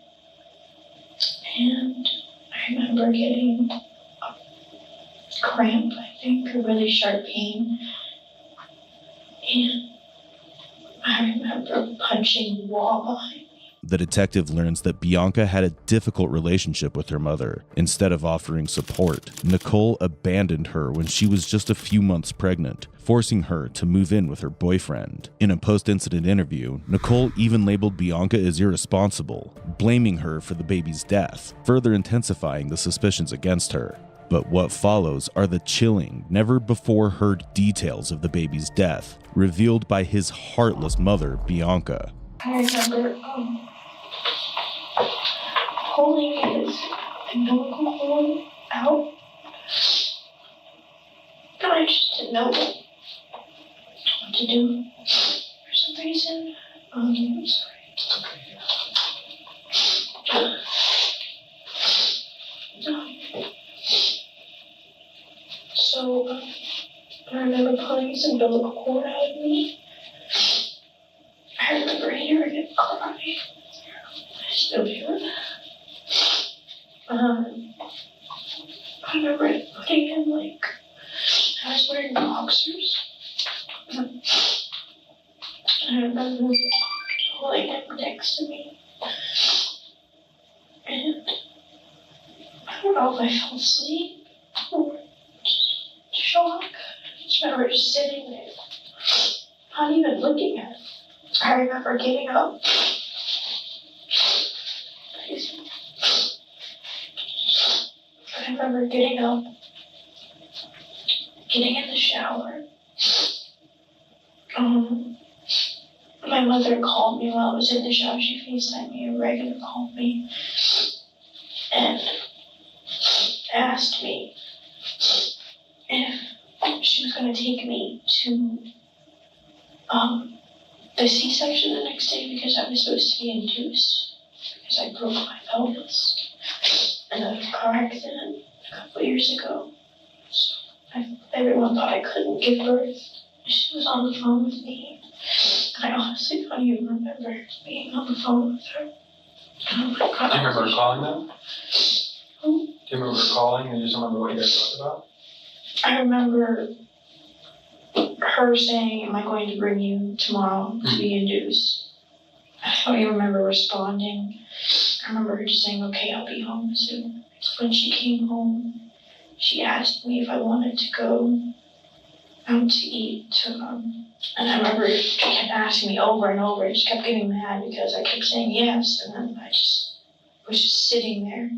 And I remember getting a cramp, I think, a really sharp pain. And I remember punching the wall behind me.
The detective learns that Bianca had a difficult relationship with her mother. Instead of offering support, Nicole abandoned her when she was just a few months pregnant, forcing her to move in with her boyfriend. In a post-incident interview, Nicole even labeled Bianca as irresponsible, blaming her for the baby's death, further intensifying the suspicions against her. But what follows are the chilling, never-before-heard details of the baby's death, revealed by his heartless mother, Bianca.
I remember pulling his umbilical cord out, and I just didn't know what to do for some reason. I'm sorry. So I remember pulling his umbilical cord out of me. I remember hearing him cry. I still hear it. I remember putting him I was wearing boxers. I remember pulling him next to me. And I don't know if I fell asleep or just shock. I just remember just sitting there, not even looking at him. I remember getting up. I remember getting up, getting in the shower. My mother called me while I was in the shower. She FaceTimed me, a regular called me, and asked me if she was going to take me to the C-section the next day because I was supposed to be induced because I broke my pelvis in a car accident a couple years ago. So Everyone thought I couldn't give birth. She was on the phone with me. I honestly don't even remember being on the phone with her. Oh my God.
Do you remember calling them? Do you remember calling and you just remember what you guys talked about?
I remember her saying, "Am I going to bring you tomorrow to be induced?" I don't even remember responding. I remember her just saying, "Okay, I'll be home soon." When she came home, she asked me if I wanted to go out to eat. And I remember she kept asking me over and over. I just kept getting mad because I kept saying yes. And then I just was just sitting there.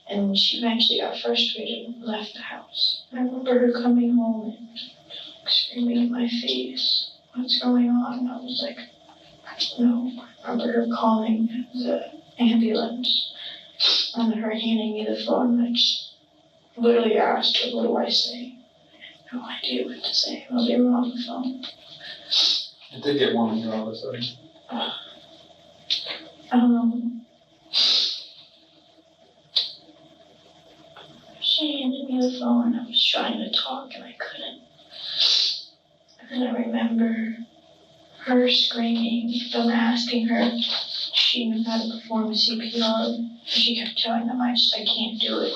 And she eventually got frustrated and left the house. I remember her coming home and screaming in my face, "What's going on?" And I was like, "I don't know." I remember her calling the ambulance and her handing me the phone. I just literally asked her, "What do I say?" No idea what to say. While they were on the phone.
It did get warm in here all of a sudden.
She handed me the phone. I was trying to talk and I couldn't. And then I remember her screaming, them asking her if she knew how to perform CPR. She kept telling them I can't do it.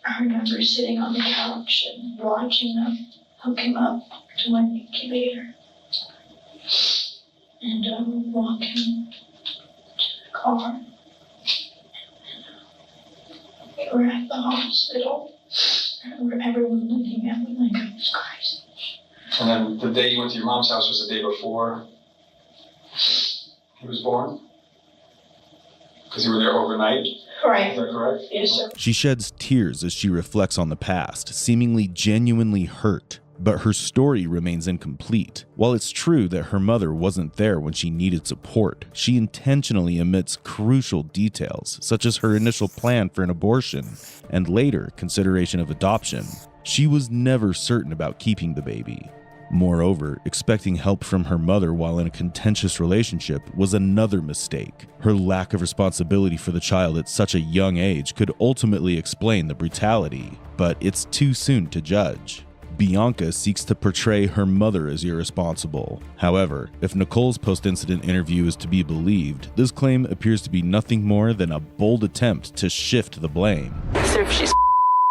I remember sitting on the couch and watching them hook him up to an incubator. And walking to the car. We were at the hospital. I remember everyone looking at me like I was crazy.
And then the day you went to your mom's house was the day before he was born? Because you were there overnight?
Right.
Is that correct?
Yes, sir.
She sheds tears as she reflects on the past, seemingly genuinely hurt. But her story remains incomplete. While it's true that her mother wasn't there when she needed support, she intentionally omits crucial details, such as her initial plan for an abortion, and later consideration of adoption. She was never certain about keeping the baby. Moreover, expecting help from her mother while in a contentious relationship was another mistake. Her lack of responsibility for the child at such a young age could ultimately explain the brutality, but it's too soon to judge. Bianca seeks to portray her mother as irresponsible. However, if Nicole's post-incident interview is to be believed, this claim appears to be nothing more than a bold attempt to shift the blame.
So if she's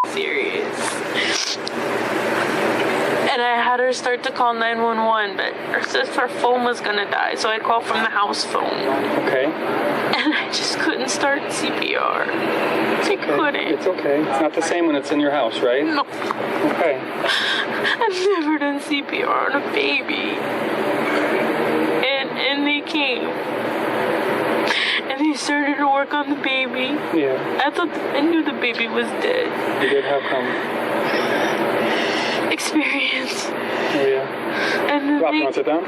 serious. And I had her start to call 911, but her phone was gonna die, so I called from the house phone.
Okay.
And I just couldn't start CPR. I couldn't.
It's okay. It's not the same when it's in your house, right?
No.
Okay.
I've never done CPR on a baby. And they came. And they started to work on the baby.
Yeah.
I knew the baby was dead.
You did? How come?
Experience.
Oh, yeah.
And then
Rob, you want to sit down?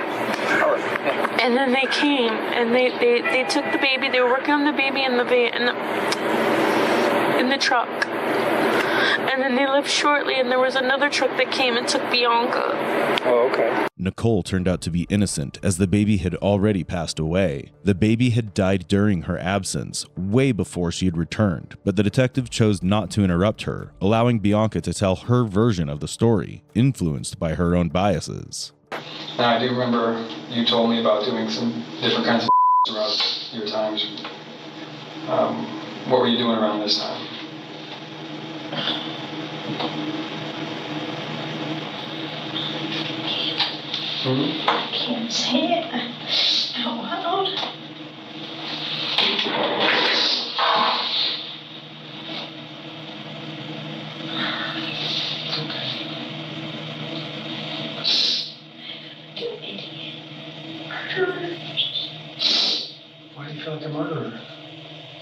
All right.
And then they came and they took the baby. They were working on the baby in the van, in the truck. And then they left shortly, and there was another truck that came and took Bianca.
Oh, okay.
Nicole turned out to be innocent, as the baby had already passed away. The baby had died during her absence, way before she had returned, but the detective chose not to interrupt her, allowing Bianca to tell her version of the story, influenced by her own biases.
Now, I do remember you told me about doing some different kinds of throughout your times. What were you doing around this time?
I can't say it out loud.
Why do you feel like a murderer?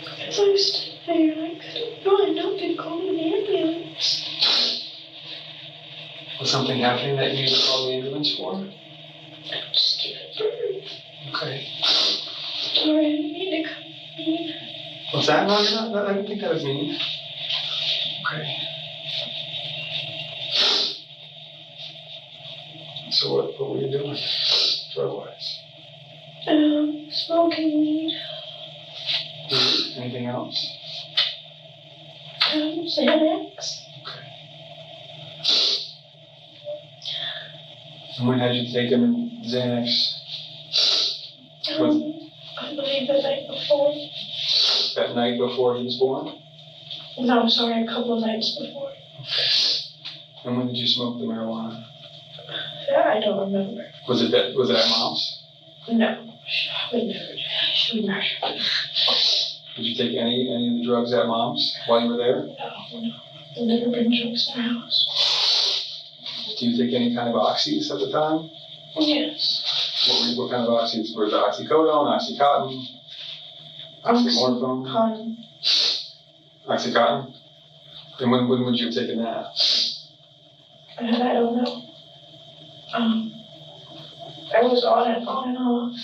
Because I stood there and I couldn't find out to call an ambulance.
Was something happening that you need to call the ambulance for?
I'm just giving birth.
Okay.
Sorry, I didn't mean to come in.
What's that? No, you're not. I don't think that was mean. Okay. So what were you doing, drug-wise?
Smoking weed.
Anything else?
Xanax.
Okay. And when had you taken Xanax?
I believe the night before.
That night before he was born?
No, I'm sorry, a couple of nights before.
And when did you smoke the marijuana?
I don't remember.
Was it at Mom's?
No, I would never do that. She would murder me.
Did you take any of the drugs at Mom's while you were there?
No. I've never been drugs in our house.
Do you take any kind of oxys at the time?
Yes.
What kind of oxys? Were the oxycodone, oxycontin, oxymorphone? Oxycontin? And when would you have taken that?
I don't know. I was on and off.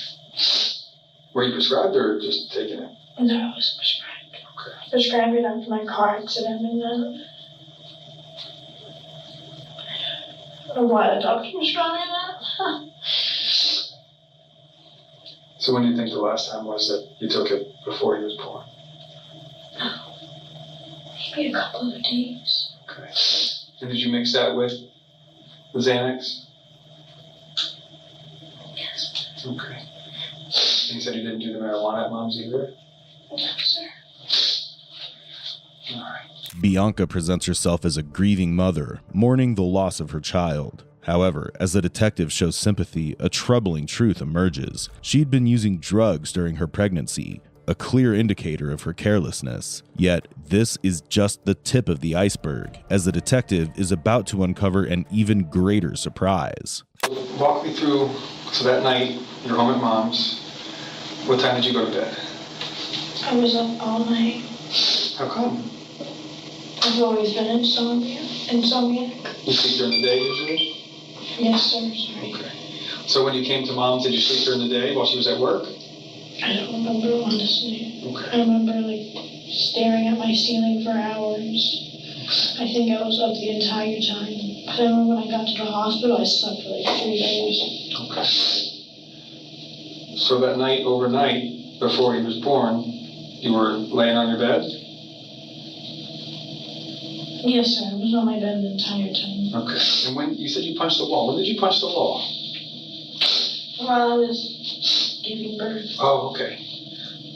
Were you prescribed or just taking it?
No, I was prescribed.
Okay.
Prescribed it after my car accident, and then I don't know why the doctor prescribed me that.
So when do you think the last time was that you took it before he was born?
Maybe a couple of days.
Okay. And did you mix that with the Xanax?
Yes.
Okay. And you said you didn't do the marijuana at Mom's either?
No, sir.
All right.
Bianca presents herself as a grieving mother, mourning the loss of her child. However, as the detective shows sympathy, a troubling truth emerges. She'd been using drugs during her pregnancy, a clear indicator of her carelessness. Yet, this is just the tip of the iceberg, as the detective is about to uncover an even greater surprise.
Walk me through, so that night, you're home at Mom's. What time did you go to bed?
I was up all night.
How come?
I've always been insomniac.
You sleep during the day usually?
Yes, sir. Sorry.
Okay. So when you came to Mom's, did you sleep during the day while she was at work?
I don't remember, honestly.
Okay.
I remember, staring at my ceiling for hours. I think I was up the entire time. Because I remember when I got to the hospital, I slept for 3 days.
Okay. So that night, overnight, before he was born, you were laying on your bed?
Yes, sir. I was on my bed the entire time.
Okay. And when you said you punched the wall, when did you punch the wall?
While I was giving birth.
Oh, okay.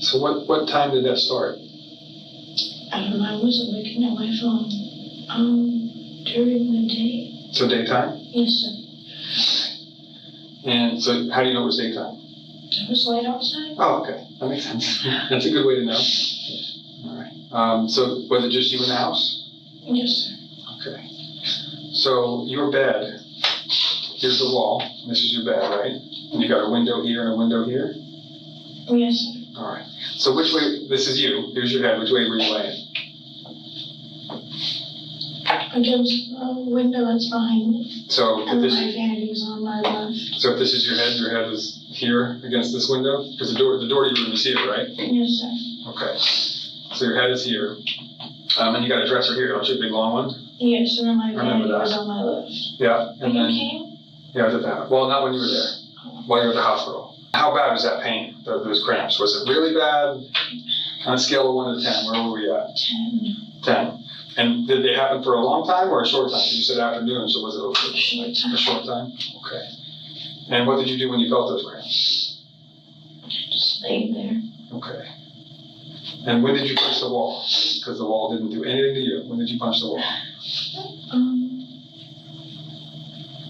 So what time did that start?
I don't know. I wasn't looking at my phone. During the day.
So daytime?
Yes, sir.
And so how do you know it was daytime?
It was light outside.
Oh, okay. That makes sense. That's a good way to know. All right. So was it just you in the house?
Yes, sir.
Okay. So your bed, here's the wall. This is your bed, right? And you got a window here and a window here?
Yes, sir.
All right. So which way, this is you. Here's your head. Which way were you laying?
Against the window that's behind me.
So
and my vanity's on my left.
So if this is your head is here against this window? Because the door to your room is here, right?
Yes, sir.
Okay. So your head is here. And you got a dresser here, don't you? A big long one?
Yes, and then my vanity was on my left.
Yeah. And then,
came?
Yeah, I did that. Well, not when you were there. While you were at the hospital. How bad was that pain, those cramps? Was it really bad? On a scale of 1 to 10, where were we at?
10.
10. And did they happen for a long time or a short time? You said afternoon, so was it a short time? Okay. And what did you do when you felt those cramps?
Just laid there.
Okay. And when did you punch the wall? Because the wall didn't do anything to you. When did you punch the wall?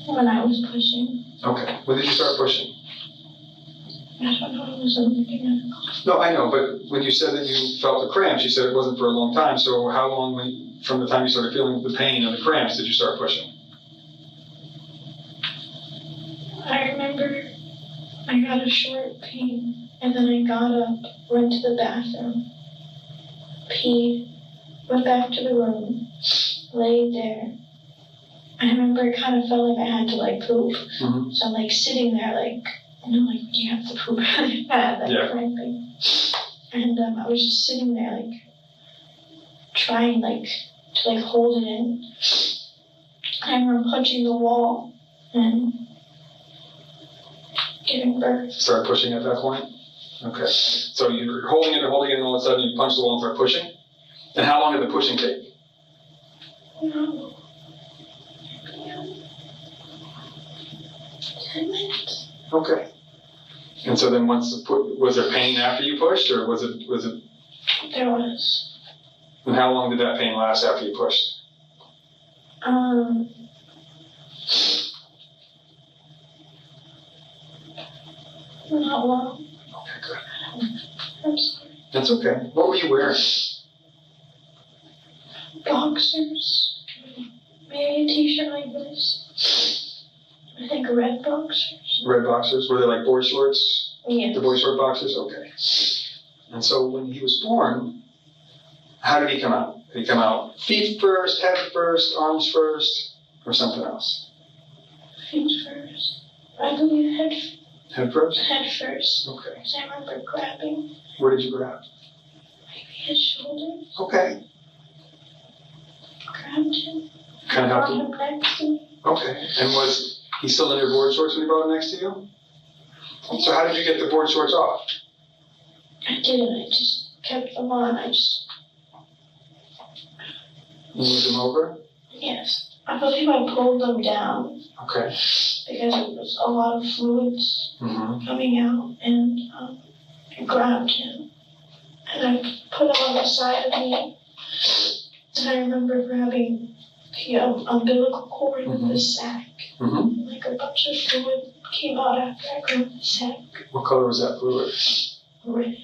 When I was pushing.
Okay. When did you start pushing?
I don't know. I wasn't looking at it.
No, I know, but when you said that you felt the cramps, you said it wasn't for a long time. So how long, from the time you started feeling the pain and the cramps, did you start pushing?
I remember I got a short pain, and then I got up, went to the bathroom, peed, went back to the room, laid there. I remember it kind of felt like I had to poop.
Mm-hmm.
So I'm sitting there when you have to poop really bad, cramping. And I was just sitting there trying to hold it in. I remember punching the wall and giving birth.
Start pushing at that point? Okay. So you're holding it and holding it, and all of a sudden you punch the wall and start pushing? And how long did the pushing take?
No.
Okay. And so then was there pain after you pushed, or was it?
There was.
And how long did that pain last after you pushed?
Not long.
Okay, good.
I'm sorry.
That's okay. What were you wearing?
Boxers. Maybe a t-shirt like this. I think red boxers.
Red boxers? Were they like boy shorts?
Yes.
The boy short boxers? Okay. And so when he was born, how did he come out? Did he come out feet first, head first, arms first, or something else?
Feet first. I believe head
Head first?
Head first.
Okay.
Because I remember grabbing
Where did you grab?
maybe his shoulder.
Okay.
Grabbed him.
Kind of
brought
helped
him next to me.
Okay. And was he still in your board shorts when you brought him next to you? So how did you get the board shorts off?
I didn't. I just kept them on.
You moved them over?
Yes. I believe I pulled them down
Okay.
because it was a lot of fluids
Mm-hmm.
coming out, and I grabbed him and I put him on the side of me. And I remember grabbing the umbilical cord of the sack.
Mm-hmm.
Like a bunch of fluid came out after I grabbed the sack.
What color was that fluid?
Red.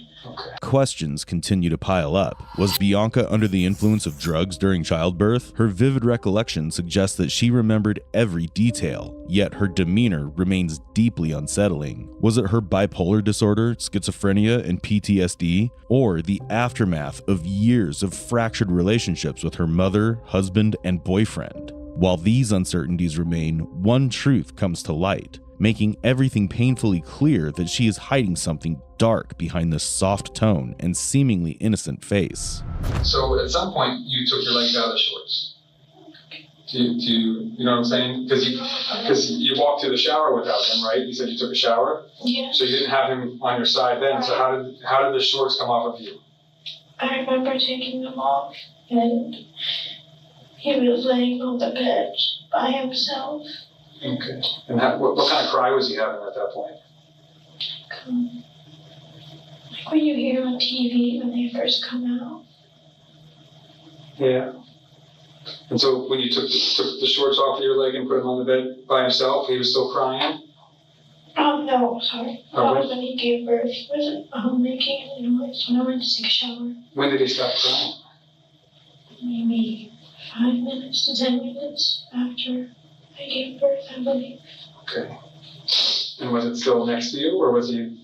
Questions continue to pile up. Was Bianca under the influence of drugs during childbirth? Her vivid recollection suggests that she remembered every detail, yet her demeanor remains deeply unsettling. Was it her bipolar disorder, schizophrenia, and PTSD? Or the aftermath of years of fractured relationships with her mother, husband, and boyfriend? While these uncertainties remain, one truth comes to light, making everything painfully clear that she is hiding something dark behind this soft tone and seemingly innocent face.
So at some point, you took your legs out of the shorts. You know what I'm saying? Because you walked to the shower without him, right? You said you took a shower?
Yeah.
So you didn't have him on your side then. So how did the shorts come off of you?
I remember taking them off, and he was laying on the bed by himself.
Okay. And what kind of cry was he having at that point?
Like when you hear on TV when they first come out.
Yeah. And so when you took the shorts off of your leg and put him on the bed by himself, he was still crying?
No, sorry. That was when he gave birth. He wasn't making any noise when I went to take a shower.
When did he stop crying?
Maybe 5 minutes to 10 minutes after I gave birth, I believe.
Okay. And was it still next to you, or was he?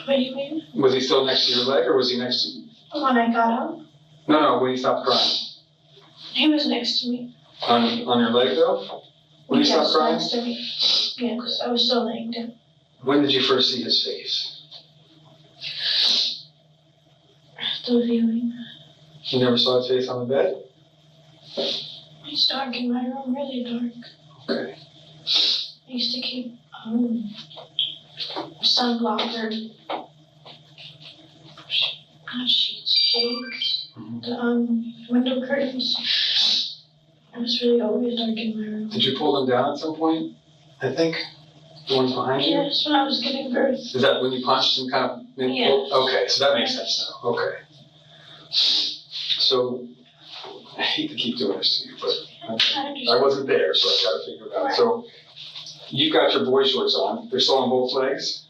What do you mean?
Was he still next to your leg, or was he next to you?
When I got up,
No, when he stopped crying.
he was next to me.
On your leg, though? When he stopped crying?
Next to me. Yeah, because I was still laying down.
When did you first see his face?
Still viewing.
You never saw his face on the bed?
It's dark in my room, really dark.
Okay.
I used to keep sunblocker, not sheets, shades, the window curtains. It was really always dark in my room.
Did you pull them down at some point? I think the ones behind you?
Yes, when I was giving birth.
Is that when you punched and kind of?
Yes.
Okay, so that makes sense now. Okay. So I hate to keep doing this to you, but I wasn't there, so I got to figure it out. So you got your boy shorts on. They're still on both legs?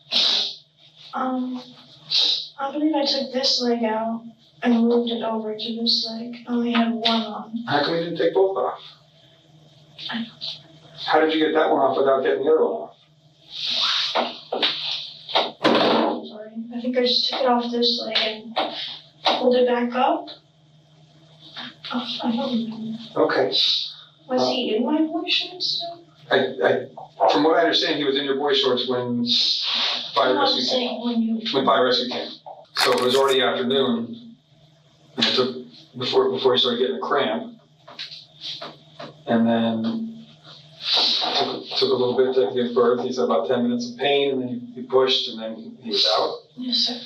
I believe I took this leg out and moved it over to this leg. I only had one on.
How come you didn't take both off? How did you get that one off without getting the other one off?
Sorry. I think I just took it off this leg and pulled it back up. Oh, I don't remember.
Okay.
Was he in my boy shorts still?
From what I understand, he was in your boy shorts when fire rescue came. When fire rescue came. So it was already afternoon. And it took before he started getting a cramp. And then took a little bit to give birth. He said about 10 minutes of pain, and then he pushed, and then he was out.
Yes, sir.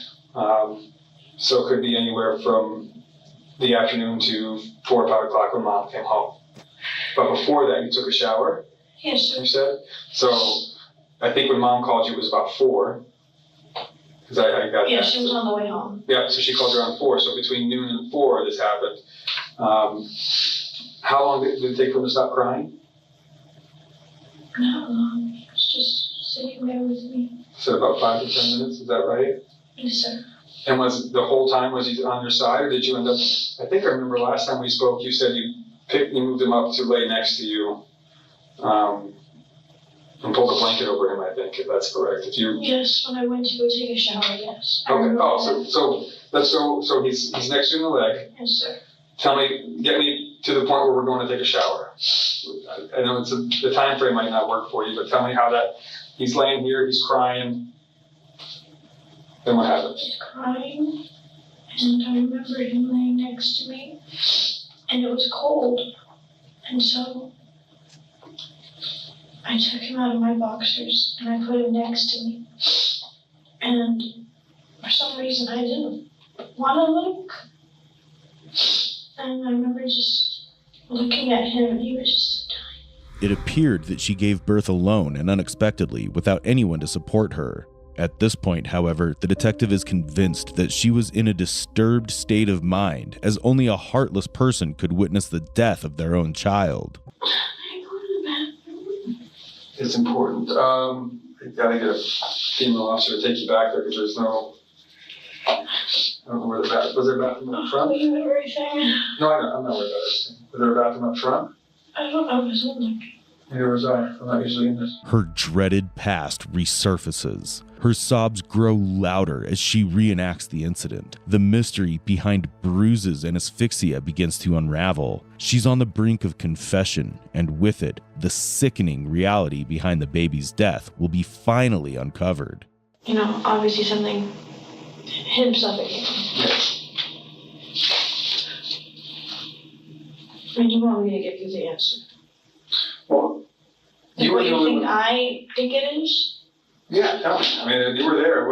So it could be anywhere from the afternoon to 4 or 5 o'clock when Mom came home. But before that, you took a shower.
Yes, sir.
You said? So I think when Mom called you, it was about 4. Because I got
Yeah,
that.
she was on the way home.
Yeah, so she called you around 4. So between noon and 4, this happened. How long did it take for him to stop crying?
Not long. He was just sitting there with me.
So about 5 to 10 minutes, is that right?
Yes, sir.
And was the whole time, was he on your side, or did you end up, I think I remember last time we spoke, you said you moved him up to lay next to you, and pulled a blanket over him, I think, if that's correct.
Yes, when I went to go take a shower, yes.
Okay, so he's next to you in the leg.
Yes, sir.
Get me to the point where we're going to take a shower. I know the time frame might not work for you, but tell me how he's laying here, he's crying. Then what happened?
He's crying, and I remember him laying next to me, and it was cold, and so I took him out of my boxers and I put him next to me, and for some reason I didn't want to look, and I remember just looking at him, and he was just dying.
It appeared that she gave birth alone and unexpectedly without anyone to support her. At this point, however, the detective is convinced that she was in a disturbed state of mind, as only a heartless person could witness the death of their own child.
It's important. I gotta get a female officer to take you back there because there's no. I don't know where the bathroom was. There a bathroom up front?
You have everything.
No, I'm not worried about everything. Was there a bathroom up front?
I don't know. I was looking.
Neither was I. I'm not usually in this.
Her dreaded past resurfaces. Her sobs grow louder as she reenacts the incident. The mystery behind bruises and asphyxia begins to unravel. She's on the brink of confession, and with it, the sickening reality behind the baby's death will be finally uncovered.
You know, obviously something, him suffocating. I mean, you want me to give you the answer?
Well,
What do you think I think it is?
Yeah, tell me. I mean, you were there.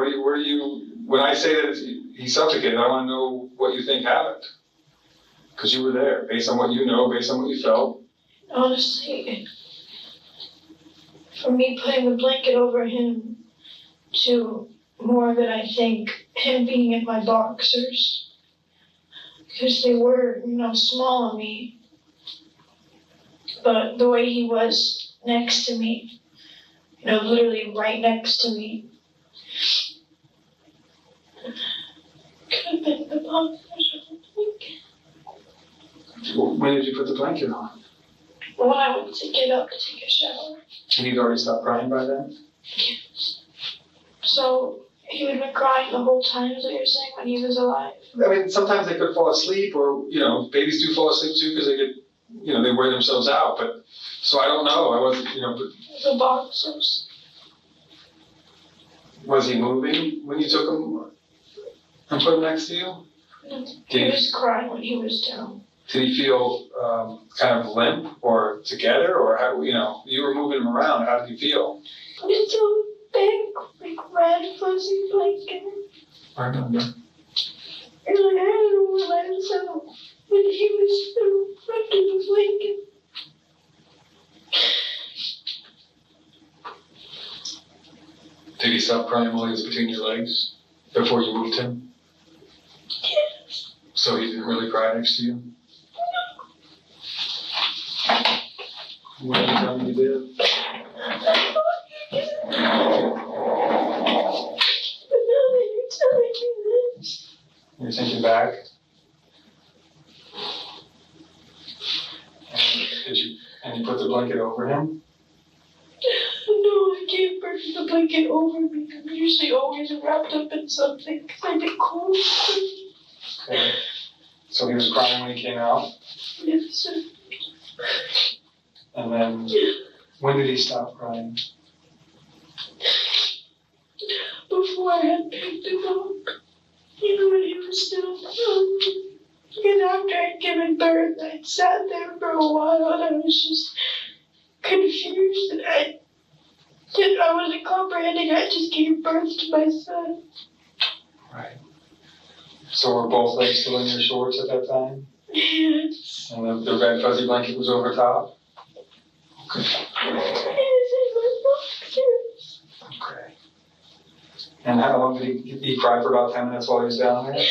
When I say that he suffocated, I want to know what you think happened. Because you were there, based on what you know, based on what you felt.
Honestly, from me putting the blanket over him to more of it, I think, him being in my boxers. Because they were, small on me. But the way he was next to me, literally right next to me. Could have been the boxers or the blanket.
When did you put the blanket on?
When I went to get up to take a shower.
And he'd already stopped crying by then?
Yes. So he would have been crying the whole time, is what you're saying, when he was alive?
I mean, sometimes they could fall asleep, or, babies do fall asleep too because they get, they wear themselves out. But, so I don't know. I wasn't,
The boxers.
Was he moving when you took him and put him next to you?
He was crying when he was down.
Did he feel kind of limp or together, or how, you were moving him around? How did you feel?
It's a big, red, fuzzy blanket.
I remember.
And I don't know what I saw when he was still under the blanket.
Did he stop crying while he was between your legs before you moved him?
Yes.
So he didn't really cry next to you? What did you tell me you did?
But now that you're telling me this.
You're thinking back? And you put the blanket over him?
No, I can't put the blanket over me. I'm usually always wrapped up in something because I get cold.
Okay. So he was crying when he came out?
Yes, sir.
And then, when did he stop crying?
Before I had picked him up. When he was still and after I'd given birth, I'd sat there for a while and I was just confused and I wasn't comprehending. I just gave birth to my son.
Right. So were both legs still in your shorts at that time?
Yes.
And the red fuzzy blanket was over top? Okay.
Yes, in my boxers.
And how long did he cry for about 10 minutes while he was down there?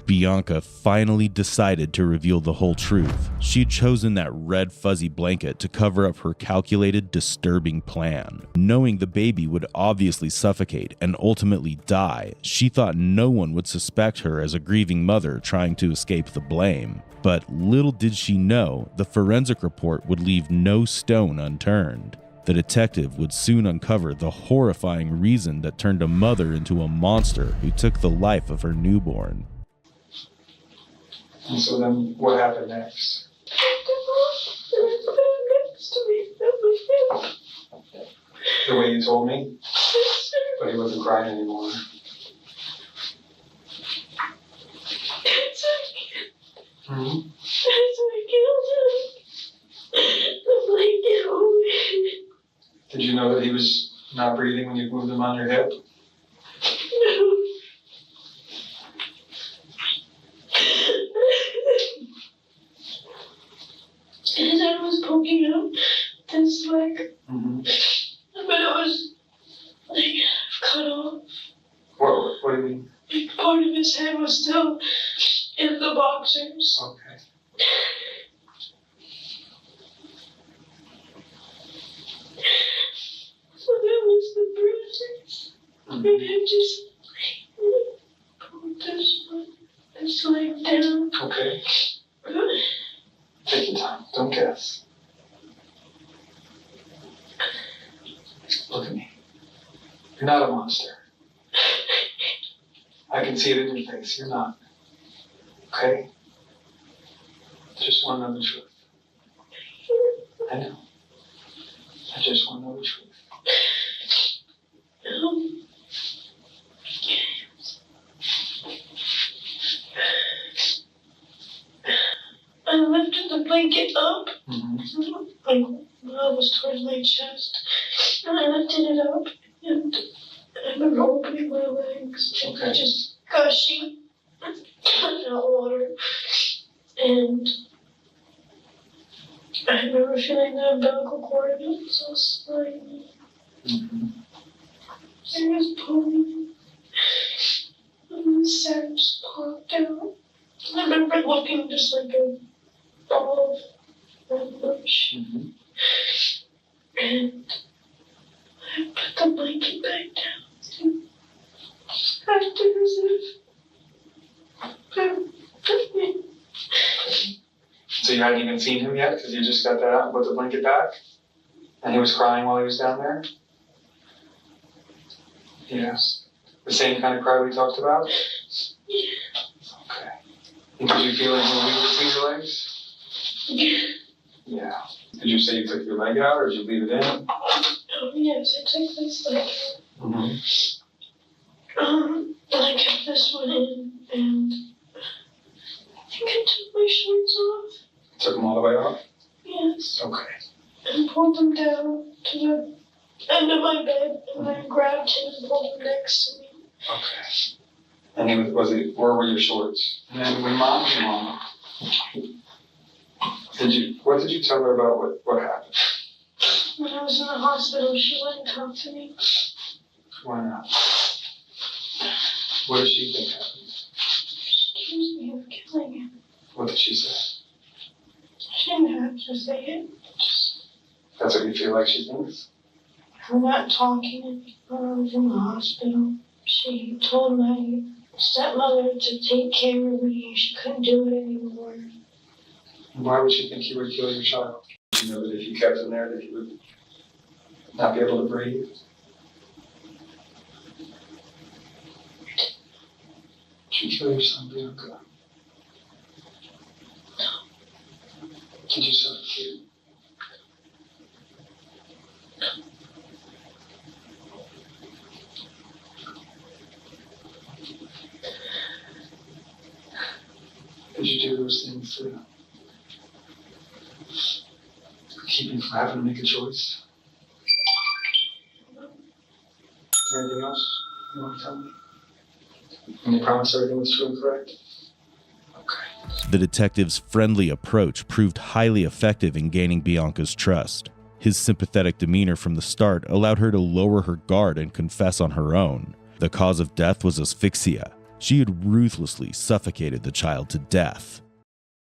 Bianca finally decided to reveal the whole truth. She'd chosen that red fuzzy blanket to cover up her calculated, disturbing plan. Knowing the baby would obviously suffocate and ultimately die, she thought no one would suspect her as a grieving mother trying to escape the blame. But little did she know, the forensic report would leave no stone unturned. The detective would soon uncover the horrifying reason that turned a mother into a monster who took the life of her newborn.
And so then what happened next? The way you told me? But he wasn't crying anymore. Mm-hmm. Did you know that he was not breathing when you moved him on your hip?
No. His head was poking out this leg, but it was like cut off.
What do you mean?
Like part of his head was still in the boxers.
Okay.
So that was the bruises. And I just pulled this one, this leg down.
Okay. Take your time. Don't guess. Look at me. You're not a monster. I can see it in your face. You're not. Okay? Just want to know the truth. I know. I just want to know the truth.
I lifted the blanket up, like when I was towards my chest, and I lifted it up, and I remember opening my legs, and just gushing out water, and I remember feeling the umbilical cord of it so slimy. It was pulling, and the sack just popped out. I remember looking just like a ball of bush. And I put the blanket back down and acted as if
So you hadn't even seen him yet because you just got that out and put the blanket back? And he was crying while he was down there? Yes. The same kind of cry we talked about?
Yeah.
Okay. And did you feel anything weak between your legs? Yeah. Did you say you took your leg out or did you leave it in?
Oh, yes, I took this leg out. And I kept this one in, and I think I took my shorts off.
Took them all the way off?
Yes.
Okay.
And pulled them down to the end of my bed, and I grabbed him and pulled him next to me.
Okay. And where were your shorts? And then when Mom came home, what did you tell her about what happened?
When I was in the hospital, she wouldn't talk to me.
Why not? What does she think happened?
She accused me of killing him.
What did she say?
She didn't have to say it.
That's what you feel like she thinks?
We're not talking anymore. I was in the hospital. She told my stepmother to take care of me. She couldn't do it anymore.
Why would she think you would kill your child? You know that if you kept him there, that he would not be able to breathe? Did you kill your son, Bianca? Did you suffocate him? Did you do those things to keep him from having to make a choice? Is there anything else you want to tell me? And you promise everything was true and correct?
The detective's friendly approach proved highly effective in gaining Bianca's trust. His sympathetic demeanor from the start allowed her to lower her guard and confess on her own. The cause of death was asphyxia. She had ruthlessly suffocated the child to death.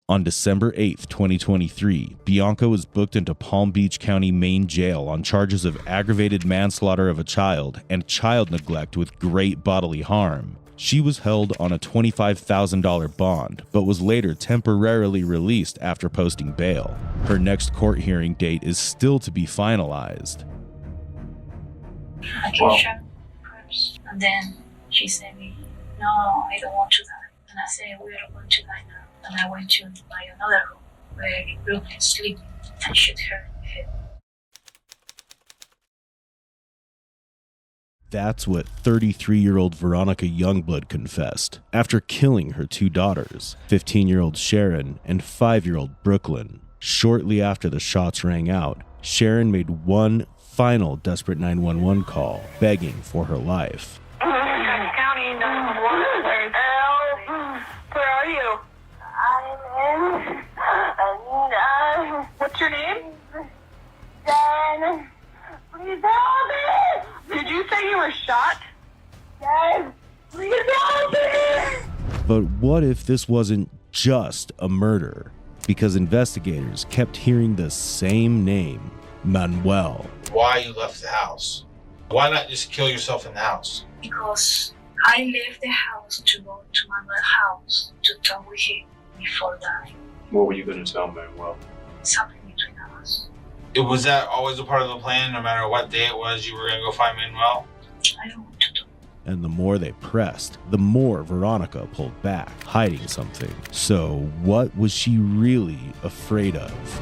On December 8, 2023, Bianca was booked into Palm Beach County Main Jail on charges of aggravated manslaughter of a child and child neglect with great bodily harm. She was held on a $25,000 bond, but was later temporarily released after posting bail. Her next court hearing date is still to be finalized.
I can show first. And then she said me, no, I don't want to die. And I said, we are going to die now. And I went to my another room where Brooke is sleeping and shoot her in the head.
That's what 33-year-old Veronica Youngblood confessed after killing her two daughters, 15-year-old Sharon and 5-year-old Brooklyn. Shortly after the shots rang out, Sharon made one final desperate 911 call, begging for her life.
County 911, where's help? Where are you? I'm in. What's your name? Jen. Please help me. Did you say you were shot? Yes. Please help me.
But what if this wasn't just a murder? Because investigators kept hearing the same name, Manuel.
Why you left the house? Why not just kill yourself in the house?
Because I left the house to go to Manuel's house to talk with him before dying.
What were you going to tell Manuel?
Something between us.
Was that always a part of the plan? No matter what day it was, you were going to go find Manuel?
I don't want to do.
And the more they pressed, the more Veronica pulled back, hiding something. So what was she really afraid of?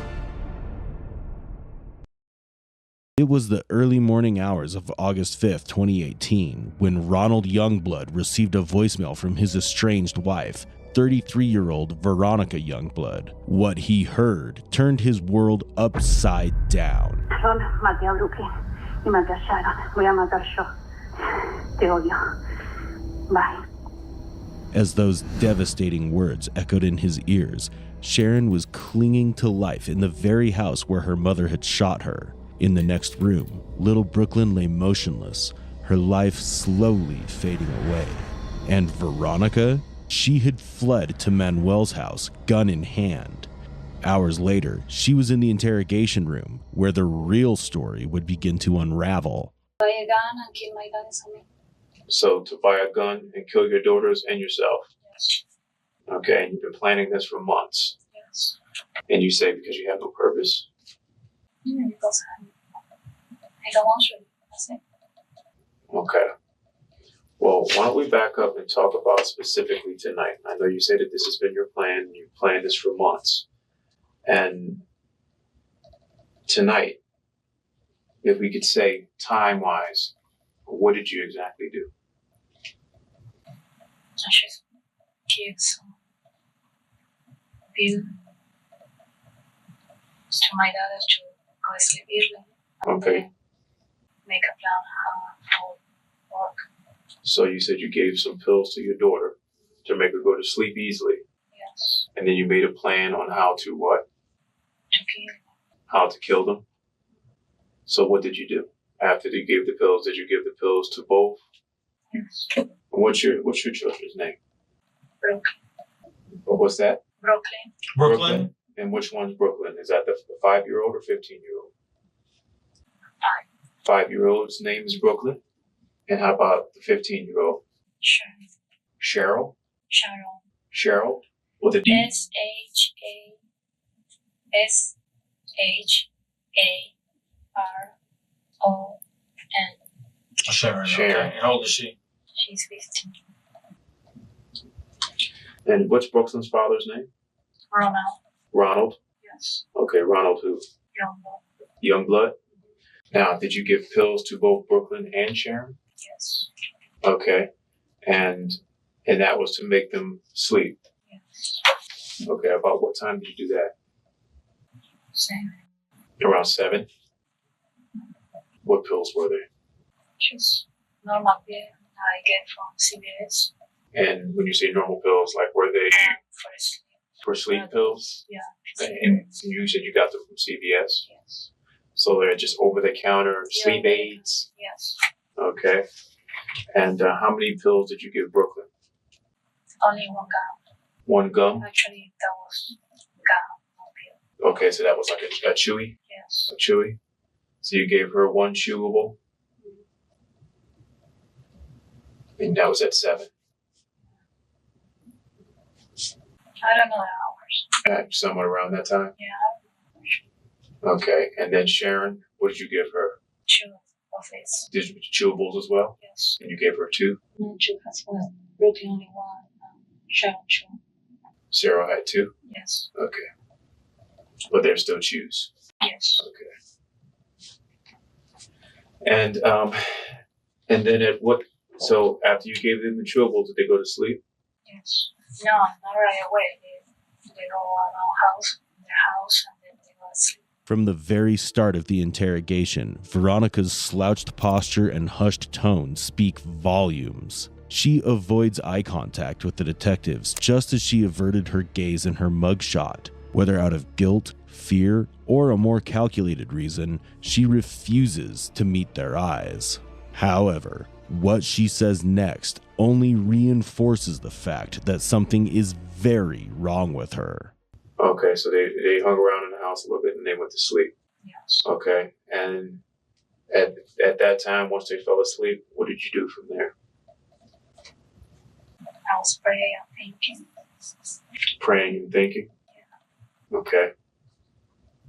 It was the early morning hours of August 5th, 2018, when Ronald Youngblood received a voicemail from his estranged wife, 33-year-old Veronica Youngblood. What he heard turned his world upside down.
Bye.
As those devastating words echoed in his ears, Sharon was clinging to life in the very house where her mother had shot her. In the next room, little Brooklyn lay motionless, her life slowly fading away. And Veronica? She had fled to Manuel's house, gun in hand. Hours later, she was in the interrogation room, where the real story would begin to unravel.
Buy a gun and kill my daughters and me.
So to buy a gun and kill your daughters and yourself?
Yes.
Okay, and you've been planning this for months.
Yes.
And you say because you have no purpose?
Because I don't want to. That's it.
Okay. Well, why don't we back up and talk about specifically tonight? I know you say that this has been your plan. You've planned this for months. And tonight, if we could say time-wise, what did you exactly do?
I should give some bill to my daughter to go to sleep early.
Okay.
Make a plan for work.
So you said you gave some pills to your daughter to make her go to sleep easily.
Yes.
And then you made a plan on how to what?
To kill.
How to kill them. So what did you do? After you gave the pills, did you give the pills to both?
Yes.
What's your children's name?
Brooklyn.
What's that?
Brooklyn.
Brooklyn. And which one's Brooklyn? Is that the 5-year-old or 15-year-old?
5.
5-year-old's name is Brooklyn. And how about the 15-year-old?
Cheryl.
Cheryl?
Sharon.
Cheryl? With a D?
SHASHARON.
Sharon. Okay. How old is she?
She's 15.
And what's Brooklyn's father's name?
Ronald.
Ronald?
Yes.
Okay, Ronald who?
Youngblood.
Youngblood? Now, did you give pills to both Brooklyn and Sharon?
Yes.
Okay. And that was to make them sleep?
Yes.
Okay, about what time did you do that?
7.
Around 7? What pills were they?
Just normal pill I get from CVS.
And when you say normal pills, like were they
For sleep.
for sleep pills?
Yeah.
And you said you got them from CVS?
Yes.
So they're just over-the-counter sleep aids?
Yes.
Okay. And how many pills did you give Brooklyn?
Only one gum.
One gum?
Actually, that was gum.
Okay, so that was like a chewy?
Yes.
A chewy? So you gave her one chewable? And that was at 7?
I don't know the hours.
Somewhere around that time?
Yeah.
Okay. And then Sharon, what did you give her?
Chew office.
Did you chewables as well?
Yes.
And you gave her 2?
No chew as well. Brooklyn only one. Sharon chew.
Sarah had 2?
Yes.
Okay. But they're still chews?
Yes.
Okay. And then at what, so after you gave them the chewables, did they go to sleep?
Yes. No, not right away. They go around their house, and then they go to sleep.
From the very start of the interrogation, Veronica's slouched posture and hushed tone speak volumes. She avoids eye contact with the detectives just as she averted her gaze in her mugshot. Whether out of guilt, fear, or a more calculated reason, she refuses to meet their eyes. However, what she says next only reinforces the fact that something is very wrong with her.
Okay, so they hung around in the house a little bit and they went to sleep.
Yes.
Okay, and at that time, once they fell asleep, what did you do from there?
I was praying and thinking.
Praying and thinking? Yeah. Okay.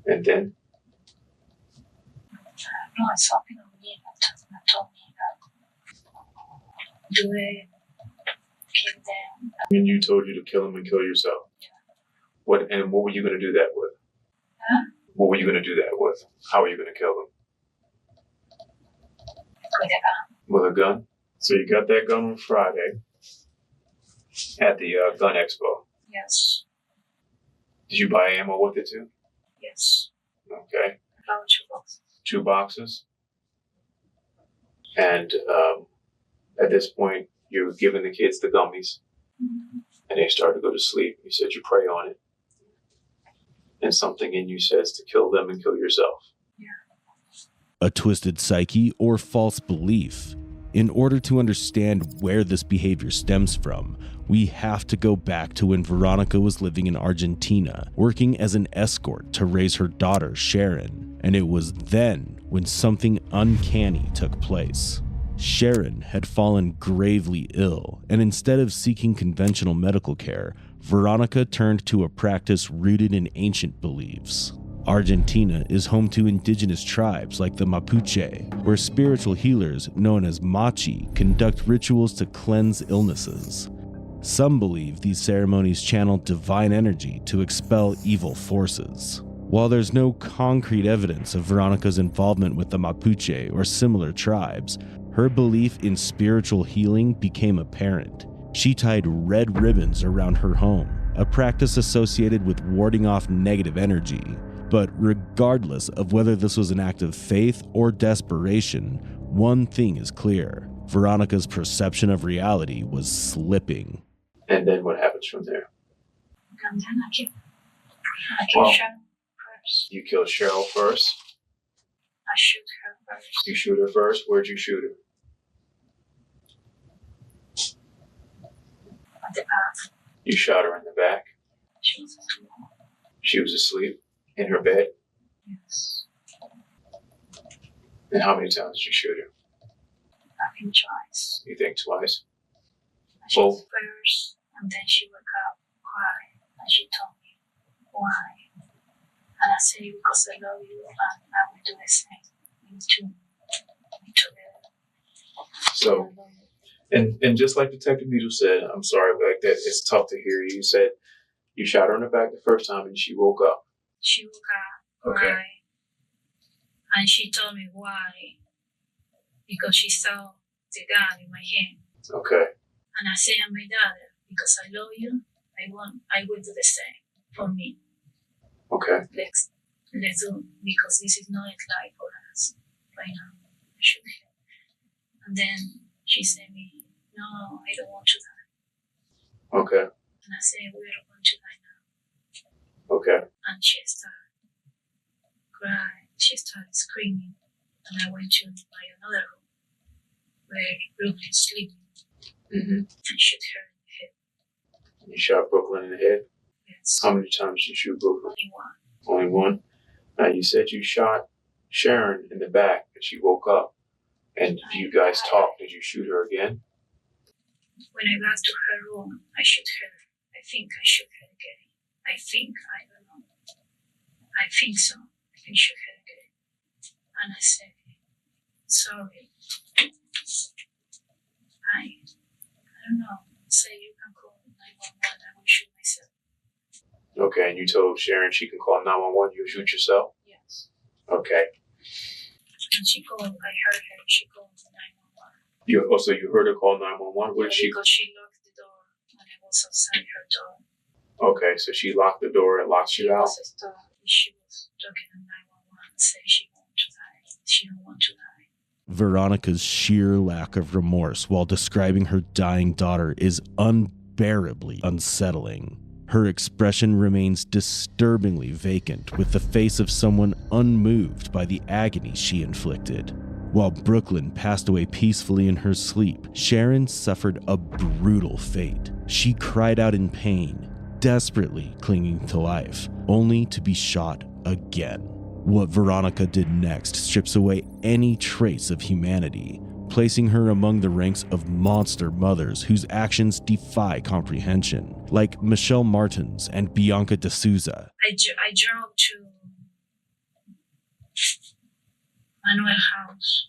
And then?
No, it's something on me that told me that do it, kill them.
And you told you to kill him and kill yourself? Yeah. What were you going to do that with?
Huh?
What were you going to do that with? How were you going to kill him?
With a gun.
With a gun? So you got that gun on Friday at the gun expo?
Yes.
Did you buy ammo with it too?
Yes.
Okay.
I found 2 boxes.
2 boxes? And at this point, you were giving the kids the gummies, and they started to go to sleep. You said you pray on it, and something in you says to kill them and kill yourself.
A twisted psyche or false belief. In order to understand where this behavior stems from, we have to go back to when Veronica was living in Argentina, working as an escort to raise her daughter, Sharon. And it was then when something uncanny took place. Sharon had fallen gravely ill, and instead of seeking conventional medical care, Veronica turned to a practice rooted in ancient beliefs. Argentina is home to indigenous tribes like the Mapuche, where spiritual healers known as Machi conduct rituals to cleanse illnesses. Some believe these ceremonies channel divine energy to expel evil forces. While there's no concrete evidence of Veronica's involvement with the Mapuche or similar tribes, her belief in spiritual healing became apparent. She tied red ribbons around her home, a practice associated with warding off negative energy. But regardless of whether this was an act of faith or desperation, one thing is clear. Veronica's perception of reality was slipping.
And then what happens from there?
And then I kill Sharon first.
You kill Cheryl first?
I shoot her first.
You shoot her first? Where'd you shoot her?
At the back.
You shot her in the back?
She was asleep.
She was asleep? In her bed?
Yes.
And how many times did you shoot her?
I think twice.
You think twice?
I shot first, and then she woke up, cried, and she told me why. And I said, because I love you, and I will do the same. Me too.
So, and just like Detective Needle said, I'm sorry, but like that, it's tough to hear. You said you shot her in the back the first time, and she woke up.
She woke up, cried, and she told me why. Because she saw the gun in my hand.
Okay.
And I said, my daughter, because I love you, I will do the same for me.
Okay.
Let's do, because this is not life for us right now. I should have. And then she said me, no, I don't want to die.
Okay.
And I said, we don't want to die now.
Okay.
And she started crying. she started screaming, and I went to another room where Brooklyn was sleeping and shot her in the head.
You shot Brooklyn in the head?
Yes.
How many times did you shoot Brooklyn?
Only one.
Only one? Now, you said you shot Sharon in the back and she woke up. And you guys talked. Did you shoot her again?
When I got to her room, I shot her. I think I shot her again. I don't know. I think so. I shot her again. And I said, sorry. I don't know. Say you can call 911. I will shoot myself.
Okay, and you told Sharon she can call 911. You shoot yourself?
Yes.
Okay.
And she called. I heard her. She called 911.
You heard her call 911? What did she?
Because she locked the door and I was outside her door.
Okay, so she locked the door and locked you out?
She was talking to 911 saying she wanted to die. She don't want to die.
Veronica's sheer lack of remorse while describing her dying daughter is unbearably unsettling. Her expression remains disturbingly vacant, with the face of someone unmoved by the agony she inflicted. While Brooklyn passed away peacefully in her sleep, Sharon suffered a brutal fate. She cried out in pain, desperately clinging to life, only to be shot again. What Veronica did next strips away any trace of humanity, placing her among the ranks of monster mothers whose actions defy comprehension, like Michelle Martins and Bianca D'Souza.
I drove to Manuel's house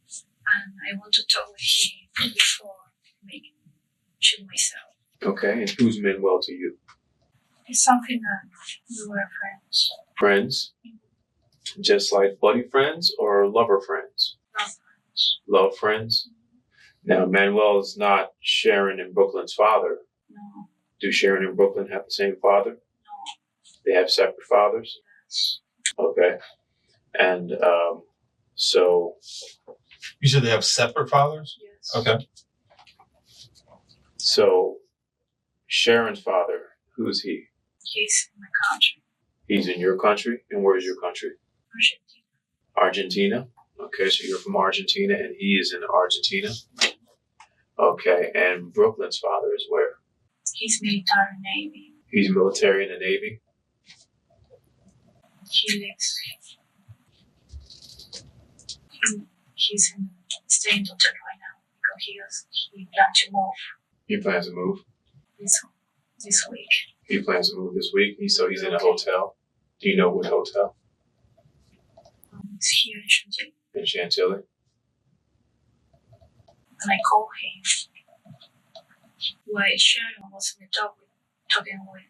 and I want to talk with him before I shoot myself.
Okay, and who's Manuel to you?
It's something that we were friends.
Friends? Just like buddy friends or lover friends?
Love friends.
Love friends? Now, Manuel is not Sharon and Brooklyn's father.
No.
Do Sharon and Brooklyn have the same father?
No.
They have separate fathers?
Yes.
Okay. And so...
You said they have separate fathers?
Yes.
Okay.
So, Sharon's father, who is he?
He's in my country.
He's in your country? And where is your country?
Argentina.
Argentina? Okay, so you're from Argentina and he is in Argentina? Okay, and Brooklyn's father is where?
He's military Navy.
He's military in the Navy?
He lives. He's in staying hotel right now because he plans to move.
He plans to move?
This week.
He plans to move this week? So he's in a hotel? Do you know what hotel?
It's here in Chantilly.
In Chantilly?
And I called him. While Sharon was in the talking with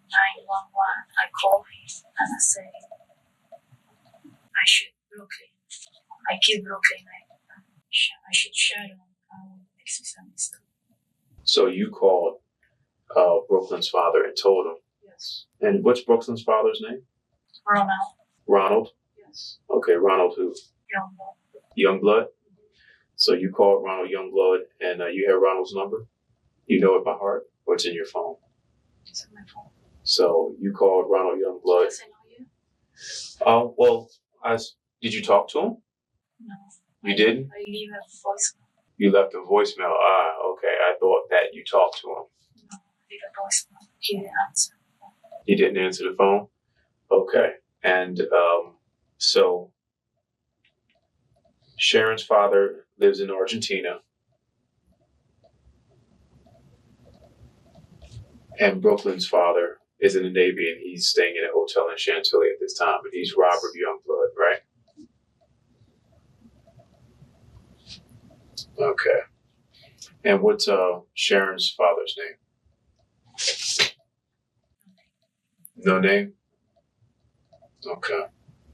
911, I called him and I said, I should Brooklyn. I keep Brooklyn. I should Sharon. Makes me some mistake.
So you called Brooklyn's father and told him?
Yes.
And what's Brooklyn's father's name?
Ronald.
Ronald?
Yes.
Okay, Ronald who?
Youngblood.
Youngblood? So you called Ronald Youngblood and you have Ronald's number? You know it by heart? Or it's in your phone?
It's on my phone.
So you called Ronald Youngblood.
Yes, I know you.
Well, did you talk to him?
No.
You didn't?
I leave a voicemail.
You left a voicemail. Okay. I thought that you talked to him.
No, I leave a voicemail. He didn't answer.
He didn't answer the phone? Okay. And so Sharon's father lives in Argentina. And Brooklyn's father is in the Navy and he's staying in a hotel in Chantilly at this time. And he's Robert Youngblood, right? Okay. And what's Sharon's father's name? No name? Okay.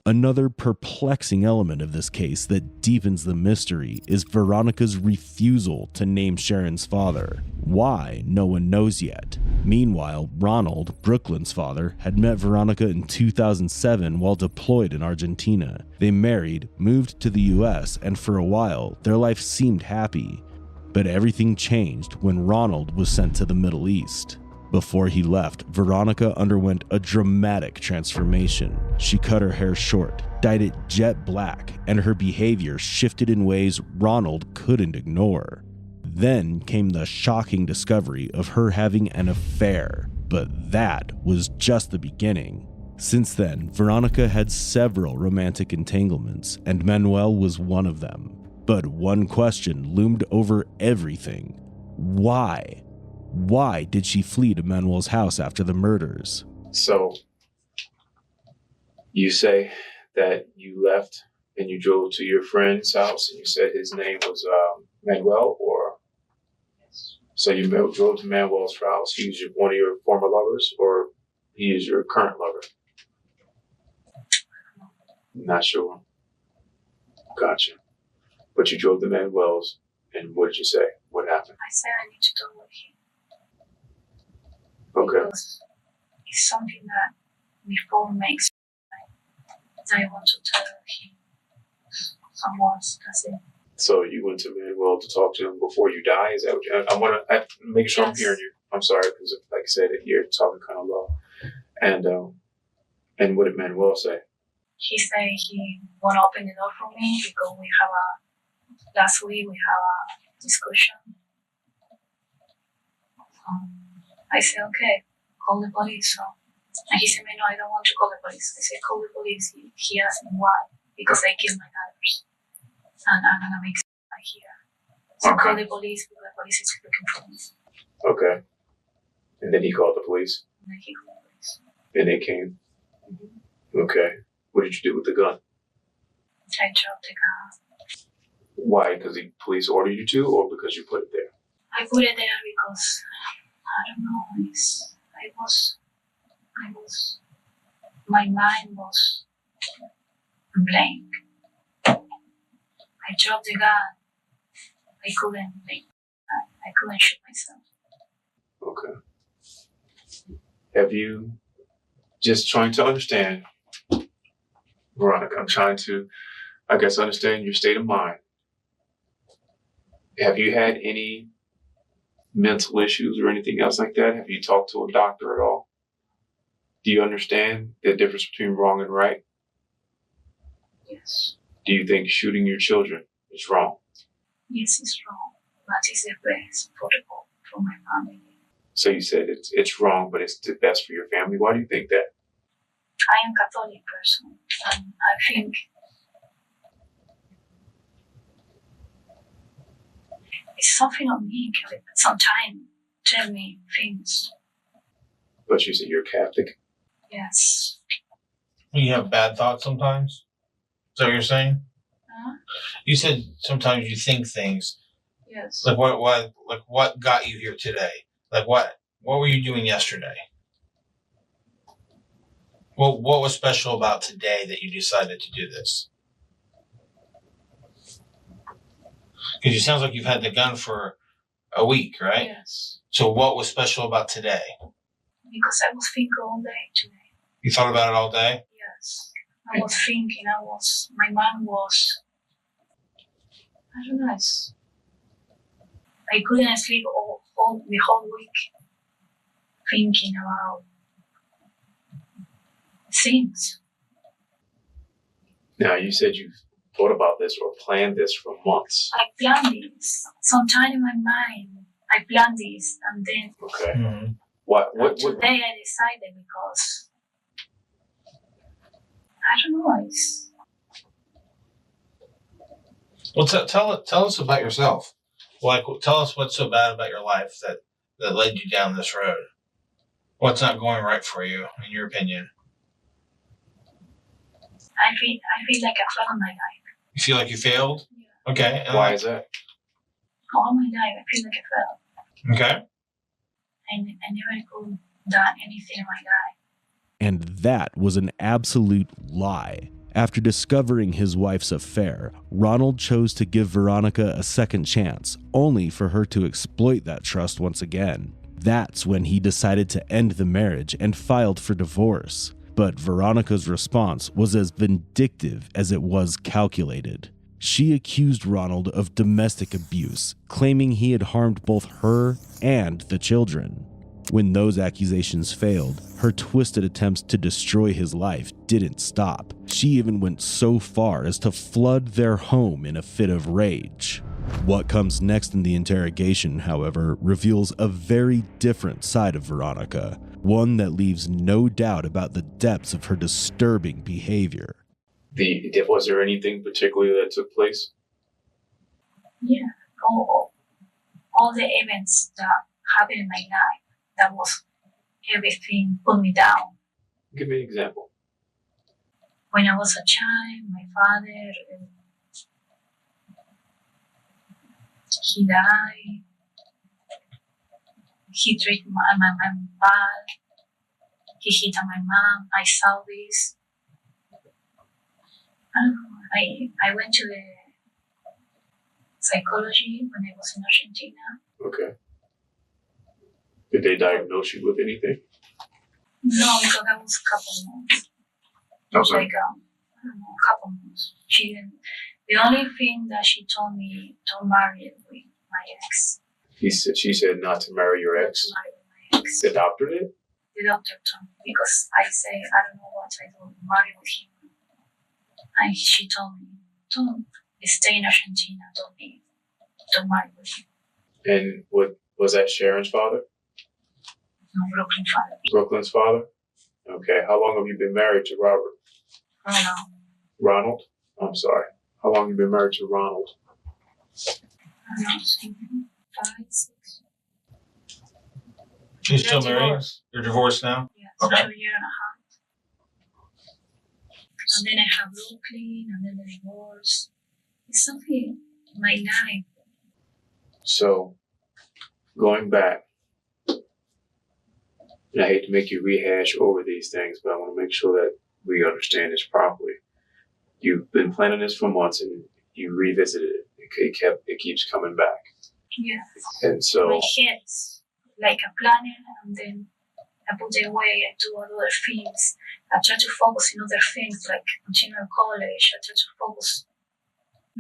Another perplexing element of this case that deepens the mystery is Veronica's refusal to name Sharon's father. Why? No one knows yet. Meanwhile, Ronald, Brooklyn's father, had met Veronica in 2007 while deployed in Argentina. They married, moved to the US, and for a while, their life seemed happy. But everything changed when Ronald was sent to the Middle East. Before he left, Veronica underwent a dramatic transformation. She cut her hair short, dyed it jet black, and her behavior shifted in ways Ronald couldn't ignore. Then came the shocking discovery of her having an affair, but that was just the beginning. Since then, Veronica had several romantic entanglements, and Manuel was one of them. But one question loomed over everything. Why? Why did she flee to Manuel's house after the murders?
So, you say that you left and you drove to your friend's house and you said his name was Manuel, or? So you drove to Manuel's house. He was one of your former lovers, or he is your current lover? Not sure. Gotcha. But you drove to Manuel's, and what did you say? What happened?
I said I need to talk with him.
Okay.
Because it's something that before makes I want to tell him some words. That's it.
So you went to Manuel to talk to him before you die? Is that what you, I want to make sure I'm hearing you. I'm sorry, because like I said, you're talking kind of low. And what did Manuel say?
He said he won't open the door for me because last week we have a discussion. I said, okay, call the police. And he said, no, I don't want to call the police. I said, call the police. He asked me why. Because I killed my daughters. And I'm going to make right here. So call the police because the police is looking for me.
Okay. And then he called the police?
And then he called the police.
And they came? Mm-hmm. Okay. What did you do with the gun?
I dropped the gun.
Why? Because the police ordered you to, or because you put it there?
I put it there because, I don't know, my mind was blank. I dropped the gun. I couldn't shoot myself.
Okay. Have you, just trying to understand, Veronica, I'm trying to, I guess, understand your state of mind. Have you had any mental issues or anything else like that? Have you talked to a doctor at all? Do you understand the difference between wrong and right?
Yes.
Do you think shooting your children is wrong?
Yes, it's wrong, but it's the best for my family.
So you said it's wrong, but it's the best for your family. Why do you think that?
I am a Catholic person, and I think it's something on me can sometimes tell me things.
But you said you're Catholic?
Yes.
You have bad thoughts sometimes? Is that what you're saying?
Huh?
You said sometimes you think things.
Yes.
Like what got you here today? Like what were you doing yesterday? What was special about today that you decided to do this? Because it sounds like you've had the gun for a week, right?
Yes.
So what was special about today?
Because I was thinking all day today.
You thought about it all day?
Yes. I was thinking, my mind was, I don't know, I couldn't sleep the whole week thinking about things.
Now, you said you've thought about this or planned this for months.
I planned this. Sometime in my mind, I planned this, and then
Okay. Mm-hmm. What
today I decided because I don't know.
Well, tell us about yourself. Like, tell us what's so bad about your life that led you down this road. What's not going right for you, in your opinion?
I feel like I failed my life.
You feel like you failed? Yeah. Okay. And
why is that?
All my life, I feel like I failed.
Okay.
I never could done anything in my life.
And that was an absolute lie. After discovering his wife's affair, Ronald chose to give Veronica a second chance, only for her to exploit that trust once again. That's when he decided to end the marriage and filed for divorce. But Veronica's response was as vindictive as it was calculated. She accused Ronald of domestic abuse, claiming he had harmed both her and the children. When those accusations failed, her twisted attempts to destroy his life didn't stop. She even went so far as to flood their home in a fit of rage. What comes next in the interrogation, however, reveals a very different side of Veronica, one that leaves no doubt about the depths of her disturbing behavior.
Was there anything particularly that took place?
Yeah, all the events that happened in my life, that was everything put me down.
Give me an example.
When I was a child, my father, he died. He treated my mom bad. He hit on my mom. I saw this. I don't know. I went to the psychology when I was in Argentina.
Okay. Did they diagnose you with anything?
No, because that was a couple months.
Okay.
Like, I don't know, a couple months. She didn't. The only thing that she told me, don't marry with my ex.
She said not to marry your ex.
My ex.
The doctor did?
The doctor told me, because I say, I don't know what I do, marry with him. And she told me, don't stay in Argentina, don't leave. Don't marry with him.
And was that Sharon's father?
No, Brooklyn father.
Brooklyn's father? Okay. How long have you been married to Robert? Ronald? I'm sorry. How long have you been married to Ronald?
I don't know, 5, 6.
You're still
They're
married?
divorced.
You're divorced now?
Yes,
Okay.
2 years and a half. And then I have Brooklyn, and then the divorce. It's something in my life.
So, going back, and I hate to make you rehash over these things, but I want to make sure that we understand this properly. You've been planning this for months, and you revisited it. It keeps coming back.
Yes.
And so,
My head is like a planet, and then I put it away. I do other things. I try to focus on other things, like continue college. I try to focus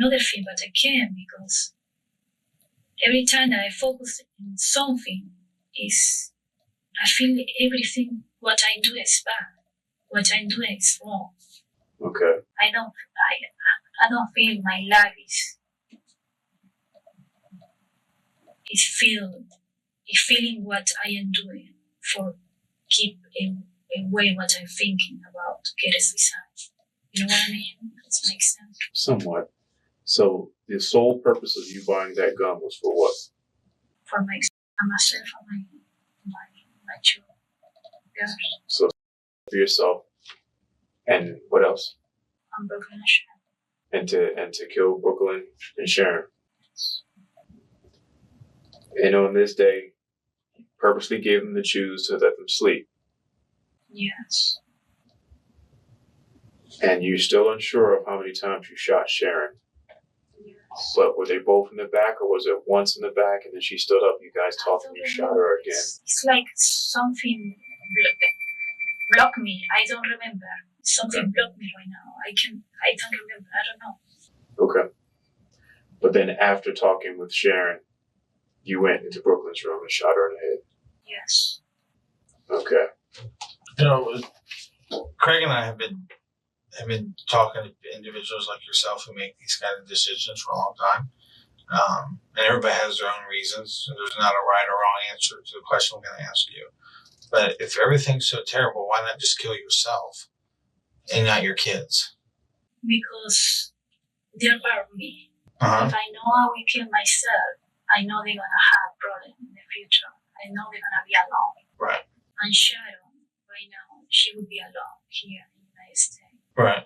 on other things, but I can't, because every time that I focus on something, I feel everything what I do is bad. What I'm doing is wrong.
okay.
I don't feel my life is feeling what I am doing for keep away what I'm thinking about, get a suicide. You know what I mean? Does it make sense?
Somewhat. So, the sole purpose of you buying that gun was for what?
For myself and my children. Yes.
So, for yourself, and what else?
I'm broken
And to kill Brooklyn and Sharon. And on this day, you purposely gave them to choose to let them sleep.
Yes.
And you're still unsure of how many times you shot Sharon.
Yes.
But were they both in the back, or was it once in the back and then she stood up, you guys talked, and you shot her again?
It's like something blocked me. I don't remember. Something blocked me right now. I don't remember. I don't know.
Okay. But then after talking with Sharon, you went into Brooklyn's room and shot her in the head.
Yes.
Okay.
You know, Craig and I have been talking to individuals like yourself who make these kind of decisions for a long time. And everybody has their own reasons. So there's not a right or wrong answer to the question I'm going to ask you. But if everything's so terrible, why not just kill yourself and not your kids?
Because they're part of me.
Uh-huh.
If I know I will kill myself, I know they're going to have problems in the future. I know they're going to be alone.
Right.
And Sharon, right now, she would be alone here in the United States.
Right.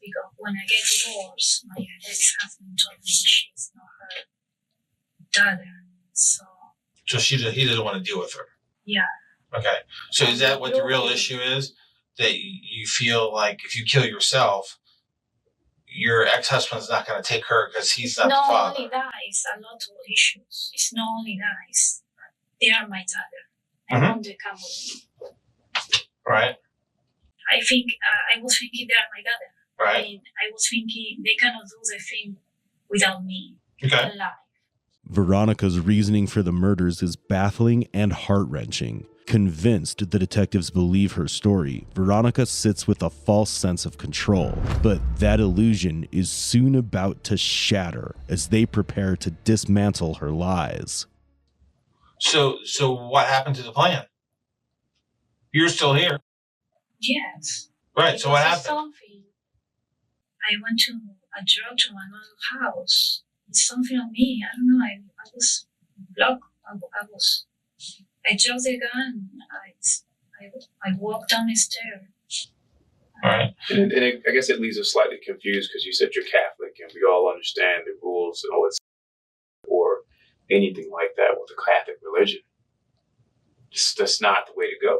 Because when I get divorced, my ex-husband told me she's not her daughter. So
he doesn't want to deal with her.
yeah.
Okay. So is that what the real issue is? That you feel like if you kill yourself, your ex-husband's not going to take her because he's not the father?
Not only that, it's a lot of issues. It's not only that, they are my daughter. I want them to come with me.
Right.
I think, I was thinking they are my daughter.
Right.
And I was thinking they cannot do the thing without me.
Okay.
Alive.
Veronica's reasoning for the murders is baffling and heart-wrenching. Convinced the detectives believe her story, Veronica sits with a false sense of control. But that illusion is soon about to shatter as they prepare to dismantle her lies.
So what happened to the plan? You're still here.
Yes.
Right, so what happened?
Something. I went to a drug to another house. It's something on me. I don't know. I was blocked. I dropped the gun. I walked down the stairs.
Right.
And I guess it leaves us slightly confused because you said you're Catholic and we all understand the rules and all that, or anything like that with the Catholic religion. That's not the way to go.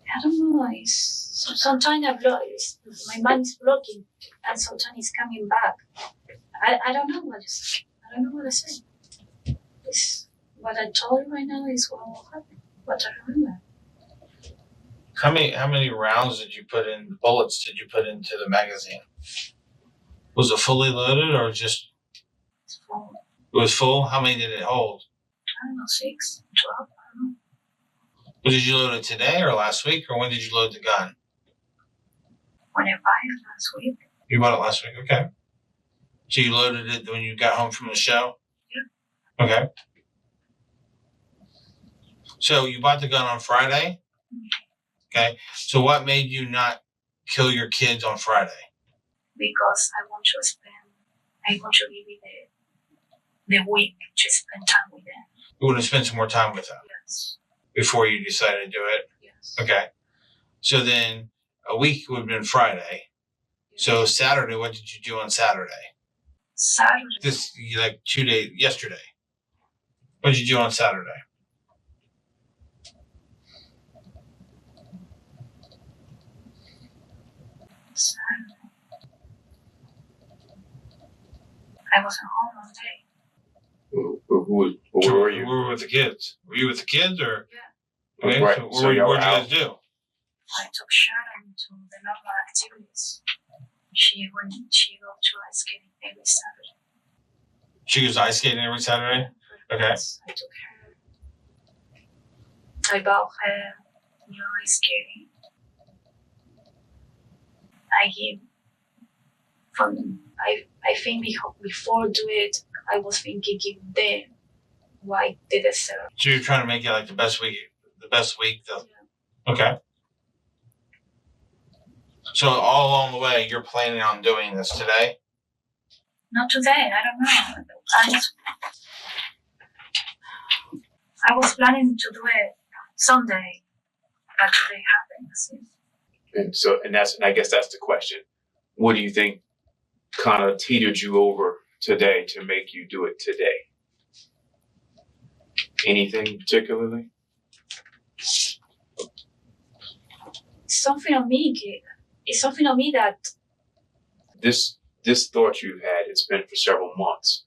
I don't know. Sometimes my mind is blocking, and sometimes it's coming back. I don't know what to say. What I told you right now is what will happen. What I remember.
How many rounds did you put in? Bullets did you put into the magazine? Was it fully loaded or just?
It's full.
It was full. How many did it hold?
I don't know, 6, 12. I don't know.
Well, did you load it today or last week, or when did you load the gun?
When I bought it last week.
You bought it last week, okay. So you loaded it when you got home from the show? Yeah. Okay. So you bought the gun on Friday? Okay. So what made you not kill your kids on Friday?
Because I want to give it the week to spend time with them.
You want to spend some more time with them?
Yes.
Before you decided to do it?
Yes.
Okay. So then a week would have been Friday. So Saturday, what did you do on Saturday?
Saturday?
This, like 2 days, yesterday. What did you do on Saturday?
Saturday. I wasn't home all day.
Where were you?
We were with the kids. Were you with the kids or?
Yeah.
Okay,
Right.
so
So
what
y'all
did you
were
guys do?
I took Sharon to the normal activities. She go to ice skating every Saturday.
She goes ice skating every Saturday? Okay.
Yes, I took her. I bought her new ice skating. I think before do it, I was thinking give them what they deserve.
So you're trying to make it like the best week. Yeah. Okay. So all along the way, you're planning on doing this today?
Not today. I don't know. I was planning to do it Sunday, but today happened.
And I guess that's the question. What do you think kind of teetered you over today to make you do it today? Anything particularly?
Something on me. It's something on me that
This thought you've had, it's been for several months.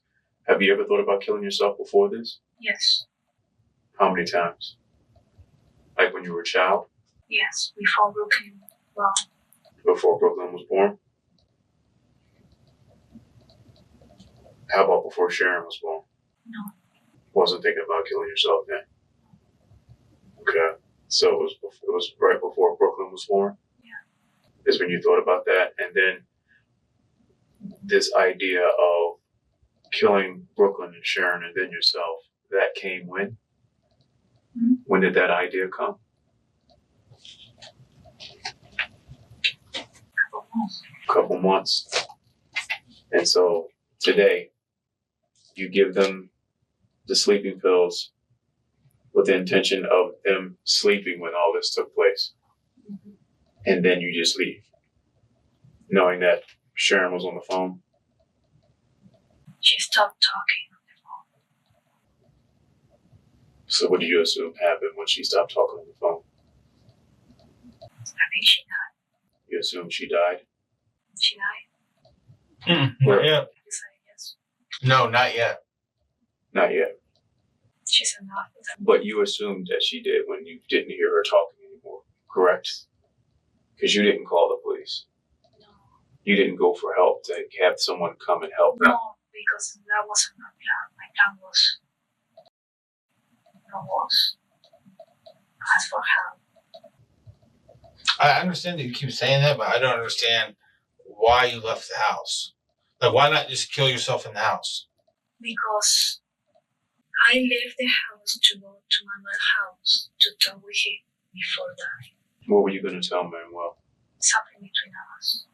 Have you ever thought about killing yourself before this?
yes,
How many times? Like when you were a child?
yes, before Brooklyn. Well,
Before Brooklyn was born? How about before Sharon was born?
no,
Wasn't thinking about killing yourself then? Okay. So it was right before Brooklyn was born? Yeah. Is when you thought about that. And then this idea of killing Brooklyn and Sharon and then yourself, that came when?
Mm-hmm.
When did that idea come? Couple months. And so today, you give them the sleeping pills with the intention of them sleeping when all this took place.
Mm-hmm.
And then you just leave, knowing that Sharon was on the phone.
she stopped talking on the phone.
So what do you assume happened when she stopped talking on the phone?
I think she died.
You assume she died?
She died.
Not yet.
You say yes.
No, not yet.
Not yet.
She said no.
But you assumed that she did when you didn't hear her talking anymore, correct? Because you didn't call the police.
No.
You didn't go for help to have someone come and help.
No, because that wasn't my plan. My plan was ask for help.
I understand that you keep saying that, but I don't understand why you left the house. Like, why not just kill yourself in the house?
Because I left the house to go to Manuel's house to talk with him before dying.
What were you going to tell Manuel?
Something between us.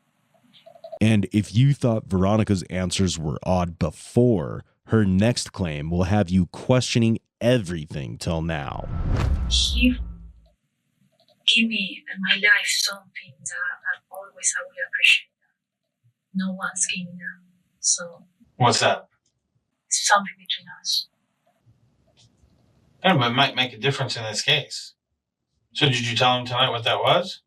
And if you thought Veronica's answers were odd before, her next claim will have you questioning everything till now.
He gave me in my life something that I will appreciate. No one's giving that. So
What's that?
it's something between us.
Yeah, but it might make a difference in this case. So did you tell him tonight what that was?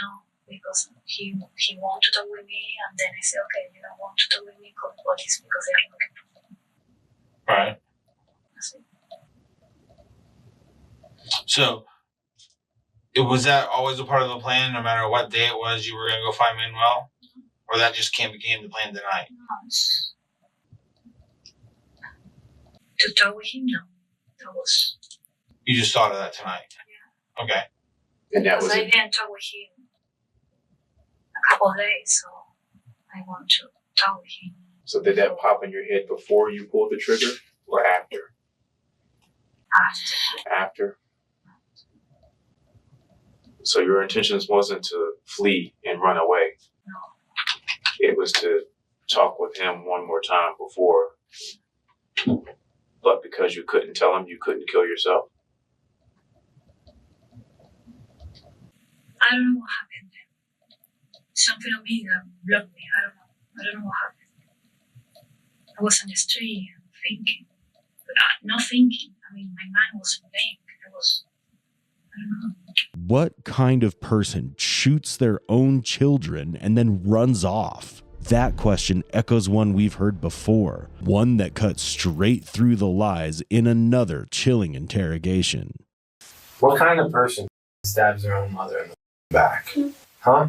No, because he wanted to talk with me, and then I said, okay, you don't want to talk with me, call the police because they're looking for me.
Right.
That's it.
So, was that always a part of the plan? No matter what day it was, you were going to go find Manuel, or that just became the plan tonight?
No, to talk with him, no. That was.
You just thought of that tonight. Yeah. Okay.
And that
because
was
I
it.
didn't talk with him a couple of days, so I want to talk with him.
So did that pop in your head before you pulled the trigger or after? After. So your intentions wasn't to flee and run away.
No.
It was to talk with him one more time before. But because you couldn't tell him, you couldn't kill yourself.
I don't know what happened then. Something on me that blocked me. I don't know what happened. I was on the street thinking. But not thinking. I mean, my mind was blank. I don't know.
What kind of person shoots their own children and then runs off? That question echoes one we've heard before, one that cuts straight through the lies in another chilling interrogation.
What kind of person stabs their own mother in the back? Huh?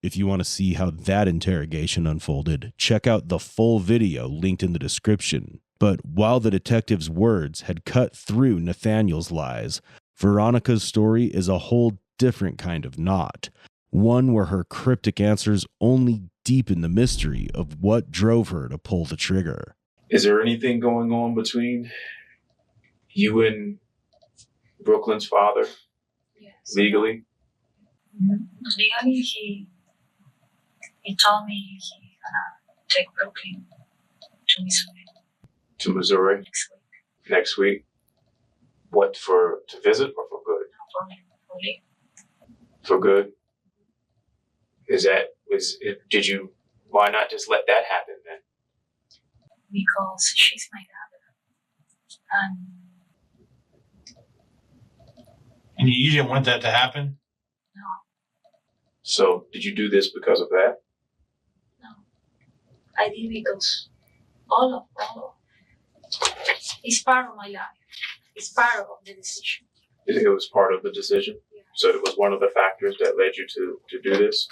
If you want to see how that interrogation unfolded, check out the full video linked in the description. But while the detective's words had cut through Nathaniel's lies, Veronica's story is a whole different kind of knot. One where her cryptic answers only deepen the mystery of what drove her to pull the trigger.
Is there anything going on between you and Brooklyn's father?
Yes.
Legally?
Legally, he told me he's gonna take Brooklyn to Missouri.
To Missouri? Next week? What, to visit or for good?
For leave.
For good? Why not just let that happen then?
Because she's my daughter.
And you didn't want that to happen?
No.
So, did you do this because of that?
No. I did because all of it's part of my life. It's part of the decision.
It was part of the decision? Yeah. So it was one of the factors that led you to do this?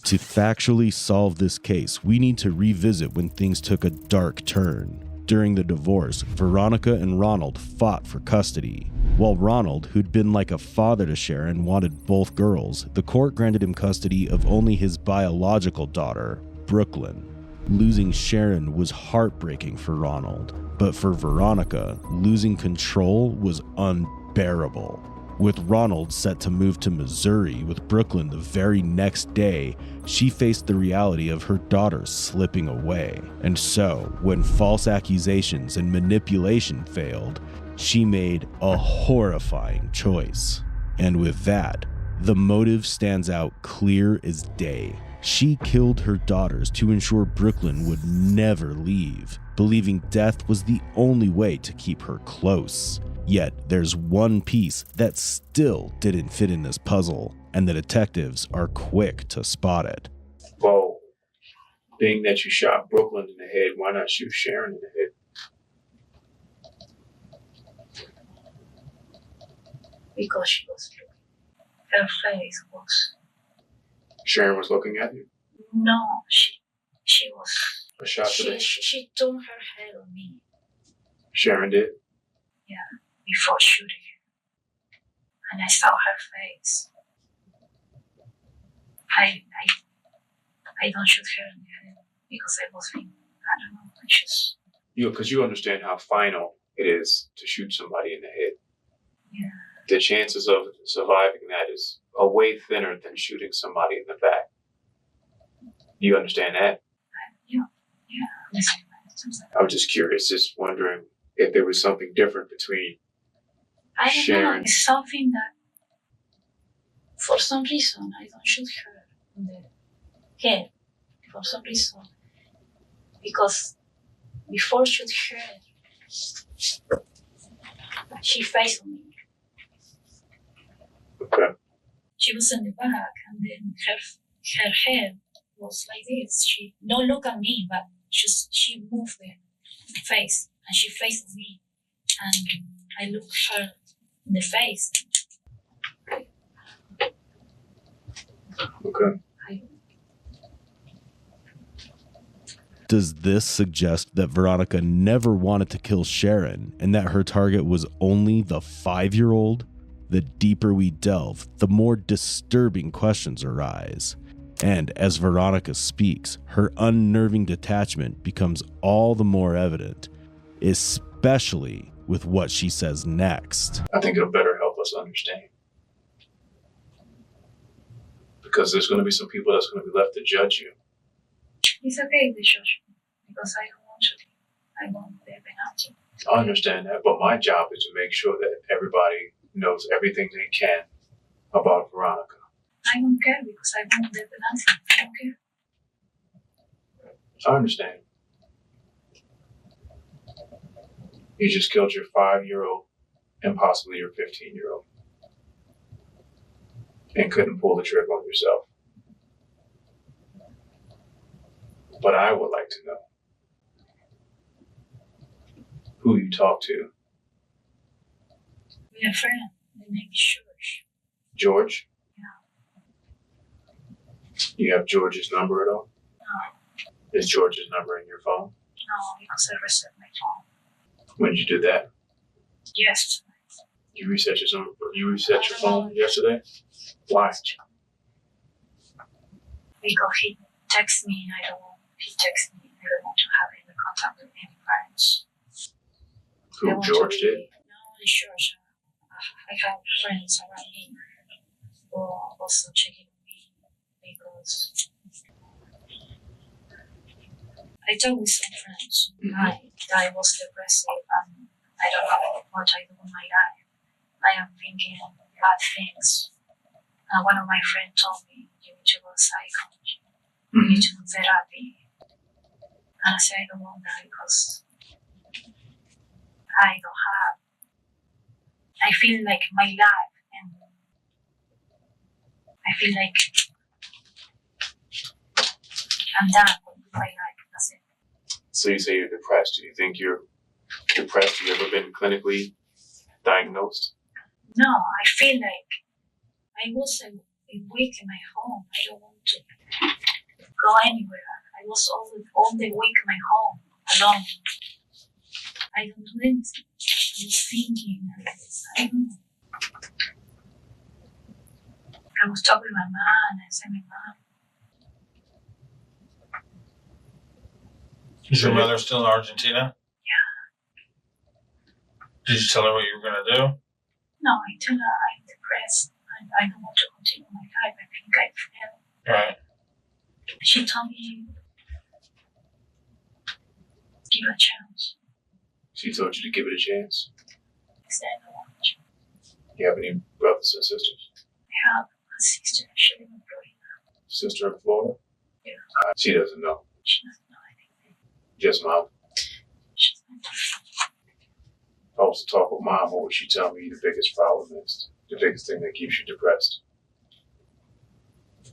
To factually solve this case, we need to revisit when things took a dark turn. During the divorce, Veronica and Ronald fought for custody. While Ronald, who'd been like a father to Sharon, wanted both girls, the court granted him custody of only his biological daughter, Brooklyn. Losing Sharon was heartbreaking for Ronald, but for Veronica, losing control was unbearable. With Ronald set to move to Missouri with Brooklyn the very next day, she faced the reality of her daughter slipping away. And so, when false accusations and manipulation failed, she made a horrifying choice. And with that, the motive stands out clear as day. She killed her daughters to ensure Brooklyn would never leave, believing death was the only way to keep her close. Yet there's one piece that still didn't fit in this puzzle, and the detectives are quick to spot it.
Well, being that you shot Brooklyn in the head, why not shoot Sharon in the head?
Because she was looking. Her face was.
Sharon was looking at you?
No, she was
A shot today?
She turned her head on me.
Sharon did?
Yeah, before shooting her. And I saw her face. I don't shoot her in the head because I was thinking, I don't know, I just...
Because you understand how final it is to shoot somebody in the head.
Yeah.
The chances of surviving that is way thinner than shooting somebody in the back. You understand that?
Yeah.
I was just curious, just wondering if there was something different between
I don't
Sharon.
know, it's something that, for some reason, I don't shoot her in the head. For some reason. Because before shoot her, she faced me.
Okay.
She was in the back, and then her head was like this. She don't look at me, but she moved the face, and she faced me, and I looked her in the face.
Okay.
Does this suggest that Veronica never wanted to kill Sharon and that her target was only the 5-year-old? The deeper we delve, the more disturbing questions arise. And as Veronica speaks, her unnerving detachment becomes all the more evident, especially with what she says next.
I think it'll better help us understand. Because there's going to be some people that's going to be left to judge you.
It's okay to judge me, because I don't want to. I want the penalty.
I understand that, but my job is to make sure that everybody knows everything they can about Veronica.
I don't care because I want the penalty. I don't care.
I understand. You just killed your 5-year-old and possibly your 15-year-old. And couldn't pull the trigger on yourself. But I would like to know who you talked to.
We have a friend. The name is George.
George?
Yeah.
You have George's number at all?
No.
Is George's number in your phone?
No, because I reset my phone.
When did you do that?
Yesterday.
You reset your phone yesterday? Why?
Because he texts me, I don't want to have any contact with any parents.
Who, George did?
No, only George. I have friends around me who are also checking me because I talked with some friends. I was depressive and I don't know what I do in my life. I am thinking bad things. And one of my friends told me, you need to go to psychology. You need to do therapy. And I said, I don't want that because I don't have. I feel like my life, and I feel like I'm done with my life. That's it.
So you say you're depressed. Do you think you're depressed? Have you ever been clinically diagnosed?
No, I feel like I was a week in my home. I don't want to go anywhere. I was all the week in my home, alone. I don't do anything. I was thinking. I don't know. I was talking with my mom, and I said, my mom.
Is your mother still in Argentina?
Yeah.
Did you tell her what you were going to do?
No, I told her I'm depressed. I don't want to continue my life. I think I failed.
Right.
She told me, give it a chance.
She told you to give it a chance?
Instead of a chance.
You have any brothers and sisters?
I have a sister. She lives in Florida.
Sister in Florida?
Yeah.
She doesn't know.
She doesn't know anything.
Just mom?
She's not.
If I was to talk with mom, what would she tell me the biggest problem is? The biggest thing that keeps you depressed?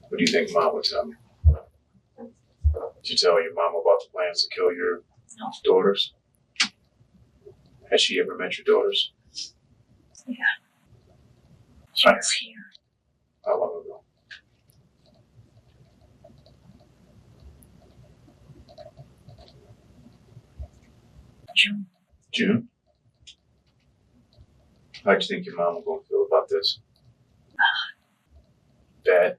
What do you think mom would tell me? Did you tell your mom about the plans to kill your daughters? Has she ever met your daughters?
Yeah. She was here.
How long ago?
June.
June? How do you think your mom will going to feel about this? Bad?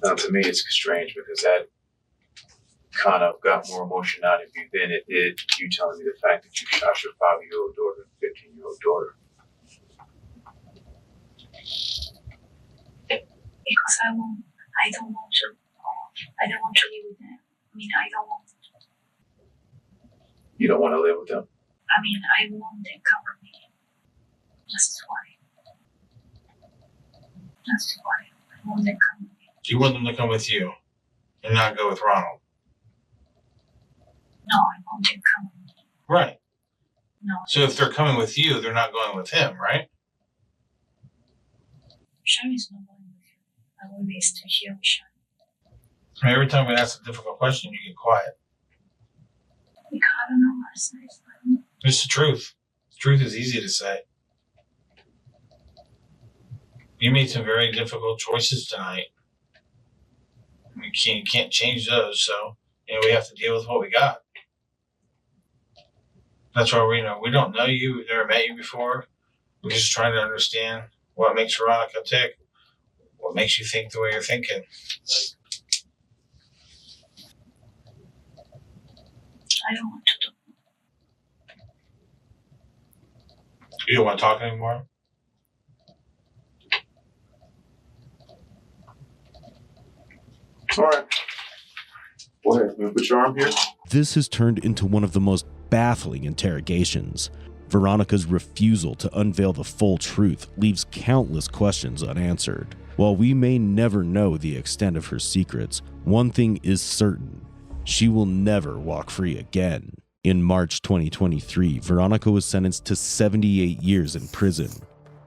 Now, to me, it's strange because that kind of got more emotion out of you than it did you telling me the fact that you shot your 5-year-old daughter and 15-year-old daughter.
Because I don't want to live with them. I mean, I don't want.
You don't want to live with them?
I mean, I want them come with me. That's why. That's why I want them come with me.
You want them to come with you and not go with Ronald?
No, I want them to come with me.
Right.
No.
So if they're coming with you, they're not going with him, right?
Sean is not going with you. I will be still here with Sean.
I mean, every time we ask a difficult question, you get quiet.
Because I don't know what to say.
It's the truth. The truth is easy to say. You made some very difficult choices tonight. You can't change those, so we have to deal with what we got. That's why we don't know you. We've never met you before. We're just trying to understand what makes Veronica tick, what makes you think the way you're thinking.
I don't want to talk.
You don't want to talk anymore?
All right. Go ahead. You put your arm here?
This has turned into one of the most baffling interrogations. Veronica's refusal to unveil the full truth leaves countless questions unanswered. While we may never know the extent of her secrets, one thing is certain: she will never walk free again. In March 2023, Veronica was sentenced to 78 years in prison.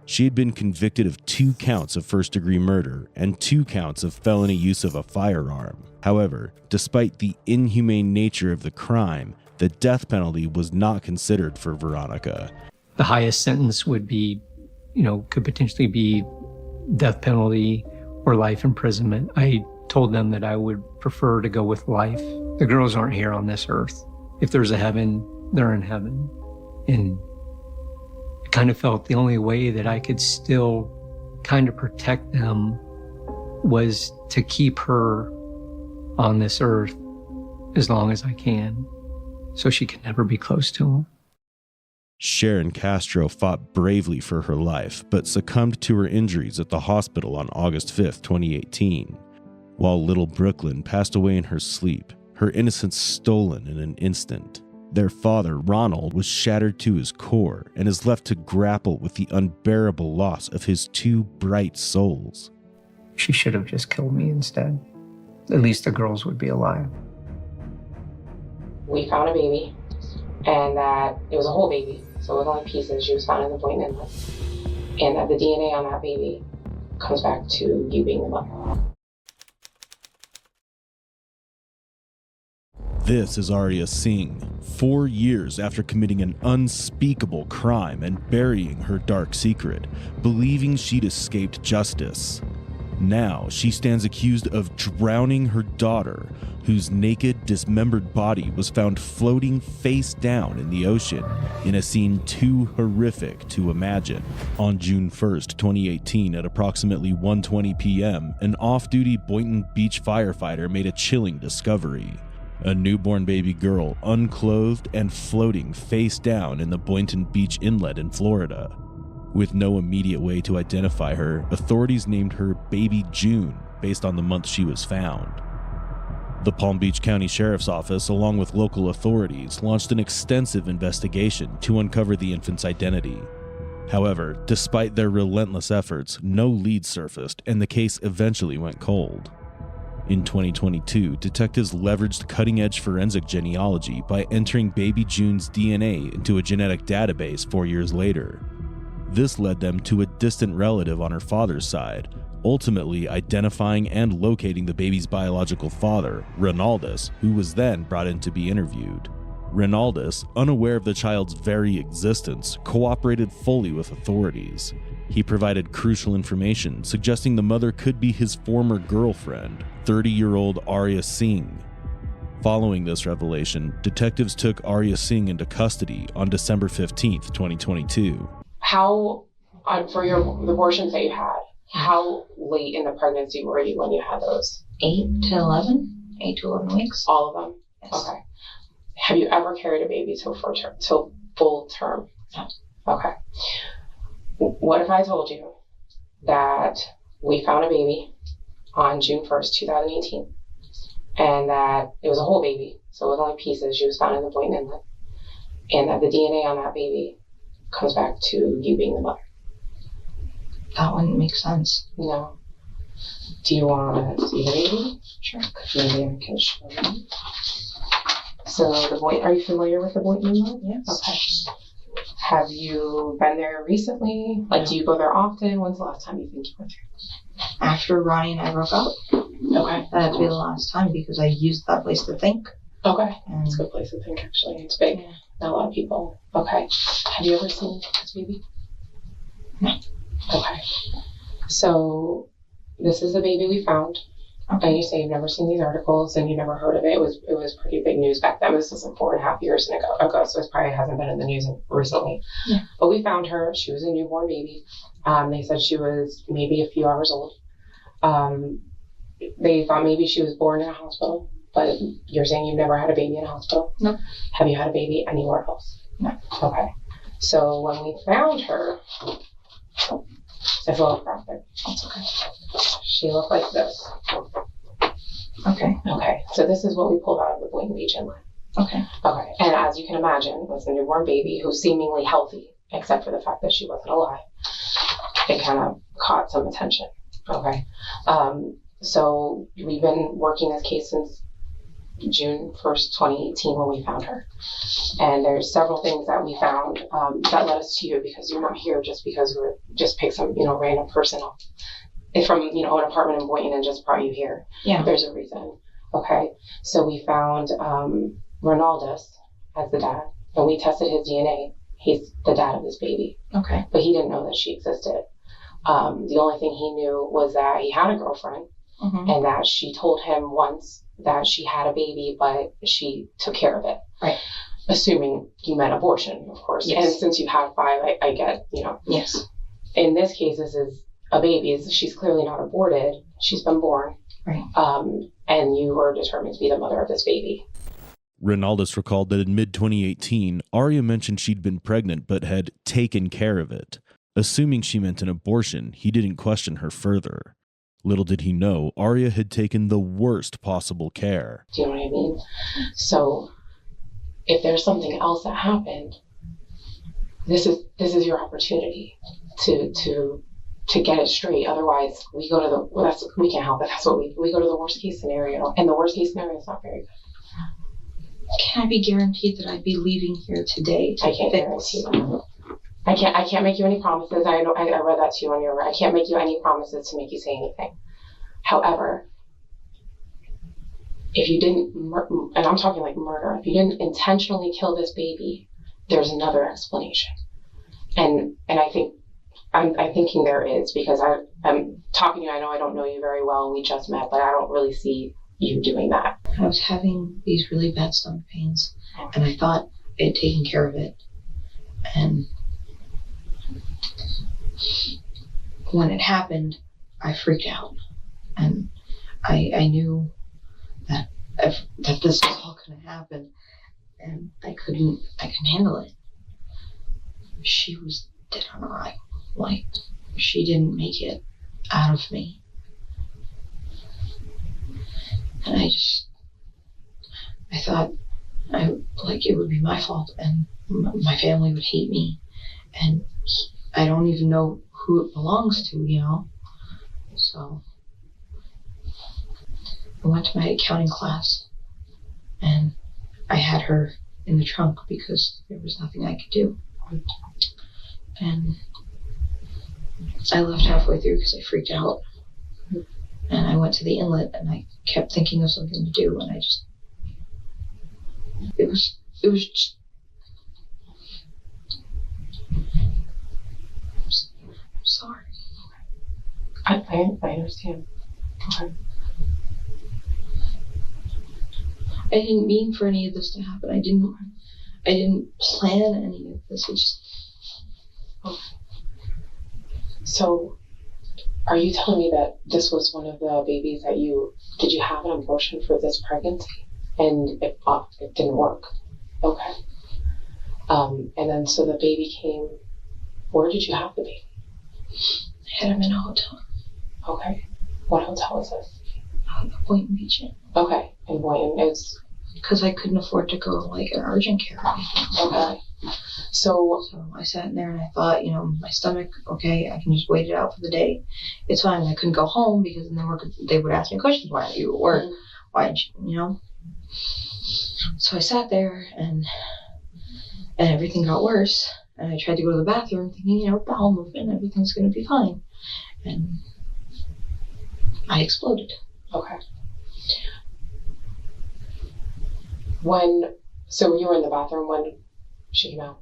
She had been convicted of 2 counts of first-degree murder and 2 counts of felony use of a firearm. However, despite the inhumane nature of the crime, the death penalty was not considered for Veronica.
The highest sentence would be, could potentially be death penalty or life imprisonment. I told them that I would prefer to go with life. The girls aren't here on this earth. If there's a heaven, they're in heaven. And I kind of felt the only way that I could still kind of protect them was to keep her on this earth as long as I can, so she can never be close to him.
Sharon Castro fought bravely for her life, but succumbed to her injuries at the hospital on August 5, 2018. While little Brooklyn passed away in her sleep, her innocence stolen in an instant. Their father, Ronald, was shattered to his core and is left to grapple with the unbearable loss of his 2 bright souls.
She should have just killed me instead. At least the girls would be alive.
We found a baby, and that it was a whole baby, so it was only pieces. She was found in the Boynton Inlet, and that the DNA on that baby comes back to you being the mother.
This is Arya Singh, 4 years after committing an unspeakable crime and burying her dark secret, believing she'd escaped justice. Now she stands accused of drowning her daughter, whose naked, dismembered body was found floating face down in the ocean in a scene too horrific to imagine. On June 1st, 2018, at approximately 1:20 p.m., an off-duty Boynton Beach firefighter made a chilling discovery. A newborn baby girl, unclothed and floating face down in the Boynton Beach Inlet in Florida. With no immediate way to identify her, authorities named her Baby June based on the month she was found. The Palm Beach County Sheriff's Office, along with local authorities, launched an extensive investigation to uncover the infant's identity. However, despite their relentless efforts, no leads surfaced and the case eventually went cold. In 2022, detectives leveraged cutting-edge forensic genealogy by entering baby June's DNA into a genetic database 4 years later. This led them to a distant relative on her father's side, ultimately identifying and locating the baby's biological father, Ronaldus, who was then brought in to be interviewed. Ronaldus, unaware of the child's very existence, cooperated fully with authorities. He provided crucial information, suggesting the mother could be his former girlfriend, 30-year-old Arya Singh. Following this revelation, detectives took Arya Singh into custody on December 15th, 2022.
How, for the abortions that you had, how late in the pregnancy were you when you had those?
8 to 11? 8 to 11 weeks.
All of them?
Yes.
Okay. Have you ever carried a baby till full term?
No.
Okay. What if I told you that we found a baby on June 1st, 2018, and that it was a whole baby, so it was only pieces, she was found in the Boynton Inlet, and that the DNA on that baby comes back to you being the mother?
That wouldn't make sense.
No. Do you want to see the baby?
Sure.
Maybe I can show you. So are you familiar with the Boynton Inlet?
Yes.
Okay. Have you been there recently? Like, do you go there often? When's the last time you think you went there?
After Ronnie and I broke up.
Okay.
That had to be the last time because I used that place to think.
Okay. It's a good place to think, actually. It's big. Yeah. Not a lot of people. Okay. Have you ever seen this baby?
No.
Okay. So this is the baby we found. Okay. And you say you've never seen these articles and you never heard of it. It was pretty big news back then. This was like 4.5 years ago, so it probably hasn't been in the news recently.
Yeah.
But we found her. She was a newborn baby. They said she was maybe a few hours old. They thought maybe she was born in a hospital, but you're saying you've never had a baby in a hospital?
No.
Have you had a baby anywhere else?
No.
Okay. So when we found her, it's a little graphic.
That's okay.
She looked like this.
Okay.
Okay. So this is what we pulled out of the Boynton Beach Inlet.
Okay.
Okay. And as you can imagine, it was a newborn baby who's seemingly healthy, except for the fact that she wasn't alive. It kind of caught some attention. Okay. So we've been working this case since June 1st, 2018 when we found her. And there's several things that we found that led us to you, because you're not here just because we just picked some, random person up from, an apartment in Boynton and just brought you here.
Yeah.
There's a reason. Okay. So we found Ronaldus as the dad, and we tested his DNA. He's the dad of this baby.
Okay.
But he didn't know that she existed. The only thing he knew was that he had a girlfriend, and that she told him once that she had a baby, but she took care of it.
Right.
Assuming you meant abortion, of course.
Yes.
And since you have 5, I get,
Yes.
In this case, this is a baby. She's clearly not aborted. She's been born.
Right.
And you were determined to be the mother of this baby.
Ronaldus recalled that in mid-2018, Arya mentioned she'd been pregnant but had taken care of it. Assuming she meant an abortion, he didn't question her further. Little did he know, Arya had taken the worst possible care.
Do you know what I mean? So, if there's something else that happened, this is your opportunity to get it straight. Otherwise, we go to we can't help it. That's what we go to the worst case scenario, and the worst case scenario is not very good.
Can I be guaranteed that I'd be leaving here today?
I can't guarantee that. I can't make you any promises. I read that to you on your. I can't make you any promises to make you say anything. However, if you didn't, and I'm talking like murder, if you didn't intentionally kill this baby, there's another explanation. And I'm thinking there is, because I'm talking to you. I know I don't know you very well, and we just met, but I don't really see you doing that.
I was having these really bad stomach pains, and I thought I had taken care of it. And when it happened, I freaked out, and I knew that this was all going to happen, and I couldn't handle it. She was dead on arrival. Like, she didn't make it out of me. And I thought it would be my fault, and my family would hate me, and I don't even know who it belongs to, So I went to my accounting class, and I had her in the trunk because there was nothing I could do. And I left halfway through because I freaked out. And I went to the inlet, and I kept thinking of something to do, and it was just, I'm sorry.
I understand. Okay.
I didn't mean for any of this to happen. I didn't plan any of this. It just...
So, are you telling me that this was one of the babies that did you have an abortion for this pregnancy? And it didn't work. Okay. And then so the baby came, where did you have the baby?
I had him in a hotel.
Okay. What hotel is this?
Boynton Beach.
Okay. And Boynton is?
Because I couldn't afford to go to like an urgent care.
Okay. So
I sat in there and I thought, my stomach, okay, I can just wait it out for the day. It's fine. I couldn't go home because then they would ask me questions. Why are you at work? Why did you? So I sat there and everything got worse. And I tried to go to the bathroom thinking, bowel movement, everything's going to be fine. And I exploded.
Okay. So you were in the bathroom when she came out?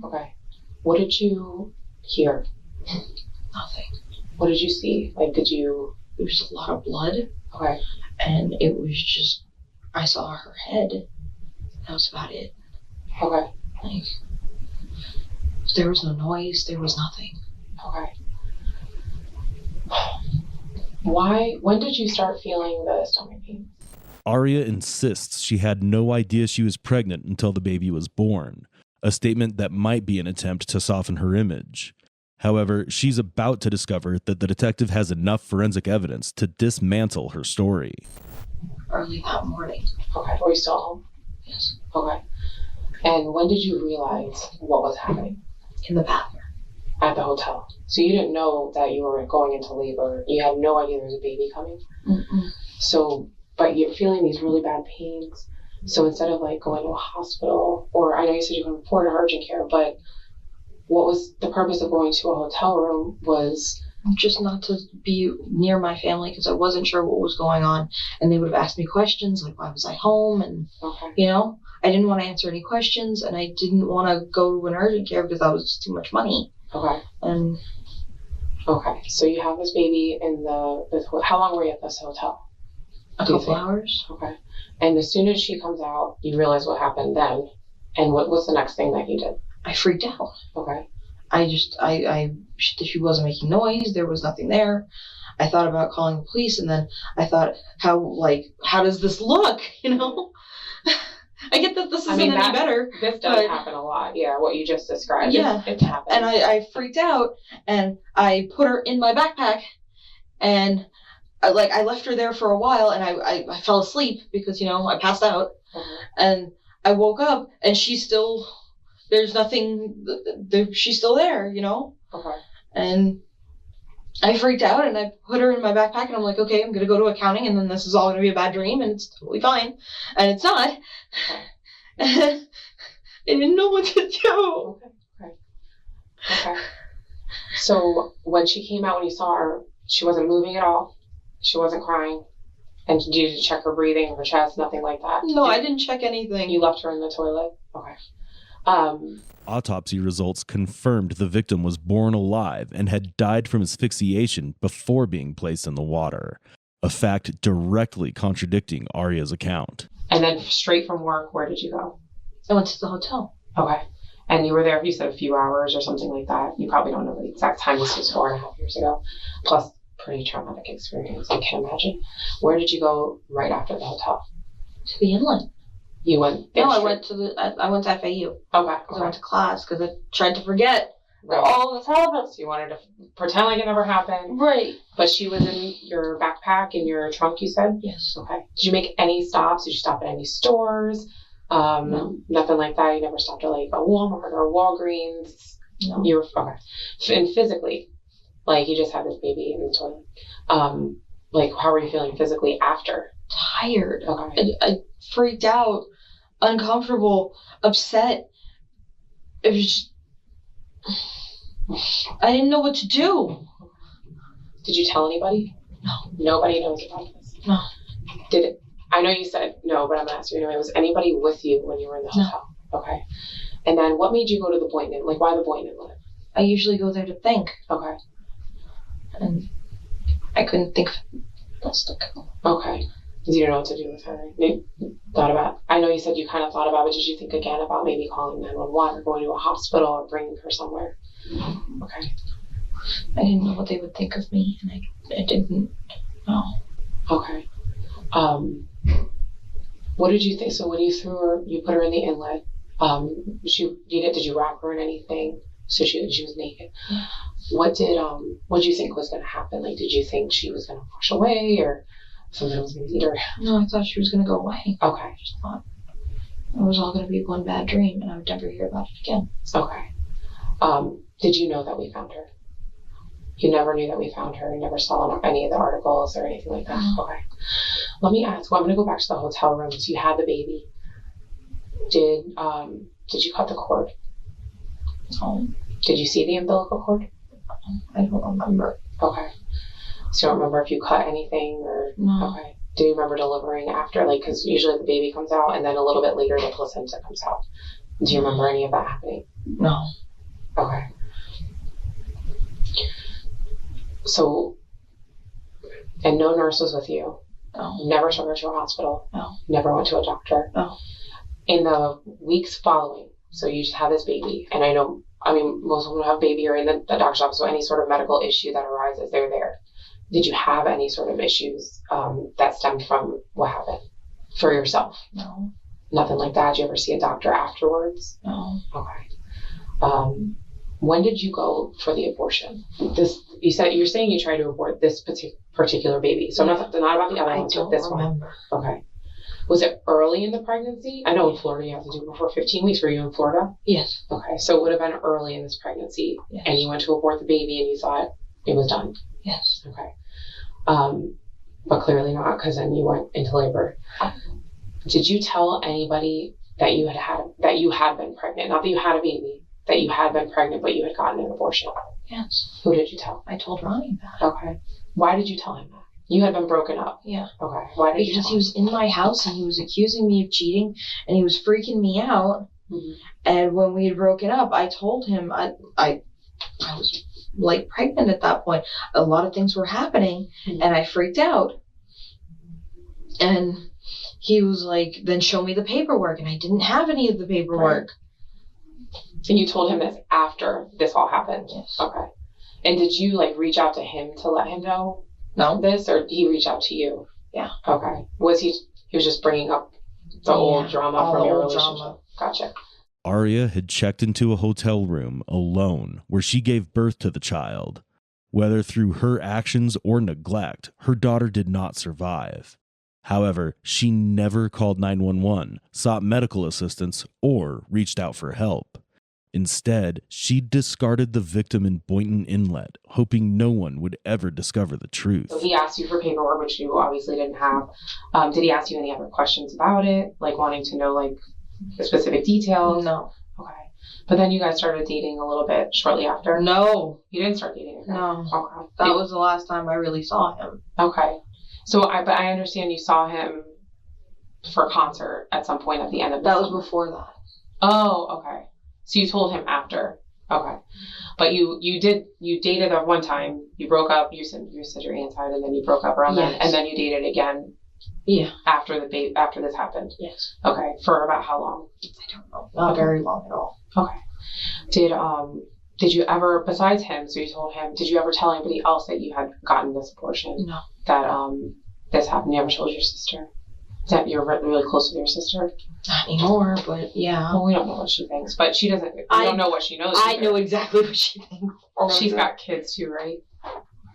Okay. What did you hear?
Nothing.
What did you see?
There was a lot of blood.
Okay.
And it was just, I saw her head. That was about it.
Okay.
There was no noise. There was nothing.
Okay. When did you start feeling the stomach pain?
Aria insists she had no idea she was pregnant until the baby was born, a statement that might be an attempt to soften her image. However, she's about to discover that the detective has enough forensic evidence to dismantle her story.
Early that morning.
Okay. Were you still home?
Yes.
Okay. And when did you realize what was happening?
In the bathroom.
At the hotel. So you didn't know that you were going into labor. You had no idea there was a baby coming.
Mm-mm.
So, but you're feeling these really bad pains. So instead of going to a hospital, or I know you said you couldn't afford urgent care, but what was the purpose of going to a hotel room? Was
just not to be near my family because I wasn't sure what was going on, and they would have asked me questions like why was I home, and I didn't want to answer any questions, and I didn't want to go to an urgent care because that was just too much money.
Okay.
And
okay, so you have this baby how long were you at this hotel?
A couple hours.
Okay. And as soon as she comes out, you realize what happened then, and what's the next thing that you did?
I freaked out.
Okay.
She wasn't making noise. There was nothing there. I thought about calling the police, and then I thought, how does this look? I get that this isn't any better.
This does happen a lot. Yeah, what you just described.
Yeah.
It's happened.
And I freaked out, and I put her in my backpack, and I left her there for a while, and I fell asleep because, I passed out.
Mm-hmm.
And I woke up, and there's nothing, she's still there,
Okay.
And I freaked out, and I put her in my backpack, and I'm like, okay, I'm going to go to accounting, and then this is all going to be a bad dream, and it's totally fine. And it's not. Okay. I didn't know what to do.
Okay. So when she came out, when you saw her, she wasn't moving at all. She wasn't crying. And did you check her breathing or her chest? Nothing like that?
No, I didn't check anything.
You left her in the toilet? Okay.
Autopsy results confirmed the victim was born alive and had died from asphyxiation before being placed in the water, a fact directly contradicting Aria's account.
And then straight from work, where did you go?
I went to the hotel.
Okay. And you were there, you said a few hours or something like that. You probably don't know the exact time. This was 4.5 years ago. Plus, pretty traumatic experience, I can imagine. Where did you go right after the hotel?
To the inlet.
You went there?
No, I went to FAU.
Okay.
I went to class because I tried to forget
that all this happened. So you wanted to pretend like it never happened.
Right.
But she was in your backpack, in your trunk, you said?
Yes.
Okay. Did you make any stops? Did you stop at any stores?
No.
Nothing like that? You never stopped at a Walmart or Walgreens?
No.
You were, okay. And physically, you just had this baby in the toilet. How were you feeling physically after?
Tired.
Okay.
I freaked out, uncomfortable, upset. It was just... I didn't know what to do.
Did you tell anybody?
No.
Nobody knows about this?
No.
I know you said no, but I'm going to ask you anyway. Was anybody with you when you were in the hotel?
No.
Okay. And then what made you go to the Boynton? Why the Boynton?
I usually go there to think.
Okay.
And I couldn't think of else to go.
Okay. You didn't know what to do with her. Maybe thought about. I know you said you kind of thought about it. Did you think again about maybe calling 911 or going to a hospital or bringing her somewhere? Okay.
I didn't know what they would think of me, and I didn't know.
Okay. What did you think? So when you threw her, you put her in the inlet. Did you wrap her in anything? So she was naked.
Yeah.
What did you think was going to happen? Like, did you think she was going to wash away, or something was going to eat her?
No, I thought she was going to go away.
Okay.
I just thought it was all going to be one bad dream, and I would never hear about it again.
Okay. Did you know that we found her? You never knew that we found her. You never saw any of the articles or anything like that? Okay. Let me ask. Well, I'm going to go back to the hotel room. So you had the baby. Did you cut the cord?
No.
Did you see the umbilical cord?
I don't remember.
Okay. So you don't remember if you cut anything or?
No.
Okay. Do you remember delivering after? Like, because usually the baby comes out and then a little bit later the placenta comes out. Do you remember any of that happening?
No.
Okay. So, and no nurse was with you?
No.
Never took her to a hospital?
No.
Never went to a doctor?
No.
In the weeks following, so you just have this baby, and most women have a baby or in the doctor's office, so any sort of medical issue that arises, they're there. Did you have any sort of issues that stemmed from what happened for yourself?
No.
Nothing like that? Did you ever see a doctor afterwards?
No.
Okay. When did you go for the abortion? You're saying you tried to abort this particular baby. So not about the other ones, but this
remember.
One. Okay. Was it early in the pregnancy? I know in Florida you have to do it before 15 weeks. Were you in Florida?
Yes.
Okay. So it would have been early in this pregnancy.
Yes.
And you went to abort the baby and you thought it was done.
Yes.
Okay. But clearly not, because then you went into labor. Did you tell anybody that you had been pregnant? Not that you had a baby. That you had been pregnant, but you had gotten an abortion?
Yes.
Who did you tell?
I told Ronnie that.
Okay. Why did you tell him that? You had been broken up?
Yeah.
Okay. Why did you
Because
tell
he was in my house and he was accusing me of cheating and he was freaking me out.
Mm-hmm.
And when we had broken up, I told him I was like pregnant at that point. A lot of things were happening and I freaked out. And he was like, then show me the paperwork. And I didn't have any of the paperwork.
Right. And you told him this after this all happened?
Yes.
Okay. And did you reach out to him to let him know
No.
this, or did he reach out to you?
Yeah.
Okay. Was he was just bringing up the old drama from your relationship? Drama. Gotcha.
Aria had checked into a hotel room alone where she gave birth to the child. Whether through her actions or neglect, her daughter did not survive. However, she never called 911, sought medical assistance, or reached out for help. Instead, she discarded the victim in Boynton Inlet, hoping no one would ever discover the truth.
So he asked you for paperwork, which you obviously didn't have. Did he ask you any other questions about it? Wanting to know, the specific details?
No.
Okay. But then you guys started dating a little bit shortly after?
No.
You didn't start dating again?
No.
Okay.
That was the last time I really saw him.
Okay. So but I understand you saw him for a concert at some point at the end of the
That was before that.
Oh, okay. So you told him after. Okay. But you dated at one time, you broke up, you said you're inside, and then you broke up around then, and then you dated again.
Yeah.
After this happened.
Yes.
Okay. For about how long?
I don't know. Not very long at all.
Okay. Did you ever, besides him, so you told him, did you ever tell anybody else that you had gotten this abortion?
No.
That this happened? You ever told your sister? That you're really close with your sister?
Not anymore, but yeah.
Well, we don't know what she thinks, but she doesn't. We don't know what she knows.
I know exactly what she thinks.
She's got kids too, right?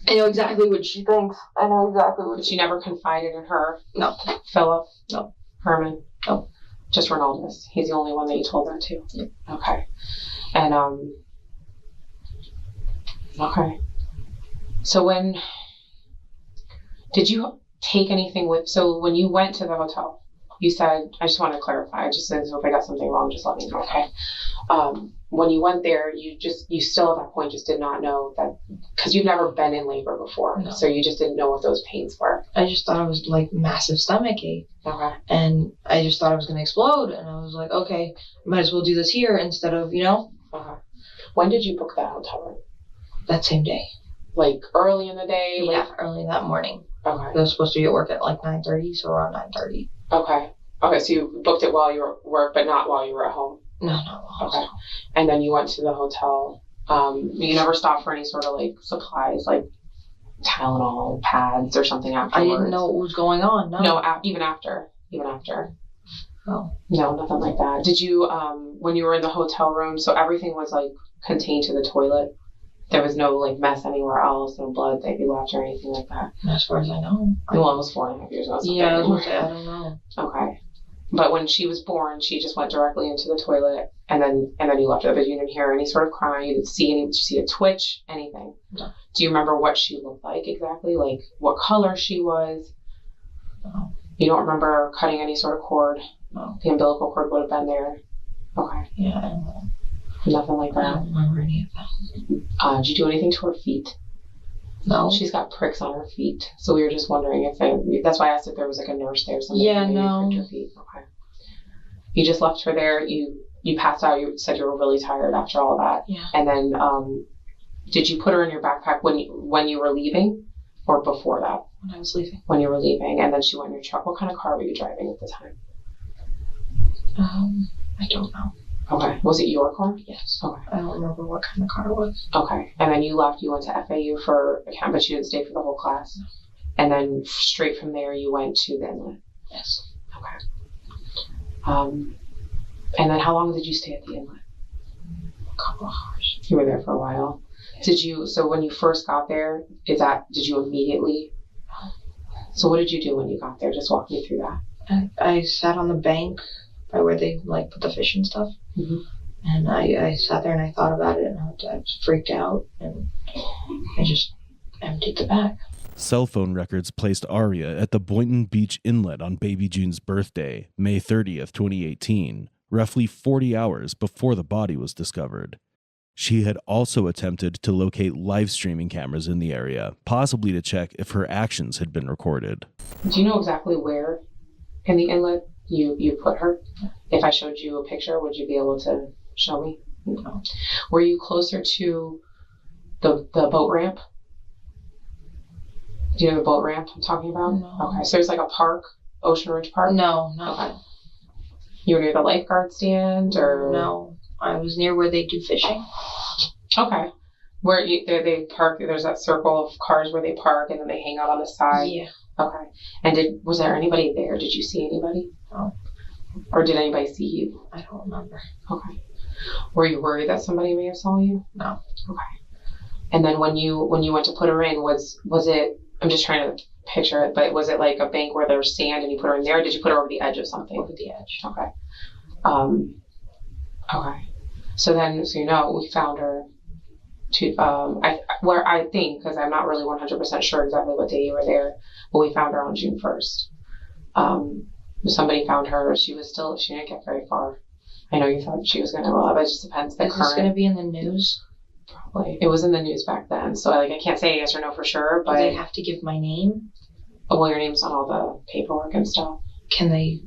I know exactly what she thinks. I know exactly what.
But she never confided in her.
No.
Philip.
No.
Herman.
No.
Just Ronaldus. He's the only one that you told that to.
Yeah.
Okay. And Okay. So when did you take anything with? So when you went to the hotel, you said, I just want to clarify. I just said, so if I got something wrong, just let me know. Okay. When you went there, you still at that point just did not know that, because you've never been in labor before.
No.
So you just didn't know what those pains were.
I just thought it was massive stomach ache.
Okay.
And I just thought I was going to explode. And I was like, okay, might as well do this here instead of,
Okay. When did you book that hotel room?
That same day.
Early in the day?
Yeah, early that morning.
Okay.
I was supposed to be at work at like 9:30, so around 9:30.
Okay. Okay, so you booked it while you were at work, but not while you were at home?
No, not while I was
Okay.
at home.
And then you went to the hotel. You never stopped for any sort of like supplies, like Tylenol, pads, or something
I
afterwards?
didn't know what was going on. No.
No, even after.
Oh.
No, nothing like that. Did you, when you were in the hotel room, so everything was like contained to the toilet? There was no like mess anywhere else, no blood that you left or anything like that?
As far as I know.
Well, it was 4.5 years ago.
Yeah, I was gonna say, I don't know.
Okay. But when she was born, she just went directly into the toilet, and then you left her. But you didn't hear any sort of crying. You didn't see any. Did you see a twitch? Anything?
No.
Do you remember what she looked like exactly? Like what color she was?
No.
You don't remember cutting any sort of cord?
No.
The umbilical cord would have been there. Okay.
Yeah, I don't know.
Nothing like that.
I don't remember any of that.
Did you do anything to her feet?
No.
She's got pricks on her feet, so we were just wondering if that's why I asked if there was like a nurse there or something.
Yeah,
maybe
no.
pricked her feet. Okay. You just left her there. You passed out. You said you were really tired after all that.
Yeah.
And then, did you put her in your backpack when you were leaving, or before that?
When I was leaving.
When you were leaving, and then she went in your truck. What kind of car were you driving at the time?
I don't know.
Okay. Was it your car?
Yes.
Okay.
I don't remember what kind of car it was.
Okay. And then you left. You went to FAU for a camp, but you didn't stay for the whole class.
No.
And then straight from there, you went to the inlet.
Yes.
Okay. And then how long did you stay at the inlet?
A couple of hours.
You were there for a while. So when you first got there, did you immediately? So what did you do when you got there? Just walk me through that.
I sat on the bank by where they like put the fish and stuff.
Mm-hmm.
And I sat there and I thought about it, and I was freaked out, and I just emptied the bag.
Cell phone records placed Aria at the Boynton Beach Inlet on baby June's birthday, May 30th, 2018, roughly 40 hours before the body was discovered. She had also attempted to locate live streaming cameras in the area, possibly to check if her actions had been recorded.
Do you know exactly where in the inlet you put her? If I showed you a picture, would you be able to show me? No. Were you closer to the boat ramp? Do you know the boat ramp I'm talking about?
No.
Okay, so there's like a park, Ocean Ridge Park?
No, not
okay. You were near the lifeguard stand, or?
No, I was near where they do fishing.
Okay. Where they park, there's that circle of cars where they park and then they hang out on the side?
Yeah.
Okay. And was there anybody there? Did you see anybody?
No.
Or did anybody see you?
I don't remember.
Okay. Were you worried that somebody may have saw you?
No.
Okay. And then when you went to put her in, was it, I'm just trying to picture it, but was it like a bank where there was sand and you put her in there, or did you put her over the edge of something?
Over the edge.
Okay. Okay. So we found her I think, because I'm not really 100% sure exactly what day you were there, but we found her on June 1st. Somebody found her. She didn't get very far. I know you thought she was going to roll up. It just depends.
Is this going to be in the news?
Probably. It was in the news back then, so I can't say yes or no for sure. But
do they have to give my name?
Well, your name's on all the paperwork and stuff.
Can they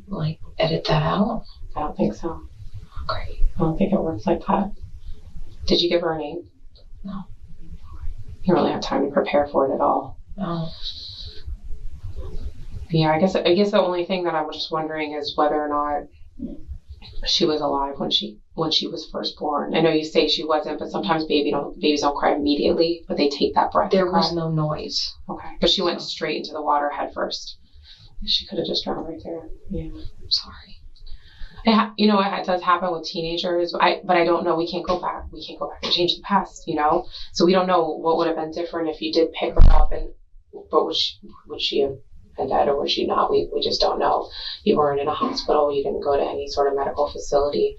edit that out?
I don't think so.
Great.
I don't think it works like that. Did you give her a name?
No.
You don't really have time to prepare for it at all.
No.
Yeah, I guess the only thing that I'm just wondering is whether or not she was alive when she was first born. I know you say she wasn't, but sometimes babies don't cry immediately, but they take that breath.
There was no noise.
Okay, but she went straight into the water head first. She could have just drowned right there. Yeah,
I'm sorry.
It does happen with teenagers. But I don't know. We can't go back. We can't go back and change the past. So we don't know what would have been different if you did pick her up, but would she have been dead or would she not? We just don't know. You weren't in a hospital. You didn't go to any sort of medical facility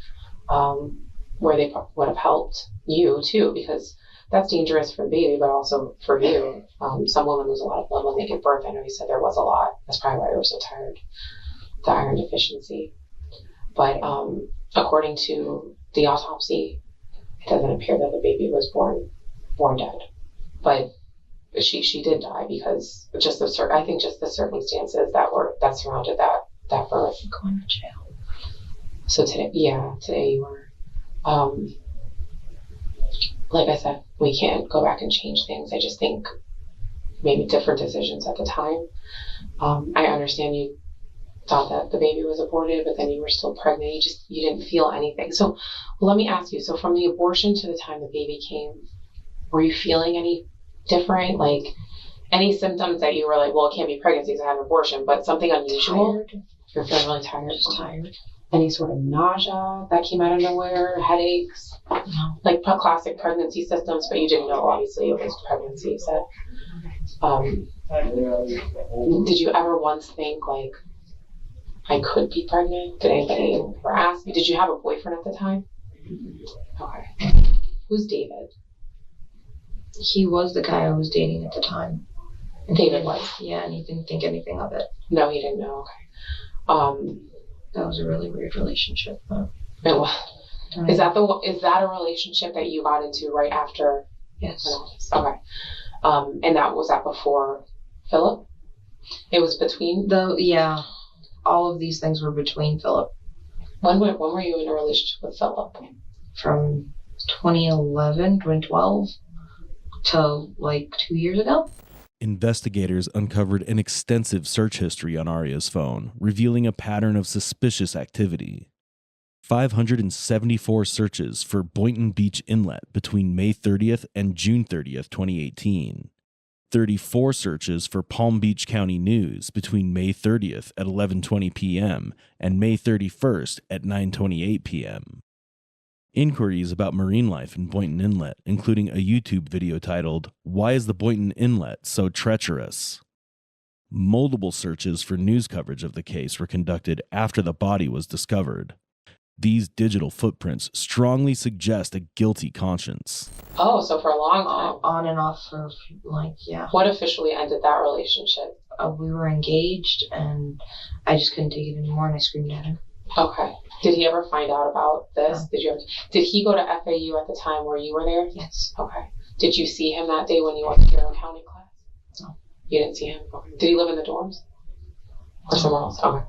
where they would have helped you too, because that's dangerous for the baby, but also for you. Some women lose a lot of blood when they give birth. I know you said there was a lot. That's probably why you were so tired. The iron deficiency. But according to the autopsy, it doesn't appear that the baby was born dead. But she did die because I think just the circumstances that surrounded that birth.
Going to jail.
So today you were. Like I said, we can't go back and change things. I just think maybe different decisions at the time. I understand you thought that the baby was aborted, but then you were still pregnant. You didn't feel anything. So let me ask you, so from the abortion to the time the baby came, were you feeling any different? Like any symptoms that you were like, well, it can't be pregnancy because I had an abortion, but something unusual?
Tired.
You're feeling really tired?
Just tired.
Any sort of nausea that came out of nowhere? Headaches?
No.
Like classic pregnancy symptoms, but you didn't know, obviously, it was pregnancy, you said. Did you ever once think, like, I could be pregnant? Did anybody ever ask you? Did you have a boyfriend at the time? Okay. Who's David?
He was the guy I was dating at the time.
David was?
Yeah, and he didn't think anything of it.
No, he didn't know. Okay.
That was a really weird relationship.
It was. Is that a relationship that you got into right after?
Yes.
Okay. And that was that before Philip? It was between?
Yeah. All of these things were between Philip.
When were you in a relationship with Philip?
From 2011, 2012 to like 2 years ago.
Investigators uncovered an extensive search history on Aria's phone, revealing a pattern of suspicious activity. 574 searches for Boynton Beach Inlet between May 30th and June 30th, 2018. 34 searches for Palm Beach County News between May 30th at 11:20 p.m. and May 31st at 9:28 p.m. Inquiries about marine life in Boynton Inlet, including a YouTube video titled, "Why is the Boynton Inlet so treacherous?" Multiple searches for news coverage of the case were conducted after the body was discovered. These digital footprints strongly suggest a guilty conscience.
Oh, so for a long time.
On and off for yeah.
What officially ended that relationship?
We were engaged and I just couldn't take it anymore and I screamed at him.
Okay. Did he ever find out about this?
No.
Did he go to FAU at the time where you were there?
Yes.
Okay. Did you see him that day when you went to your accounting class?
No.
You didn't see him? Okay. Did he live in the dorms? Or somewhere else? Okay.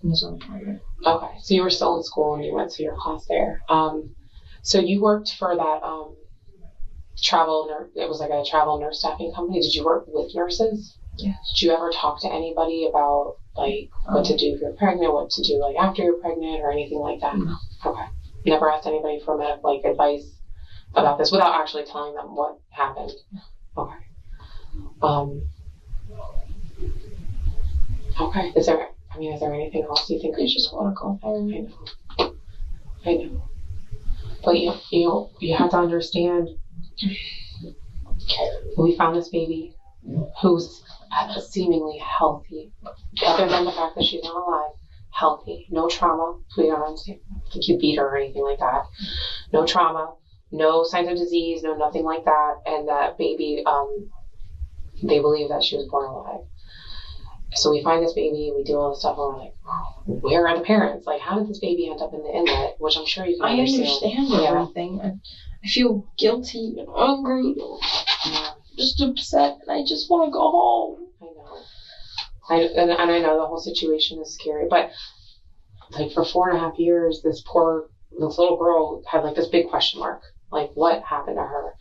He was on private.
Okay. So you were still in school and you went to your class there. So you worked for that travel nurse, it was like a travel nurse staffing company. Did you work with nurses?
Yes.
Did you ever talk to anybody about like what to do if you're pregnant, what to do like after you're pregnant or anything like that?
No.
Okay. Never asked anybody for like advice about this without actually telling them what happened? Okay. Okay. Is there anything else you think?
I just want to go home.
I know. But you have to understand, we found this baby who's seemingly healthy, other than the fact that she's not alive, healthy, no trauma. We don't think you beat her or anything like that. No trauma, no signs of disease, no nothing like that. And that baby, they believe that she was born alive. So we find this baby, we do all this stuff, and we're like, where are the parents? Like, how did this baby end up in the inlet? Which I'm sure you can understand.
I understand everything. I feel guilty and hungry, just upset, and I just want to go home.
I know. And I know the whole situation is scary, but like for 4.5 years, this little girl had like this big question mark. Like, what happened to her?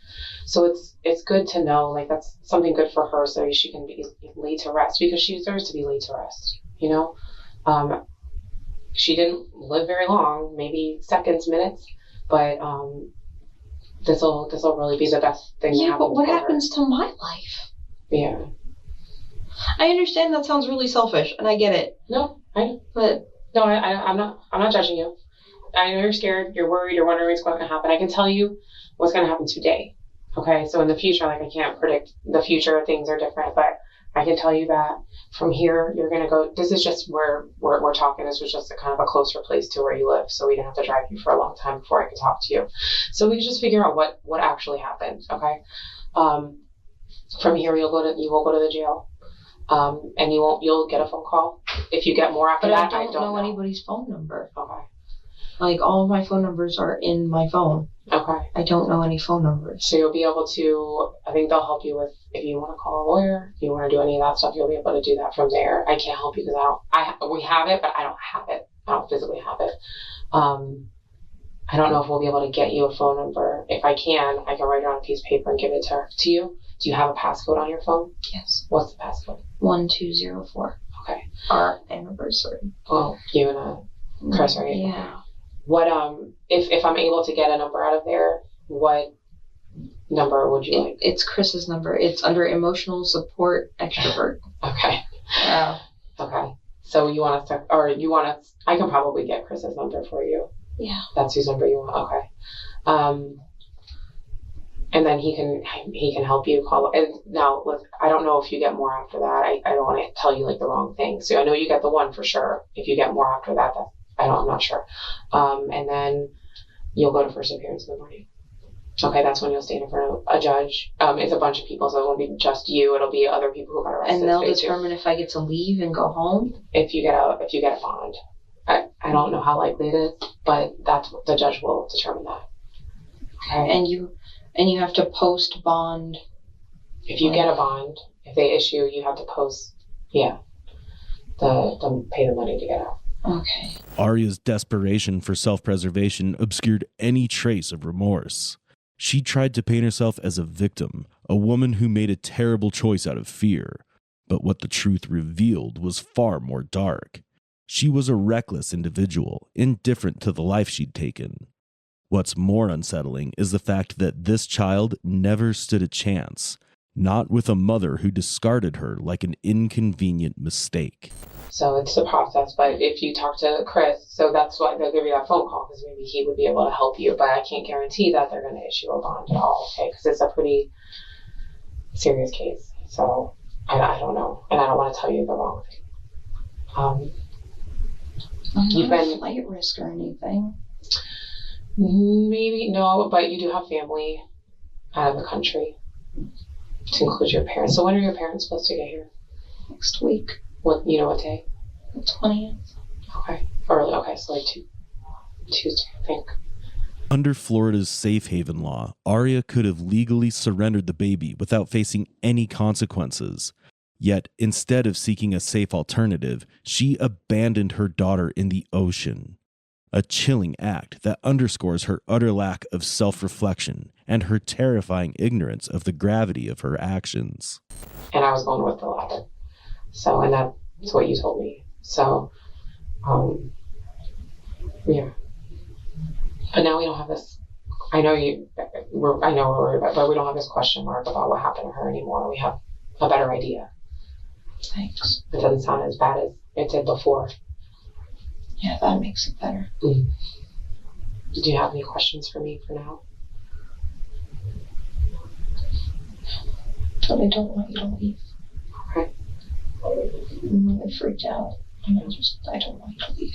So it's good to know, like, that's something good for her so she can be laid to rest, because she deserves to be laid to rest, you know? She didn't live very long, maybe seconds, minutes, but this'll really be the best thing to happen.
Yeah, but what
to her.
happens to my life?
Yeah.
I understand that sounds really selfish, and I get it.
No, I'm not judging you. I know you're scared, you're worried, you're wondering what's going to happen. I can tell you what's going to happen today. Okay, so in the future, like, I can't predict the future, things are different, but I can tell you that from here, you're going to go, this is just where we're talking. This was just a kind of a closer place to where you live, so we didn't have to drive you for a long time before I could talk to you. So we can just figure out what actually happened, okay? From here, you will go to the jail. And you'll get a phone call. If you get more after that,
I don't know anybody's phone number.
Okay.
Like, all of my phone numbers are in my phone.
Okay.
I don't know any phone numbers.
So you'll be able to, I think they'll help you with, if you want to call a lawyer, if you want to do any of that stuff, you'll be able to do that from there. I can't help you because we have it, but I don't have it. I don't physically have it. I don't know if we'll be able to get you a phone number. If I can write it on a piece of paper and give it to you. Do you have a passcode on your phone?
Yes.
What's the passcode?
1204.
Okay.
Our anniversary.
Well, you and Chris, right?
Yeah.
What if I'm able to get a number out of there, what number would you like?
It's Chris's number. It's under emotional support extrovert.
Okay.
Wow.
Okay. So you want us to, or you want us? I can probably get Chris's number for you.
Yeah.
That's whose number you want. Okay. And then he can help you call. And now, look, I don't know if you get more after that. I don't want to tell you like the wrong thing. So I know you get the one for sure. If you get more after that, I'm not sure. And then you'll go to first appearance in the morning. Okay, that's when you'll stand in front of a judge. It's a bunch of people, so it won't be just you. It'll be other people who got arrested.
And they'll determine if I get to leave and go home.
If you get a bond. I don't know how likely it is, but that's the judge will determine that.
Okay. And you have to post bond.
If you get a bond, if they issue, you have to post. Yeah. Pay the money to get out.
Okay.
Aria's desperation for self-preservation obscured any trace of remorse. She tried to paint herself as a victim, a woman who made a terrible choice out of fear. But what the truth revealed was far more dark. She was a reckless individual, indifferent to the life she'd taken. What's more unsettling is the fact that this child never stood a chance, not with a mother who discarded her like an inconvenient mistake.
So it's a process, but if you talk to Chris, so that's why they'll give you that phone call, because maybe he would be able to help you, but I can't guarantee that they're going to issue a bond at all, okay, because it's a pretty serious case, so I don't know, and I don't want to tell you the wrong thing.
You've been flight risk or anything?
Maybe, no, but you do have family out of the country, to include your parents. So when are your parents supposed to get here?
Next week.
What day?
The 20th.
Okay. Early. Okay, so like Tuesday, I think.
Under Florida's safe haven law, Aria could have legally surrendered the baby without facing any consequences. Yet, instead of seeking a safe alternative, she abandoned her daughter in the ocean. A chilling act that underscores her utter lack of self-reflection and her terrifying ignorance of the gravity of her actions.
And I was going with the latter. So, and that's what you told me. So, yeah. But now we don't have this. I know we're worried about, but we don't have this question mark about what happened to her anymore. We have a better idea.
Thanks.
It doesn't sound as bad as it did before.
Yeah, that makes it better.
Do you have any questions for me for now?
But I don't want you to leave.
Okay.
I'm really freaked out. And I don't want you to leave.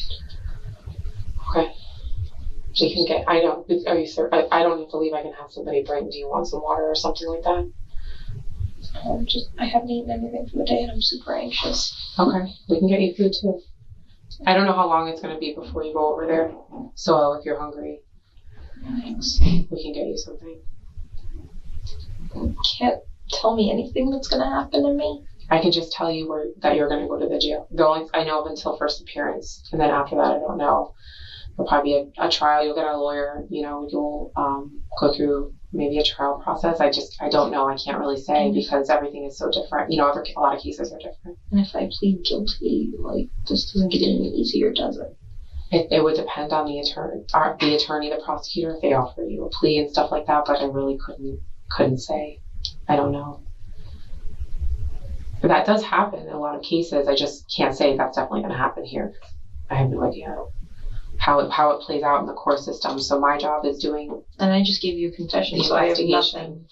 Okay. So you can get, I don't have to leave. I can have somebody bring, do you want some water or something like that?
I haven't eaten anything for the day and I'm super anxious.
Okay. We can get you food too. I don't know how long it's going to be before you go over there. So if you're hungry,
Thanks.
we can get you something.
You can't tell me anything that's going to happen to me.
I can just tell you that you're going to go to the jail. The only I know of until first appearance, and then after that, I don't know. There'll probably be a trial. You'll get a lawyer. You'll go through maybe a trial process. I don't know. I can't really say because everything is so different. A lot of cases are different.
And if I plead guilty, this doesn't get any easier, does it?
It would depend on the attorney, the prosecutor, if they offer you a plea and stuff like that. But I really couldn't say. I don't know. But that does happen in a lot of cases. I just can't say that's definitely going to happen here. I have no idea how it plays out in the court system. So my job is doing.
And I just gave you a confession, so I have nothing.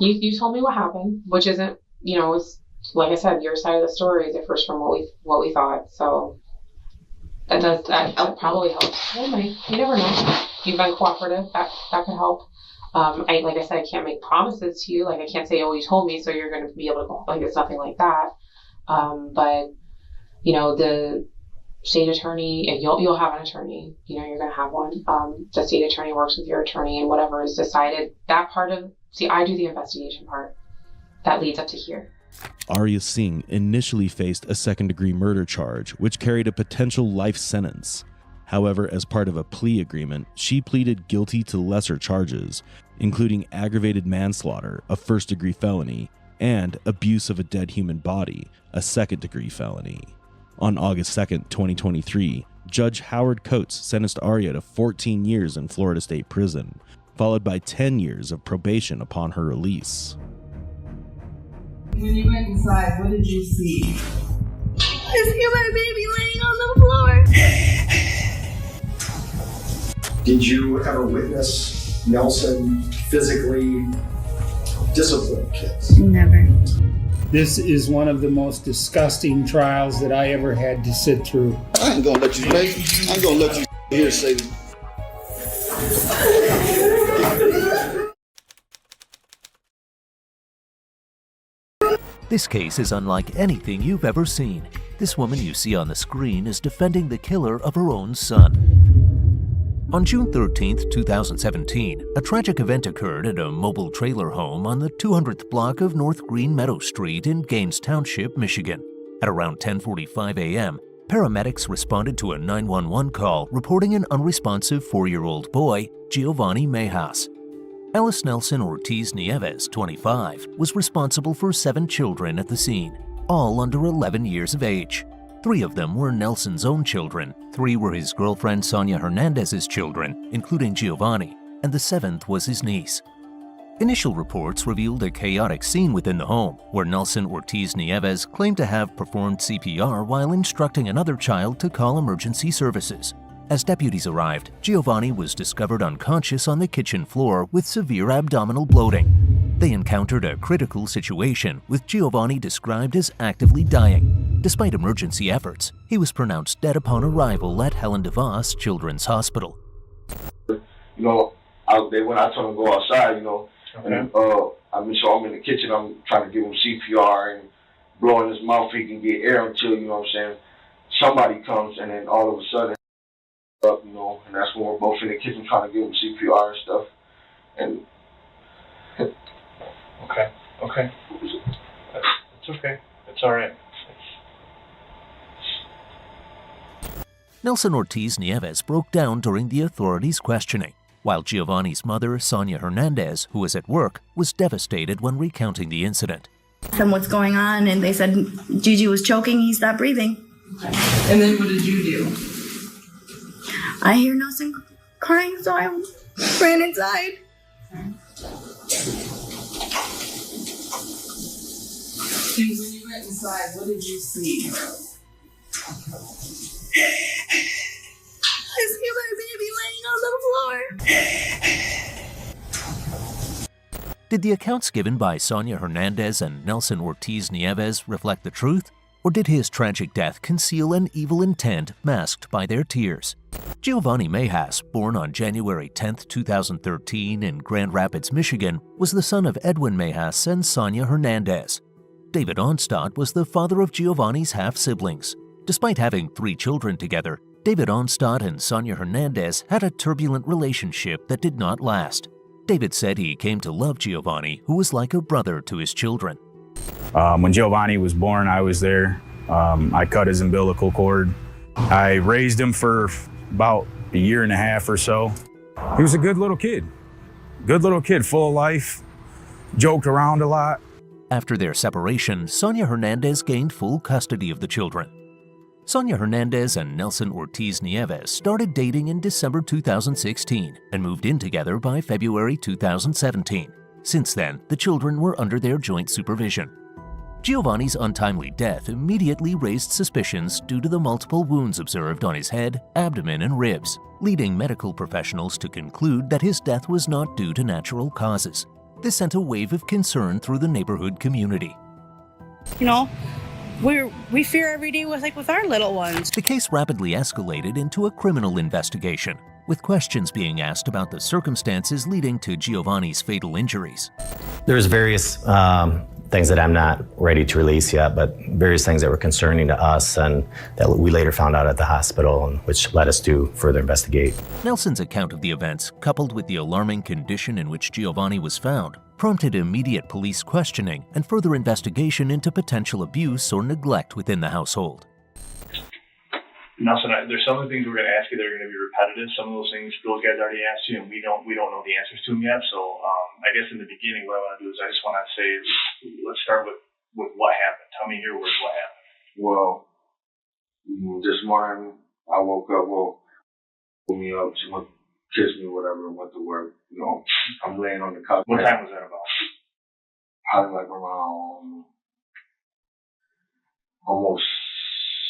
You told me what happened, which isn't, it's like I said, your side of the story differs from what we thought. So that probably helps. You never know. You've been cooperative. That could help. Like I said, I can't make promises to you. Like I can't say, oh, you told me, so you're going to be able to go. Like it's nothing like that. But the state attorney, and you'll have an attorney. You're going to have one. The state attorney works with your attorney, and whatever is decided. That part of I do the investigation part. That leads up to here.
Aria Singh initially faced a second-degree murder charge, which carried a potential life sentence. However, as part of a plea agreement, she pleaded guilty to lesser charges, including aggravated manslaughter, a first-degree felony, and abuse of a dead human body, a second-degree felony. On August 2, 2023, Judge Howard Coates sentenced Aria to 14 years in Florida State Prison, followed by 10 years of probation upon her release.
When you went inside, what did you see?
I see my baby laying on the floor.
Did you ever witness Nelson physically discipline kids?
Never.
This is one of the most disgusting trials that I ever had to sit through.
I ain't gonna let you make it. I ain't gonna let you here say that.
This case is unlike anything you've ever seen. This woman you see on the screen is defending the killer of her own son. On June 13, 2017, a tragic event occurred at a mobile trailer home on the 200th block of North Green Meadow Street in Gaines Township, Michigan. At around 10:45 a.m., paramedics responded to a 911 call reporting an unresponsive 4-year-old boy, Giovanni Mejas. Alice Nelson Ortiz Nieves, 25, was responsible for 7 children at the scene, all under 11 years of age. 3 of them were Nelson's own children, 3 were his girlfriend Sonia Hernandez's children, including Giovanni, and the 7th was his niece. Initial reports revealed a chaotic scene within the home, where Nelson Ortiz Nieves claimed to have performed CPR while instructing another child to call emergency services. As deputies arrived, Giovanni was discovered unconscious on the kitchen floor with severe abdominal bloating. They encountered a critical situation, with Giovanni described as actively dying. Despite emergency efforts, he was pronounced dead upon arrival at Helen DeVos Children's Hospital.
When I told him to go outside, and I'm in the kitchen, I'm trying to give him CPR and blowing his mouth so he can get air until, somebody comes, and then all of a sudden, and that's when we're both in the kitchen trying to give him CPR and stuff. And
Okay. It's okay. It's all right.
Nelson Ortiz Nieves broke down during the authorities' questioning, while Giovanni's mother, Sonia Hernandez, who was at work, was devastated when recounting the incident.
From what's going on, and they said Gigi was choking, he stopped breathing.
And then what did you do?
I hear Nelson crying, so I ran inside.
And when you went inside, what did you see?
I see my baby laying on the floor.
Did the accounts given by Sonia Hernandez and Nelson Ortiz Nieves reflect the truth? Or did his tragic death conceal an evil intent masked by their tears? Giovanni Mejas, born on January 10, 2013 in Grand Rapids, Michigan, was the son of Edwin Mejas and Sonia Hernandez. David Onstadt was the father of Giovanni's half-siblings. Despite having 3 children together, David Onstadt and Sonia Hernandez had a turbulent relationship that did not last. David said he came to love Giovanni, who was like a brother to his children.
When Giovanni was born, I was there. I cut his umbilical cord. I raised him for about a year and a half or so. He was a good little kid, full of life, joked around a lot.
After their separation, Sonia Hernandez gained full custody of the children. Sonia Hernandez and Nelson Ortiz Nieves started dating in December 2016 and moved in together by February 2017. Since then, the children were under their joint supervision. Giovanni's untimely death immediately raised suspicions due to the multiple wounds observed on his head, abdomen, and ribs, leading medical professionals to conclude that his death was not due to natural causes. This sent a wave of concern through the neighborhood community.
We fear every day with our little ones.
The case rapidly escalated into a criminal investigation, with questions being asked about the circumstances leading to Giovanni's fatal injuries.
There's various things that I'm not ready to release yet, but various things that were concerning to us and that we later found out at the hospital, and which led us to further investigate.
Nelson's account of the events, coupled with the alarming condition in which Giovanni was found, prompted immediate police questioning and further investigation into potential abuse or neglect within the household.
Nelson, there's some of the things we're going to ask you that are going to be repetitive. Some of those things those guys already asked you, and we don't know the answers to them yet. So I guess in the beginning, what I want to do is I just want to say, let's start with what happened. Tell me your words, what happened.
Well, this morning I woke up. Well, pulled me up. She went kissed me, whatever, and went to work. You know, I'm laying on the couch.
What time was that about?
Probably like around almost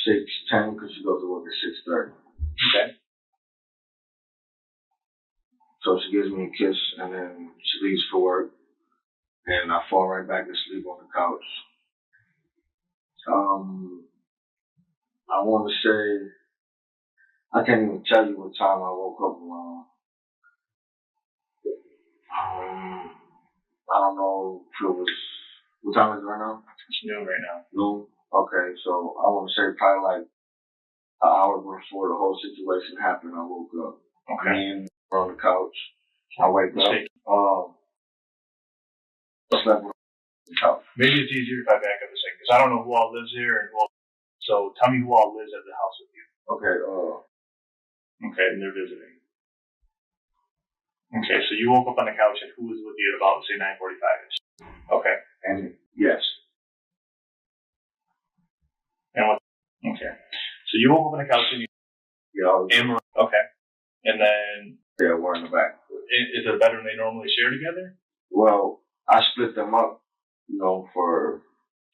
6:10 because she goes to work at 6:30.
Okay.
So she gives me a kiss and then she leaves for work, and I fall right back to sleep on the couch. I want to say I can't even tell you what time I woke up around. I don't know if it was. What time is it right now?
It's noon right now.
Noon. Okay, so I want to say probably like an hour before the whole situation happened, I woke up.
Okay.
Me and her on the couch. I wake up. Slept on the couch.
Maybe it's easier if I back up a second, because I don't know who all lives here and who all. So tell me who all lives at the house with you.
Okay.
Okay, and they're visiting. Okay, so you woke up on the couch, and who was with you at about, say, 9:45ish? Okay.
And yes.
And what? Okay. So you woke up on the couch and you.
Yeah.
Okay. And then.
Yeah, we're in the back.
Is it a bedroom they normally share together?
Well, I split them up, you know, for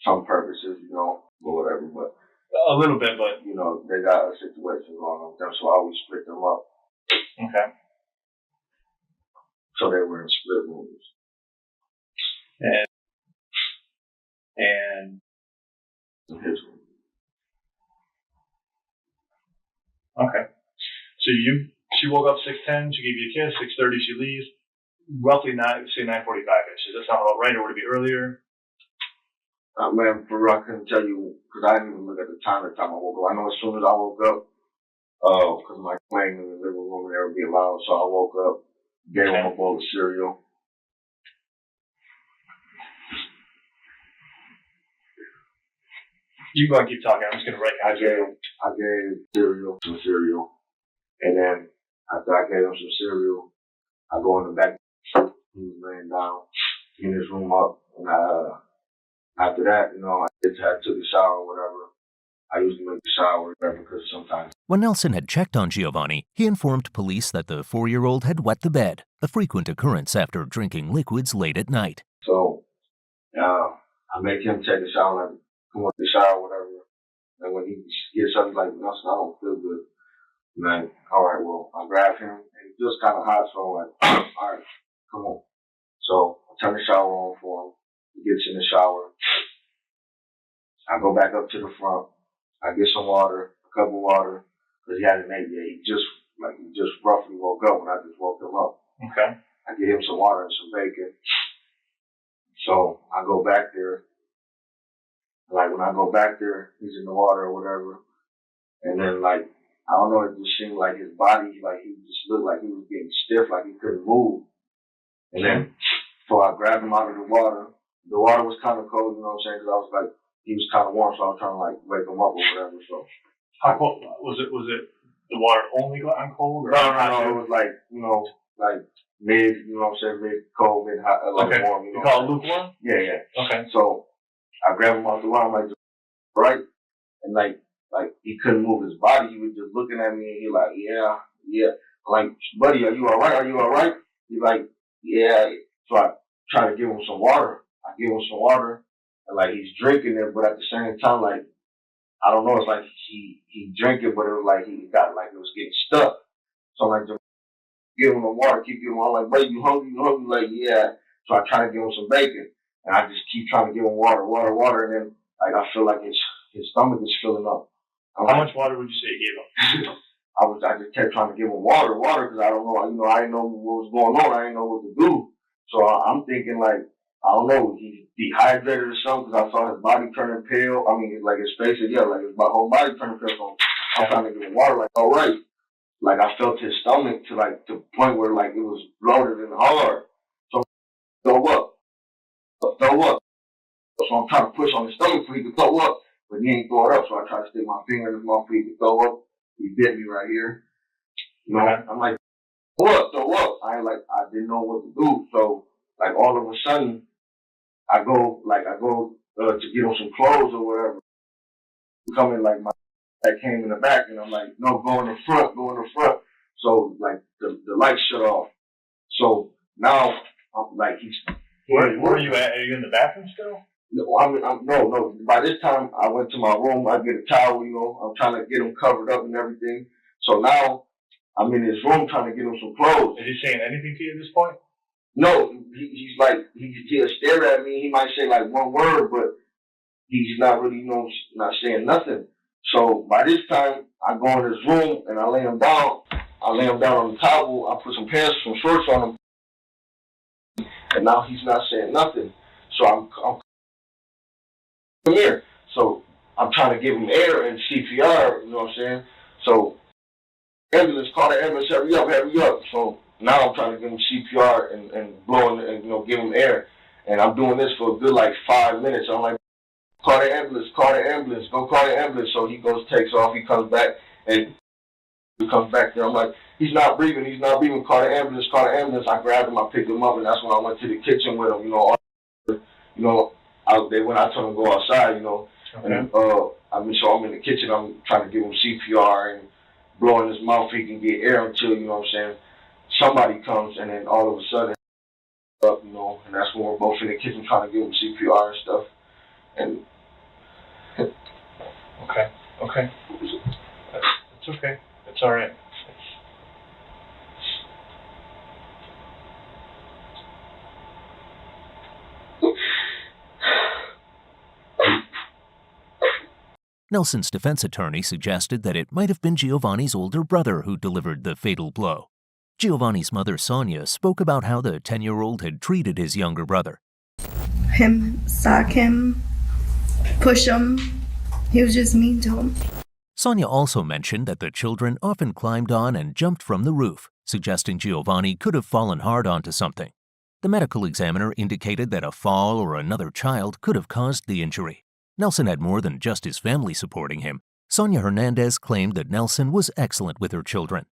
some purposes, you know, or whatever, but.
A little bit, but.
You know, they got a situation going on with them, so I always split them up.
Okay.
So they were in split rooms.
And
in his room.
Okay. So she woke up 6:10, she gave you a kiss, 6:30 she leaves. Roughly say 9:45ish. Does that sound about right, or would it be earlier?
Man, I couldn't tell you, because I didn't even look at the time I woke up. I know as soon as I woke up, because my playing in the living room and there would be loud, so I woke up, gave him a bowl of cereal.
You can go and keep talking. I'm just going to write.
I gave some cereal. And then after I gave him some cereal, I go in the back. He was laying down in his room up. And after that, you know, I took a shower or whatever. I usually make the shower or whatever because sometimes.
When Nelson had checked on Giovanni, he informed police that the 4-year-old had wet the bed, a frequent occurrence after drinking liquids late at night.
So I make him take a shower, like, come on, the shower, whatever. And when he gets up, he's like, Nelson, I don't feel good. I'm like, all right, well, I grab him, and he feels kind of hot, so I'm like, all right, come on. So I turn the shower on for him. He gets in the shower. I go back up to the front. I get some water, a cup of water, because he hadn't ate yet. He just roughly woke up when I just woke him up.
Okay.
I get him some water and some bacon. So I go back there. Like, when I go back there, he's in the water or whatever. And then, like, I don't know, it just seemed like his body, like, he just looked like he was getting stiff, like he couldn't move. And then, so I grabbed him out of the water. The water was kind of cold, you know what I'm saying? Because I was like, he was kind of warm, so I was trying to, like, wake him up or whatever. So,
how cold was it? Was it the water only on cold? Or
no, it was like, you know, like mid, you know what I'm saying, mid cold, mid hot, like warm. You know,
call it lukewarm?
Yeah.
Okay.
So I grabbed him out the water, I'm like, right? And like he couldn't move his body. He was just looking at me and he like, yeah. I'm like, buddy, are you all right? He's like, yeah. So I try to give him some water. I give him some water and like he's drinking it, but at the same time, like, I don't know, it's like he drank it, but it was like he got like it was getting stuck. So I'm like, just give him the water, keep giving him. I'm like, buddy, you hungry? Like, yeah. So I try to give him some bacon. And I just keep trying to give him water. And then like I feel like his stomach is filling up.
How much water would you say you gave him?
I just kept trying to give him water, because I don't know, you know, I didn't know what was going on. I didn't know what to do. So I'm thinking like, I don't know, he's dehydrated or something, because I saw his body turning pale. I mean, like his face, like his whole body turning pale. So I'm trying to give him water, like, all right. Like I felt his stomach to the point where like it was bloated and hard. So throw up. So I'm trying to push on his stomach so he could throw up, but he ain't throw it up. So I try to stick my finger in his mouth so he could throw up. he bit me right here. You know, I'm like, what? So what? I didn't know what to do. So like all of a sudden, I go to get him some clothes or whatever. Coming like my that came in the back, and I'm like, no, go in the front, go in the front. So like the lights shut off. So now I'm like,
where are you at? Are you in the bathroom still?
No, no. By this time, I went to my room. I get a towel, you know. I'm trying to get him covered up and everything. So now I'm in his room trying to get him some clothes.
Is he saying anything to you at this point?
No, he's like, he'll stare at me. He might say like one word, but he's not really, you know, not saying nothing. So by this time, I go in his room and I lay him down. I lay him down on the towel. I put some pants, some shorts on him, and now he's not saying nothing. So I'm here. So I'm trying to give him air and CPR. You know what I'm saying? So ambulance, call the ambulance, hurry up, hurry up. So now I'm trying to give him CPR and blowing and, you know, give him air. And I'm doing this for a good like 5 minutes. I'm like, call the ambulance, go call the ambulance. So he goes, takes off, he comes back, and he comes back there. I'm like, he's not breathing, call the ambulance, I grabbed him, I picked him up, and that's when I went to the kitchen with him, you know. When I told him to go outside, you know. Okay. And so I'm in the kitchen, I'm trying to give him CPR and blowing his mouth so he can get air until, you know what I'm saying, somebody comes, and then all of a sudden, up, you know, and that's when we're both in the kitchen trying to give him CPR and stuff. And
Okay. It's okay. It's all right.
Nelson's defense attorney suggested that it might have been Giovanni's older brother who delivered the fatal blow. Giovanni's mother, Sonia, spoke about how the 10-year-old had treated his younger brother.
Him, sock him, push him. He was just mean to him.
Sonia also mentioned that the children often climbed on and jumped from the roof, suggesting Giovanni could have fallen hard onto something. The medical examiner indicated that a fall or another child could have caused the injury. Nelson had more than just his family supporting him. Sonia Hernandez claimed that Nelson was excellent with her children.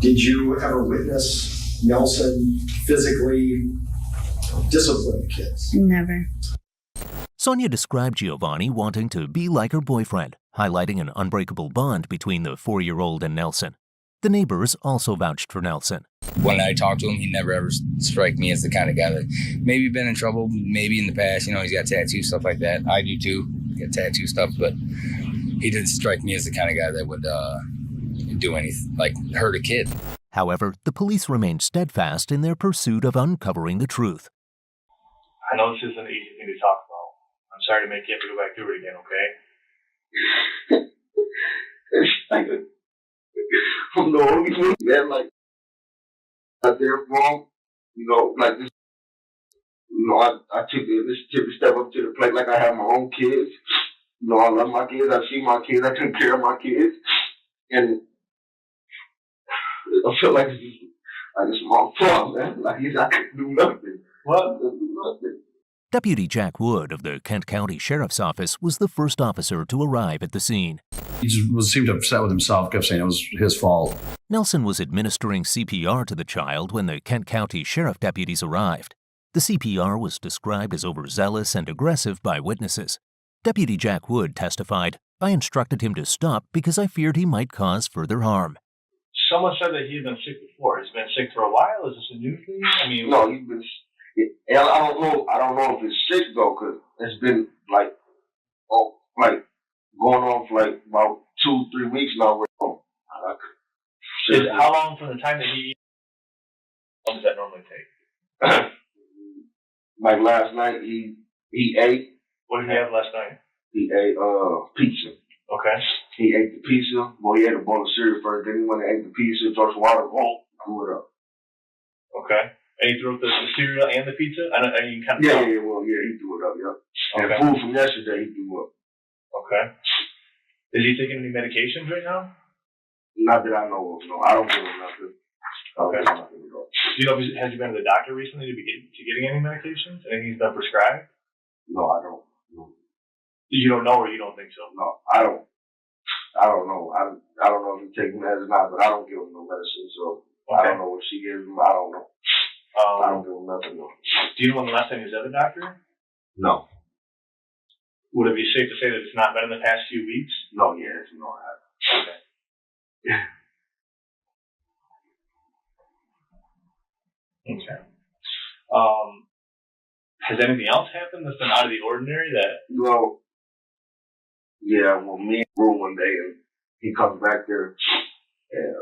Did you ever witness Nelson physically discipline kids?
Never.
Sonia described Giovanni wanting to be like her boyfriend, highlighting an unbreakable bond between the 4-year-old and Nelson. The neighbors also vouched for Nelson.
When I talked to him, he never ever struck me as the kind of guy that maybe been in trouble, maybe in the past. You know, he's got tattoos, stuff like that. I do too, get tattoo stuff, but he didn't strike me as the kind of guy that would do anything, like hurt a kid.
However, the police remained steadfast in their pursuit of uncovering the truth.
I know this isn't an easy thing to talk about. I'm sorry to make you have to go back through it again, okay?
It's like from the only one, man, like, out there wrong, you know, like this, you know, I took the initiative to step up to the plate like I have my own kids. You know, I love my kids, I see my kids, I take care of my kids, and I feel like it's my fault, man. Like, I couldn't do nothing. What? Nothing.
Deputy Jack Wood of the Kent County Sheriff's Office was the first officer to arrive at the scene.
He just seemed upset with himself, kept saying it was his fault.
Nelson was administering CPR to the child when the Kent County Sheriff deputies arrived. The CPR was described as overzealous and aggressive by witnesses. Deputy Jack Wood testified, "I instructed him to stop because I feared he might cause further harm."
Someone said that he had been sick before. He's been sick for a while? Is this a new thing? I mean,
no, he's been. I don't know if it's sick though, cause it's been like going on for like about 2-3 weeks now.
How long from the time that he? How long does that normally take?
Like last night, he ate.
What did he have last night?
He ate pizza.
Okay.
He ate the pizza. Well, he ate a bowl of cereal first. Then he went and ate the pizza, drank some water, threw it up.
Okay. And he threw up the cereal and the pizza? I mean, kind of.
Yeah, he threw it up, yeah. Okay. And food from yesterday, he threw up.
Okay. Is he taking any medications right now?
Not that I know of, no. I don't give him nothing.
Okay. Do you know, has he been to the doctor recently to getting any medications? Anything he's been prescribed?
No, I don't. No.
You don't know or you don't think so?
No, I don't. I don't know. I don't know if he takes meds or not, but I don't give him no medicine, so I don't know what she gives him. I don't know. I don't give him nothing, though.
Do you know when the last time he was at the doctor?
No.
Would it be safe to say that it's not been in the past few weeks?
No, yeah, it's no.
Okay.
Yeah.
Okay. Has anything else happened that's been out of the ordinary that?
Well, yeah, well, me and Brew one day, and he comes back there, and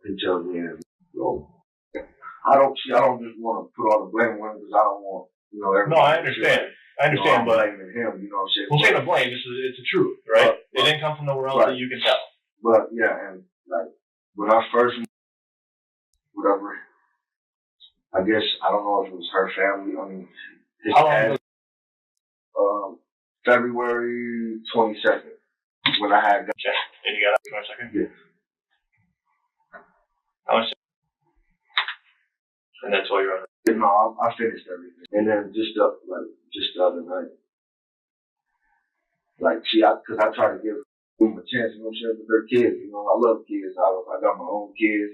he tells me, I don't just want to put all the blame on him because I don't want, everybody.
No, I understand. I understand, but
blaming him, you know what I'm saying?
We'll say the blame. It's the truth, right? It didn't come from nowhere else that you can tell.
But yeah, and like when I first, whatever, I guess I don't know if it was her family. I mean, his dad. February 22nd, when I had.
Okay. And you got up 22nd?
Yeah.
How much? And that's why you're on it?
No, I finished everything. And then just the other night. Like, because I try to give them a chance, you know what I'm saying, with their kids. I love kids. I got my own kids,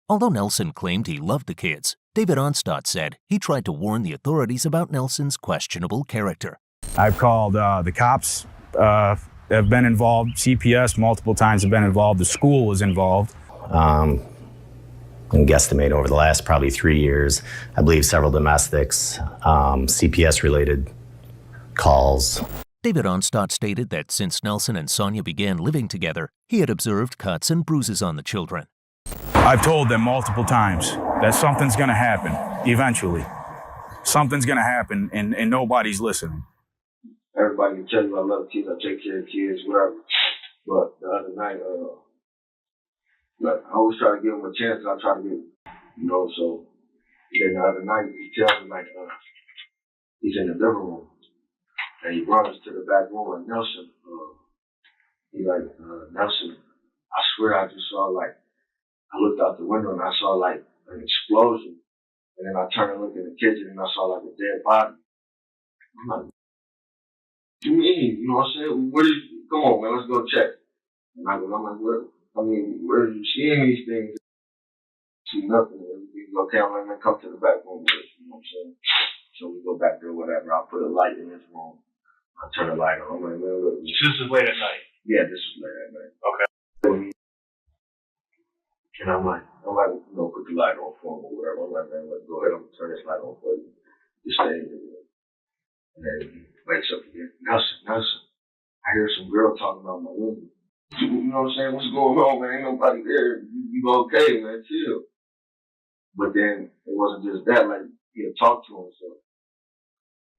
Although Nelson claimed he loved the kids, David Onstadt said he tried to warn the authorities about Nelson's questionable character.
I've called the cops have been involved. CPS multiple times have been involved. The school was involved.
And guesstimate over the last probably 3 years, I believe several domestics, CPS-related calls.
David Onstadt stated that since Nelson and Sonia began living together, he had observed cuts and bruises on the children.
I've told them multiple times that something's going to happen eventually. Something's going to happen, and nobody's listening.
Everybody can tell you I love kids, I take care of kids, whatever. But the other night, I always try to give him a chance, and I try to get him, so then the other night, he tells me, he's in the living room, and he runs to the back room, like, Nelson, Nelson, I swear I just saw, I looked out the window, and I saw, an explosion, and then I turned and looked in the kitchen, and I saw, a dead body. I'm like, what do you mean? You know what I'm saying? Come on, man, let's go check. And I'm like, where are you seeing these things? See nothing. Everything's okay. I'm like, man, come to the back room with us. You know what I'm saying? So we go back there, whatever. I'll put a light in this room. I'll turn the light on. I'm like, man, look.
This is late at night?
Yeah, this is late at night.
Okay.
And I'm like, put the light on for him or whatever. I'm like, man, let's go ahead. I'm going to turn this light on for you. Just stay in there. And then he wakes up again. Nelson, I hear some girl talking about my window. You know what I'm saying? What's going on, man? Ain't nobody there. You okay, man? Chill. But then it wasn't just that. He had talked to him, so.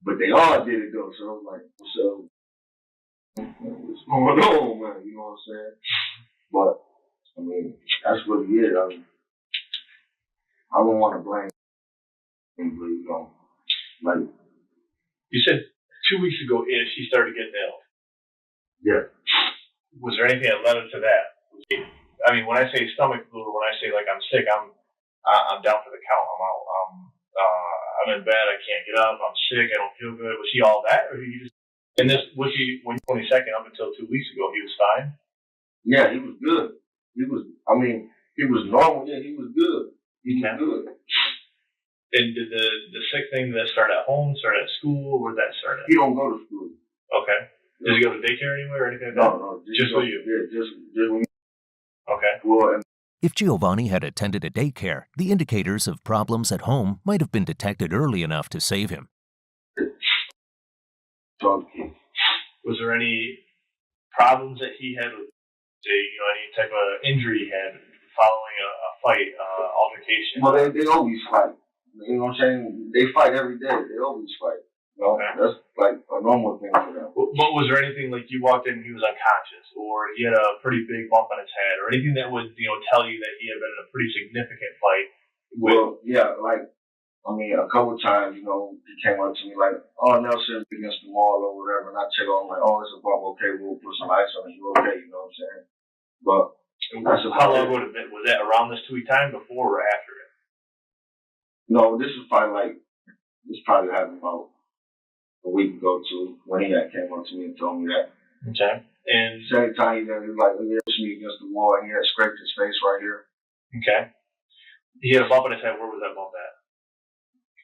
But they all did it, though. So I'm like, what's going on, man? You know what I'm saying? But, that's what he is. I don't want to blame him, but,
You said 2 weeks ago-ish he started getting ill.
Yeah.
Was there anything that led up to that? When I say stomach flu, when I say I'm sick, I'm down for the count. I'm in bed. I can't get up. I'm sick. I don't feel good. Was he all that, or he just? And this was he when 22nd up until 2 weeks ago? He was fine.
Yeah, he was good. He was normal. Yeah, he was good. He was good.
And did the sick thing that start at home, start at school? Where did that start at?
He don't go to school.
Okay. Does he go to daycare anywhere or anything like that?
No.
Just for you?
Yeah, just with me.
Okay.
Well,
If Giovanni had attended a daycare, the indicators of problems at home might have been detected early enough to save him.
Was there any problems that he had with, any type of injury he had following a fight, altercation?
Well, they always fight. You know what I'm saying? They fight every day. They always fight. Okay. That's a normal thing for them.
But was there anything you walked in and he was unconscious, or he had a pretty big bump on his head, or anything that would tell you that he had been in a pretty significant fight?
Well, yeah, a couple of times, he came up to me oh, Nelson against the wall or whatever, and I check on him oh, it's a bump. Okay, we'll put some ice on it. You okay? You know what I'm saying? But
how long would it have been? Was that around this 2 week time, before or after it?
No, this was probably happened about a week ago too, when he came up to me and told me that.
Okay. And
same time, he was like, he pushed me against the wall, and he had scraped his face right here.
Okay. He had a bump in his head. Where was that bump at?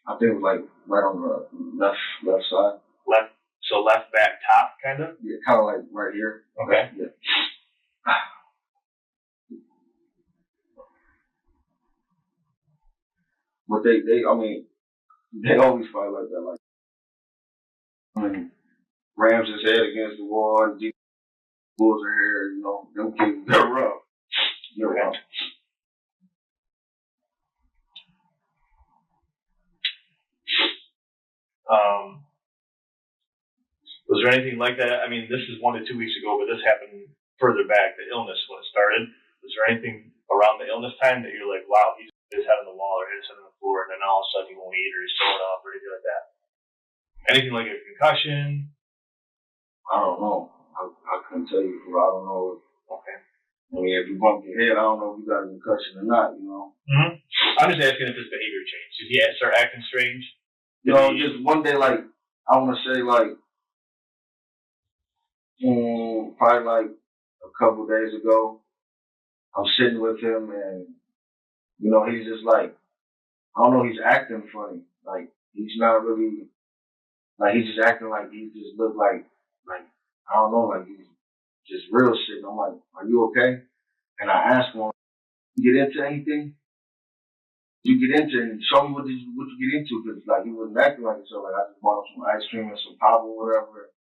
I think it was like right on the left side.
So left back top, kind of?
Yeah, kind of like right here.
Okay.
Yeah. But they always fight like that. Like, rams his head against the wall and bulls her hair, them kids, they're rough. They're rough.
Was there anything like that? I mean, this is 1 to 2 weeks ago, but this happened further back, the illness when it started. Was there anything around the illness time that you're like, wow, he's his head on the wall or his head on the floor, and then all of a sudden he won't eat or he's throwing up or anything like that? Anything like a concussion?
I don't know. I couldn't tell you. I don't know.
Okay.
I mean, if you bump your head, I don't know if you got a concussion or not,
Mm-hmm. I'm just asking if his behavior changed. Did he start acting strange?
Just one day, like, I want to say, like, probably like a couple days ago, I'm sitting with him and, he's just like, I don't know, he's acting funny. Like, he's not really, like, he's just acting like he just looked like, I don't know, like he's just real sick. I'm like, are you okay? And I asked him, you get into anything? You get into it and show me what you get into, because like he wasn't acting like himself. Like I just bought him some ice cream and some pop or whatever.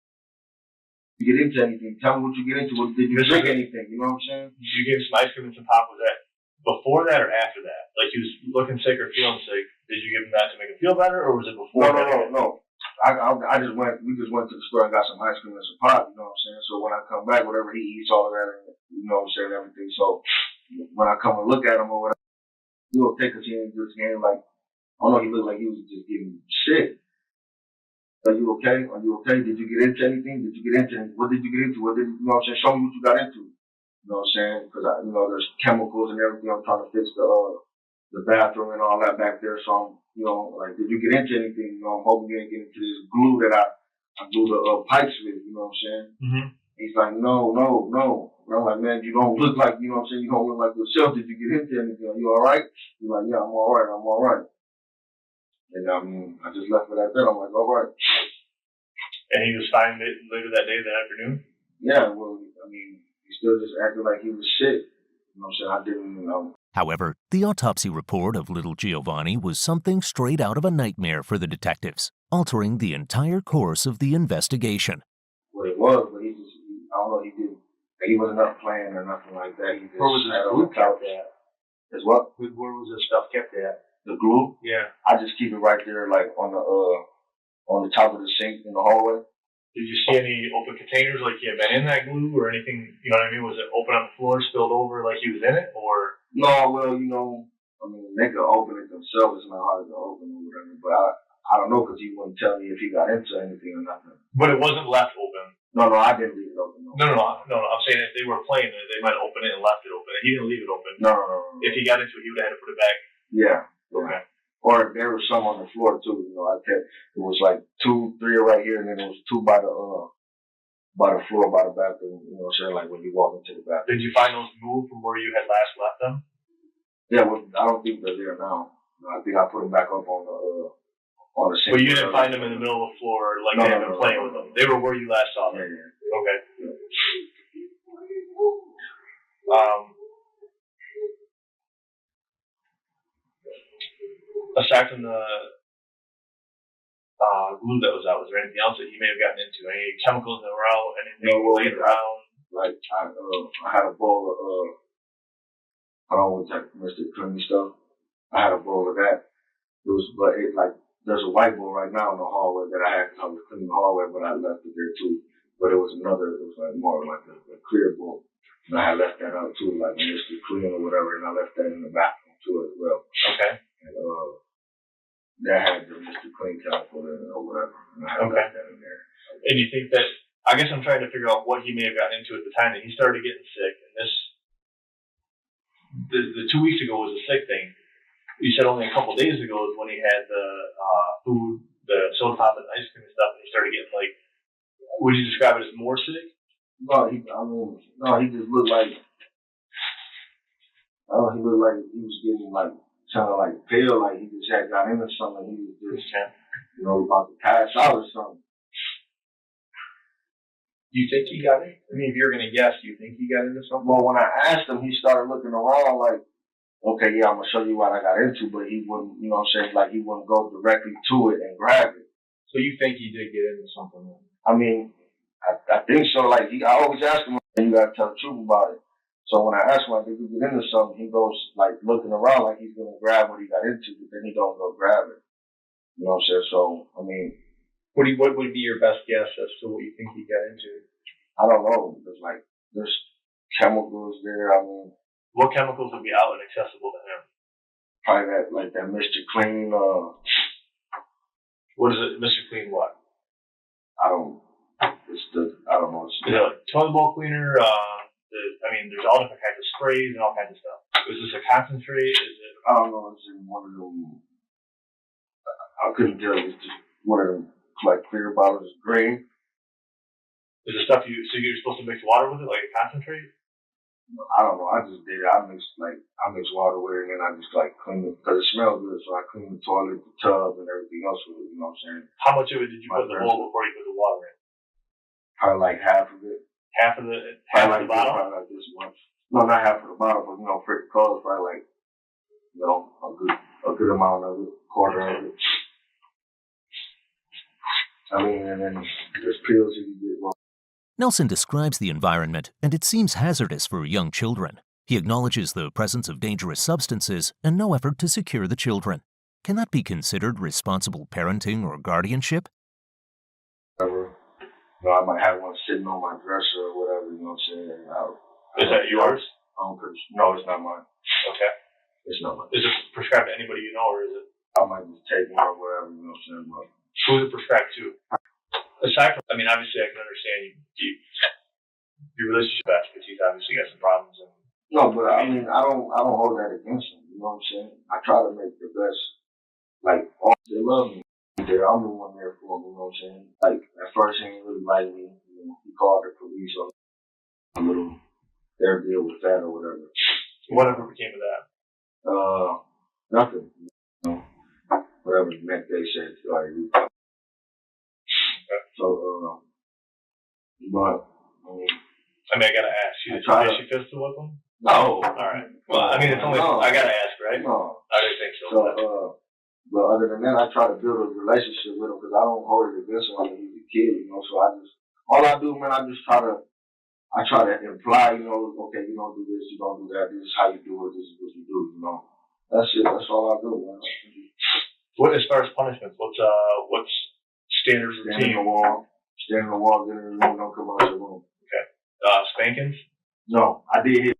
You get into anything? Tell me what you get into. Did you drink anything? You know what I'm saying?
Did you give him some ice cream and some pop? Was that before that or after that? Like he was looking sick or feeling sick. Did you give him that to make him feel better, or was it before?
No. We just went to the store and got some ice cream and some pop. You know what I'm saying? So when I come back, whatever he eats, all of that, you know what I'm saying, everything. So when I come and look at him or whatever, you okay? Because he ain't just getting like, I don't know, he looked like he was just getting sick. Are you okay? Are you okay? Did you get into anything? Did you get into anything? What did you get into? You know what I'm saying? Show me what you got into. You know what I'm saying? Because, there's chemicals and everything. I'm trying to fix the bathroom and all that back there. So, like, did you get into anything? I'm hoping you didn't get into this glue that I glue the pipes with. You know what I'm saying?
Mm-hmm.
He's like, no. And I'm like, man, you don't look like, you know what I'm saying? You don't look like yourself. Did you get into anything? Are you all right? He's like, yeah, I'm all right. And I just left it at that. I'm like, all right.
And he was fine later that day, that afternoon?
Yeah, well, he still just acted like he was sick. You know what I'm saying? I didn't know.
However, the autopsy report of little Giovanni was something straight out of a nightmare for the detectives, altering the entire course of the investigation.
What it was, but I don't know, he wasn't up playing or nothing like that. He just
where was his glue kept at?
His what?
Where was his stuff kept at?
The glue?
Yeah.
I just keep it right there, like on the top of the sink in the hallway.
Did you see any open containers, like he had been in that glue or anything? You know what I mean? Was it open on the floor, spilled over, like he was in it, or?
No, well, they could open it themselves. It's not hard to open or whatever. But I don't know, because he wouldn't tell me if he got into anything or nothing.
But it wasn't left open.
No, I didn't leave it open.
No. I'm saying if they were playing it, they might open it and left it open. He didn't leave it open.
No.
If he got into it, he would have had to put it back.
Yeah.
Okay.
Or there was some on the floor too. It was like 2, 3 right here, and then there was 2 by the floor, by the bathroom. You know what I'm saying? Like when you walk into the bathroom.
Did you find those moved from where you had last left them?
Yeah, well, I don't think they're there now. I think I put them back up on the sink.
But you didn't find them in the middle of the floor like they had been playing with them. They were where you last saw them.
Yeah.
Okay. Aside from the glue that was out, was there anything else that he may have gotten into? Any chemicals that were out? Anything laying around?
Like I had a bowl of I don't know what type of Mr. Creamy stuff. I had a bowl of that. There's a white bowl right now in the hallway that I had, because I was cleaning the hallway, but I left it there too. But it was like more like a clear bowl. And I had left that out too, like Mr. Clean or whatever, and I left that in the bathroom too as well.
Okay.
And that had the Mr. Clean chemical in it or whatever. And I had left that in there.
And you think that, I guess I'm trying to figure out what he may have gotten into at the time that he started getting sick. And the 2 weeks ago was a sick thing. You said only a couple days ago is when he had the food, the soda pop and ice cream and stuff, and he started getting like, would you describe it as more sick?
He just looked like, he looked like he was getting like, kind of like pale, like he just had got into something. He was just, about to pass out or something.
Do you think he got it? I mean, if you're going to guess, do you think he got into something?
Well, when I asked him, he started looking around like, okay, yeah, I'm going to show you what I got into, but he wouldn't, like he wouldn't go directly to it and grab it.
So you think he did get into something?
I mean, I think so. Like, I always ask him, you got to tell the truth about it. So when I ask him, like, did you get into something, he goes, like, looking around like he's going to grab what he got into, but then he don't go grab it. You know what I'm saying? So, I mean,
what would be your best guess as to what you think he got into?
I don't know. There's chemicals there. I mean,
what chemicals would be out and accessible to him?
Probably that Mr. Clean.
What is it, Mr. Clean? What?
I don't know.
Is it like toilet bowl cleaner? There's all different kinds of sprays and all kinds of stuff. Is this a concentrate? Is it?
I don't know. It's in one of them. I couldn't tell. It's just one of them like clear bottles, green.
Is it stuff you're supposed to mix water with it, like a concentrate?
I don't know. I just did it. I mix water with it, and then I just like clean it because it smells good. So I clean the toilet, the tub, and everything else with it. You know what I'm saying?
How much of it did you put in the bowl before you put the water in?
Probably like half of it.
Half of the bottle?
Probably like this much. No, not half of the bottle, but for it to close, probably like a good amount of it, quarter of it. I mean, and then there's pills you can get.
Nelson describes the environment, and it seems hazardous for young children. He acknowledges the presence of dangerous substances and no effort to secure the children. Can that be considered responsible parenting or guardianship?
Whatever. I might have one sitting on my dresser or whatever, you know what I'm saying?
Is that yours?
No, it's not mine.
Okay.
It's not mine.
Is it prescribed to anybody you know, or is it?
I might just take one or whatever, you know what I'm saying? But
who is it prescribed to? Aside from, obviously I can understand your relationship aspect, because he's obviously got some problems.
No, but I don't hold that against him, you know what I'm saying? I try to make the best, they love me. I'm the one there for him, you know what I'm saying? Like, at first he didn't really like me, he called the police on their deal with that or whatever.
Whatever became of that?
Nothing. Whatever the next day said, so, but,
I gotta ask. Did she pistol with him?
No.
All right. Well, it's only, I gotta ask, right?
No.
I didn't think so.
But other than that, I try to build a relationship with him because I don't hold it against him when he's a kid, so all I do, man, I try to imply, okay, you don't do this, you don't do that, this is how you do it, this is what you do, That's it, that's all I do, man.
What, as far as punishments, what's standard routine?
Stand in the wall, get in the room, don't come out your room.
Okay. Spankings?
No, I did hit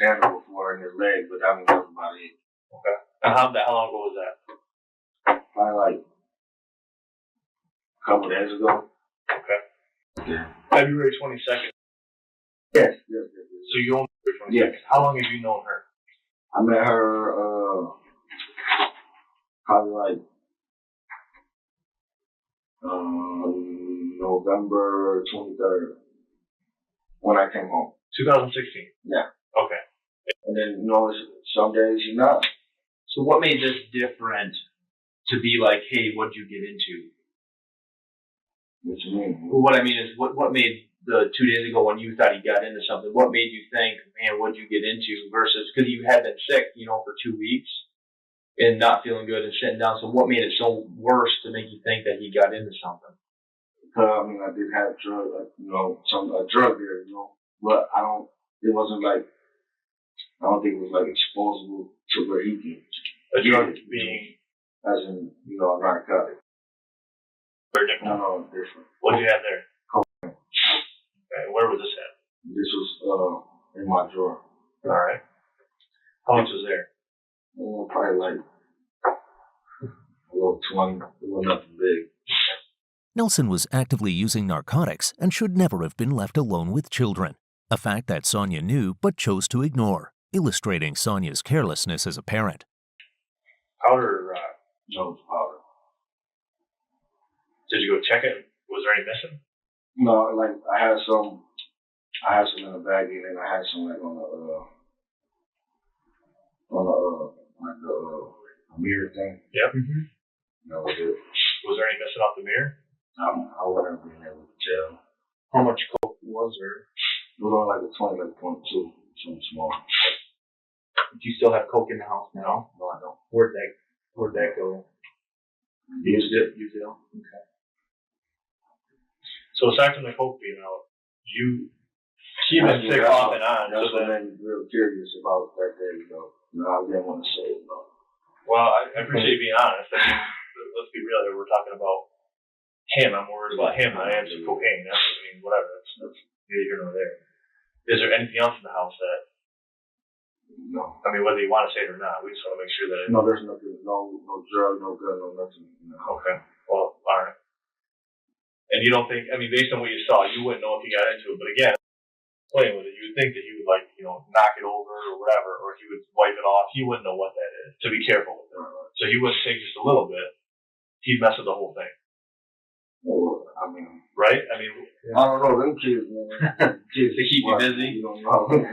Daniel before in his leg, but that was about it.
Okay. And how long ago was that?
Probably like a couple days ago.
Okay. Yeah. February 22nd.
Yes.
So you own February 22nd?
Yes.
How long have you known her?
I met her probably like November 23rd when I came home.
2016?
Yeah.
Okay.
And then, some days she's not.
So what made this different to be like, hey, what'd you get into?
What you mean?
Well, what I mean is, what made the 2 days ago when you thought he got into something, what made you think, man, what'd you get into versus, because you had been sick, for 2 weeks and not feeling good and sitting down. So what made it so worse to make you think that he got into something?
Because, I did have a drug there, but it wasn't like, I don't think it was like exposable to where he can.
A drug being?
As in, a narcotic.
Very different.
No, different.
What did you have there?
Cocaine.
Okay, where was this at?
This was in my drawer.
All right. How much was there?
Probably like a little 20. It wasn't nothing big.
Nelson was actively using narcotics and should never have been left alone with children, a fact that Sonia knew but chose to ignore, illustrating Sonia's carelessness as a parent.
Powder
Jones powder.
Did you go check it? Was there any missing?
No, I had some I had some in a baggie, and then I had some like on a mirror thing.
Yep.
That was it.
Was there any missing off the mirror?
I wouldn't have been able to tell.
How much coke was there?
It was on like a 20, like 0.2, something small.
Do you still have coke in the house now?
No, I don't.
Where'd that go? Used it? Okay.
So aside from the coke being out, she's been sick off and on.
That's what made me real curious about that day, you know. I didn't want to say it, though.
Well, I appreciate you being honest. I mean, let's be real here. We're talking about him. I'm worried about him. I am some cocaine. Whatever. That's neither here nor there. Is there anything else in the house that?
No.
I mean, whether you want to say it or not, we just want to make sure that.
No, there's nothing. No drug, no gun, no nothing. No.
Okay. Well, all right. And you don't think? I mean, based on what you saw, you wouldn't know if he got into it. But again, playing with it, you would think that he would knock it over or whatever, or he would wipe it off. He wouldn't know what that is. To be careful with it. So he wouldn't think just a little bit. He'd mess with the whole thing.
Well, I mean,
right? I mean,
I don't know. Them kids, man.
Kids to keep you busy.
You don't know. Them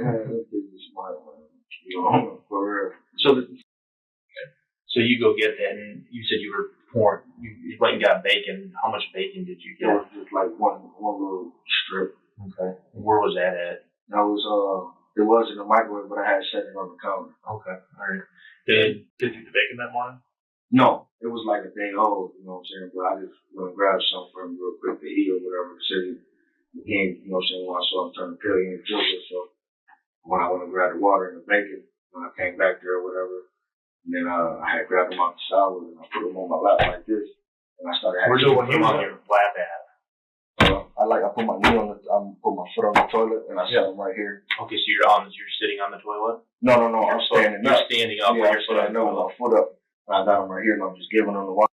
kids are smart, man. You know, for real.
So you go get that, and you said you were pouring. You went and got bacon. How much bacon did you get?
It was just like one little strip.
Okay. Where was that at?
That was it was in the microwave, but I had set it on the counter.
Okay. All right.
Did you eat the bacon that morning?
No, it was like a day old, you know what I'm saying? But I just went and grabbed something for him real quick to eat or whatever. So he ain't, you know what I'm saying, when I saw him turn the pill, he ain't feel good. So when I went and grabbed the water and the bacon, when I came back there or whatever, and then I had grabbed him out the shower and I put him on my lap like this. And I started
Where'd you put him on your lap at?
I put my knee on put my foot on the toilet and I sat him right here.
Okay, so you're sitting on the toilet?
No, I'm standing up.
You're standing up.
Yeah, I'm standing up with my foot up. And I got him right here and I'm just giving him the water.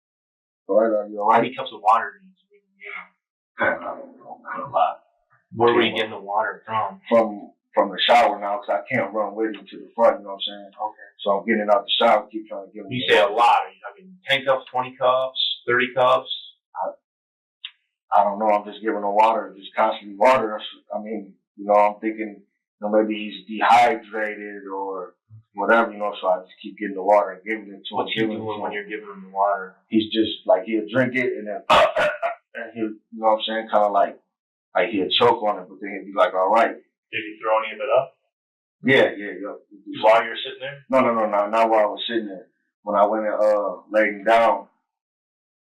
All right, are you all
How
right?
many cups of water did you give?
I don't know, not a lot.
Where were you getting the water from?
From the shower now, because I can't run with him to the front, you know what I'm saying? Okay. So I'm getting it out the shower, keep trying to give him.
You say a lot. Are you talking 10 cups, 20 cups, 30 cups?
I don't know. I'm just giving him water, just constantly water. I mean, you know, I'm thinking, you know, maybe he's dehydrated or whatever, you know, so I just keep getting the water and giving it to him.
What you doing when you're giving him the water?
He's just like, he'll drink it and then, and he'll, you know what I'm saying, kind of like he'll choke on it, but then he'll be like, all right.
Did he throw any of it up?
Yeah.
While you were sitting there?
No, not while I was sitting there. When I went and laid him down,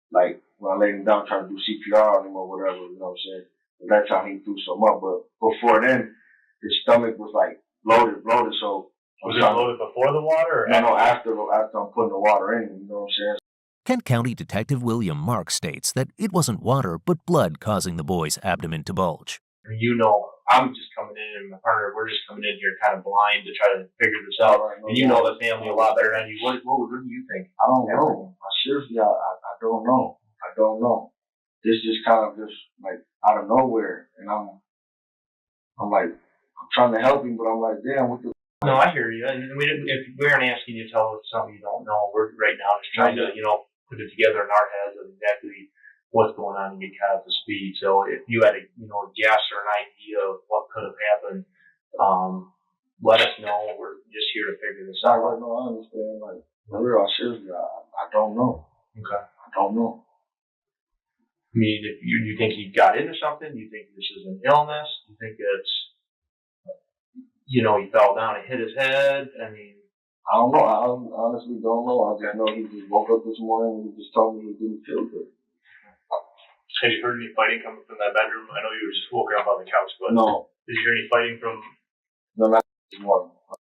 like when I laid him down trying to do CPR on him or whatever, you know what I'm saying? But that time he threw some up, but before then, his stomach was like loaded, so.
Was it loaded before the water? Or
No, after I'm putting the water in, you know what I'm saying?
Kent County Detective William Mark states that it wasn't water but blood causing the boy's abdomen to bulge.
You know, I'm just coming in and my partner, we're just coming in here kind of blind to try to figure this out. And you know the family a lot better than you. What do you think?
I don't know. Seriously, I don't know. I don't know. This just kind of just like out of nowhere. And I'm like, I'm trying to help him, but I'm like, damn, what the.
No, I hear you. And if we aren't asking you to tell us something you don't know, we're right now just trying to, you know, put it together in our heads of exactly what's going on and get kind of up to speed. So if you had a guess or an idea of what could have happened, let us know. We're just here to figure this out.
I understand. Like, real, seriously, I don't know.
Okay.
I don't know.
I mean, if you think he got into something, you think this is an illness, you think it's, he fell down and hit his head. I mean,
I don't know. I honestly don't know. I just know he just woke up this morning and he just told me he didn't feel good.
Had you heard any fighting coming from that bedroom? I know you were just woken up on the couch, but
no.
Did you hear any fighting from?
No, not this morning.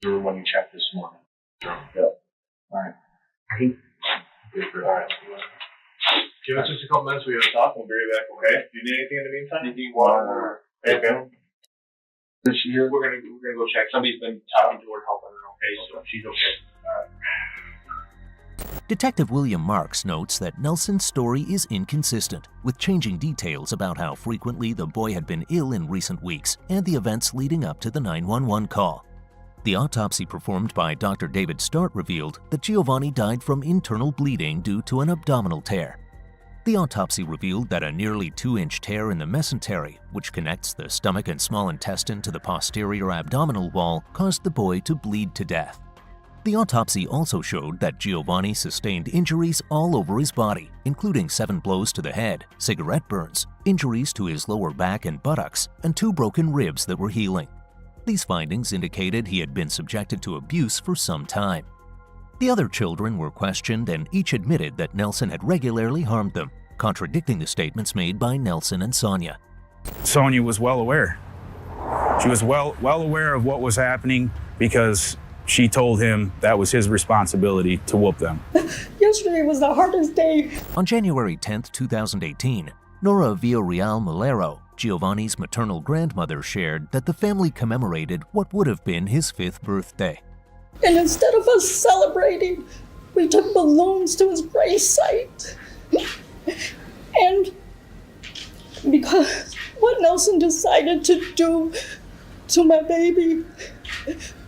When you checked this morning.
Yeah.
All right.
All right. Give us just a couple minutes. We have to talk. We'll be right back. Okay. Do you need anything in the meantime? Anything you want? Okay.
Is she here?
We're gonna go check. Somebody's been talking to her, helping her. Okay, so she's okay. All right.
Detective William Marks notes that Nelson's story is inconsistent, with changing details about how frequently the boy had been ill in recent weeks and the events leading up to the 911 call. The autopsy performed by Dr. David Start revealed that Giovanni died from internal bleeding due to an abdominal tear. The autopsy revealed that a nearly 2-inch tear in the mesentery, which connects the stomach and small intestine to the posterior abdominal wall, caused the boy to bleed to death. The autopsy also showed that Giovanni sustained injuries all over his body, including 7 blows to the head, cigarette burns, injuries to his lower back and buttocks, and 2 broken ribs that were healing. These findings indicated he had been subjected to abuse for some time. The other children were questioned and each admitted that Nelson had regularly harmed them, contradicting the statements made by Nelson and Sonia.
Sonia was well aware. She was well aware of what was happening because she told him that was his responsibility to whoop them.
Yesterday was the hardest day.
On January 10, 2018, Nora Villarreal Malero, Giovanni's maternal grandmother, shared that the family commemorated what would have been his 5th birthday.
And instead of us celebrating, we took balloons to his grave site. And because what Nelson decided to do to my baby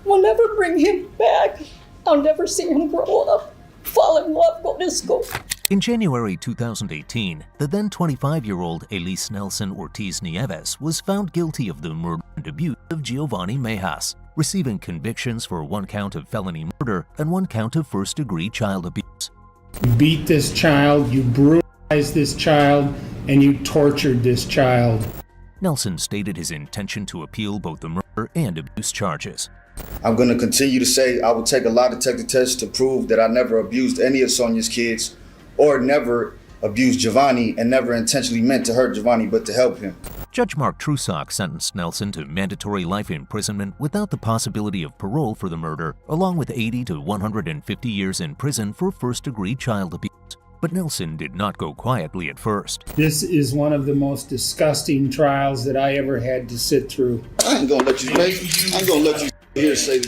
will never bring him back. I'll never see him grow up, fall in love, go to school.
In January 2018, the then 25-year-old Elise Nelson Ortiz Nieves was found guilty of the murder and abuse of Giovanni Mejas, receiving convictions for 1 count of felony murder and 1 count of first-degree child abuse.
You beat this child, you brutalized this child, and you tortured this child.
Nelson stated his intention to appeal both the murder and abuse charges.
I'm going to continue to say I will take a lie detector test to prove that I never abused any of Sonia's kids or never abused Giovanni and never intentionally meant to hurt Giovanni but to help him.
Judge Mark Trusock sentenced Nelson to mandatory life imprisonment without the possibility of parole for the murder, along with 80 to 150 years in prison for first-degree child abuse. But Nelson did not go quietly at first.
This is one of the most disgusting trials that I ever had to sit through.
I ain't gonna let you here say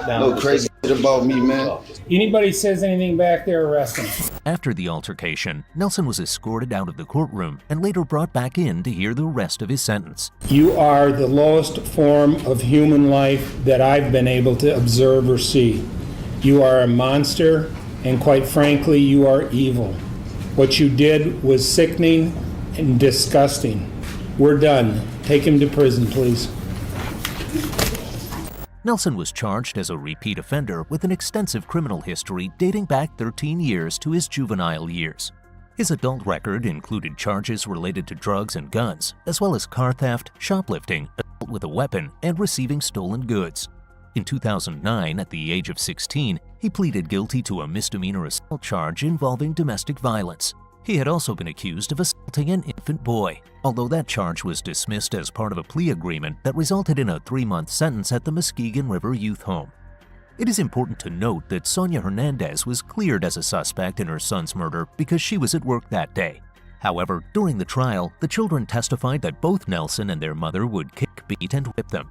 no crazy shit about me, man.
Anybody says anything back there, arrest him.
After the altercation, Nelson was escorted out of the courtroom and later brought back in to hear the rest of his sentence.
You are the lowest form of human life that I've been able to observe or see. You are a monster, and quite frankly, you are evil. What you did was sickening and disgusting. We're done. Take him to prison, please.
Nelson was charged as a repeat offender with an extensive criminal history dating back 13 years to his juvenile years. His adult record included charges related to drugs and guns, as well as car theft, shoplifting, assault with a weapon, and receiving stolen goods. In 2009, at the age of 16, he pleaded guilty to a misdemeanor assault charge involving domestic violence. He had also been accused of assaulting an infant boy, although that charge was dismissed as part of a plea agreement that resulted in a 3-month sentence at the Muskegon River Youth Home. It is important to note that Sonia Hernandez was cleared as a suspect in her son's murder because she was at work that day. However, during the trial, the children testified that both Nelson and their mother would kick, beat, and whip them.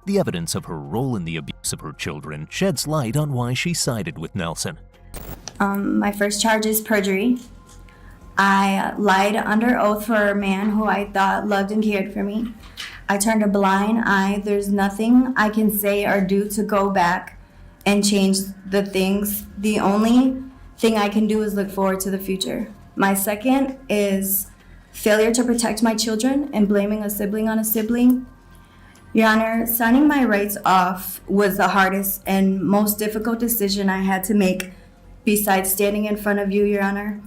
The evidence of her role in the abuse of her children sheds light on why she sided with Nelson.
My first charge is perjury. I lied under oath for a man who I thought loved and cared for me. I turned a blind eye. There's nothing I can say or do to go back and change the things. The only thing I can do is look forward to the future. My second is failure to protect my children and blaming a sibling on a sibling. Your Honor, signing my rights off was the hardest and most difficult decision I had to make besides standing in front of you, Your Honor.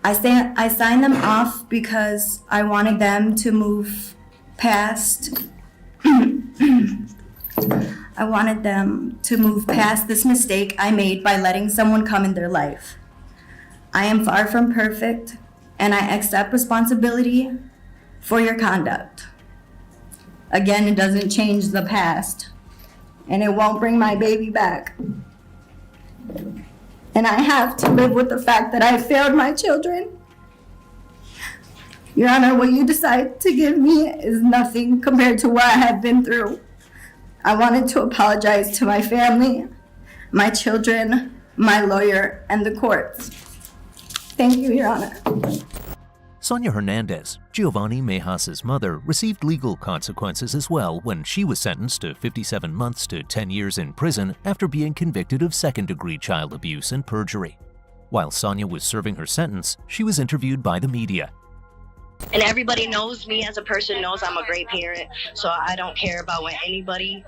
I signed them off because I wanted them to move past this mistake I made by letting someone come in their life. I am far from perfect, and I accept responsibility for your conduct. Again, it doesn't change the past, and it won't bring my baby back. And I have to live with the fact that I failed my children. Your Honor, what you decide to give me is nothing compared to what I have been through. I wanted to apologize to my family, my children, my lawyer, and the courts. Thank you, Your Honor.
Sonia Hernandez, Giovanni Mejas' mother, received legal consequences as well when she was sentenced to 57 months to 10 years in prison after being convicted of second-degree child abuse and perjury. While Sonia was serving her sentence, she was interviewed by the media.
And everybody knows me as a person, knows I'm a great parent, so I don't care about what anybody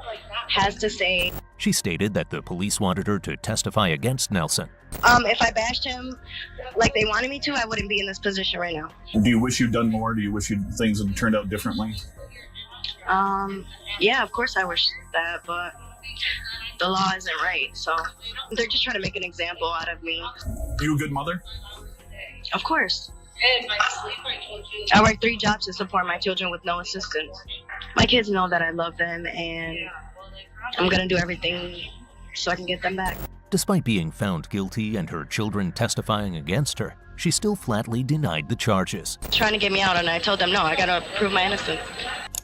has to say.
She stated that the police wanted her to testify against Nelson.
If I bashed him like they wanted me to, I wouldn't be in this position right now.
Do you wish you'd done more? Do you wish things had turned out differently?
Yeah, of course I wish that, but the law isn't right, so they're just trying to make an example out of me.
Are you a good mother?
Of course. I work 3 jobs to support my children with no assistance. My kids know that I love them, and I'm going to do everything so I can get them back.
Despite being found guilty and her children testifying against her, she still flatly denied the charges.
Trying to get me out, and I told them, no, I got to prove my innocence.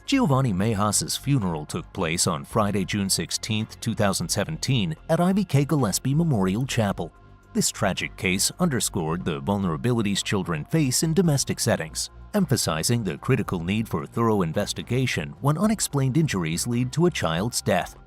Giovanni Mejas's funeral took place on Friday, June 16, 2017 at IVK Gillespie Memorial Chapel. This tragic case underscored the vulnerabilities children face in domestic settings, emphasizing the critical need for thorough investigation when unexplained injuries lead to a child's death.